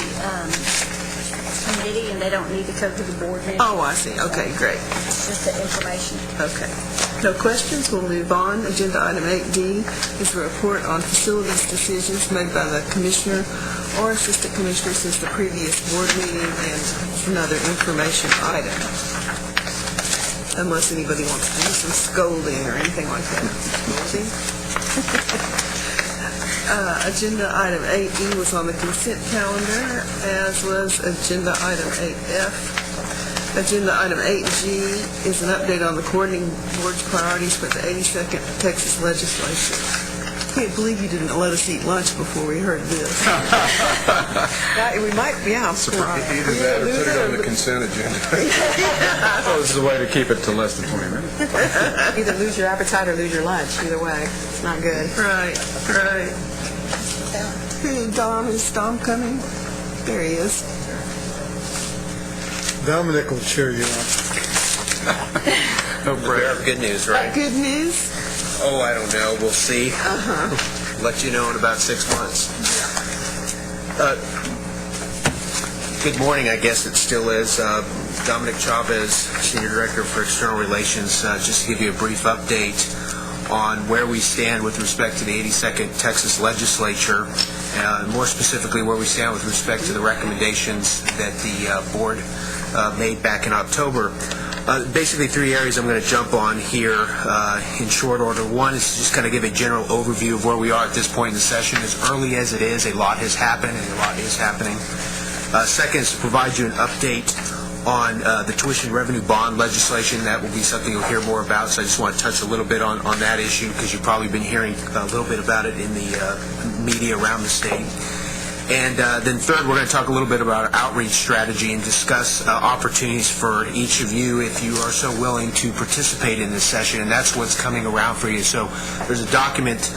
committee, and they don't need to go to the board meeting. Oh, I see. Okay, great. It's just the information. Okay. No questions, we'll move on. Agenda item 8D is a report on facilities decisions made by the commissioner or assistant commissioner since the previous board meeting, and another information item. Unless anybody wants to do some scolding or anything like that. Scolding? Agenda item 8E was on the consent calendar, as was agenda item 8F. Agenda item 8G is an update on the coordinating board's priorities for the 82nd Texas legislature. I can't believe you didn't let us eat lunch before we heard this. We might, yeah. Either that or put it on the consent agenda. Oh, this is a way to keep it to less than 20 minutes. Either lose your appetite or lose your lunch. Either way, it's not good. Right. Hey, Dom, is Dom coming? There he is. Dominic will cheer you up. Oh, Brett. Good news, right? Good news? Oh, I don't know. We'll see. Let you know in about 6 months. Good morning, I guess it still is. Dominic Chavez, Senior Director for External Relations. Just to give you a brief update on where we stand with respect to the 82nd Texas Legislature, more specifically where we stand with respect to the recommendations that the board made back in October. Basically 3 areas I'm going to jump on here in short order. One is to just kind of give a general overview of where we are at this point in the session. As early as it is, a lot has happened and a lot is happening. Second is to provide you an update on the tuition revenue bond legislation. That will be something you'll hear more about, so I just want to touch a little bit on that issue because you've probably been hearing a little bit about it in the media around the state. And then third, we're going to talk a little bit about our outreach strategy and discuss opportunities for each of you, if you are so willing, to participate in this session, and that's what's coming around for you. So there's a document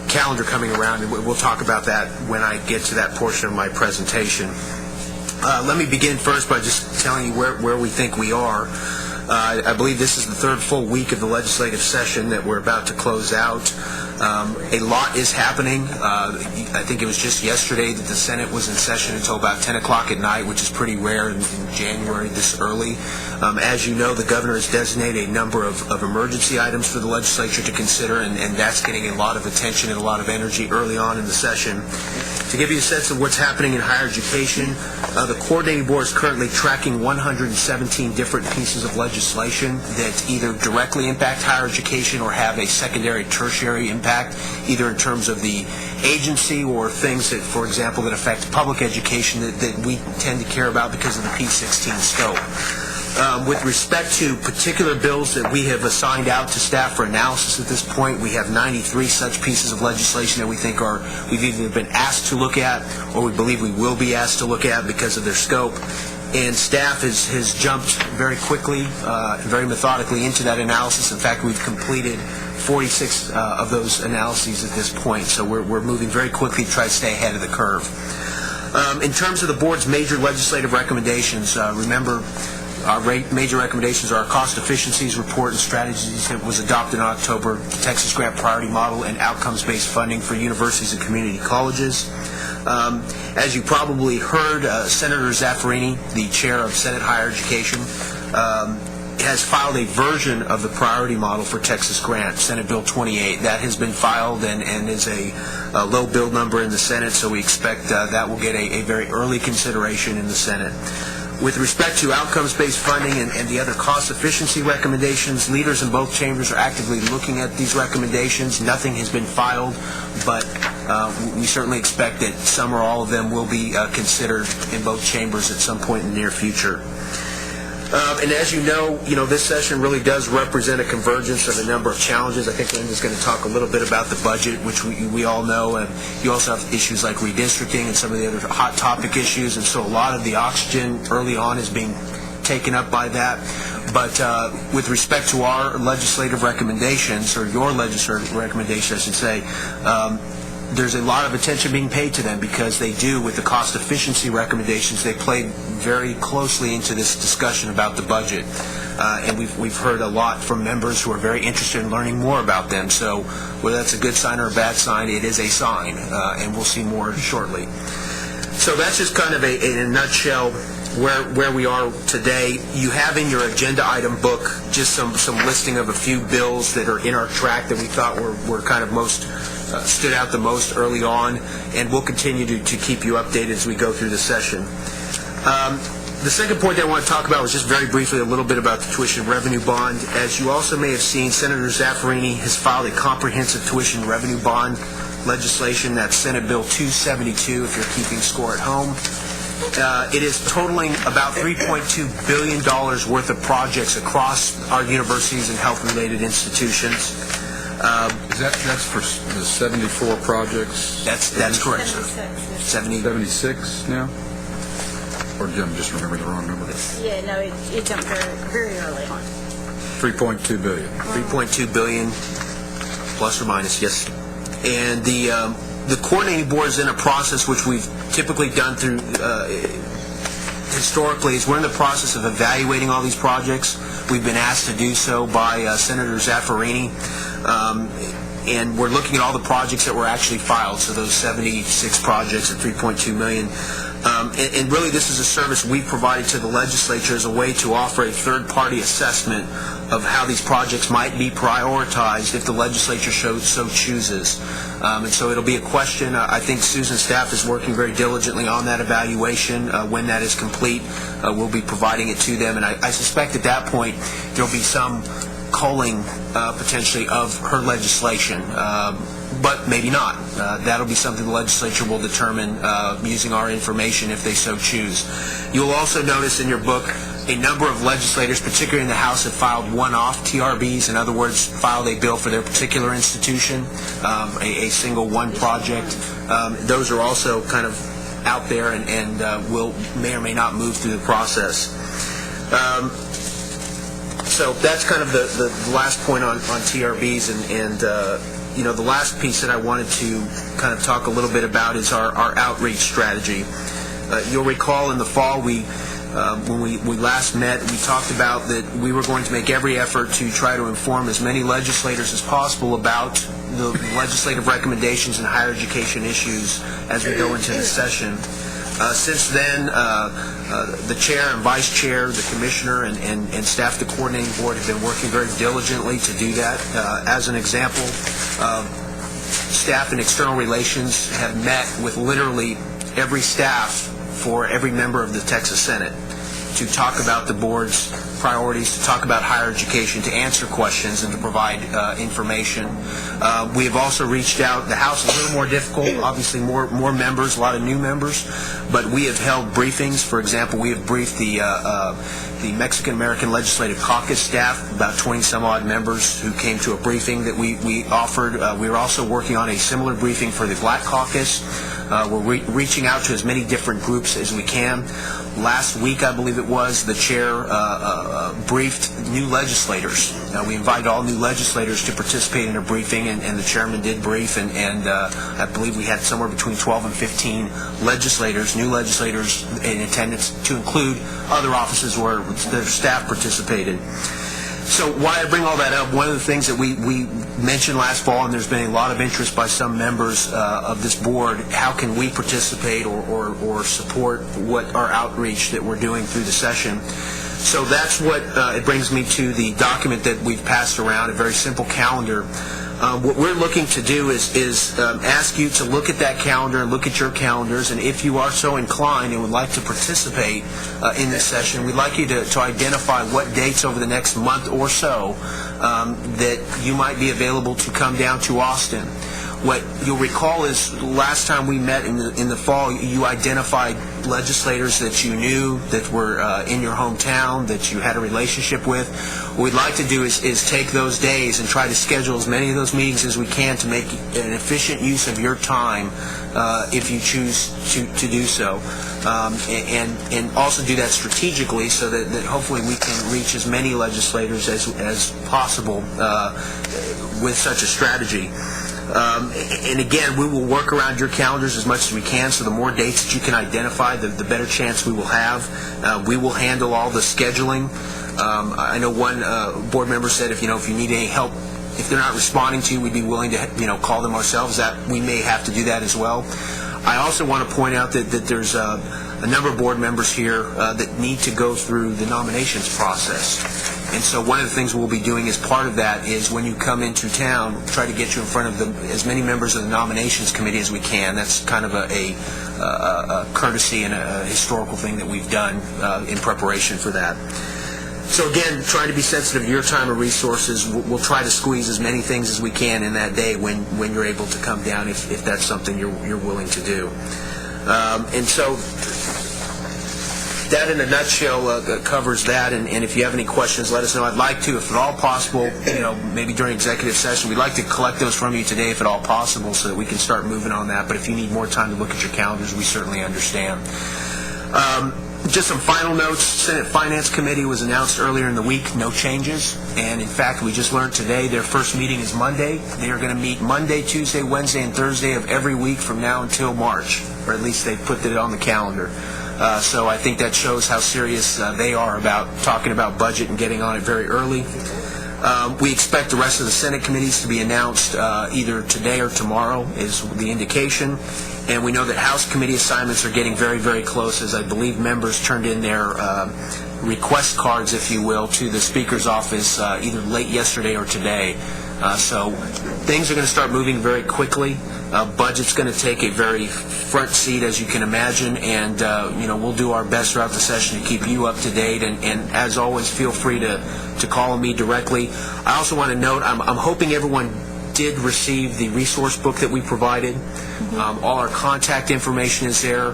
calendar coming around, and we'll talk about that when I get to that portion of my presentation. Let me begin first by just telling you where we think we are. I believe this is the 3rd full week of the legislative session that we're about to close out. A lot is happening. I think it was just yesterday that the Senate was in session until about 10 o'clock at night, which is pretty rare in January this early. As you know, the governor has designated a number of emergency items for the legislature to consider, and that's getting a lot of attention and a lot of energy early on in the session. To give you a sense of what's happening in higher education, the coordinating board is currently tracking 117 different pieces of legislation that either directly impact higher education or have a secondary, tertiary impact, either in terms of the agency or things that, for example, that affect public education that we tend to care about because of the P16 scope. With respect to particular bills that we have assigned out to staff for analysis at this point, we have 93 such pieces of legislation that we think we've either been asked to look at or we believe we will be asked to look at because of their scope. And staff has jumped very quickly, very methodically into that analysis. In fact, we've completed 46 of those analyses at this point, so we're moving very quickly to try to stay ahead of the curve. In terms of the board's major legislative recommendations, remember, our major recommendations are our cost efficiencies report and strategies that was adopted in October, the Texas Grant Priority Model, and outcomes-based funding for universities and community colleges. As you probably heard, Senator Zaffarini, the chair of Senate Higher Education, has filed a version of the priority model for Texas Grant, Senate Bill 28. That has been filed and is a low bill number in the Senate, so we expect that will get a very early consideration in the Senate. With respect to outcomes-based funding and the other cost efficiency recommendations, leaders in both chambers are actively looking at these recommendations. Nothing has been filed, but we certainly expect that some or all of them will be considered in both chambers at some point in the near future. And as you know, this session really does represent a convergence of a number of challenges. I think Linda's going to talk a little bit about the budget, which we all know, and you also have issues like redistricting and some of the other hot topic issues, and so a lot of the oxygen early on is being taken up by that. But with respect to our legislative recommendations, or your legislative recommendations, I should say, there's a lot of attention being paid to them because they do, with the cost efficiency recommendations, they play very closely into this discussion about the budget. And we've heard a lot from members who are very interested in learning more about them. So whether that's a good sign or a bad sign, it is a sign, and we'll see more shortly. So that's just kind of in a nutshell where we are today. You have in your agenda item book just some listing of a few bills that are in our track that we thought were kind of most stood out the most early on, and we'll continue to keep you updated as we go through the session. The second point that I want to talk about was just very briefly a little bit about the tuition revenue bond. As you also may have seen, Senator Zaffarini has filed a comprehensive tuition revenue bond legislation. That's Senate Bill 272, if you're keeping score at home. It is totaling about $3.2 billion worth of projects across our universities and health-related institutions. That's for the 74 projects? That's correct, sir. 76 now? Or did I just remember the wrong number? Yeah, no, it jumped very early on. 3.2 billion. 3.2 billion, plus or minus, yes. And the coordinating board is in a process which we've typically done through historically, is we're in the process of evaluating all these projects. We've been asked to do so by Senator Zaffarini, and we're looking at all the projects that were actually filed, so those 76 projects at $3.2 million. And really, this is a service we've provided to the legislature as a way to offer a third-party assessment of how these projects might be prioritized if the legislature so chooses. And so it'll be a question. I think Susan's staff is working very diligently on that evaluation. When that is complete, we'll be providing it to them. And I suspect at that point there'll be some culling potentially of her legislation. But maybe not. That'll be something the legislature will determine using our information if they so choose. You'll also notice in your book a number of legislators, particularly in the House, have filed one-off TRBs. In other words, filed a bill for their particular institution, a single one project. Those are also kind of out there and may or may not move through the process. So that's kind of the last point on TRBs, and the last piece that I wanted to kind of talk a little bit about is our outreach strategy. You'll recall in the fall when we last met, we talked about that we were going to make every effort to try to inform as many legislators as possible about the legislative recommendations and higher education issues as we go into the session. Since then, the chair and vice chair, the commissioner, and staff, the coordinating board, have been working very diligently to do that. As an example, staff in external relations have met with literally every staff for every member of the Texas Senate to talk about the board's priorities, to talk about higher education, to answer questions, and to provide information. We have also reached out. The House is a little more difficult, obviously more members, a lot of new members, but we have held briefings. For example, we have briefed the Mexican-American Legislative Caucus staff, about 20-some-odd members who came to a briefing that we offered. We are also working on a similar briefing for the Black Caucus. We're reaching out to as many different groups as we can. Last week, I believe it was, the chair briefed new legislators. We invited all new legislators to participate in a briefing, and the chairman did brief, and I believe we had somewhere between 12 and 15 legislators, new legislators in attendance, to include other offices where their staff participated. So why I bring all that up, one of the things that we mentioned last fall, and there's been a lot of interest by some members of this board, how can we participate or support what our outreach that we're doing through the session. So that's what it brings me to the document that we've passed around, a very simple calendar. What we're looking to do is ask you to look at that calendar and look at your calendars, and if you are so inclined and would like to participate in this session, we'd like you to identify what dates over the next month or so that you might be available to come down to Austin. What you'll recall is last time we met in the fall, you identified legislators that you knew that were in your hometown, that you had a relationship with. What we'd like to do is take those days and try to schedule as many of those meetings as we can to make an efficient use of your time if you choose to do so. And also do that strategically so that hopefully we can reach as many legislators as possible with such a strategy. And again, we will work around your calendars as much as we can, so the more dates that you can identify, the better chance we will have. We will handle all the scheduling. I know one board member said if you need any help, if they're not responding to you, we'd be willing to call them ourselves. That we may have to do that as well. I also want to point out that there's a number of board members here that need to go through the nominations process. And so one of the things we'll be doing as part of that is when you come into town, try to get you in front of as many members of the nominations committee as we can. That's kind of a courtesy and a historical thing that we've done in preparation for that. So again, trying to be sensitive to your time and resources. We'll try to squeeze as many things as we can in that day when you're able to come down, if that's something you're willing to do. And so that in a nutshell covers that, and if you have any questions, let us know. I'd like to, if at all possible, maybe during executive session, we'd like to collect those from you today if at all possible so that we can start moving on that. But if you need more time to look at your calendars, we certainly understand. Just some final notes. Senate Finance Committee was announced earlier in the week. No changes. And in fact, we just learned today their first meeting is Monday. They are going to meet Monday, Tuesday, Wednesday, and Thursday of every week from now until March. Or at least they put it on the calendar. So I think that shows how serious they are about talking about budget and getting on it very early. We expect the rest of the Senate committees to be announced either today or tomorrow is the indication. And we know that House committee assignments are getting very, very close, as I believe members turned in their request cards, if you will, to the Speaker's office either late yesterday or today. So things are going to start moving very quickly. Budget's going to take a very front seat, as you can imagine, and we'll do our best throughout the session to keep you up to date. And as always, feel free to call on me directly. I also want to note, I'm hoping everyone did receive the resource book that we provided. All our contact information is there.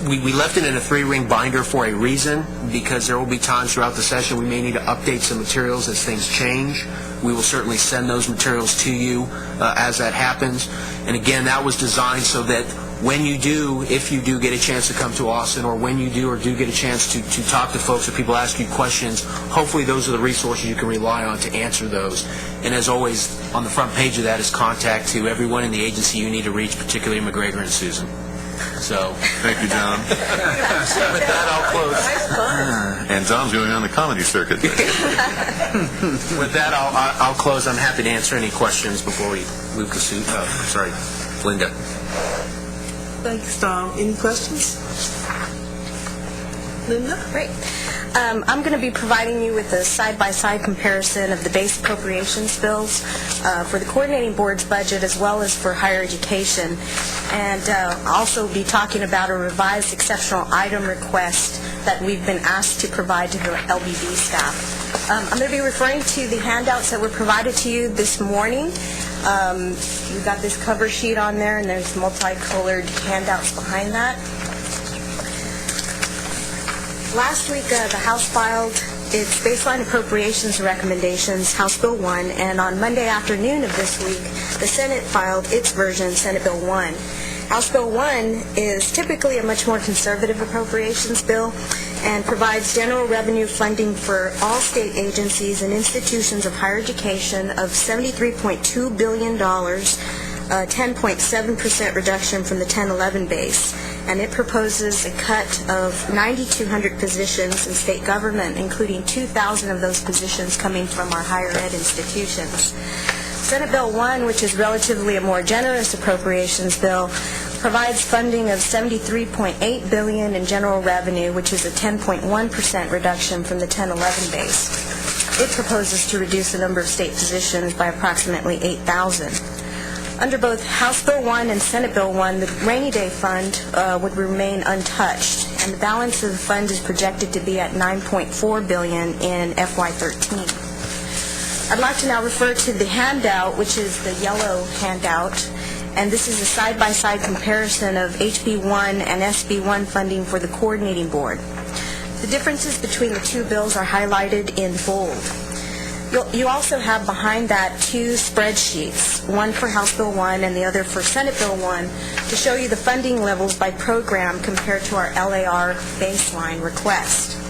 We left it in a 3-ring binder for a reason, because there will be times throughout the session we may need to update some materials as things change. We will certainly send those materials to you as that happens. And again, that was designed so that when you do, if you do get a chance to come to Austin, or when you do or do get a chance to talk to folks or people ask you questions, hopefully those are the resources you can rely on to answer those. And as always, on the front page of that is contact to everyone in the agency you need to reach, particularly McGregor and Susan. So, thank you, John. With that, I'll close. And John's going on the comedy circuit. With that, I'll close. I'm happy to answer any questions before we move to Linda. Thanks, Tom. Any questions? Linda? Great. I'm going to be providing you with a side-by-side comparison of the base appropriations bills for the coordinating board's budget as well as for higher education, and also be talking about a revised exceptional item request that we've been asked to provide to the LBB staff. I'm going to be referring to the handouts that were provided to you this morning. We've got this cover sheet on there, and there's multicolored handouts behind that. Last week, the House filed its baseline appropriations recommendations, House Bill 1, and on Monday afternoon of this week, the Senate filed its version, Senate Bill 1. House Bill 1 is typically a much more conservative appropriations bill and provides general revenue funding for all state agencies and institutions of higher education of $73.2 billion, a 10.7% reduction from the 1011 base. And it proposes a cut of 9,200 positions in state government, including 2,000 of those positions coming from our higher ed institutions. Senate Bill 1, which is relatively a more generous appropriations bill, provides funding of $73.8 billion in general revenue, which is a 10.1% reduction from the 1011 base. It proposes to reduce the number of state positions by approximately 8,000. Under both House Bill 1 and Senate Bill 1, the rainy day fund would remain untouched, and the balance of the fund is projected to be at $9.4 billion in FY13. I'd like to now refer to the handout, which is the yellow handout, and this is a side-by-side comparison of HB1 and SB1 funding for the coordinating board. The differences between the two bills are highlighted in bold. You also have behind that two spreadsheets, one for House Bill 1 and the other for Senate Bill 1, to show you the funding levels by program compared to our LAR baseline request.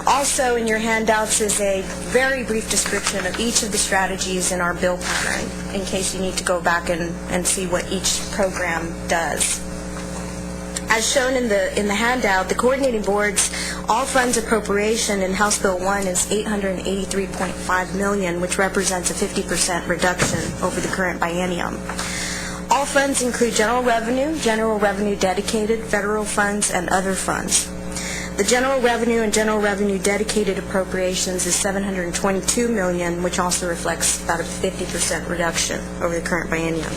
Also in your handouts is a very brief description of each of the strategies in our bill pattern, in case you need to go back and see what each program does. As shown in the handout, the coordinating board's all funds appropriation in House Bill 1 is $883.5 million, which represents a 50% reduction over the current biennium. All All funds include general revenue dedicated, federal funds, and other funds. The general revenue and general revenue dedicated appropriations is $722 million, which also reflects about a 50% reduction over the current biennium.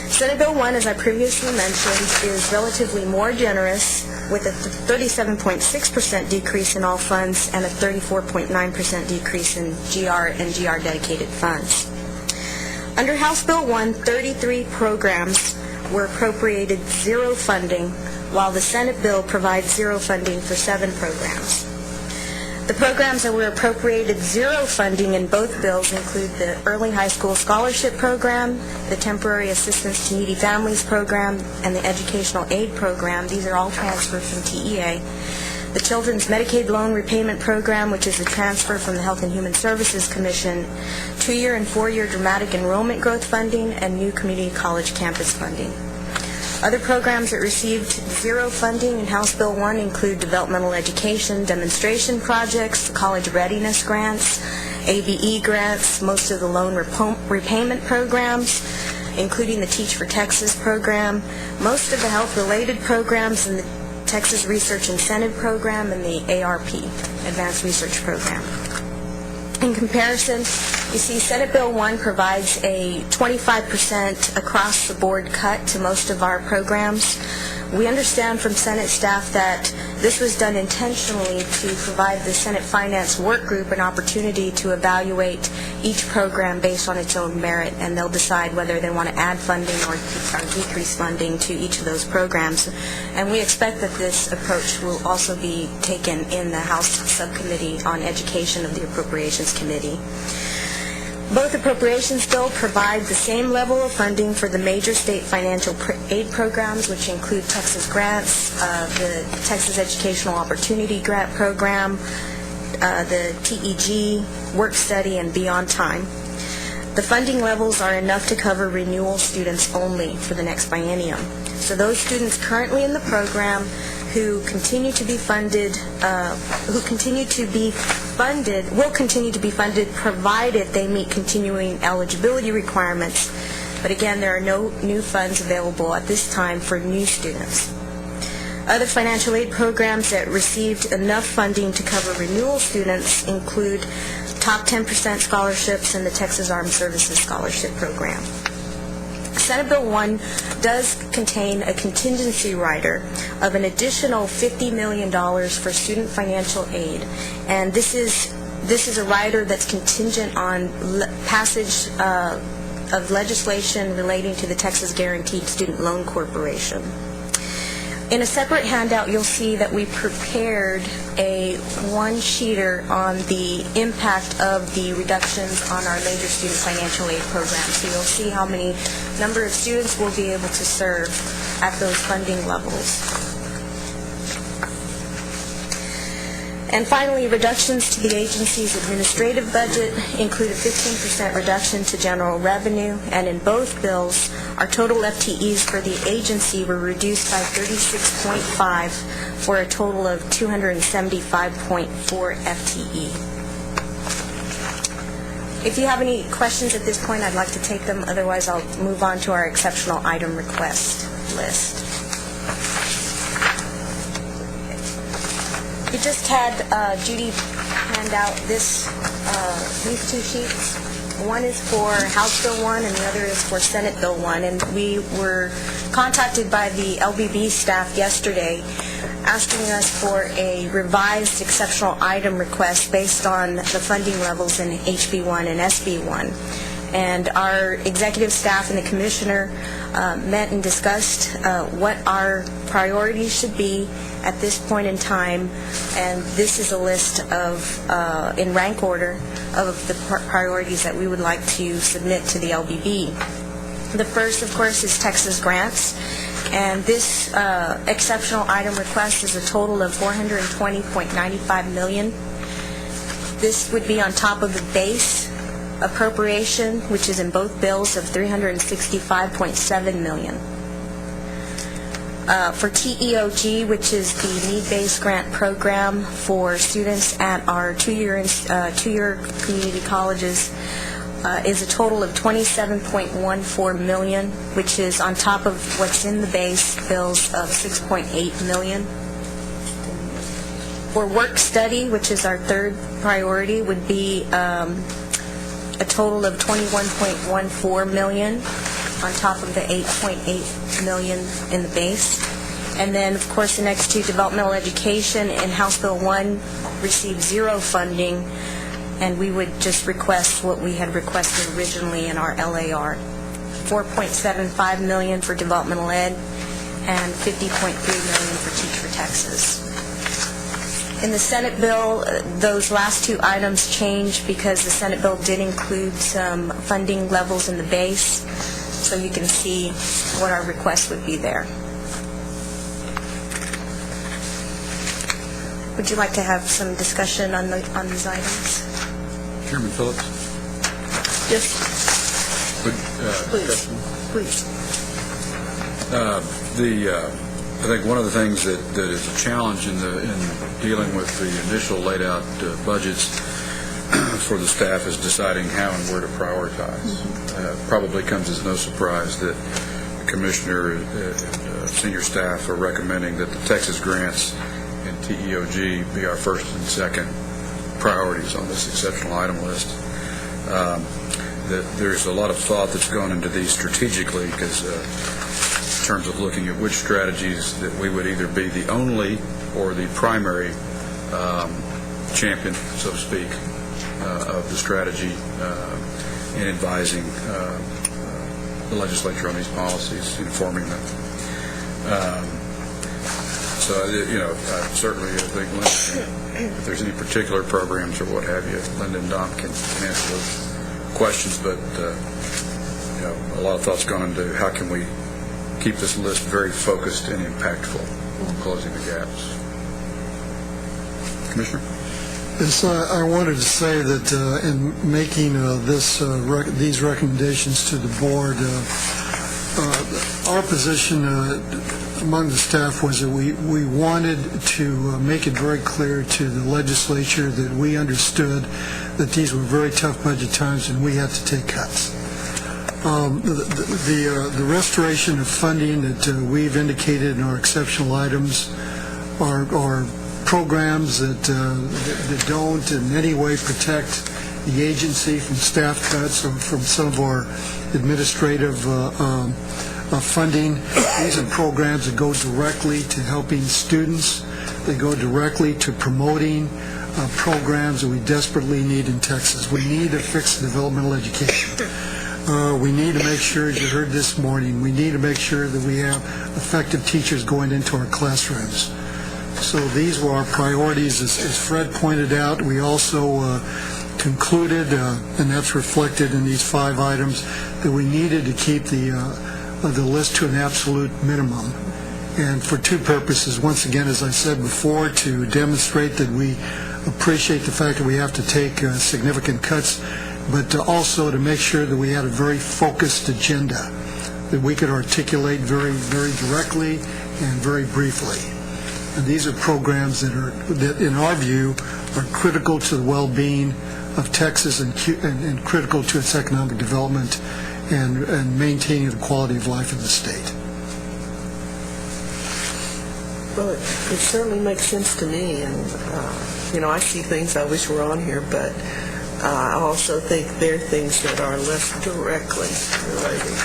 Senate Bill 1, as I previously mentioned, is relatively more generous, with a 37.6% decrease in all funds and a 34.9% decrease in GR and GR dedicated funds. Under House Bill 1, 33 programs were appropriated zero funding, while the Senate bill provides zero funding for 7 programs. The programs that were appropriated zero funding in both bills include the Early High School Scholarship Program, the Temporary Assistance to Needy Families Program, and the Educational Aid Program. These are all transferred from TEA. The Children's Medicaid Loan Repayment Program, which is a transfer from the Health and Human Services Commission, 2-year and 4-year dramatic enrollment growth funding, and new community college campus funding. Other programs that received zero funding in House Bill 1 include developmental education, demonstration projects, college readiness grants, ABE grants, most of the loan repayment programs, including the Teach for Texas program, most of the health-related programs in the Texas Research Incentive Program and the ARP, Advanced Research Program. In comparison, you see Senate Bill 1 provides a 25% across-the-board cut to most of our programs. We understand from Senate staff that this was done intentionally to provide the Senate Finance Work Group an opportunity to evaluate each program based on its own merit, and they'll decide whether they want to add funding or decrease funding to each of those programs. And we expect that this approach will also be taken in the House Subcommittee on Education of the Appropriations Committee. Both appropriations bill provide the same level of funding for the major state financial aid programs, which include Texas Grants, the Texas Educational Opportunity Grant Program, the TEG, Work Study, and Beyond Time. The funding levels are enough to cover renewal students only for the next biennium. So those students currently in the program who continue to be funded, will continue to be funded provided they meet continuing eligibility requirements. But again, there are no new funds available at this time for new students. Other financial aid programs that received enough funding to cover renewal students include top 10% scholarships and the Texas Armed Services Scholarship Program. Senate Bill 1 does contain a contingency rider of an additional $50 million for student financial aid, and this is a rider that's contingent on passage of legislation relating to the Texas Guaranteed Student Loan Corporation. In a separate handout, you'll see that we prepared a one-sheeter on the impact of the reductions on our major student financial aid programs. So you'll see how many number of students we'll be able to serve at those funding levels. And finally, reductions to the agency's administrative budget include a 15% reduction to general revenue, and in both bills, our total FTEs for the agency were reduced by 36.5 for a total of 275.4 FTE. If you have any questions at this point, I'd like to take them. Otherwise, I'll move on to our exceptional item request list. We just had Judy hand out these two sheets. One is for House Bill 1 and the other is for Senate Bill 1. And we were contacted by the LBB staff yesterday asking us for a revised exceptional item request based on the funding levels in HB1 and SB1. And our executive staff and the commissioner met and discussed what our priorities should be at this point in time, and this is a list of, in rank order, of the priorities that we would like to submit to the LBB. The first, of course, is Texas Grants, and this exceptional item request is a total of $420.95 million. This would be on top of the base appropriation, which is in both bills, of $365.7 million. For TEOG, which is the need-based grant program for students at our two-year community colleges, is a total of $27.14 million, which is on top of what's in the base bills of $6.8 million. For work study, which is our third priority, would be a total of $21.14 million on top of the $8.8 million in the base. And then, of course, the next two, developmental education and House Bill 1, received zero funding, and we would just request what we had requested originally in our LAR. $4.75 million for developmental ed and $50.3 million for Teach for Texas. In the Senate bill, those last two items changed because the Senate bill did include some funding levels in the base, so you can see what our request would be there. Would you like to have some discussion on these items? Chairman Phillips? Yes. Please. I think one of the things that is a challenge in dealing with the initial laid out budgets for the staff is deciding how and where to prioritize. Probably comes as no surprise that the Commissioner and senior staff are recommending that the Texas grants and TEOG be our first and second priorities on this exceptional item list. That there's a lot of thought that's gone into these strategically, because in terms of looking at which strategies that we would either be the only or the primary champion, so to speak, of the strategy in advising the legislature on these policies, informing them. So, certainly I think, Linda, if there's any particular programs or what have you, Linda and Dom can answer those questions, but a lot of thought's gone into how can we keep this list very focused and impactful, closing the gaps. Commissioner? Yes, I wanted to say that in making these recommendations to the board, our position among the staff was that we wanted to make it very clear to the legislature that we understood that these were very tough budget times and we had to take cuts. The restoration of funding that we've indicated in our exceptional items are programs that don't in any way protect the agency from staff cuts or from some of our administrative funding. These are programs that go directly to helping students. They go directly to promoting programs that we desperately need in Texas. We need to fix developmental education. We need to make sure, as you heard this morning, we need to make sure that we have effective teachers going into our classrooms. So these were our priorities. As Fred pointed out, we also concluded, and that's reflected in these 5 items, that we needed to keep the list to an absolute minimum. And for 2 purposes. Once again, as I said before, to demonstrate that we appreciate the fact that we have to take significant cuts, but also to make sure that we had a very focused agenda that we could articulate very, very directly and very briefly. And these are programs that in our view, are critical to the well-being of Texas and critical to its economic development and maintaining the quality of life of the state. Well, it certainly makes sense to me, and I see things I wish were on here, but I also think there are things that are less directly related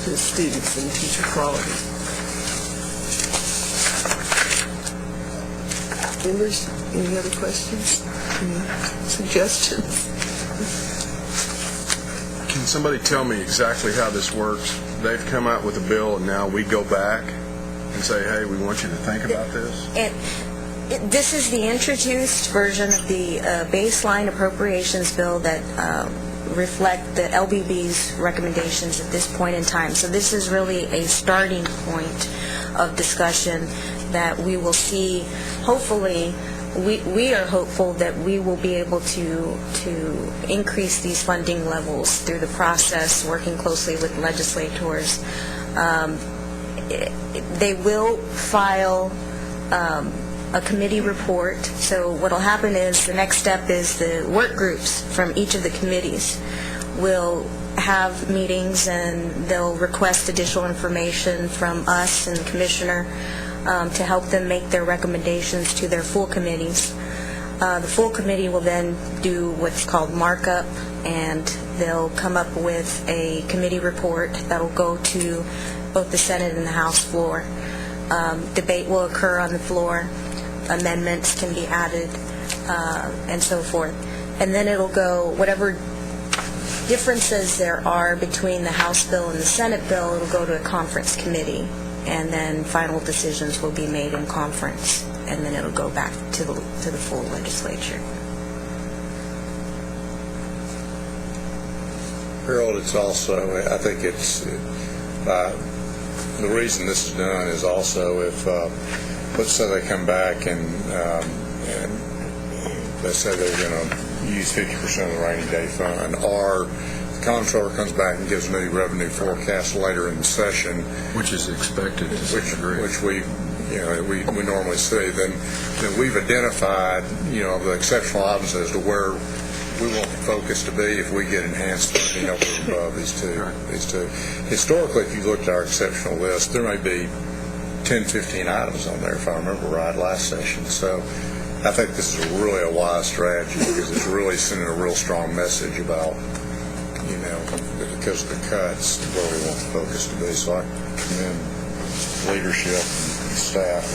to students and teacher quality. Members, any other questions? Any suggestions? Can somebody tell me exactly how this works? They've come out with a bill, and now we go back and say, hey, we want you to think about this? This is the introduced version of the baseline appropriations bill that reflect the LBB's recommendations at this point in time. So this is really a starting point of discussion that we will see. Hopefully, we are hopeful that we will be able to increase these funding levels through the process, working closely with legislators. They will file a committee report. So what will happen is the next step is the work groups from each of the committees will have meetings, and they'll request additional information from us and the commissioner to help them make their recommendations to their full committees. The full committee will then do what's called markup, and they'll come up with a committee report that will go to both the Senate and the House floor. Debate will occur on the floor, amendments can be added, and so forth. And then it'll go, whatever differences there are between the House bill and the Senate bill, it'll go to a conference committee, and then final decisions will be made in conference, and then it'll go back to the full legislature. Harold, it's also, I think it's, the reason this is done is also if, let's say they come back and they say they're going to use 50% of the rainy day fund, or the comptroller comes back and gives new revenue forecast later in the session, which is expected to some degree, which we normally see, then we've identified, the exceptional items as to where we want the focus to be if we get enhanced funding over and above these two. Historically, if you looked at our exceptional list, there may be 10, 15 items on there, if I remember right, last session. So I think this is really a wise strategy because it's really sending a real strong message about, because of the cuts, where we want the focus to be. So I commend leadership and staff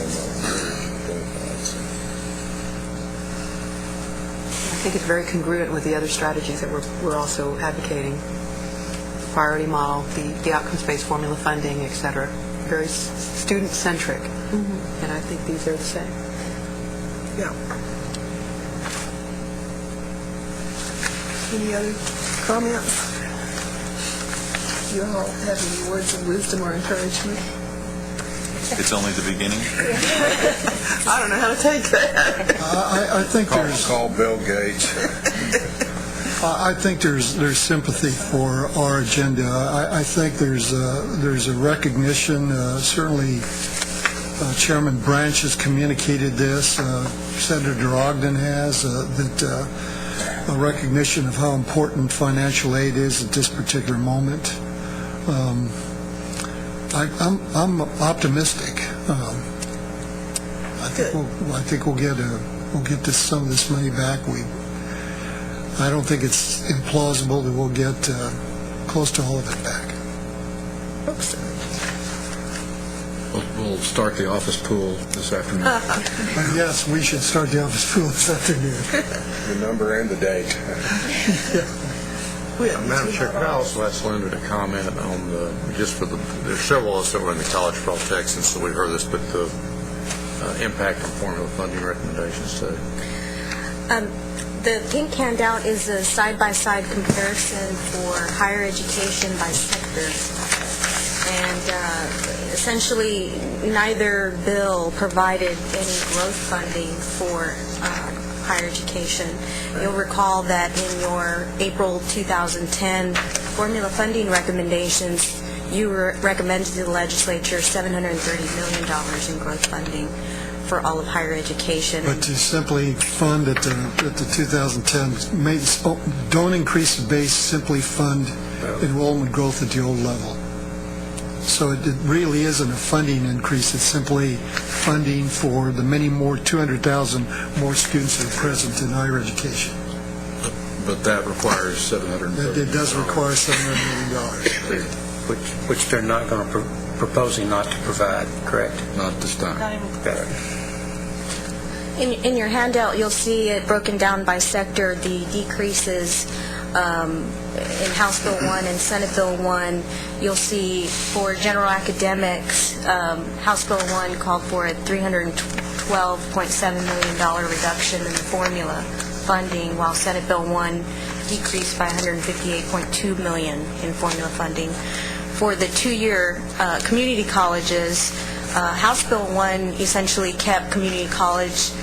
and I think it's very congruent with the other strategies that we're also advocating. The priority model, the outcomes-based formula funding, et cetera. Very student-centric. Mm-hmm. And I think these are the same. Yeah. Any other comments? You all have any words of wisdom or encouragement? It's only the beginning. I don't know how to take that. I think there's call Bill Gates. I think there's sympathy for our agenda. I think there's a recognition. Certainly, Chairman Branch has communicated this. Senator Ogden has that a recognition of how important financial aid is at this particular moment. I'm optimistic. I think we'll get some of this money back. I don't think it's implausible that we'll get close to all of it back. Hope so. We'll start the office pool this afternoon. Yes, we should start the office pool this afternoon. The number and the date. Madam Chair, could I also ask Linda to comment on there's several of us that were in the college for all Texans, so we've heard this, but the impact on formula funding recommendations too. The pink handout is a side-by-side comparison for higher education by sector. And essentially, neither bill provided any growth funding for higher education. You'll recall that in your April 2010 formula funding recommendations, you recommended to the legislature $730 million in growth funding for all of higher education. But to simply fund at the 2010, don't increase the base, simply fund enrollment growth at the old level. So it really isn't a funding increase, it's simply funding for the many more, 200,000 more students that are present in higher education. But that requires $730 million. It does require $700 million. Which they're not going to proposing not to provide, correct? Not this time. Not even in your handout, you'll see it broken down by sector, the decreases in House Bill 1 and Senate Bill 1. You'll see for general academics, House Bill 1 called for a $312.7 million reduction in the formula funding, while Senate Bill 1 decreased by $158.2 million in formula funding. For the two-year community colleges, House Bill 1 essentially kept community colleges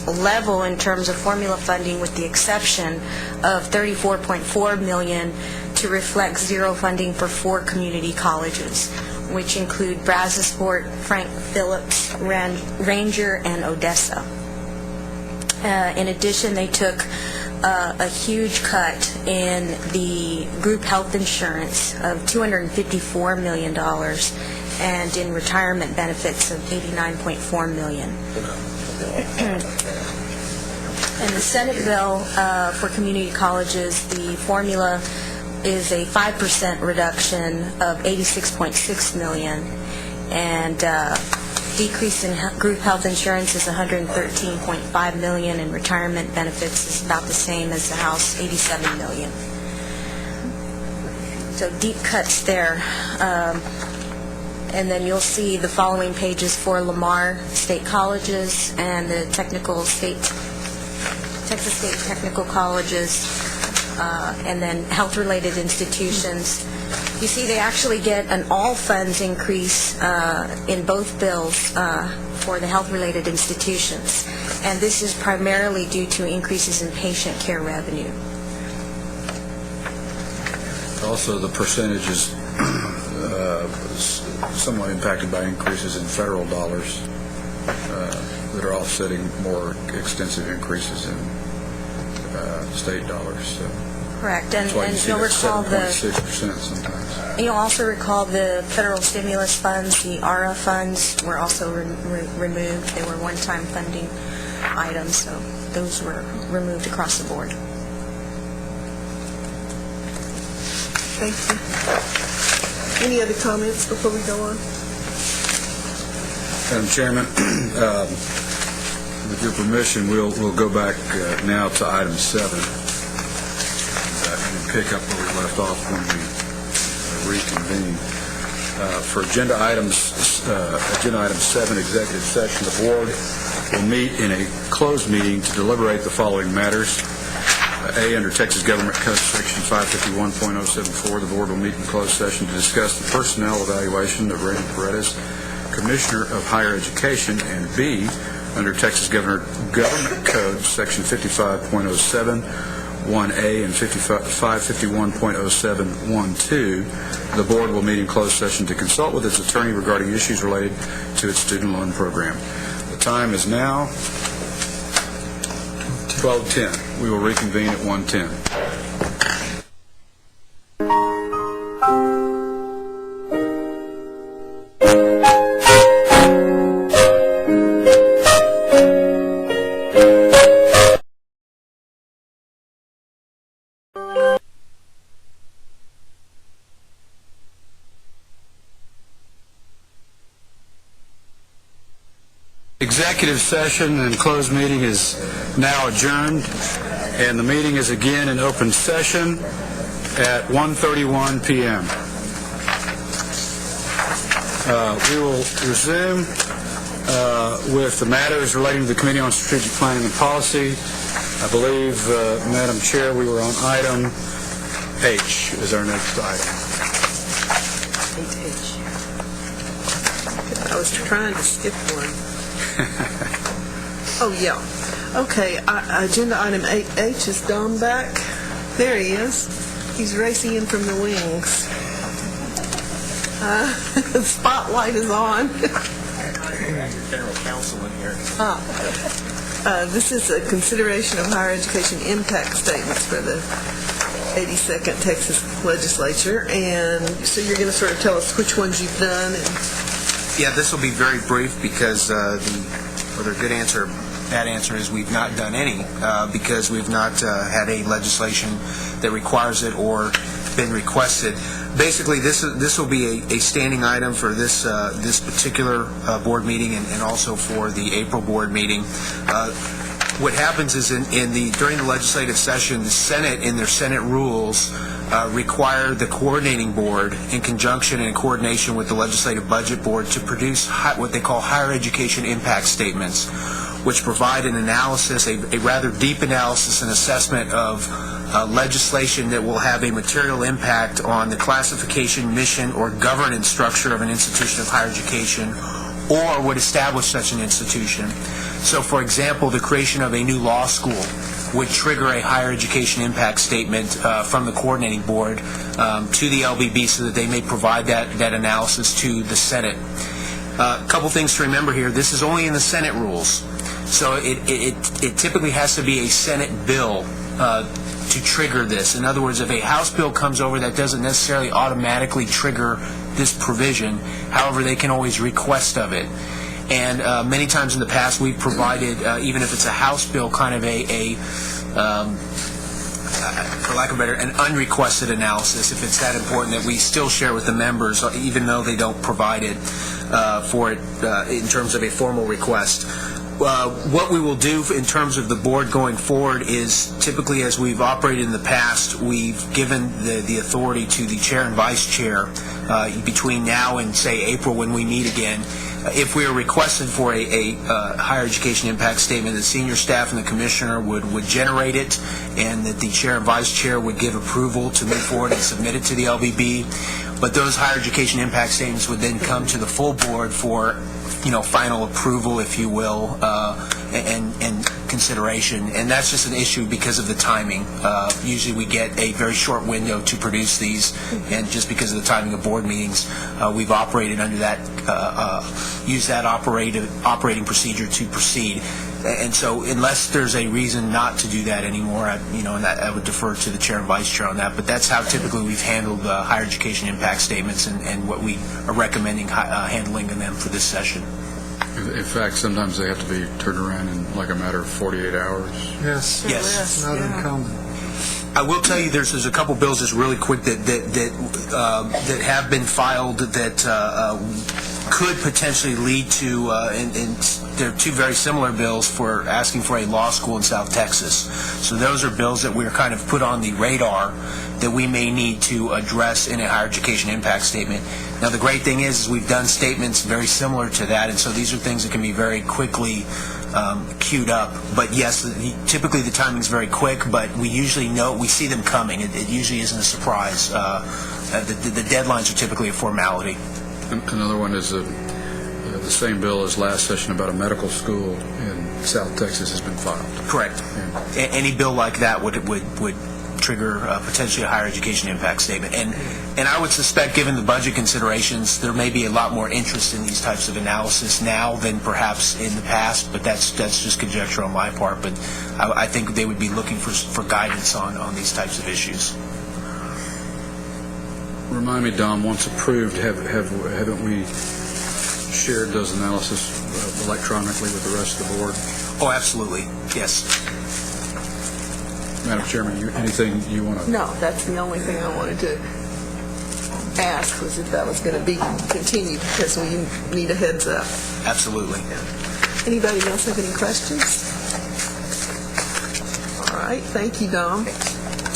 level in terms of formula funding, with the exception of $34.4 million to reflect zero funding for 4 community colleges, which include Brazosport, Frank Phillips, Ranger, and Odessa. In addition, they took a huge cut in the group health insurance of $254 million and in retirement benefits of $89.4 million. In the Senate bill for community colleges, the formula is a 5% reduction of $86.6 million, and decrease in group health insurance is $113.5 million, and retirement benefits is about the same as the House, $87 million. So deep cuts there. And then you'll see the following pages for Lamar State Colleges and the Texas State Technical Colleges, and then health-related institutions. You see they actually get an all-funds increase in both bills for the health-related institutions. And this is primarily due to increases in patient care revenue. Also, the percentage is somewhat impacted by increases in federal dollars that are offsetting more extensive increases in state dollars. So Correct, that's why you see you'll that recall 7.6% sometimes. You'll also recall the federal stimulus funds, the ARA funds, were also removed. They were one-time funding items, so those were removed across the board. Thank you. Any other comments before we go on? Madam Chairman, with your permission, we'll go back now to item 7 and pick up where we left off when we reconvene. For agenda item 7, executive session, the board will meet in a closed meeting to deliberate the following matters. A, under Texas Government Code Section 551.074, the board will meet in closed session to discuss the personnel evaluation of Randy Paredes, Commissioner of Higher Education, and B, under Texas Government Code Section 55.071A and 551.0712, the board will meet in closed session to consult with its attorney regarding issues related to its student loan program. The time is now 12:10. We will reconvene at 1:10. Executive session and closed meeting is now adjourned, and the meeting is again in open session at 1:31 p.m. We will resume with the matters relating to the Committee on Strategic Planning and Policy. I believe, Madam Chair, we were on item H is our next item. H. I was trying to skip one. Oh, yeah. Okay, agenda item 8H is Don back. There he is. He's racing in from the wings. The spotlight is on. General counsel in here. This is a consideration of higher education impact statements for the 82nd Texas Legislature. And so you're going to sort of tell us which ones you've done. Yeah, this will be very brief because whether a good answer or bad answer is we've not done any because we've not had a legislation that requires it or been requested. Basically, this will be a standing item for this particular board meeting and also for the April board meeting. What happens is during the legislative session, the Senate, in their Senate rules, require the coordinating board, in conjunction and in coordination with the legislative budget board, to produce what they call higher education impact statements, which provide an analysis, a rather deep analysis and assessment of legislation that will have a material impact on the classification, mission, or governance structure of an institution of higher education, or would establish such an institution. So, for example, the creation of a new law school would trigger a higher education impact statement from the coordinating board to the LBB so that they may provide that analysis to the Senate. A couple things to remember here. This is only in the Senate rules. So it typically has to be a Senate bill to trigger this. In other words, if a House bill comes over, that doesn't necessarily automatically trigger this provision. However, they can always request of it. And many times in the past, we've provided, even if it's a House bill, kind of for lack of a better, an unrequested analysis, if it's that important, that we still share with the members, even though they don't provide it for it in terms of a formal request. What we will do in terms of the board going forward is, typically as we've operated in the past, we've given the authority to the chair and vice chair between now and, say, April when we meet again. If we are requested for a higher education impact statement, the senior staff and the commissioner would generate it, and that the chair and vice chair would give approval to move forward and submit it to the LBB. But those higher education impact statements would then come to the full board for final approval, if you will, and consideration. And that's just an issue because of the timing. Usually we get a very short window to produce these, and just because of the timing of board meetings, we've operated under that, used that operating procedure to proceed. And so unless there's a reason not to do that anymore, I would defer to the chair and vice chair on that. But that's how typically we've handled higher education impact statements and what we are recommending handling them for this session. In fact, sometimes they have to be turned around in like a matter of 48 hours. Yes. Not uncommon. I will tell you, there's a couple bills just really quick that have been filed that could potentially lead to, and they're two very similar bills for asking for a law school in South Texas. So those are bills that we're kind of put on the radar that we may need to address in a higher education impact statement. Now, the great thing is we've done statements very similar to that, and so these are things that can be very quickly queued up. But yes, typically the timing's very quick, but we usually we see them coming. It usually isn't a surprise. The deadlines are typically a formality. Another one is the same bill as last session about a medical school in South Texas has been filed. Correct. Yeah. Any bill like that would trigger potentially a higher education impact statement. And I would suspect, given the budget considerations, there may be a lot more interest in these types of analysis now than perhaps in the past, but that's just conjecture on my part. But I think they would be looking for guidance on these types of issues. Remind me, Dom, once approved, haven't we shared those analysis electronically with the rest of the board? Oh, absolutely. Yes. Madam Chairman, anything you want to... No, that's the only thing I wanted to ask, was if that was going to be continued, because we need a heads up. Absolutely. Yeah. Anybody else have any questions? All right. Thank you, Dom.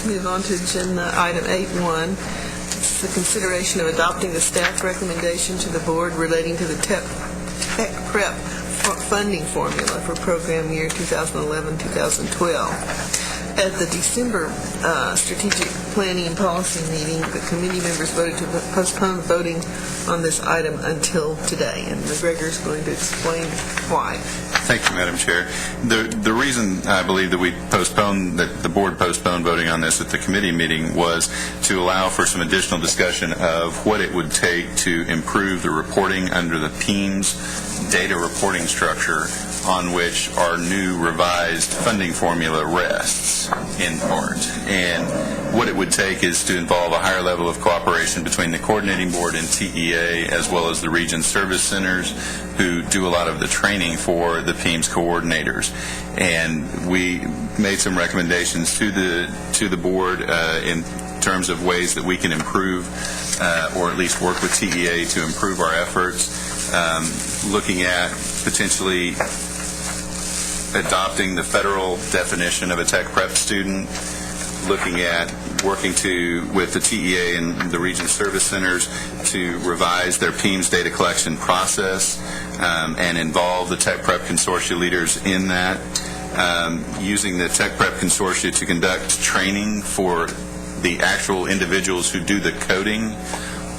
Move on to agenda item 8.1. It's the consideration of adopting the staff recommendation to the board relating to the Tech Prep funding formula for program year 2011-2012. At the December Strategic Planning and Policy meeting, the committee members voted to postpone voting on this item until today, and McGregor is going to explain why. Thank you, Madam Chair. The reason I believe that the board postponed voting on this at the committee meeting was to allow for some additional discussion of what it would take to improve the reporting under the PEAMS data reporting structure on which our new revised funding formula rests, in part. And what it would take is to involve a higher level of cooperation between the coordinating board and TEA, as well as the region service centers, who do a lot of the training for the PEAMS coordinators. And we made some recommendations to the board in terms of ways that we can improve, or at least work with TEA to improve our efforts, looking at potentially adopting the federal definition of a tech prep student, looking at working with the TEA and the region service centers to revise their PEAMS data collection process and involve the tech prep consortia leaders in that, using the tech prep consortia to conduct training for the actual individuals who do the coding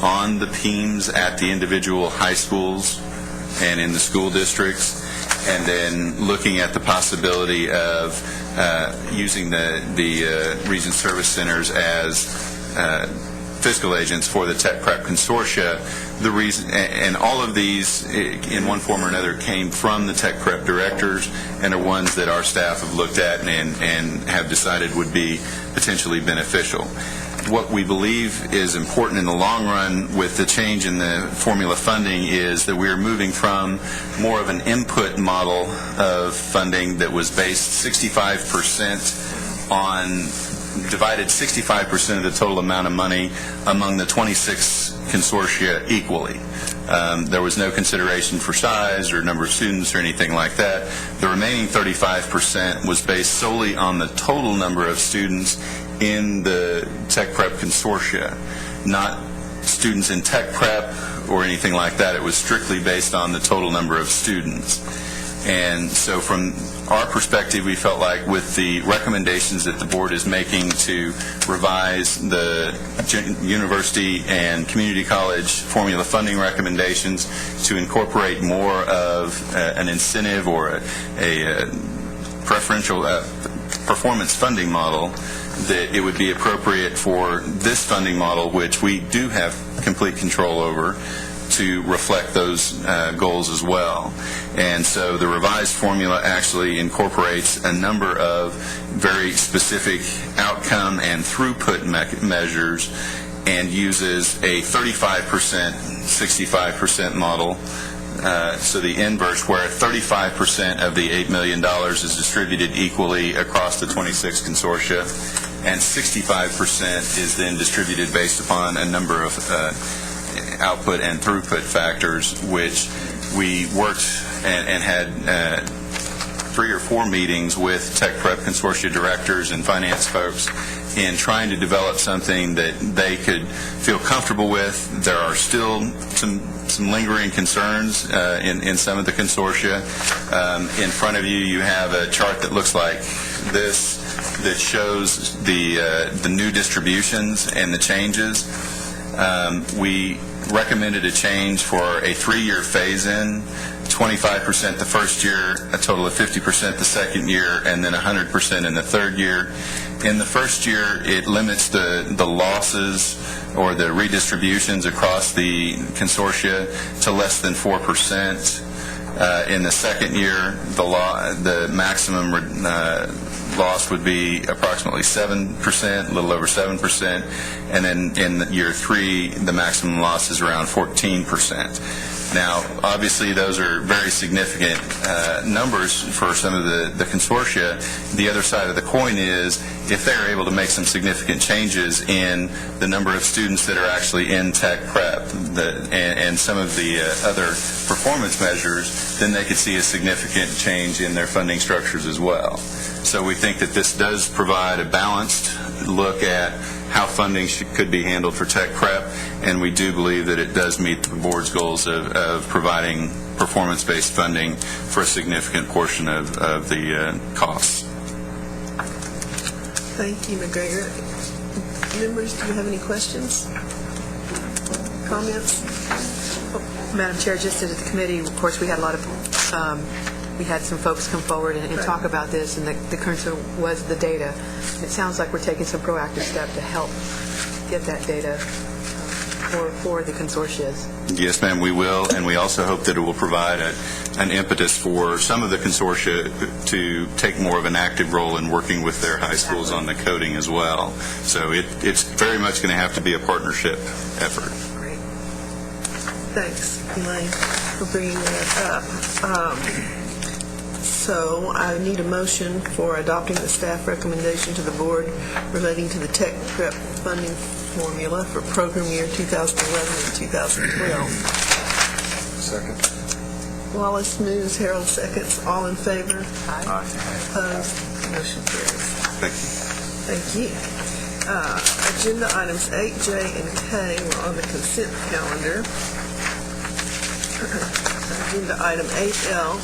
on the PEAMS at the individual high schools and in the school districts, and then looking at the possibility of using the region service centers as fiscal agents for the Tech Prep Consortia. The reason, and all of these, in one form or another, came from the Tech Prep directors and are ones that our staff have looked at and have decided would be potentially beneficial. What we believe is important in the long run with the change in the formula funding is that we are moving from more of an input model of funding that was based 65% on, divided 65% of the total amount of money among the 26 consortia equally. There was no consideration for size or number of students or anything like that. The remaining 35% was based solely on the total number of students in the Tech Prep Consortia, not students in Tech Prep or anything like that. It was strictly based on the total number of students. And so from our perspective, we felt like with the recommendations that the board is making to revise the university and community college formula funding recommendations to incorporate more of an incentive or a preferential performance funding model, that it would be appropriate for this funding model, which we do have complete control over, to reflect those goals as well. And so the revised formula actually incorporates a number of very specific outcome and throughput measures and uses a 35%, 65% model. So the inverse, where 35% of the $8 million is distributed equally across the 26 consortia, and 65% is then distributed based upon a number of output and throughput factors, which we worked and had 3 or 4 meetings with Tech Prep Consortia directors and finance folks in trying to develop something that they could feel comfortable with. There are still some lingering concerns in some of the consortia. In front of you, you have a chart that looks like this that shows the new distributions and the changes. We recommended a change for a 3-year phase-in, 25% the first year, a total of 50% the second year, and then 100% in the third year. In the first year, it limits the losses or the redistributions across the consortia to less than 4%. In the second year, the maximum loss would be approximately 7%, a little over 7%, and then in year 3, the maximum loss is around 14%. Now, obviously, those are very significant numbers for some of the consortia. The other side of the coin is if they're able to make some significant changes in the number of students that are actually in Tech Prep and some of the other performance measures, then they could see a significant change in their funding structures as well. So we think that this does provide a balanced look at how funding could be handled for Tech Prep, and we do believe that it does meet the board's goals of providing performance-based funding for a significant portion of the costs. Thank you, McGregor. Members, do you have any questions? Comments? Madam Chair, just as the committee, of course, we had a lot of, we had some folks come forward and talk about this, and the concern was the data. It sounds like we're taking some proactive step to help get that data for the consortia. Yes, ma'am, we will, and we also hope that it will provide an impetus for some of the consortia to take more of an active role in working with their high schools on the coding as well. So it's very much going to have to be a partnership effort. Great. Thanks, Elaine, for bringing that up. So I need a motion for adopting the staff recommendation to the board relating to the Tech Prep funding formula for program year 2011 and 2012. Second. Wallace moves, Harold seconds. All in favor? Aye. Opposed? Motion carries. Thank you. Thank you. Agenda items 8, J, and K were on the consent calendar. Agenda item 8L,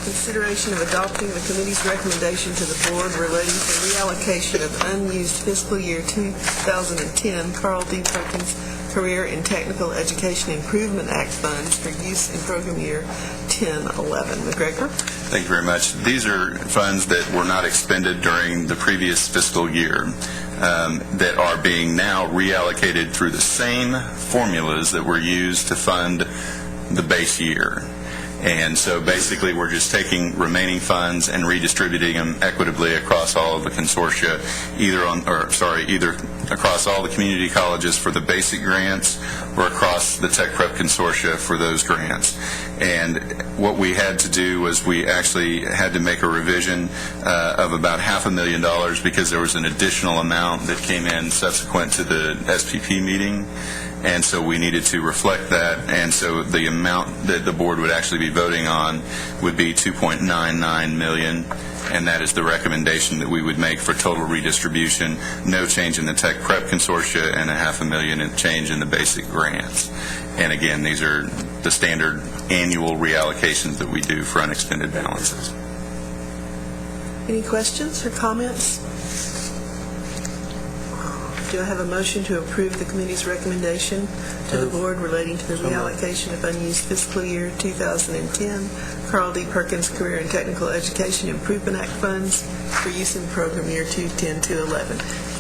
consideration of adopting the committee's recommendation to the board relating to reallocation of unused fiscal year 2010 Carl D. Perkins Career and Technical Education Improvement Act funds for use in program year 10-11. McGregor? Thank you very much. These are funds that were not expended during the previous fiscal year. that are being now reallocated through the same formulas that were used to fund the base year. And so basically we're just taking remaining funds and redistributing them equitably across all of the consortia, either across all the community colleges for the basic grants or across the Tech Prep consortia for those grants. And what we had to do was we actually had to make a revision of about $500,000 because there was an additional amount that came in subsequent to the SPP meeting. And so we needed to reflect that, and so the amount that the board would actually be voting on would be $2.99 million, and that is the recommendation that we would make for total redistribution. No change in the Tech Prep consortia, and $500,000 change in the basic grants. And again, these are the standard annual reallocations that we do for unexpended balances. Any questions or comments? Do I have a motion to approve the committee's recommendation to the board relating to the reallocation of unused fiscal year 2010 Carl D. Perkins Career and Technical Education Improvement Act funds for use in program year 2010-11?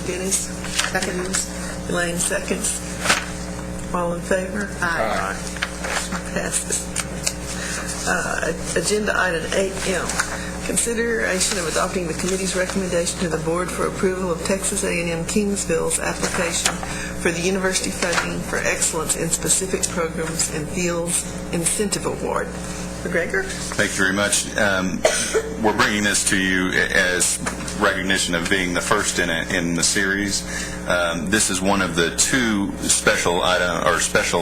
Dennis seconds. Elaine seconds. All in favor? Aye. Passes. Agenda item 8M. Consideration of adopting the committee's recommendation to the board for approval of Texas A&M Kingsville's application for the University Funding for Excellence in Specific Programs and Fields Incentive Award. McGregor? Thank you very much. We're bringing this to you as recognition of being the first in the series. This is one of the two special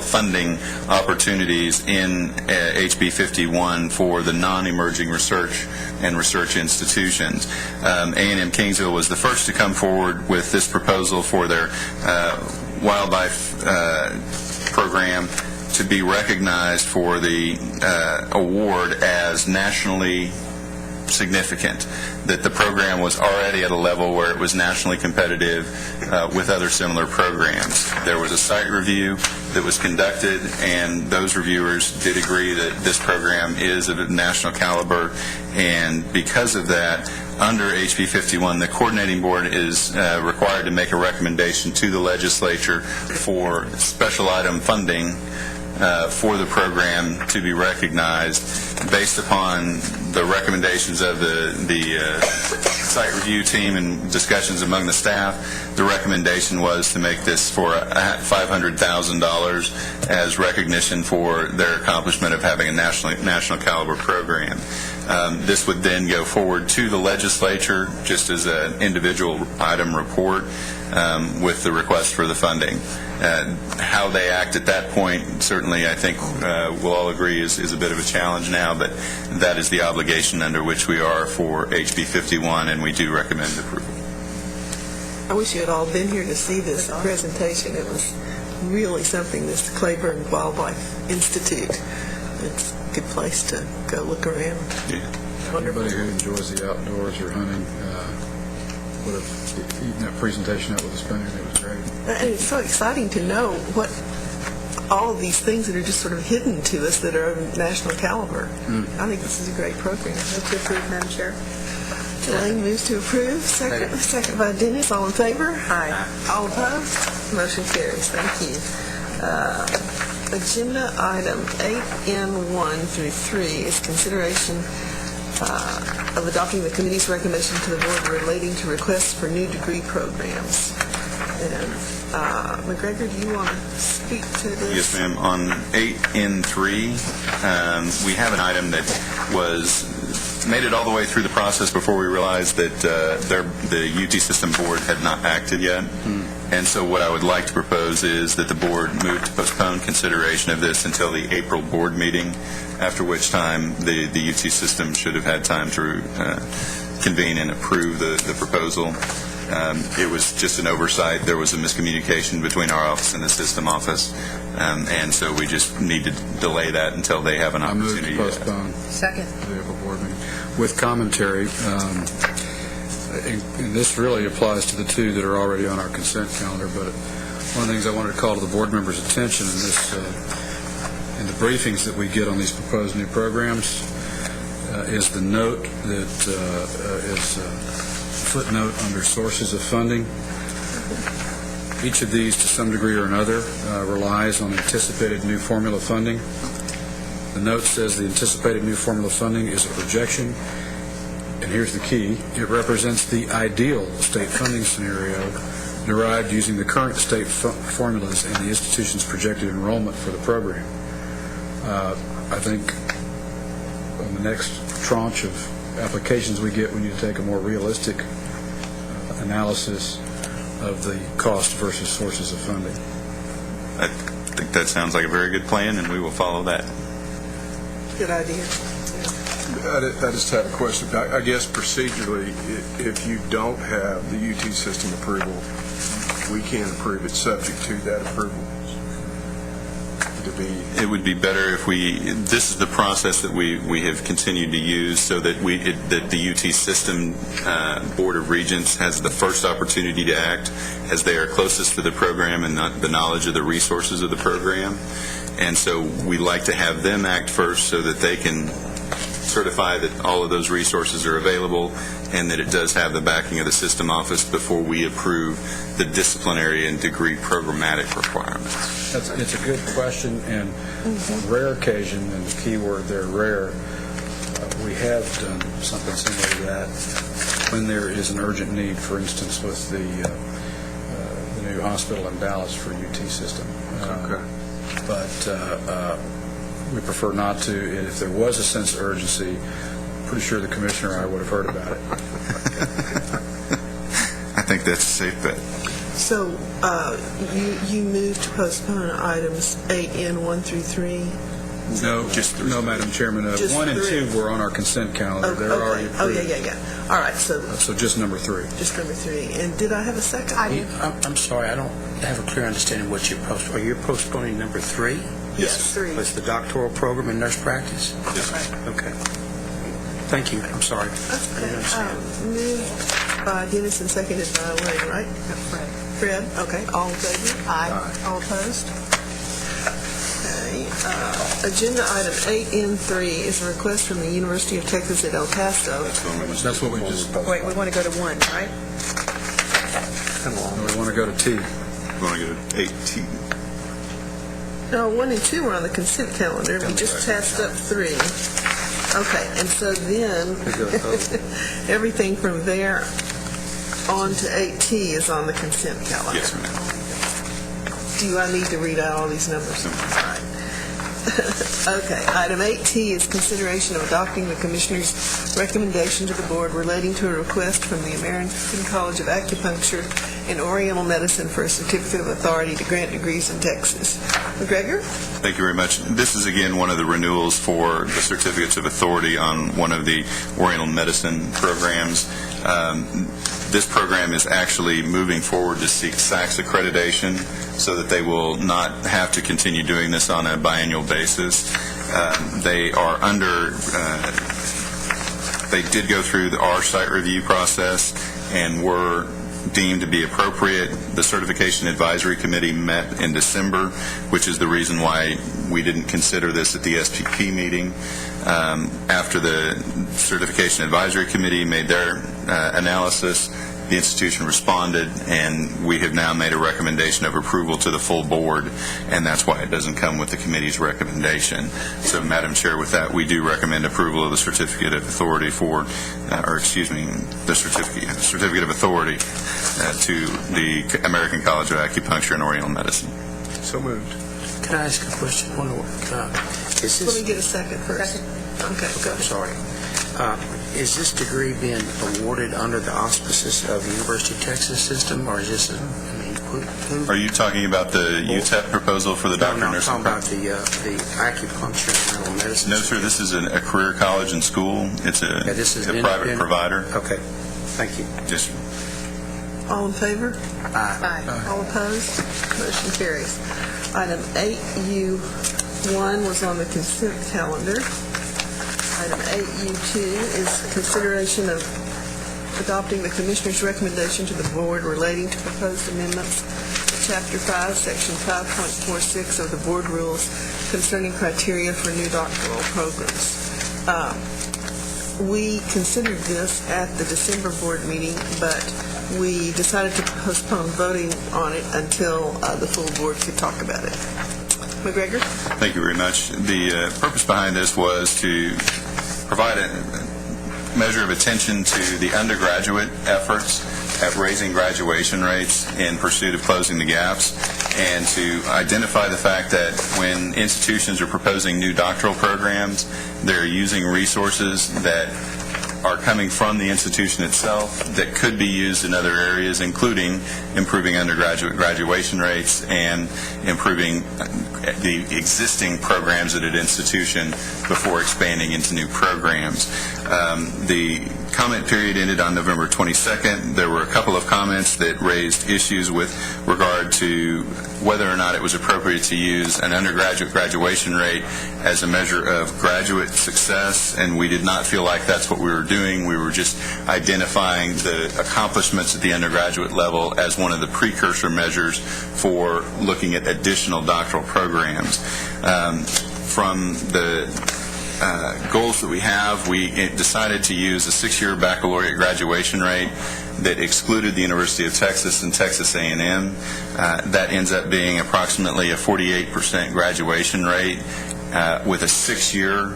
funding opportunities in HB 51 for the non-emerging research and research institutions. A&M Kingsville was the first to come forward with this proposal for their wildlife program to be recognized for the award as nationally significant, that the program was already at a level where it was nationally competitive with other similar programs. There was a site review that was conducted, and those reviewers did agree that this program is of national caliber, and because of that, under HB 51, the coordinating board is required to make a recommendation to the legislature for special item funding for the program to be recognized based upon the recommendations of the site review team and discussions among the staff. The recommendation was to make this for $500,000 as recognition for their accomplishment of having a national caliber program. This would then go forward to the legislature just as an individual item report with the request for the funding. How they act at that point, certainly I think we'll all agree is a bit of a challenge now, but that is the obligation under which we are for HB 51, and we do recommend approval. I wish you had all been here to see this presentation. It was really something, this Claiborne Wildlife Institute. It's a good place to go look around. Yeah. Wonderful. Anybody who enjoys the outdoors or hunting would have eaten that presentation up with a spoon. It was great. And it's so exciting to know what all of these things that are just sort of hidden to us that are of national caliber. I think this is a great program. Move to approve, Madam Chair. Elaine moves to approve. Second by Dennis. All in favor? Aye. All opposed? Motion carries. Thank you. Agenda item 8N1 through 3 is consideration of adopting the committee's recommendation to the board relating to requests for new degree programs. And McGregor, do you want to speak to this? Yes, ma'am. On 8N3, we have an item that made it all the way through the process before we realized that the UT system board had not acted yet. And so what I would like to propose is that the board move to postpone consideration of this until the April board meeting, after which time the UT system should have had time to convene and approve the proposal. It was just an oversight. There was a miscommunication between our office and the system office, and so we just need to delay that until they have an opportunity. I move to postpone. Second. The April board meeting. With commentary, and this really applies to the two that are already on our consent calendar, but one of the things I wanted to call to the board members' attention in this, in the briefings that we get on these proposed new programs, is the note that is footnote under sources of funding. Each of these, to some degree or another, relies on anticipated new formula funding. The note says the anticipated new formula funding is a projection, and here's the key: it represents the ideal state funding scenario derived using the current state formulas and the institution's projected enrollment for the program. I think on the next tranche of applications we get, we need to take a more realistic analysis of the cost versus sources of funding. I think that sounds like a very good plan, and we will follow that. Good idea. I just have a question. I guess procedurally, if you don't have the UT system approval, we can approve it subject to that approval. It would be better if this is the process that we have continued to use, so that that the UT System Board of Regents has the first opportunity to act, as they are closest to the program and not the knowledge of the resources of the program. And so we like to have them act first, so that they can certify that all of those resources are available and that it does have the backing of the system office before we approve the disciplinary and degree programmatic requirements. It's a good question, and on rare occasion, and the key word there, rare, we have done something similar to that when there is an urgent need, for instance, with the new hospital in Dallas for UT system. But we prefer not to. If there was a sense of urgency, I'm pretty sure the commissioner and I would have heard about it. I think that's a safe bet. So you moved to postpone items 8N 1 through 3? No, no, Madam Chairman. 1 and 2 were on our consent calendar. They're already approved. Yeah. All right, so just number 3. Just number 3. And did I have a second? I'm sorry, I don't have a clear understanding what you're postponing. Are you postponing number 3? Yes, 3. It's the doctoral program in nurse practice? Yes. Okay. Thank you. I'm sorry. Moved by Dennis and seconded by Wayne, right? Fred. Okay. All in favor? Aye. All opposed? Okay. Agenda item 8N3 is a request from the University of Texas at El Paso. That's what we just... Wait, we want to go to 1, right? No, we want to go to T. We want to go to 8T. No, 1 and 2 were on the consent calendar. We just passed up 3. Okay, and so then everything from there on to 8T is on the consent calendar. Yes, ma'am. Do I need to read out all these numbers? All right. Okay, item 8T is consideration of adopting the Commissioner's recommendation to the Board relating to a request from the American College of Acupuncture and Oriental Medicine for a certificate of authority to grant degrees in Texas. McGregor? Thank you very much. This is, again, one of the renewals for the certificates of authority on one of the Oriental Medicine programs. This program is actually moving forward to seek SACS accreditation so that they will not have to continue doing this on a biannual basis. They are they did go through our site review process and were deemed to be appropriate. The Certification Advisory Committee met in December, which is the reason why we didn't consider this at the SPP meeting. After the Certification Advisory Committee made their analysis, the institution responded, and we have now made a recommendation of approval to the full board, and that's why it doesn't come with the committee's recommendation. So, Madam Chair, with that, we do recommend approval of the certificate of authority the certificate of authority to the American College of Acupuncture and Oriental Medicine. So moved. Can I ask a question? Let me get a second first. Okay, go ahead. I'm sorry. Is this degree being awarded under the auspices of the University of Texas system, or is this Are you talking about the UTEP proposal for the doctor of nursing? nursing? No, I'm talking about the acupuncture and oriental medicine. No, sir. This is a career college and school. It's a private provider. Okay. Thank you. Yes, sir. All in favor? Aye. All opposed? Motion carries. Item 8U1 was on the consent calendar. Item 8U2 is consideration of adopting the Commissioner's recommendation to the Board relating to proposed amendments to Chapter 5, Section 5.46 of the Board Rules concerning criteria for new doctoral programs. We considered this at the December board meeting, but we decided to postpone voting on it until the full board could talk about it. McGregor? Thank you very much. The purpose behind this was to provide a measure of attention to the undergraduate efforts at raising graduation rates in pursuit of closing the gaps, and to identify the fact that when institutions are proposing new doctoral programs, they're using resources that are coming from the institution itself that could be used in other areas, including improving undergraduate graduation rates and improving the existing programs at an institution before expanding into new programs. The comment period ended on November 22nd. There were a couple of comments that raised issues with regard to whether or not it was appropriate to use an undergraduate graduation rate as a measure of graduate success, and we did not feel like that's what we were doing. We were just identifying the accomplishments at the undergraduate level as one of the precursor measures for looking at additional doctoral programs. From the goals that we have, we decided to use a 6-year baccalaureate graduation rate that excluded the University of Texas and Texas A&M. That ends up being approximately a 48% graduation rate with a 6-year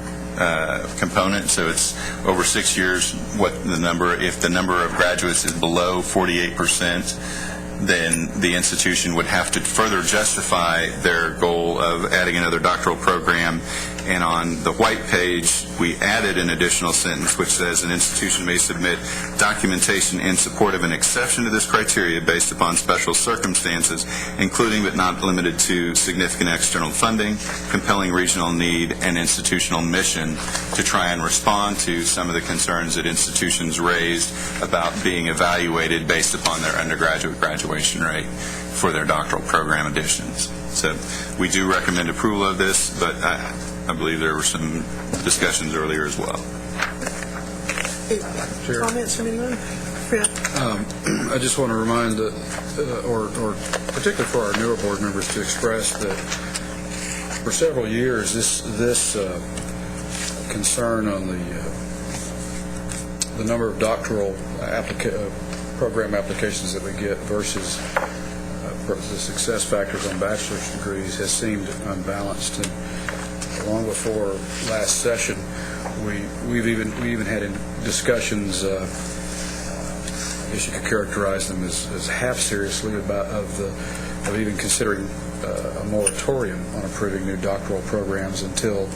component, so it's over 6 years. If the number of graduates is below 48%, then the institution would have to further justify their goal of adding another doctoral program. And on the white page, we added an additional sentence which says an institution may submit documentation in support of an exception to this criteria based upon special circumstances, including but not limited to significant external funding, compelling regional need, and institutional mission, to try and respond to some of the concerns that institutions raised about being evaluated based upon their undergraduate graduation rate for their doctoral program additions. So we do recommend approval of this, but I believe there were some discussions earlier as well. Comments from anyone? I just want to remind, or particularly for our newer board members, to express that for several years this concern on the number of doctoral program applications that we get versus the success factors on bachelor's degrees has seemed unbalanced. And long before last session, we even had discussions. I guess you could characterize them as half seriously of even considering a moratorium on approving new doctoral programs until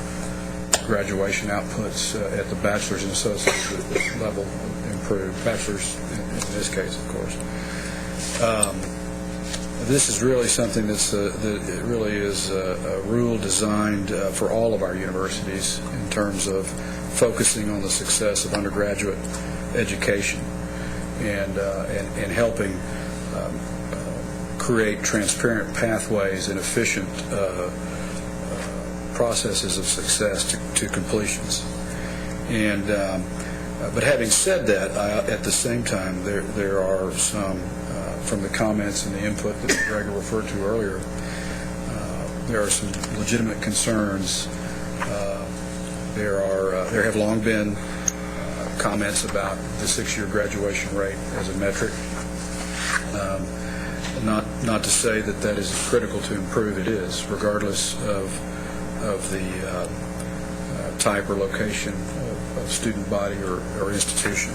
graduation outputs at the bachelor's and associate level improve. Bachelor's in this case, of course. This is really something that really is a rule designed for all of our universities in terms of focusing on the success of undergraduate education and helping create transparent pathways and efficient processes of success to completions. And but having said that, at the same time, there are some from the comments and the input that McGregor referred to earlier, there are some legitimate concerns. There have long been comments about the 6-year graduation rate as a metric. Not to say that is critical to improve. It is, regardless of the type or location of student body or institution.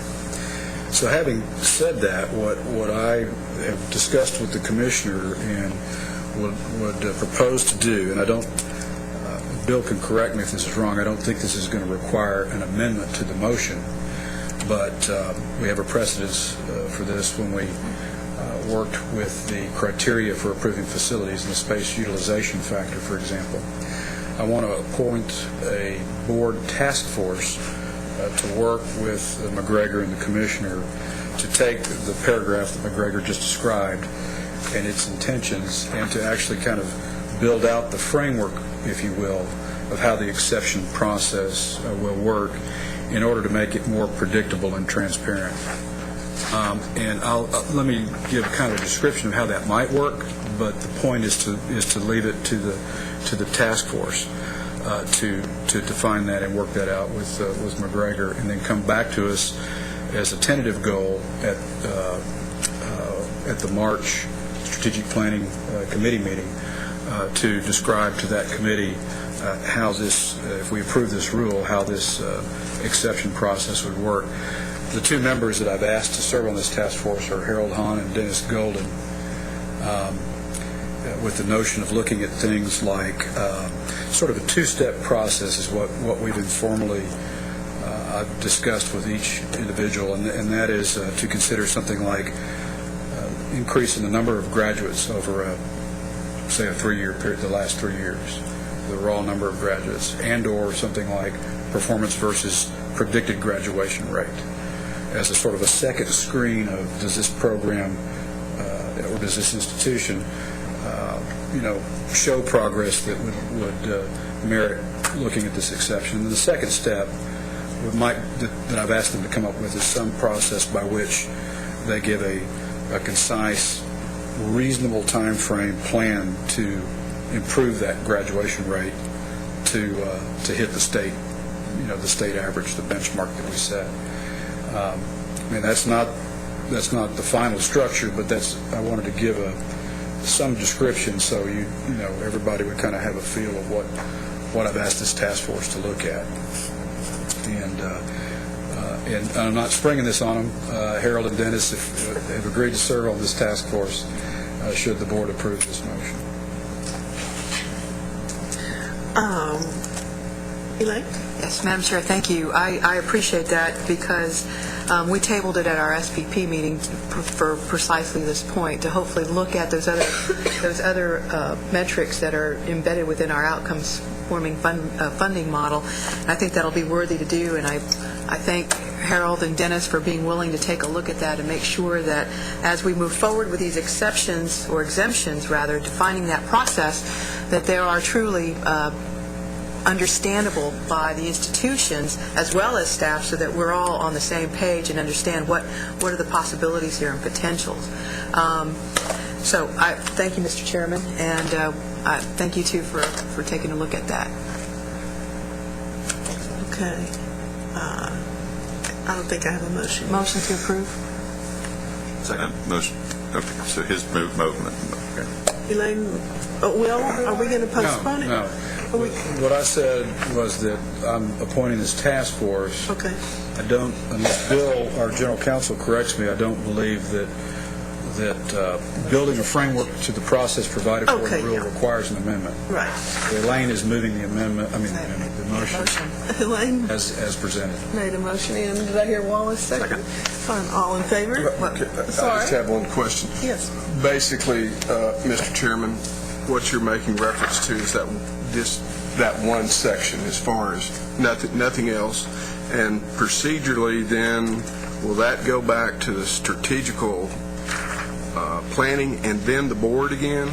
So having said that, what I have discussed with the commissioner and would propose to do, and I don't, Bill can correct me if this is wrong, I don't think this is going to require an amendment to the motion, but we have a precedence for this when we worked with the criteria for approving facilities and the space utilization factor, for example. I want to appoint a board task force to work with McGregor and the commissioner to take the paragraph that McGregor just described and its intentions and to actually kind of build out the framework, if you will, of how the exception process will work in order to make it more predictable and transparent. And let me give kind of a description of how that might work, but the point is to leave it to the task force to define that and work that out with McGregor, and then come back to us as a tentative goal at at the March Strategic Planning Committee meeting to describe to that committee how this, if we approve this rule, how this exception process would work. The two members that I've asked to serve on this task force are Harold Hahn and Dennis Golden, with the notion of looking at things like sort of a two-step process is what we've informally I've discussed with each individual, and that is to consider something like increasing the number of graduates over, say, a 3-year period, the last 3 years, the raw number of graduates, and/or something like performance versus predicted graduation rate, as a sort of a second screen of does this program or does this institution, show progress that would merit looking at this exception. And the second step that I've asked them to come up with is some process by which they give a concise, reasonable time frame plan to improve that graduation rate to hit the state, the state average, the benchmark that we set. That's not the final structure, but I wanted to give some description so everybody would kind of have a feel of what I've asked this task force to look at. And I'm not springing this on them. Harold and Dennis have agreed to serve on this task force should the board approve this motion. Elaine? Yes, Madam Chair, thank you. I appreciate that because we tabled it at our SPP meeting for precisely this point, to hopefully look at those other metrics that are embedded within our outcomes-forming funding model. And I think that'll be worthy to do, and I thank Harold and Dennis for being willing to take a look at that and make sure that as we move forward with these exceptions, or exemptions rather, defining that process, that there are truly understandable by the institutions as well as staff, so that we're all on the same page and understand what are the possibilities here and potentials. So I thank you, Mr. Chairman, and I thank you too for taking a look at that. Okay. I don't think I have a motion. Motion to approve? Second. Motion. Okay, so his movement. Okay. Elaine, are we going to postpone it? No. What I said was that I'm appointing this task force. Okay. Unless Bill, our general counsel, corrects me, I don't believe that building a framework to the process provided for the rule requires an amendment. Right. Elaine is moving the amendment, the motion. Elaine? As presented. Made a motion, and did I hear Wallace second? Fine. All in favor? I just have one question. Yes. Basically, Mr. Chairman, what you're making reference to is that one section, as far as nothing else. And procedurally, then, will that go back to the strategical planning and then the board again?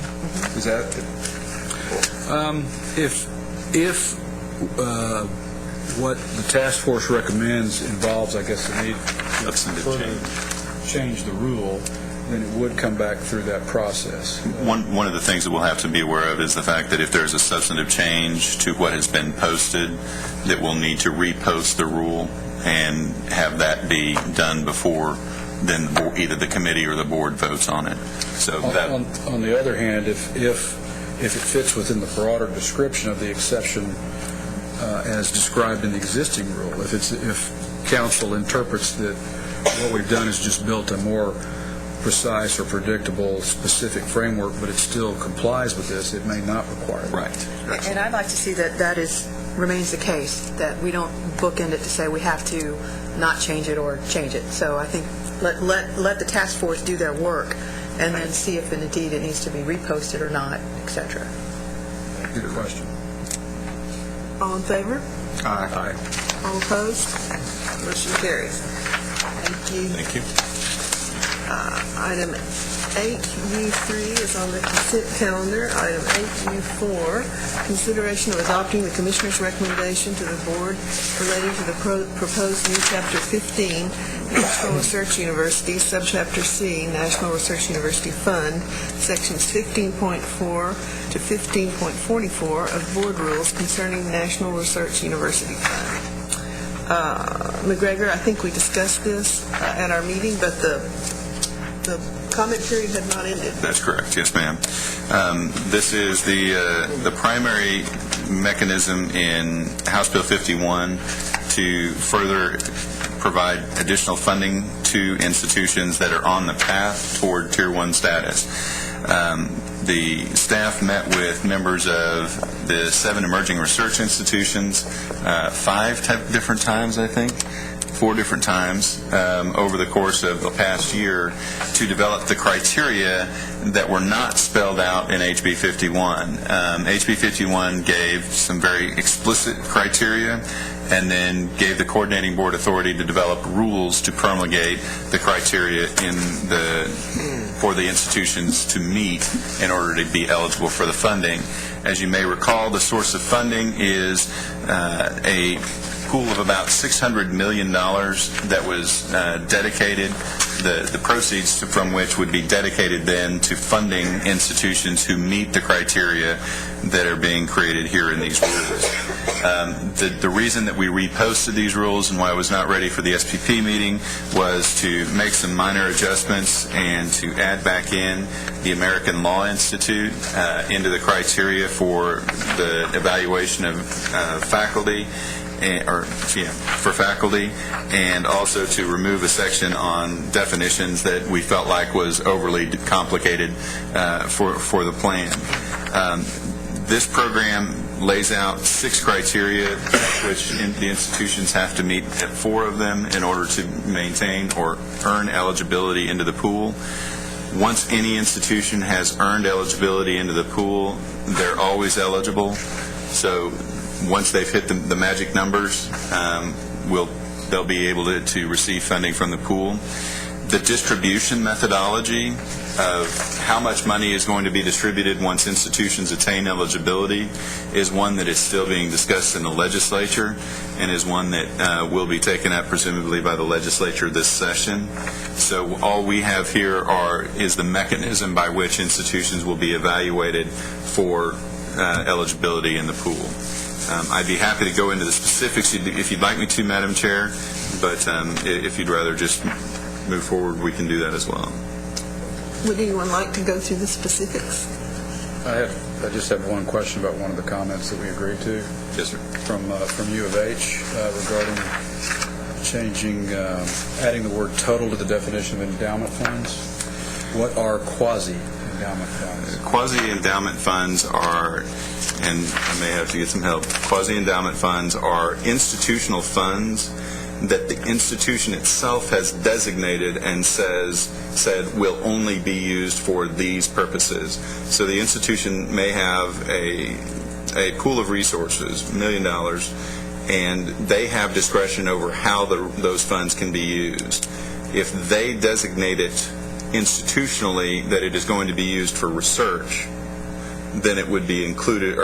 Is that if what the task force recommends involves, I guess, the need to change the rule, then it would come back through that process. One of the things that we'll have to be aware of is the fact that if there's a substantive change to what has been posted, that we'll need to repost the rule and have that be done before then either the committee or the board votes on it. So on the other hand, if it fits within the broader description of the exception as described in the existing rule, if council interprets that what we've done is just built a more precise or predictable specific framework, but it still complies with this, it may not require it. Right. And I'd like to see that remains the case, that we don't bookend it to say we have to not change it or change it. So I think let the task force do their work and then see if indeed it needs to be reposted or not, etc. Good question. All in favor? Aye. All opposed? Motion carries. Thank you. Thank you. Item 8U3 is on the consent calendar. Item 8U4, consideration of adopting the Commissioner's recommendation to the Board relating to the proposed new Chapter 15, National Research University, Subchapter C, National Research University Fund, Sections 15.4 to 15.44 of Board Rules concerning National Research University Fund. McGregor, I think we discussed this at our meeting, but the comment period had not ended. That's correct, yes, ma'am. This is the primary mechanism in House Bill 51 to further provide additional funding to institutions that are on the path toward Tier 1 status. The staff met with members of the 7 emerging research institutions 5 different times, I think. 4 different times over the course of the past year to develop the criteria that were not spelled out in HB 51. HB 51 gave some very explicit criteria and then gave the coordinating board authority to develop rules to promulgate the criteria for the institutions to meet in order to be eligible for the funding. As you may recall, the source of funding is a pool of about $600 million that was dedicated, the proceeds from which would be dedicated then to funding institutions who meet the criteria that are being created here in these rules. The reason that we reposted these rules and why I was not ready for the SPP meeting was to make some minor adjustments and to add back in the American Law Institute into the criteria for the evaluation of faculty, for faculty, and also to remove a section on definitions that we felt like was overly complicated for the plan. This program lays out 6 criteria, which the institutions have to meet 4 of them in order to maintain or earn eligibility into the pool. Once any institution has earned eligibility into the pool, they're always eligible. So once they've hit the magic numbers, they'll be able to receive funding from the pool. The distribution methodology of how much money is going to be distributed once institutions attain eligibility is one that is still being discussed in the legislature and is one that will be taken up presumably by the legislature this session. So all we have here is the mechanism by which institutions will be evaluated for eligibility in the pool. I'd be happy to go into the specifics if you'd like me to, Madam Chair, but if you'd rather just move forward, we can do that as well. Would anyone like to go through the specifics? I just have one question about one of the comments that we agreed to. Yes, sir. From U of H regarding adding the word total to the definition of endowment funds. What are quasi-endowment funds? Quasi-endowment funds are, and I may have to get some help, quasi-endowment funds are institutional funds that the institution itself has designated and said will only be used for these purposes. So the institution may have a pool of resources, $1 million, and they have discretion over how those funds can be used. If they designate it institutionally that it is going to be used for research, then it would be included,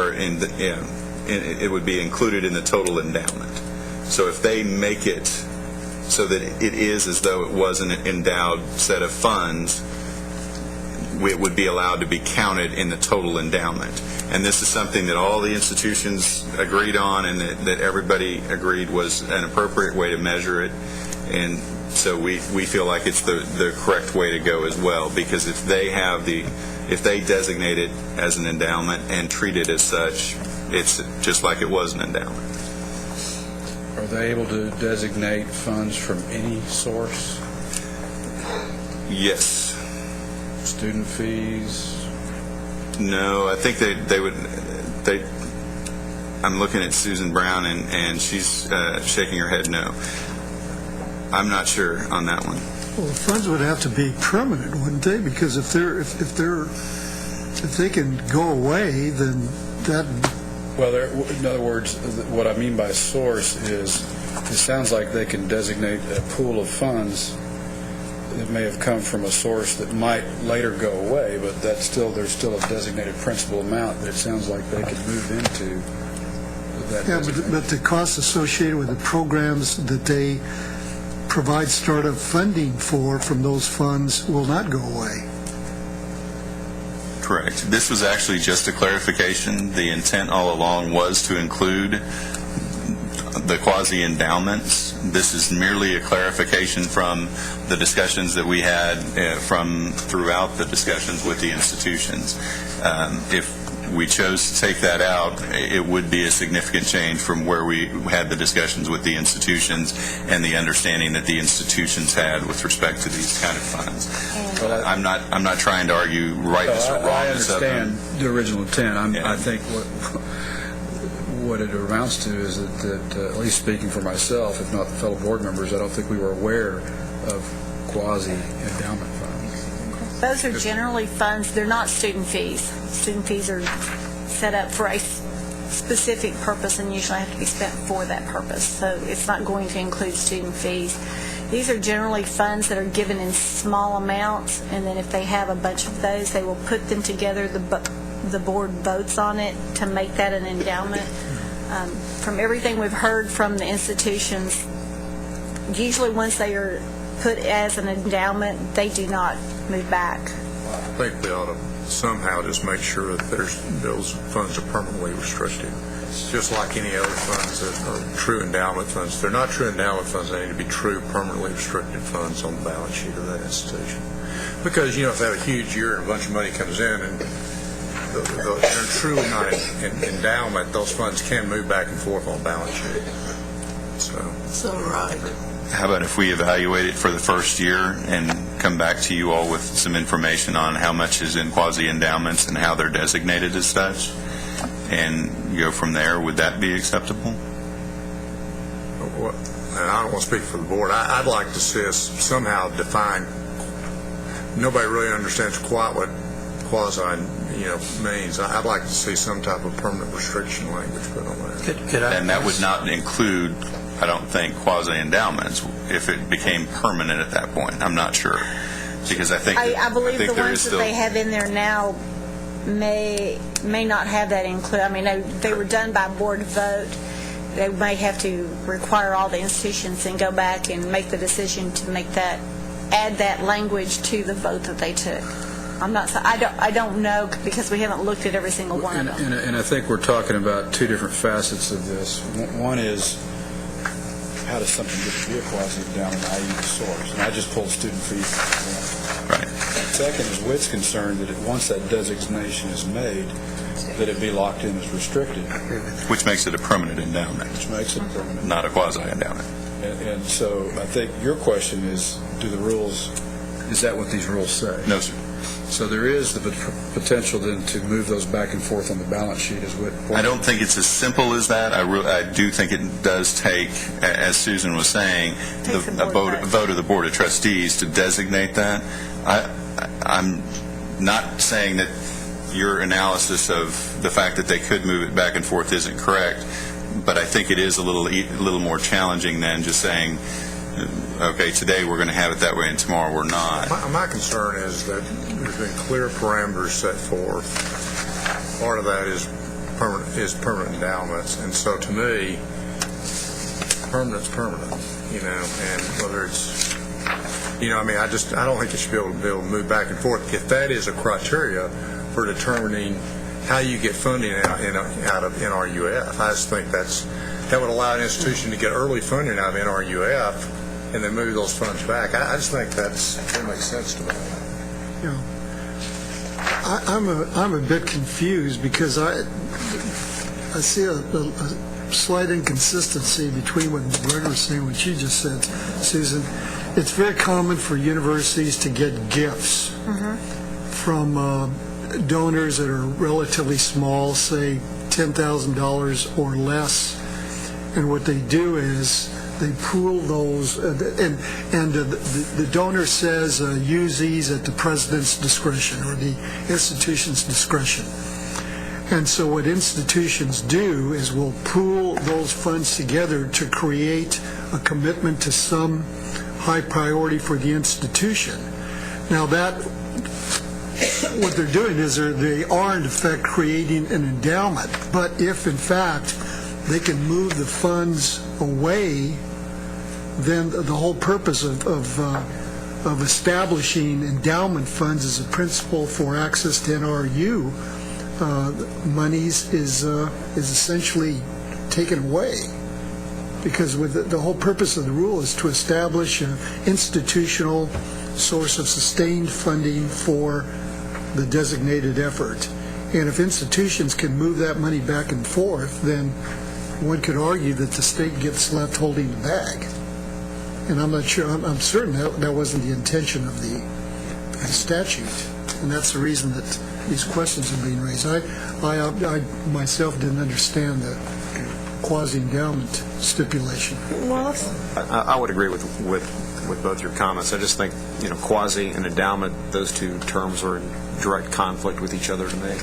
it would be included in the total endowment. So if they make it so that it is as though it was an endowed set of funds, it would be allowed to be counted in the total endowment. And this is something that all the institutions agreed on and that everybody agreed was an appropriate way to measure it. And so we feel like it's the correct way to go as well, because if they designate it as an endowment and treat it as such, it's just like it was an endowment. Are they able to designate funds from any source? Yes. Student fees? No, I think they would. I'm looking at Susan Brown, and she's shaking her head no. I'm not sure on that one. Well, the funds would have to be permanent, wouldn't they? Because if they can go away, then that. Well, in other words, what I mean by source is it sounds like they can designate a pool of funds that may have come from a source that might later go away, but there's still a designated principal amount that it sounds like they could move into. But the costs associated with the programs that they provide startup funding from those funds will not go away. Correct. This was actually just a clarification. The intent all along was to include the quasi-endowments this is merely a clarification from the discussions that we had from throughout the discussions with the institutions. If we chose to take that out, it would be a significant change from where we had the discussions with the institutions and the understanding that the institutions had with respect to these kind of funds. Well, I'm not trying to argue rightness or wrongness of them. I understand the original intent. I think what it amounts to is that at least speaking for myself, if not the fellow board members, I don't think we were aware of quasi-endowment funds. Those are generally funds, they're not student fees. Student fees are set up for a specific purpose and usually have to be spent for that purpose. So it's not going to include student fees. These are generally funds that are given in small amounts, and then if they have a bunch of those, they will put them together. The board votes on it to make that an endowment. From everything we've heard from the institutions, usually once they are put as an endowment, they do not move back. I think we ought to somehow just make sure that those funds are permanently restricted, just like any other funds that are true endowment funds. If they're not true endowment funds, they need to be true permanently restricted funds on the balance sheet of that institution. Because, if they have a huge year and a bunch of money comes in and they're truly not an endowment, those funds can move back and forth on the balance sheet. So right. How about if we evaluate it for the first year and come back to you all with some information on how much is in quasi-endowments and how they're designated as such, and go from there? Would that be acceptable? And I don't want to speak for the board. I'd like to see us somehow define. Nobody really understands quite what quasi means. I'd like to see some type of permanent restriction language put on that. And that would not include, I don't think, quasi-endowments if it became permanent at that point. I'm not sure. Because I think I believe the ones still, that they have in there now may not have that included. I mean, they were done by board vote. They may have to require all the institutions and go back and make the decision to add that language to the vote that they took. I don't know because we haven't looked at every single one of them. And I think we're talking about two different facets of this. One is, how does something get to be a quasi-endowment, i.e. the source? And I just pulled student fees. Right. Second is Whit's concerned that once that designation is made, that it be locked in as restricted. Which makes it a permanent endowment. Which makes it permanent. Not a quasi-endowment. And so I think your question is, is that what these rules say? No, sir. So there is the potential then to move those back and forth on the balance sheet as Whit pointed out. I don't think it's as simple as that. I do think it does take, as Susan was saying, a vote of the Board of Trustees to designate that. I'm not saying that your analysis of the fact that they could move it back and forth isn't correct, but I think it is a little more challenging than just saying, okay, today we're going to have it that way and tomorrow we're not. My concern is that there's been clear parameters set forth. Part of that is permanent endowments, and so to me, permanent's permanent, and whether it's, I don't think it should be able to move back and forth. If that is a criteria for determining how you get funding out of NRUF, I just think that would allow an institution to get early funding out of NRUF and then move those funds back. I just think that makes sense to me. I'm a bit confused because I see a slight inconsistency between what Greg was saying and what you just said, Susan. It's very common for universities to get gifts from donors that are relatively small, say $10,000 or less, and what they do is they pool those, and the donor says use these at the president's discretion or the institution's discretion. And so what institutions do is will pool those funds together to create a commitment to some high priority for the institution. Now what they're doing is they are in effect creating an endowment, but if in fact they can move the funds away, then the whole purpose of establishing endowment funds as a principle for access to NRU monies is essentially taken away. because with the whole purpose of the rule is to establish an institutional source of sustained funding for the designated effort. And if institutions can move that money back and forth, then one could argue that the state gets left holding the bag. And I'm not sure, I'm certain that wasn't the intention of the statute. And that's the reason that these questions are being raised. I myself didn't understand the quasi-endowment stipulation. I would agree with both your comments. I just think, quasi and endowment, those two terms are in direct conflict with each other to me.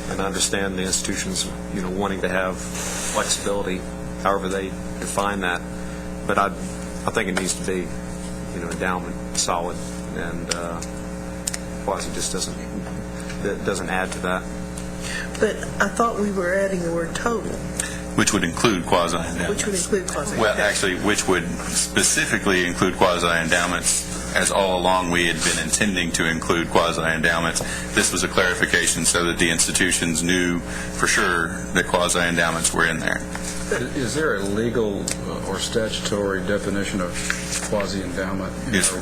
And I understand the institutions, wanting to have flexibility, however they define that. But I think it needs to be, endowment solid, and quasi just doesn't add to that. But I thought we were adding the word total. Which would include quasi-endowments. Which would include quasi-endowments. Well, actually, which would specifically include quasi-endowments, as all along we had been intending to include quasi-endowments. This was a clarification so that the institutions knew for sure that quasi-endowments were in there. Is there a legal or statutory definition of quasi-endowment? Yes.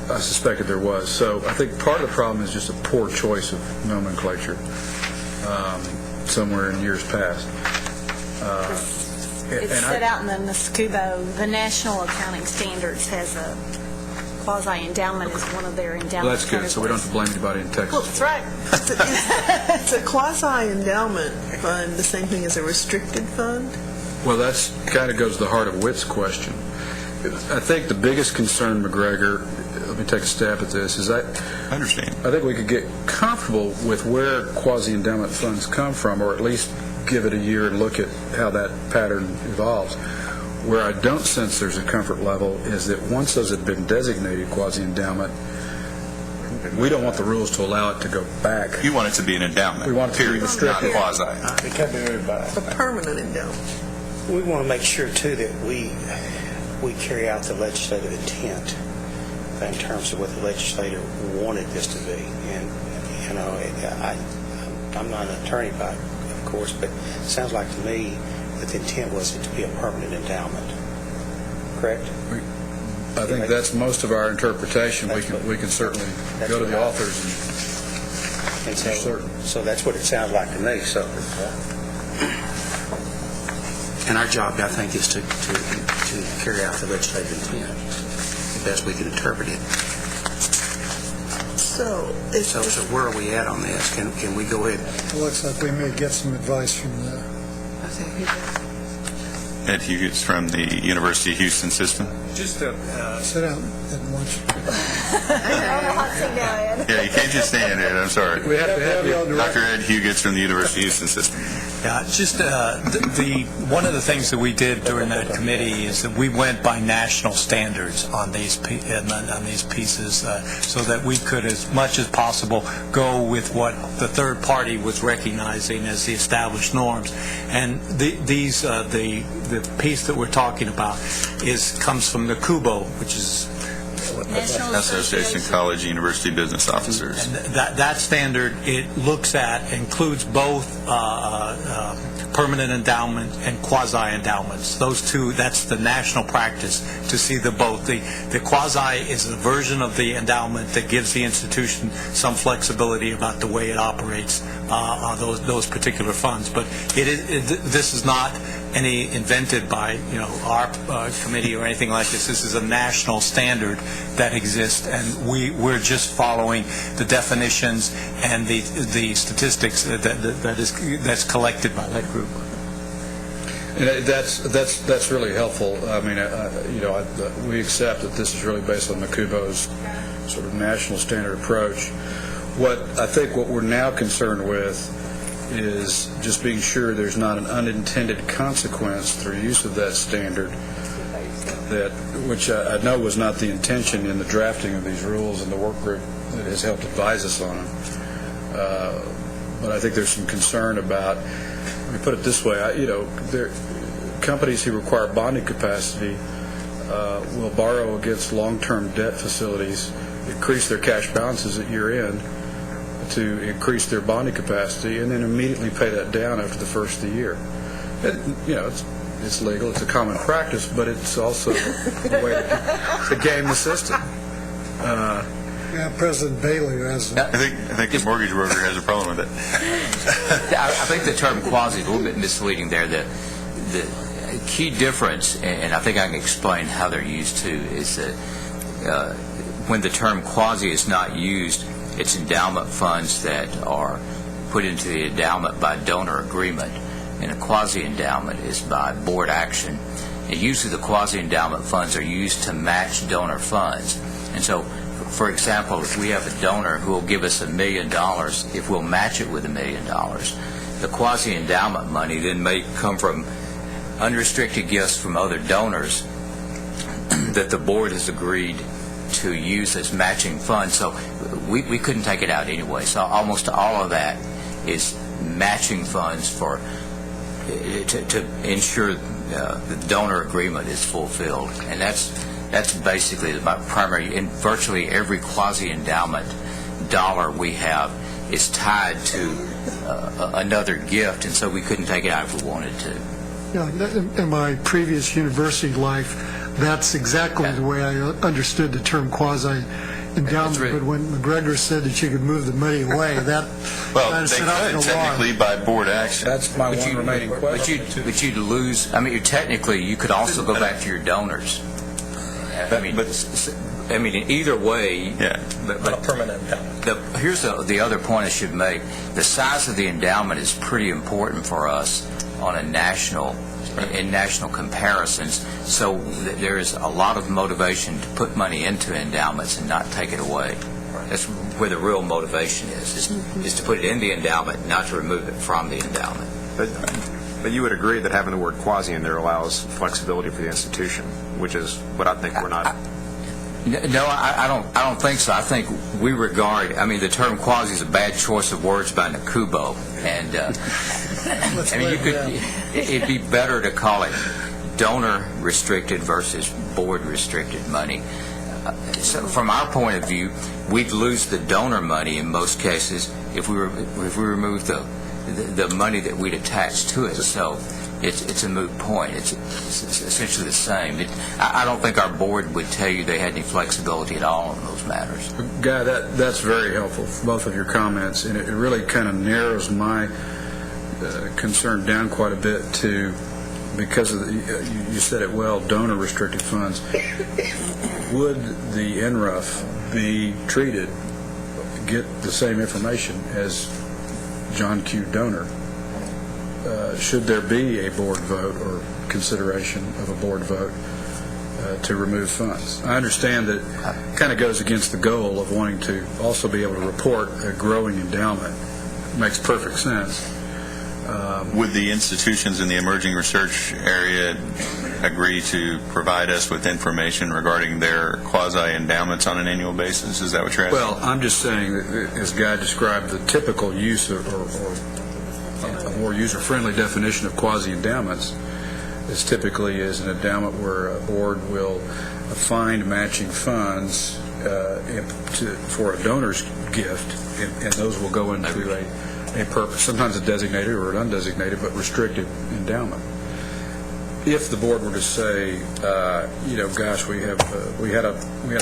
I suspected there was. So I think part of the problem is just a poor choice of nomenclature somewhere in years past. It's set out in the THECB. The National Accounting Standards has a quasi-endowment as one of their endowment Well, that's good, categories. so we don't have to blame anybody in Texas. Well, that's right. It's a quasi-endowment fund the same thing as a restricted fund? Well, that's kind of goes to the heart of Whit's question. I think the biggest concern, McGregor, let me take a stab at this, is I understand. I think we could get comfortable with where quasi-endowment funds come from, or at least give it a year and look at how that pattern evolves. Where I don't sense there's a comfort level is that once those have been designated quasi-endowment, we don't want the rules to allow it to go back. You want it to be an endowment. We want it to be restricted. Not quasi. It can't be moved back. A permanent endowment. We want to make sure, too, that we carry out the legislative intent in terms of what the legislator wanted this to be. And, I'm not an attorney, of course, but it sounds like to me that the intent was it to be a permanent endowment. Correct? I think that's most of our interpretation. We can certainly go to the authors and so that's what it sounds like to me. So, and our job, I think, is to carry out the legislative intent the best we can interpret it. So where are we at on this? Can we go ahead? It looks like we may get some advice from the... Ed Hughes from the University of Houston system. Just sit down and watch. Yeah, you can't just stand there. I'm sorry. We have to have you on the Dr. Ed Hughes from the University of Houston system. Yeah, just one of the things that we did during that committee is that we went by national standards on these pieces, so that we could, as much as possible, go with what the third party was recognizing as the established norms. And the piece that we're talking about comes from the CUBO, which is National Association of College University Business Officers. And that standard, it includes both permanent endowment and quasi-endowments. Those two, that's the national practice to see the both. The quasi is a version of the endowment that gives the institution some flexibility about the way it operates on those particular funds. But this is not any invented by our committee or anything like this. This is a national standard that exists, and we're just following the definitions and the statistics that's collected by that group. And that's really helpful. I mean, we accept that this is really based on the CUBO's sort of national standard approach. What we're now concerned with is just being sure there's not an unintended consequence through use of that standard, which I know was not the intention in the drafting of these rules and the work group that has helped advise us on them. But I think there's some concern about, let me put it this way, companies who require bonding capacity will borrow against long-term debt facilities, increase their cash balances at year-end to increase their bonding capacity, and then immediately pay that down after the first of the year. it's legal, it's a common practice, but it's also a way to game the system. Yeah, President Bailey has. I think the mortgage broker has a problem with it. I think the term quasi is a little bit misleading there. The key difference, and I think I can explain how they're used too, is that when the term quasi is not used, it's endowment funds that are put into the endowment by donor agreement, and a quasi-endowment is by board action. And usually the quasi-endowment funds are used to match donor funds. And so, for example, if we have a donor who will give us $1 million, if we'll match it with $1 million, the quasi-endowment money then may come from unrestricted gifts from other donors that the board has agreed to use as matching funds. So we couldn't take it out anyway. So almost all of that is matching funds for to ensure the donor agreement is fulfilled. And that's basically my primary. In virtually every quasi-endowment dollar we have is tied to another gift, and so we couldn't take it out if we wanted to. Yeah, in my previous university life, that's exactly the way I understood the term quasi-endowment. But when McGregor said that you could move the money away, that well, they could technically by board action. That's my one remaining question. But you'd lose. I mean, technically, you could also go back to your donors. I mean, either way. Yeah. But permanent endowment. Here's the other point I should make. The size of the endowment is pretty important for us on a national comparisons. So there is a lot of motivation to put money into endowments and not take it away. That's where the real motivation is to put it in the endowment, not to remove it from the endowment. But you would agree that having the word quasi in there allows flexibility for the institution, which is what I think we're not. No, I don't think so. I think we regard. I mean, the term quasi is a bad choice of words by Nakubo, and I mean, it'd be better to call it donor restricted versus board restricted money. So from our point of view, we'd lose the donor money in most cases if we remove the money that we'd attach to it. So it's a moot point. It's essentially the same. I don't think our board would tell you they had any flexibility at all in those matters. Guy, that's very helpful, both of your comments, and it really kind of narrows my concern down quite a bit to, because of you said it well, donor restricted funds. Would the NRUF be treated, get the same information as John Q. donor? Should there be a board vote or consideration of a board vote to remove funds? I understand that it kind of goes against the goal of wanting to also be able to report a growing endowment. Makes perfect sense. Would the institutions in the emerging research area agree to provide us with information regarding their quasi-endowments on an annual basis? Is that what you're asking? Well, I'm just saying that, as Guy described, the typical use or a more user-friendly definition of quasi-endowments is typically as an endowment where a board will find matching funds for a donor's gift, and those will go into a purpose, sometimes a designated or an undesignated but restricted endowment. If the board were to say, gosh, we had a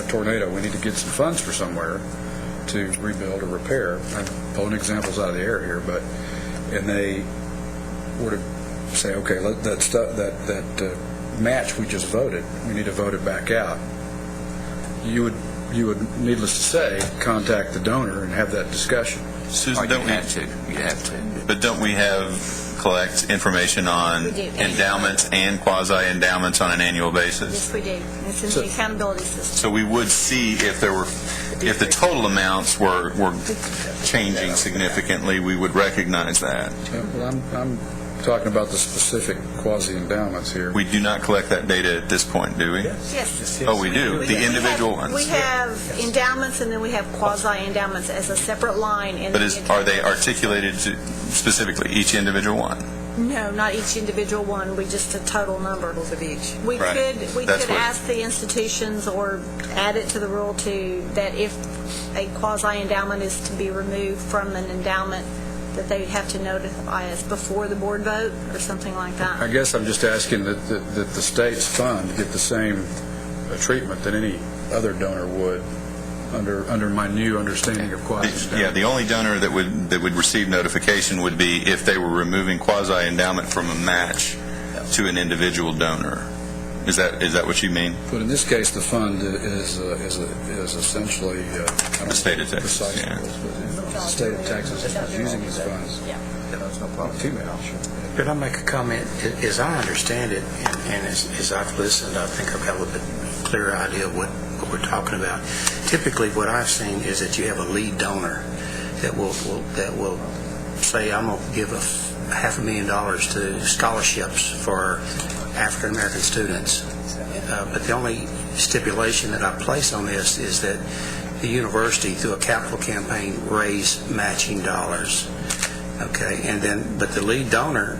tornado, we need to get some funds for somewhere to rebuild or repair. I'm pulling examples out of the air here, and they were to say, okay, that match we just voted, we need to vote it back out. You would, needless to say, contact the donor and have that discussion. Susan, You'd have to. But don't we collect information on endowments and quasi-endowments on an annual basis? Yes, we do. It's in the accountability system. So we would see if the total amounts were changing significantly, we would recognize that. Well, I'm talking about the specific quasi-endowments here. We do not collect that data at this point, do we? Yes. Oh, we do? The individual ones? We have endowments, and then we have quasi-endowments as a separate line. But are they articulated to specifically each individual one? No, not each individual one. We just a total number of each. We could ask the institutions or add it to the rule that if a quasi-endowment is to be removed from an endowment that they have to notify us before the board vote or something like that? I guess I'm just asking that the state's fund get the same treatment that any other donor would under my new understanding of quasi-endowment. Yeah, the only donor that would receive notification would be if they were removing quasi-endowment from a match to an individual donor. Is that what you mean? But in this case, the fund is essentially the state of Texas. Yeah. The state of Texas is using these funds. Yeah. That's no problem. Could I make a comment? As I understand it, and as I've listened, I think I've got a little bit clearer idea of what we're talking about. Typically, what I've seen is that you have a lead donor that will say, I'm going to give $500,000 to scholarships for African American students. But the only stipulation that I place on this is that the university, through a capital campaign, raise matching dollars. Okay, but the lead donor,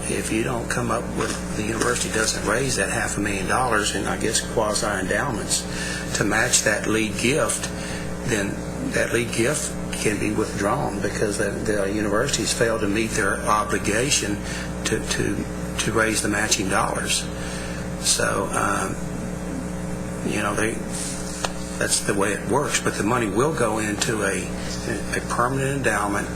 if you don't come up with, the university doesn't raise that $500,000 in, I guess, quasi-endowments to match that lead gift, then that lead gift can be withdrawn because the universities failed to meet their obligation to raise the matching dollars. So, that's the way it works. But the money will go into a permanent endowment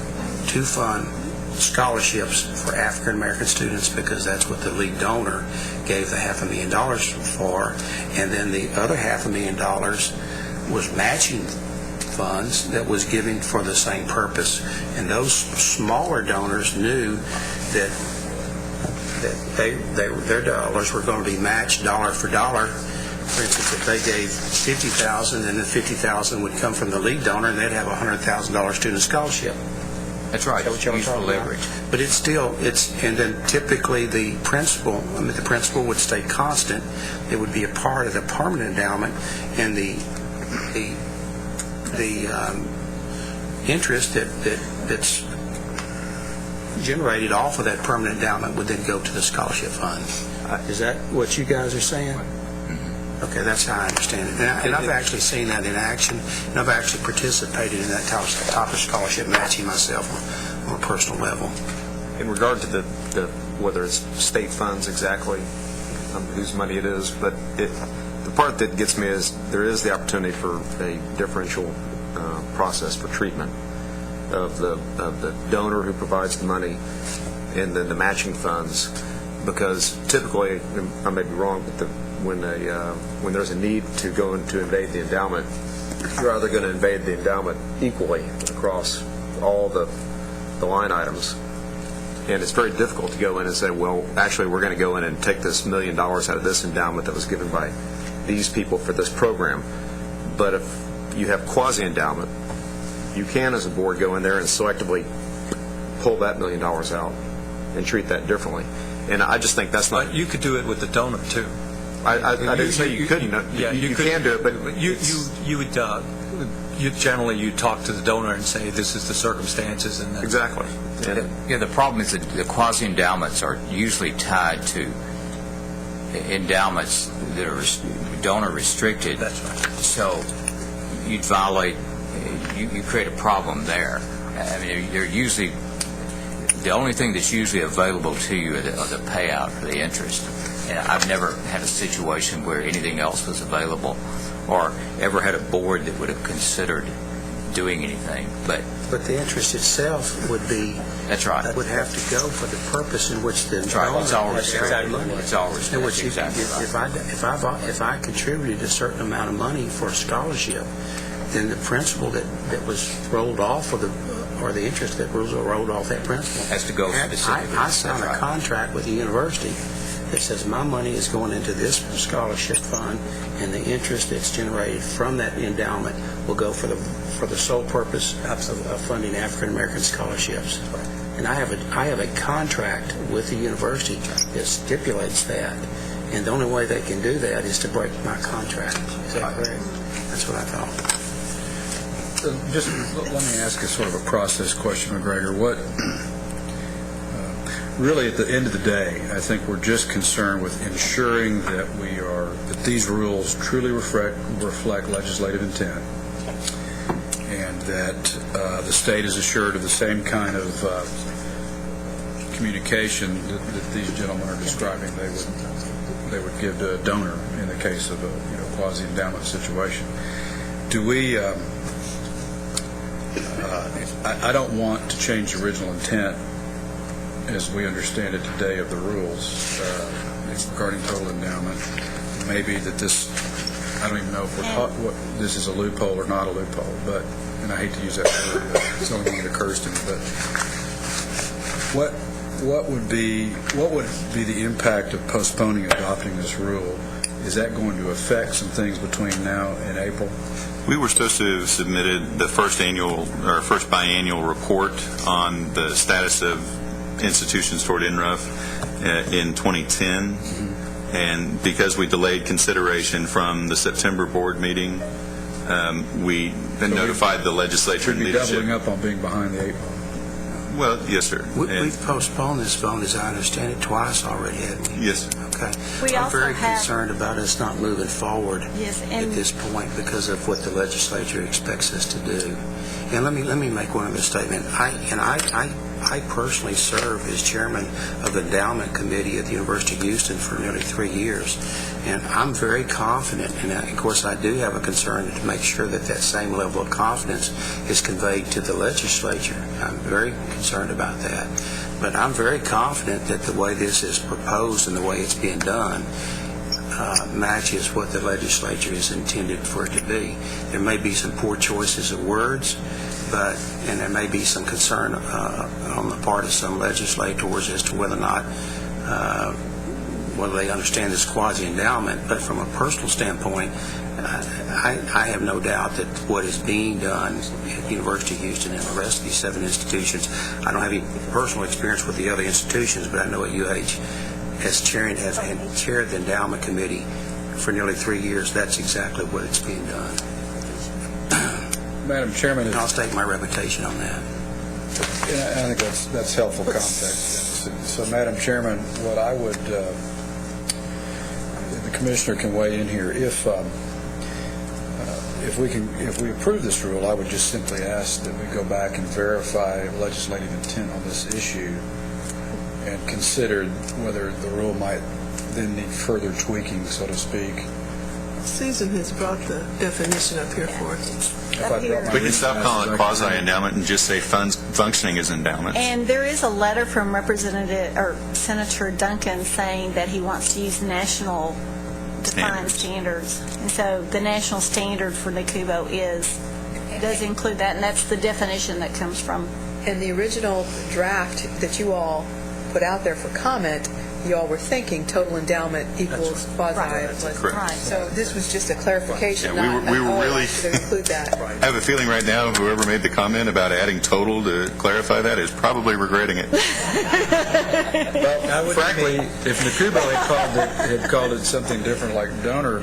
to fund scholarships for African American students, because that's what the lead donor gave the $500,000 for, and then the other $500,000 was matching funds that was given for the same purpose. And those smaller donors knew that their dollars were going to be matched dollar for dollar. For instance, if they gave $50,000, then the $50,000 would come from the lead donor, and they'd have a $100,000 student scholarship. That's right. Is that what y'all leverage. But and then typically the principal would stay constant. It would be a part of the permanent endowment, and the interest that's generated off of that permanent endowment would then go to the scholarship fund. Is that what you guys are saying? Okay, that's how I understand it. And I've actually seen that in action, and I've actually participated in that type of scholarship matching myself on a personal level. In regard to the whether it's state funds exactly, whose money it is, but the part that gets me is there is the opportunity for a differential process for treatment of the donor who provides the money and then the matching funds, because typically, I may be wrong, but when there's a need to go in to invade the endowment, you're either going to invade the endowment equally across all the line items, and it's very difficult to go in and say, well, actually, we're going to go in and take this $1 million out of this endowment that was given by these people for this program. But if you have quasi-endowment, you can, as a board, go in there and selectively pull that $1 million out and treat that differently. And I just think that's not... But you could do it with the donor, too. I didn't say you couldn't. You can do it, but you generally talk to the donor and say this is the circumstances, and exactly. The problem is that the quasi endowments are usually tied to endowments that are donor restricted. That's right. So you'd violate. You create a problem there. I mean, you're usually the only thing that's usually available to you are the payout or the interest. And I've never had a situation where anything else was available, or ever had a board that would have considered doing anything. But the interest itself would be... That's right. Would have to go for the purpose in which the... That's right. It's all restricted. It's all restricted. Exactly. If I contributed a certain amount of money for a scholarship, then the principal that was rolled off, or the interest that was rolled off that principal has to go specifically. I signed a contract with the university that says my money is going into this scholarship fund, and the interest that's generated from that endowment will go for the sole purpose of funding African American scholarships. And I have a contract with the university that stipulates that, and the only way they can do that is to break my contract. Is that correct? That's what I thought. Just let me ask a sort of a process question, McGregor. What really, at the end of the day, I think we're just concerned with ensuring that these rules truly reflect legislative intent, and that the state is assured of the same kind of communication that these gentlemen are describing they would give to a donor in the case of a quasi-endowment situation. Do we, I don't want to change the original intent as we understand it today of the rules regarding total endowment. Maybe that this, I don't even know if we're taught what this is a loophole or not a loophole, but, and I hate to use that word, but it's the only thing that occurs to me, but what would be the impact of postponing adopting this rule? Is that going to affect some things between now and April? We were supposed to have submitted the first biannual report on the status of institutions toward NRUF in 2010, and because we delayed consideration from the September board meeting, we notified the legislature and leadership. We'd be doubling up on being behind the eight ball. Well, yes, sir. We've postponed this vote, as I understand it, twice already, haven't we? Yes. Okay. We I'm also very have- concerned about us not moving forward Yes, at and this point because of what the legislature expects us to do. And let me make one other statement. I personally serve as chairman of the endowment committee at the University of Houston for nearly 3 years, and I'm very confident, and of course I do have a concern to make sure that that same level of confidence is conveyed to the legislature. I'm very concerned about that, but I'm very confident that the way this is proposed and the way it's being done matches what the legislature is intended for it to be. There may be some poor choices of words, and there may be some concern on the part of some legislators as to whether or not whether they understand this quasi-endowment. But from a personal standpoint, I have no doubt that what is being done at the University of Houston and the rest of these 7 institutions, I don't have any personal experience with the other institutions, but I know at UH, as chaired the endowment committee for nearly 3 years, that's exactly what it's being done. Madam Chairman, I'll stake my reputation on that. I think that's helpful context. So, Madam Chairman, what I would, the Commissioner can weigh in here. If we approve this rule, I would just simply ask that we go back and verify legislative intent on this issue and consider whether the rule might then need further tweaking, so to speak. Susan has brought the definition up here for us. We can stop calling it quasi-endowment and just say functioning as endowments. And there is a letter from Senator Duncan saying that he wants to use national defined standards. And so the national standard for THECB does include that, and that's the definition that comes from. And the original draft that you all put out there for comment, you all were thinking total endowment equals quasi. Correct. So this was just a clarification, Yeah, we were really to include that. I have a feeling right now whoever made the comment about adding total to clarify that is probably regretting it. Well, frankly, if THECB had called it something different like donor,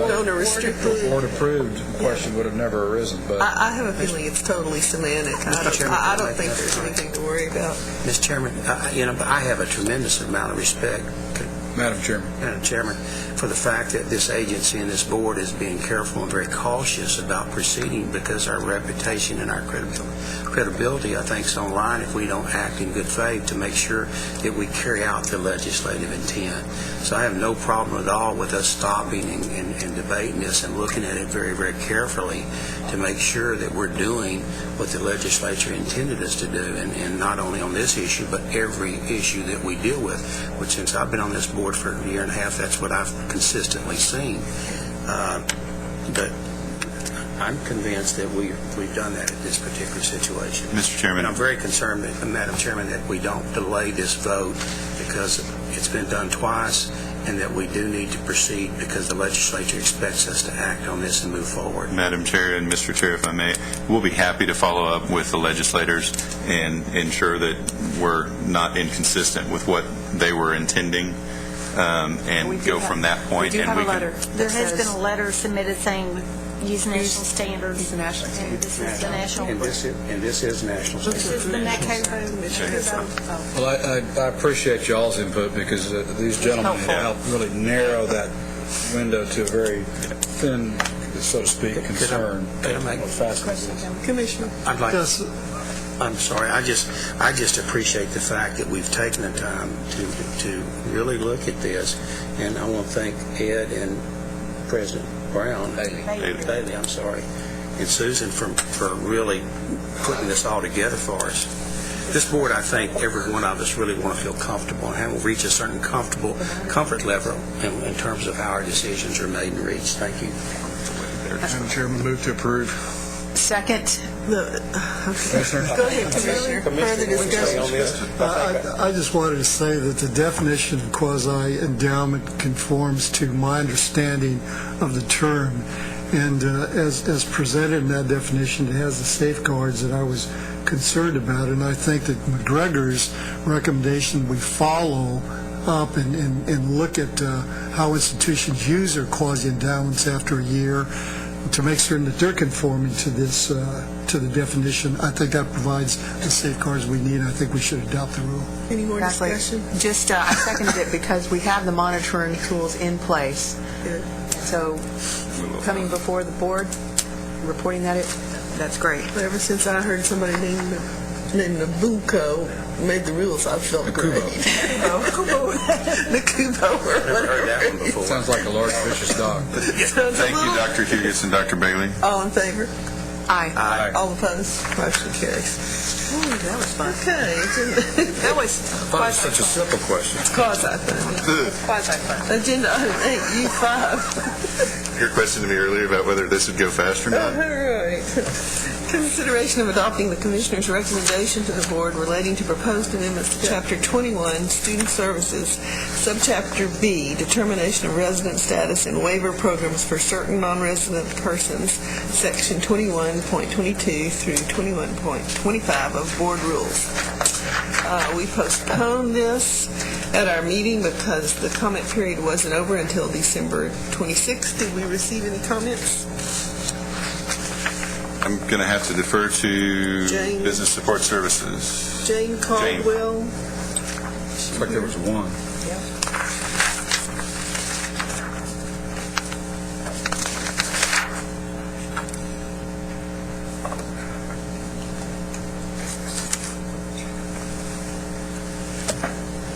Donor restricted. board approved, the question would have never arisen. But I have a feeling it's totally semantic. I don't think there's anything to worry about. Mr. Chairman, I have a tremendous amount of respect, Madam Chairman, for the fact that this agency and this board is being careful and very cautious about proceeding because our reputation and our credibility, I think, is on the line if we don't act in good faith to make sure that we carry out the legislative intent. So I have no problem at all with us stopping and debating this and looking at it very, very carefully to make sure that we're doing what the legislature intended us to do, and not only on this issue, but every issue that we deal with, which since I've been on this board for a year and a half, that's what I've consistently seen. But I'm convinced that we've done that in this particular situation. Mr. Chairman. And I'm very concerned, Madam Chairman, that we don't delay this vote because it's been done twice, and that we do need to proceed because the legislature expects us to act on this and move forward. Madam Chair and Mr. Chair, if I may, we'll be happy to follow up with the legislators and ensure that we're not inconsistent with what they were intending, and go from that point. We do have a letter. There has says- been a letter submitted saying use national standards. Use the national standards. And this is the national. And this is national This is the standard. well, I appreciate y'all's input because these gentlemen have helped really narrow that window to a very thin so to speak, concern. Could I make a fast Commissioner. I'd like. Yes. I'm sorry. I just appreciate the fact that we've taken the time to really look at this, and I want to thank Ed and President Brown, Bailey, I'm sorry, and Susan for really putting this all together for us. This board, I think, every one of us really want to feel comfortable and have reach a certain comfort level in terms of how our decisions are made and reached. Thank you. Madam Chairman, move to approve. Second. Go ahead, Commissioner. Further discussion. I just wanted to say that the definition of quasi-endowment conforms to my understanding of the term. And as presented in that definition, it has the safeguards that I was concerned about. And I think that McGregor's recommendation, we follow up and look at how institutions use their quasi-endowments after a year to make certain that they're conforming to this, to the definition. I think that provides the safeguards we need. I think we should adopt the rule. Any more discussion? Just, I seconded it because we have the monitoring tools in place. Good. So coming before the board, reporting that's great. Ever since I heard somebody named Nabucco made the rules, I felt great. Nakubo or whatever. Sounds like a large vicious dog. Thank you, Dr. Hughes and Dr. Bailey. All in favor? Aye. All opposed? Motion carries. Ooh, that was fun. Okay. That was Such a simple question. Quasi-fun. Agenda item 8U5. Your question to me earlier about whether this would go fast or not. All right. Consideration of adopting the Commissioner's recommendation to the Board relating to proposed amendments to Chapter 21, Student Services, Subchapter B, Determination of Resident Status and Waiver Programs for Certain Non-Resident Persons, Section 21.22 through 21.25 of Board Rules. We postponed this at our meeting because the comment period wasn't over until December 26th. Did we receive any comments? I'm going to have to defer to Jane. Business Support Services. Jane Caldwell. Looks like there was one.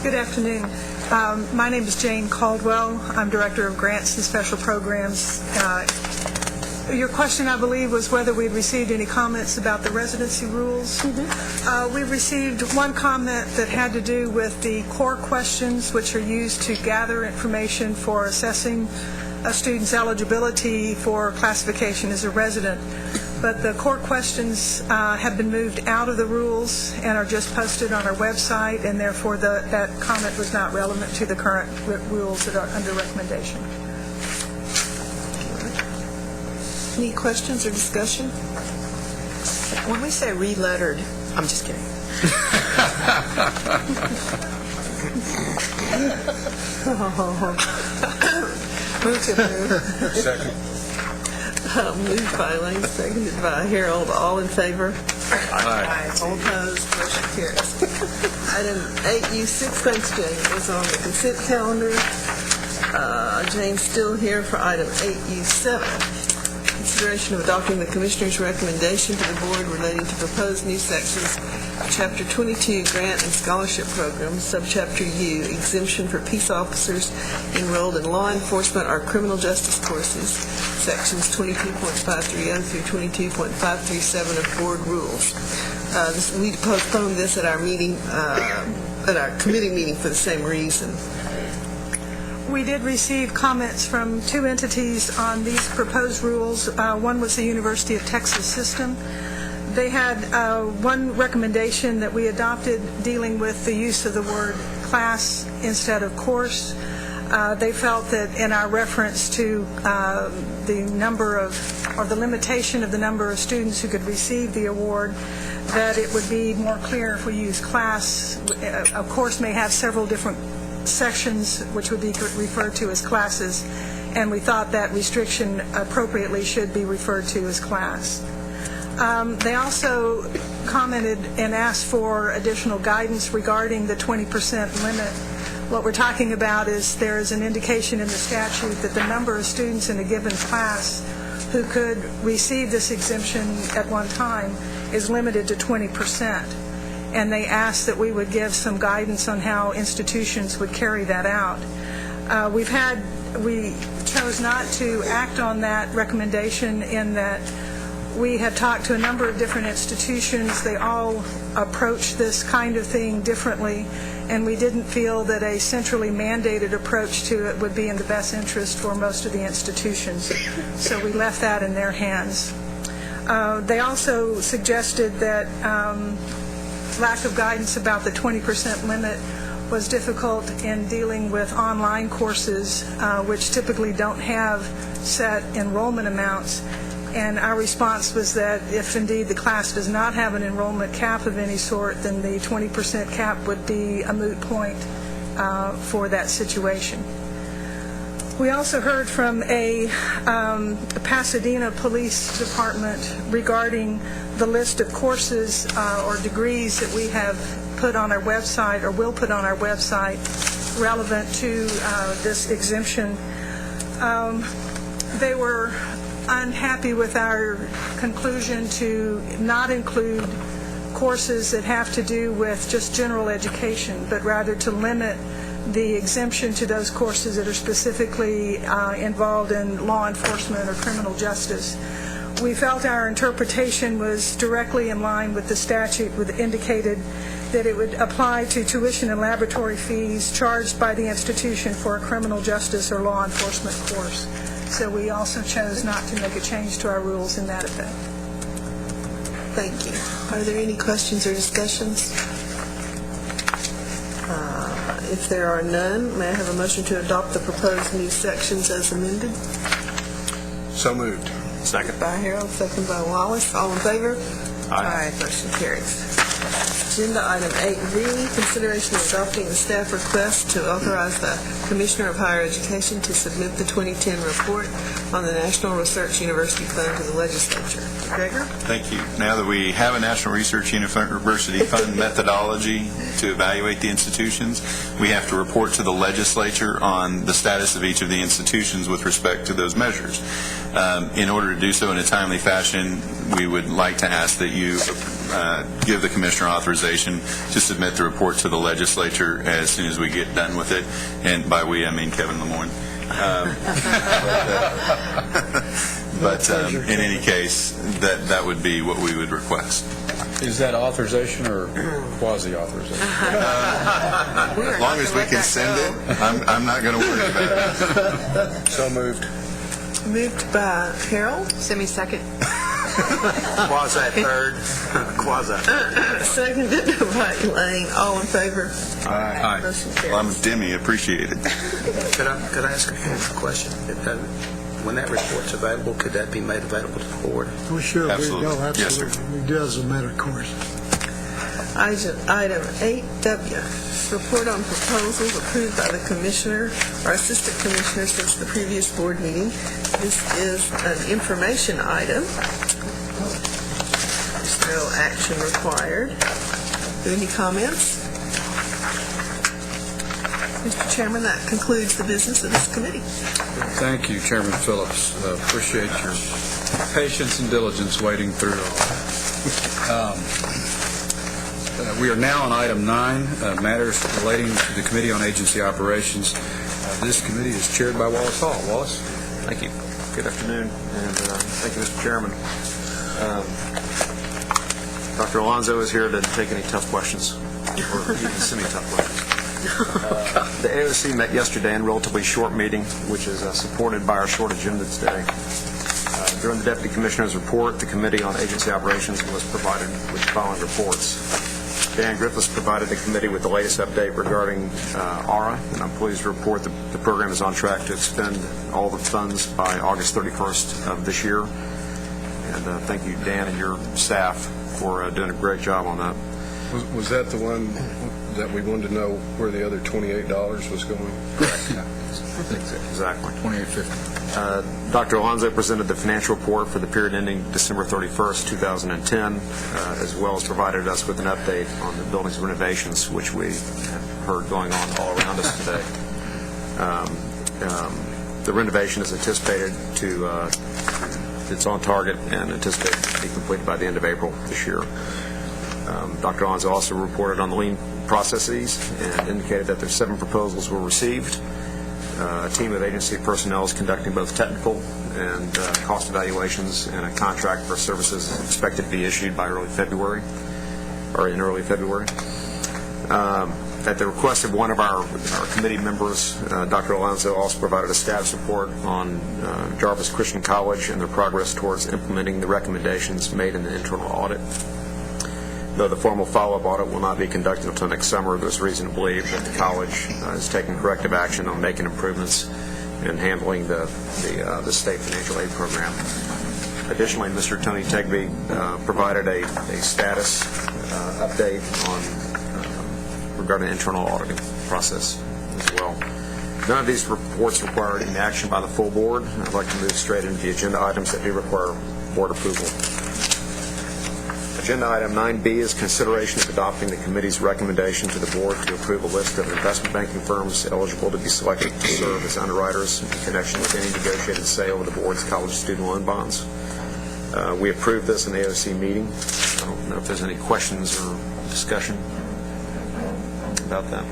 Good afternoon. My name is Jane Caldwell. I'm Director of Grants and Special Programs. Your question, I believe, was whether we'd received any comments about the residency rules. We received one comment that had to do with the core questions, which are used to gather information for assessing a student's eligibility for classification as a resident. But the core questions have been moved out of the rules and are just posted on our website, and therefore that comment was not relevant to the current rules that are under recommendation. Any questions or discussion? When we say re-lettered, I'm just kidding. Move to approve. Second. Moved by Elaine, seconded by Harold. All in favor? Aye. All opposed? Motion carries. Item 8U6, thanks, Jane, is on the consent calendar. Jane's still here for item 8U7. Consideration of adopting the Commissioner's recommendation to the Board relating to proposed new sections of Chapter 22, Grant and Scholarship Programs, Subchapter U, Exemption for Peace Officers enrolled in law enforcement or criminal justice courses, Sections 22.530 through 22.537 of Board Rules. We postponed this at our meeting, at our committee meeting for the same reason. We did receive comments from two entities on these proposed rules. One was the University of Texas System. They had one recommendation that we adopted dealing with the use of the word class instead of course. They felt that in our reference to the number of, or the limitation of the number of students who could receive the award, that it would be more clear if we use class. A course may have several different sections which would be referred to as classes, and we thought that restriction appropriately should be referred to as class. They also commented and asked for additional guidance regarding the 20% limit. What we're talking about is there is an indication in the statute that the number of students in a given class who could receive this exemption at one time is limited to 20%. And they asked that we would give some guidance on how institutions would carry that out. We chose not to act on that recommendation in that we had talked to a number of different institutions. They all approach this kind of thing differently, and we didn't feel that a centrally mandated approach to it would be in the best interest for most of the institutions. So we left that in their hands. They also suggested that lack of guidance about the 20% limit was difficult in dealing with online courses, which typically don't have set enrollment amounts. And our response was that if indeed the class does not have an enrollment cap of any sort, then the 20% cap would be a moot point for that situation. We also heard from a Pasadena Police Department regarding the list of courses or degrees that we have put on our website or will put on our website relevant to this exemption. They were unhappy with our conclusion to not include courses that have to do with just general education, but rather to limit the exemption to those courses that are specifically involved in law enforcement or criminal justice. We felt our interpretation was directly in line with the statute, which indicated that it would apply to tuition and laboratory fees charged by the institution for a criminal justice or law enforcement course. So we also chose not to make a change to our rules in that effect. Thank you. Are there any questions or discussions? If there are none, may I have a motion to adopt the proposed new sections as amended? So moved. Second. By Harold, second by Wallace. All in favor? Aye. Motion carries. Agenda item 8B, consideration of adopting the staff request to authorize the Commissioner of Higher Education to submit the 2010 report on the National Research University Fund to the legislature. Gregor? Thank you. Now that we have a National Research University Fund methodology to evaluate the institutions, we have to report to the legislature on the status of each of the institutions with respect to those measures. In order to do so in a timely fashion, we would like to ask that you give the Commissioner authorization to submit the report to the legislature as soon as we get done with it. And by we, I mean Kevin Lemoyne. But in any case, that would be what we would request. Is that authorization or quasi-authorization? As long as we can send it, I'm not going to worry about it. So moved. Moved by Harold. Semi-second. Quasi-third. Quasi. Seconded by Elaine. All in favor? Aye. Motion carries. Well, I'm Demi. Appreciate it. Could I ask a question? When that report's available, could that be made available to the board? Oh, sure. Absolutely. Yes, sir. We do as a matter of course. Item 8W, report on proposals approved by the Commissioner or Assistant Commissioner since the previous board meeting. This is an information item. There's no action required. Any comments? Mr. Chairman, that concludes the business of this committee. Thank you, Chairman Phillips. Appreciate your patience and diligence waiting through all. We are now on item 9, matters relating to the Committee on Agency Operations. This committee is chaired by Wallace Hall. Wallace? Thank you. Good afternoon, and thank you, Mr. Chairman. Dr. Alonzo is here to take any tough questions, or even semi-tough questions. The AOC met yesterday in a relatively short meeting, which is supported by our short agenda today. During the Deputy Commissioner's report, the Committee on Agency Operations was provided with the following reports. Dan Griffiths provided the committee with the latest update regarding ARA, and I'm pleased to report that the program is on track to expend all the funds by August 31st of this year. And thank you, Dan, and your staff for doing a great job on that. Was that the one that we wanted to know where the other $28 was going? Correct. Yeah. Exactly. $28.50. Dr. Alonzo presented the financial report for the period ending December 31st, 2010, as well as provided us with an update on the building's renovations, which we have heard going on all around us today. The renovation is anticipated to It's on target and anticipated to be completed by the end of April this year. Dr. Alonso also reported on the lean processes and indicated that their 7 proposals were received. A team of agency personnel is conducting both technical and cost evaluations, and a contract for services is expected to be issued by early February. At the request of one of our committee members, Dr. Alonso also provided a status report on Jarvis Christian College and their progress towards implementing the recommendations made in the internal audit. Though the formal follow-up audit will not be conducted until next summer, there's reason to believe that the college is taking corrective action on making improvements in handling the state financial aid program. Additionally, Mr. Tony THECB provided a status update on regarding the internal auditing process as well. None of these reports require any action by the full board. I'd like to move straight into the agenda items that do require board approval. Agenda item 9B is consideration of adopting the committee's recommendation to the board to approve a list of investment banking firms eligible to be selected to serve as underwriters in connection with any negotiated sale of the board's college student loan bonds. We approved this in the AOC meeting. I don't know if there's any questions or discussion about that.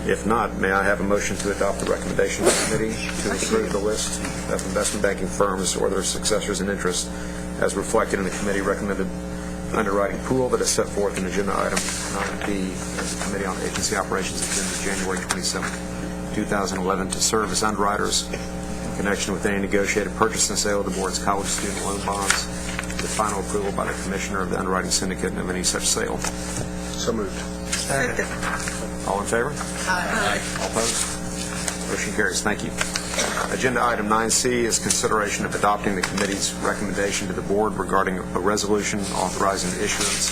If not, may I have a motion to adopt the recommendation of the committee to approve the list of investment banking firms or their successors in interest as reflected in the committee recommended underwriting pool that is set forth in agenda item 9B of the Committee on Agency Operations agenda January 27, 2011 to serve as underwriters in connection with any negotiated purchase and sale of the board's college student loan bonds with final approval by the commissioner of the underwriting syndicate of any such sale. So moved. Second. All in favor? Aye. All opposed? Motion carries. Thank you. Agenda item 9C is consideration of adopting the committee's recommendation to the board regarding a resolution authorizing the issuance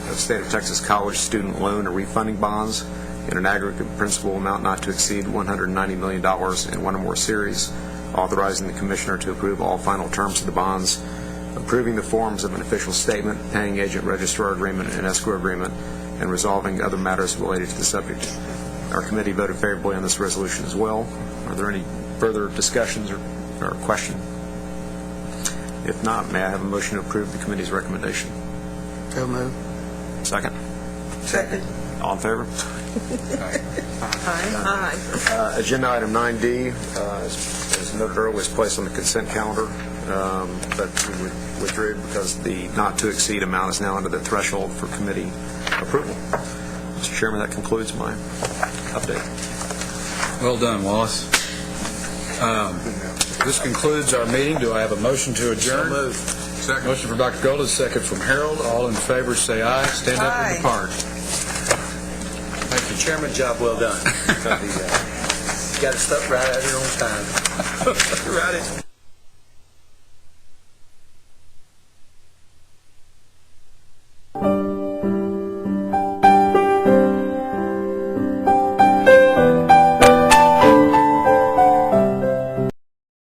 of State of Texas college student loan or refunding bonds in an aggregate principal amount not to exceed $190 million in one or more series, authorizing the commissioner to approve all final terms of the bonds, approving the forms of an official statement, paying agent registrar agreement, and escrow agreement, and resolving other matters related to the subject. Our committee voted favorably on this resolution as well. Are there any further discussions or question? If not, may I have a motion to approve the committee's recommendation? So moved. Second? Second. All in favor? Aye. Agenda item 9D, as noted earlier, was placed on the consent calendar, but we withdrew because the not-to-exceed amount is now under the threshold for committee approval. Mr. Chairman, that concludes my update. Well done, Wallace. This concludes our meeting. Do I have a motion to adjourn? So moved. Second. Motion from Dr. Golden, second from Harold. All in favor, say aye. Stand up and depart. Thank you, Chairman. Job well done. You got it stuck right out here on time. Right.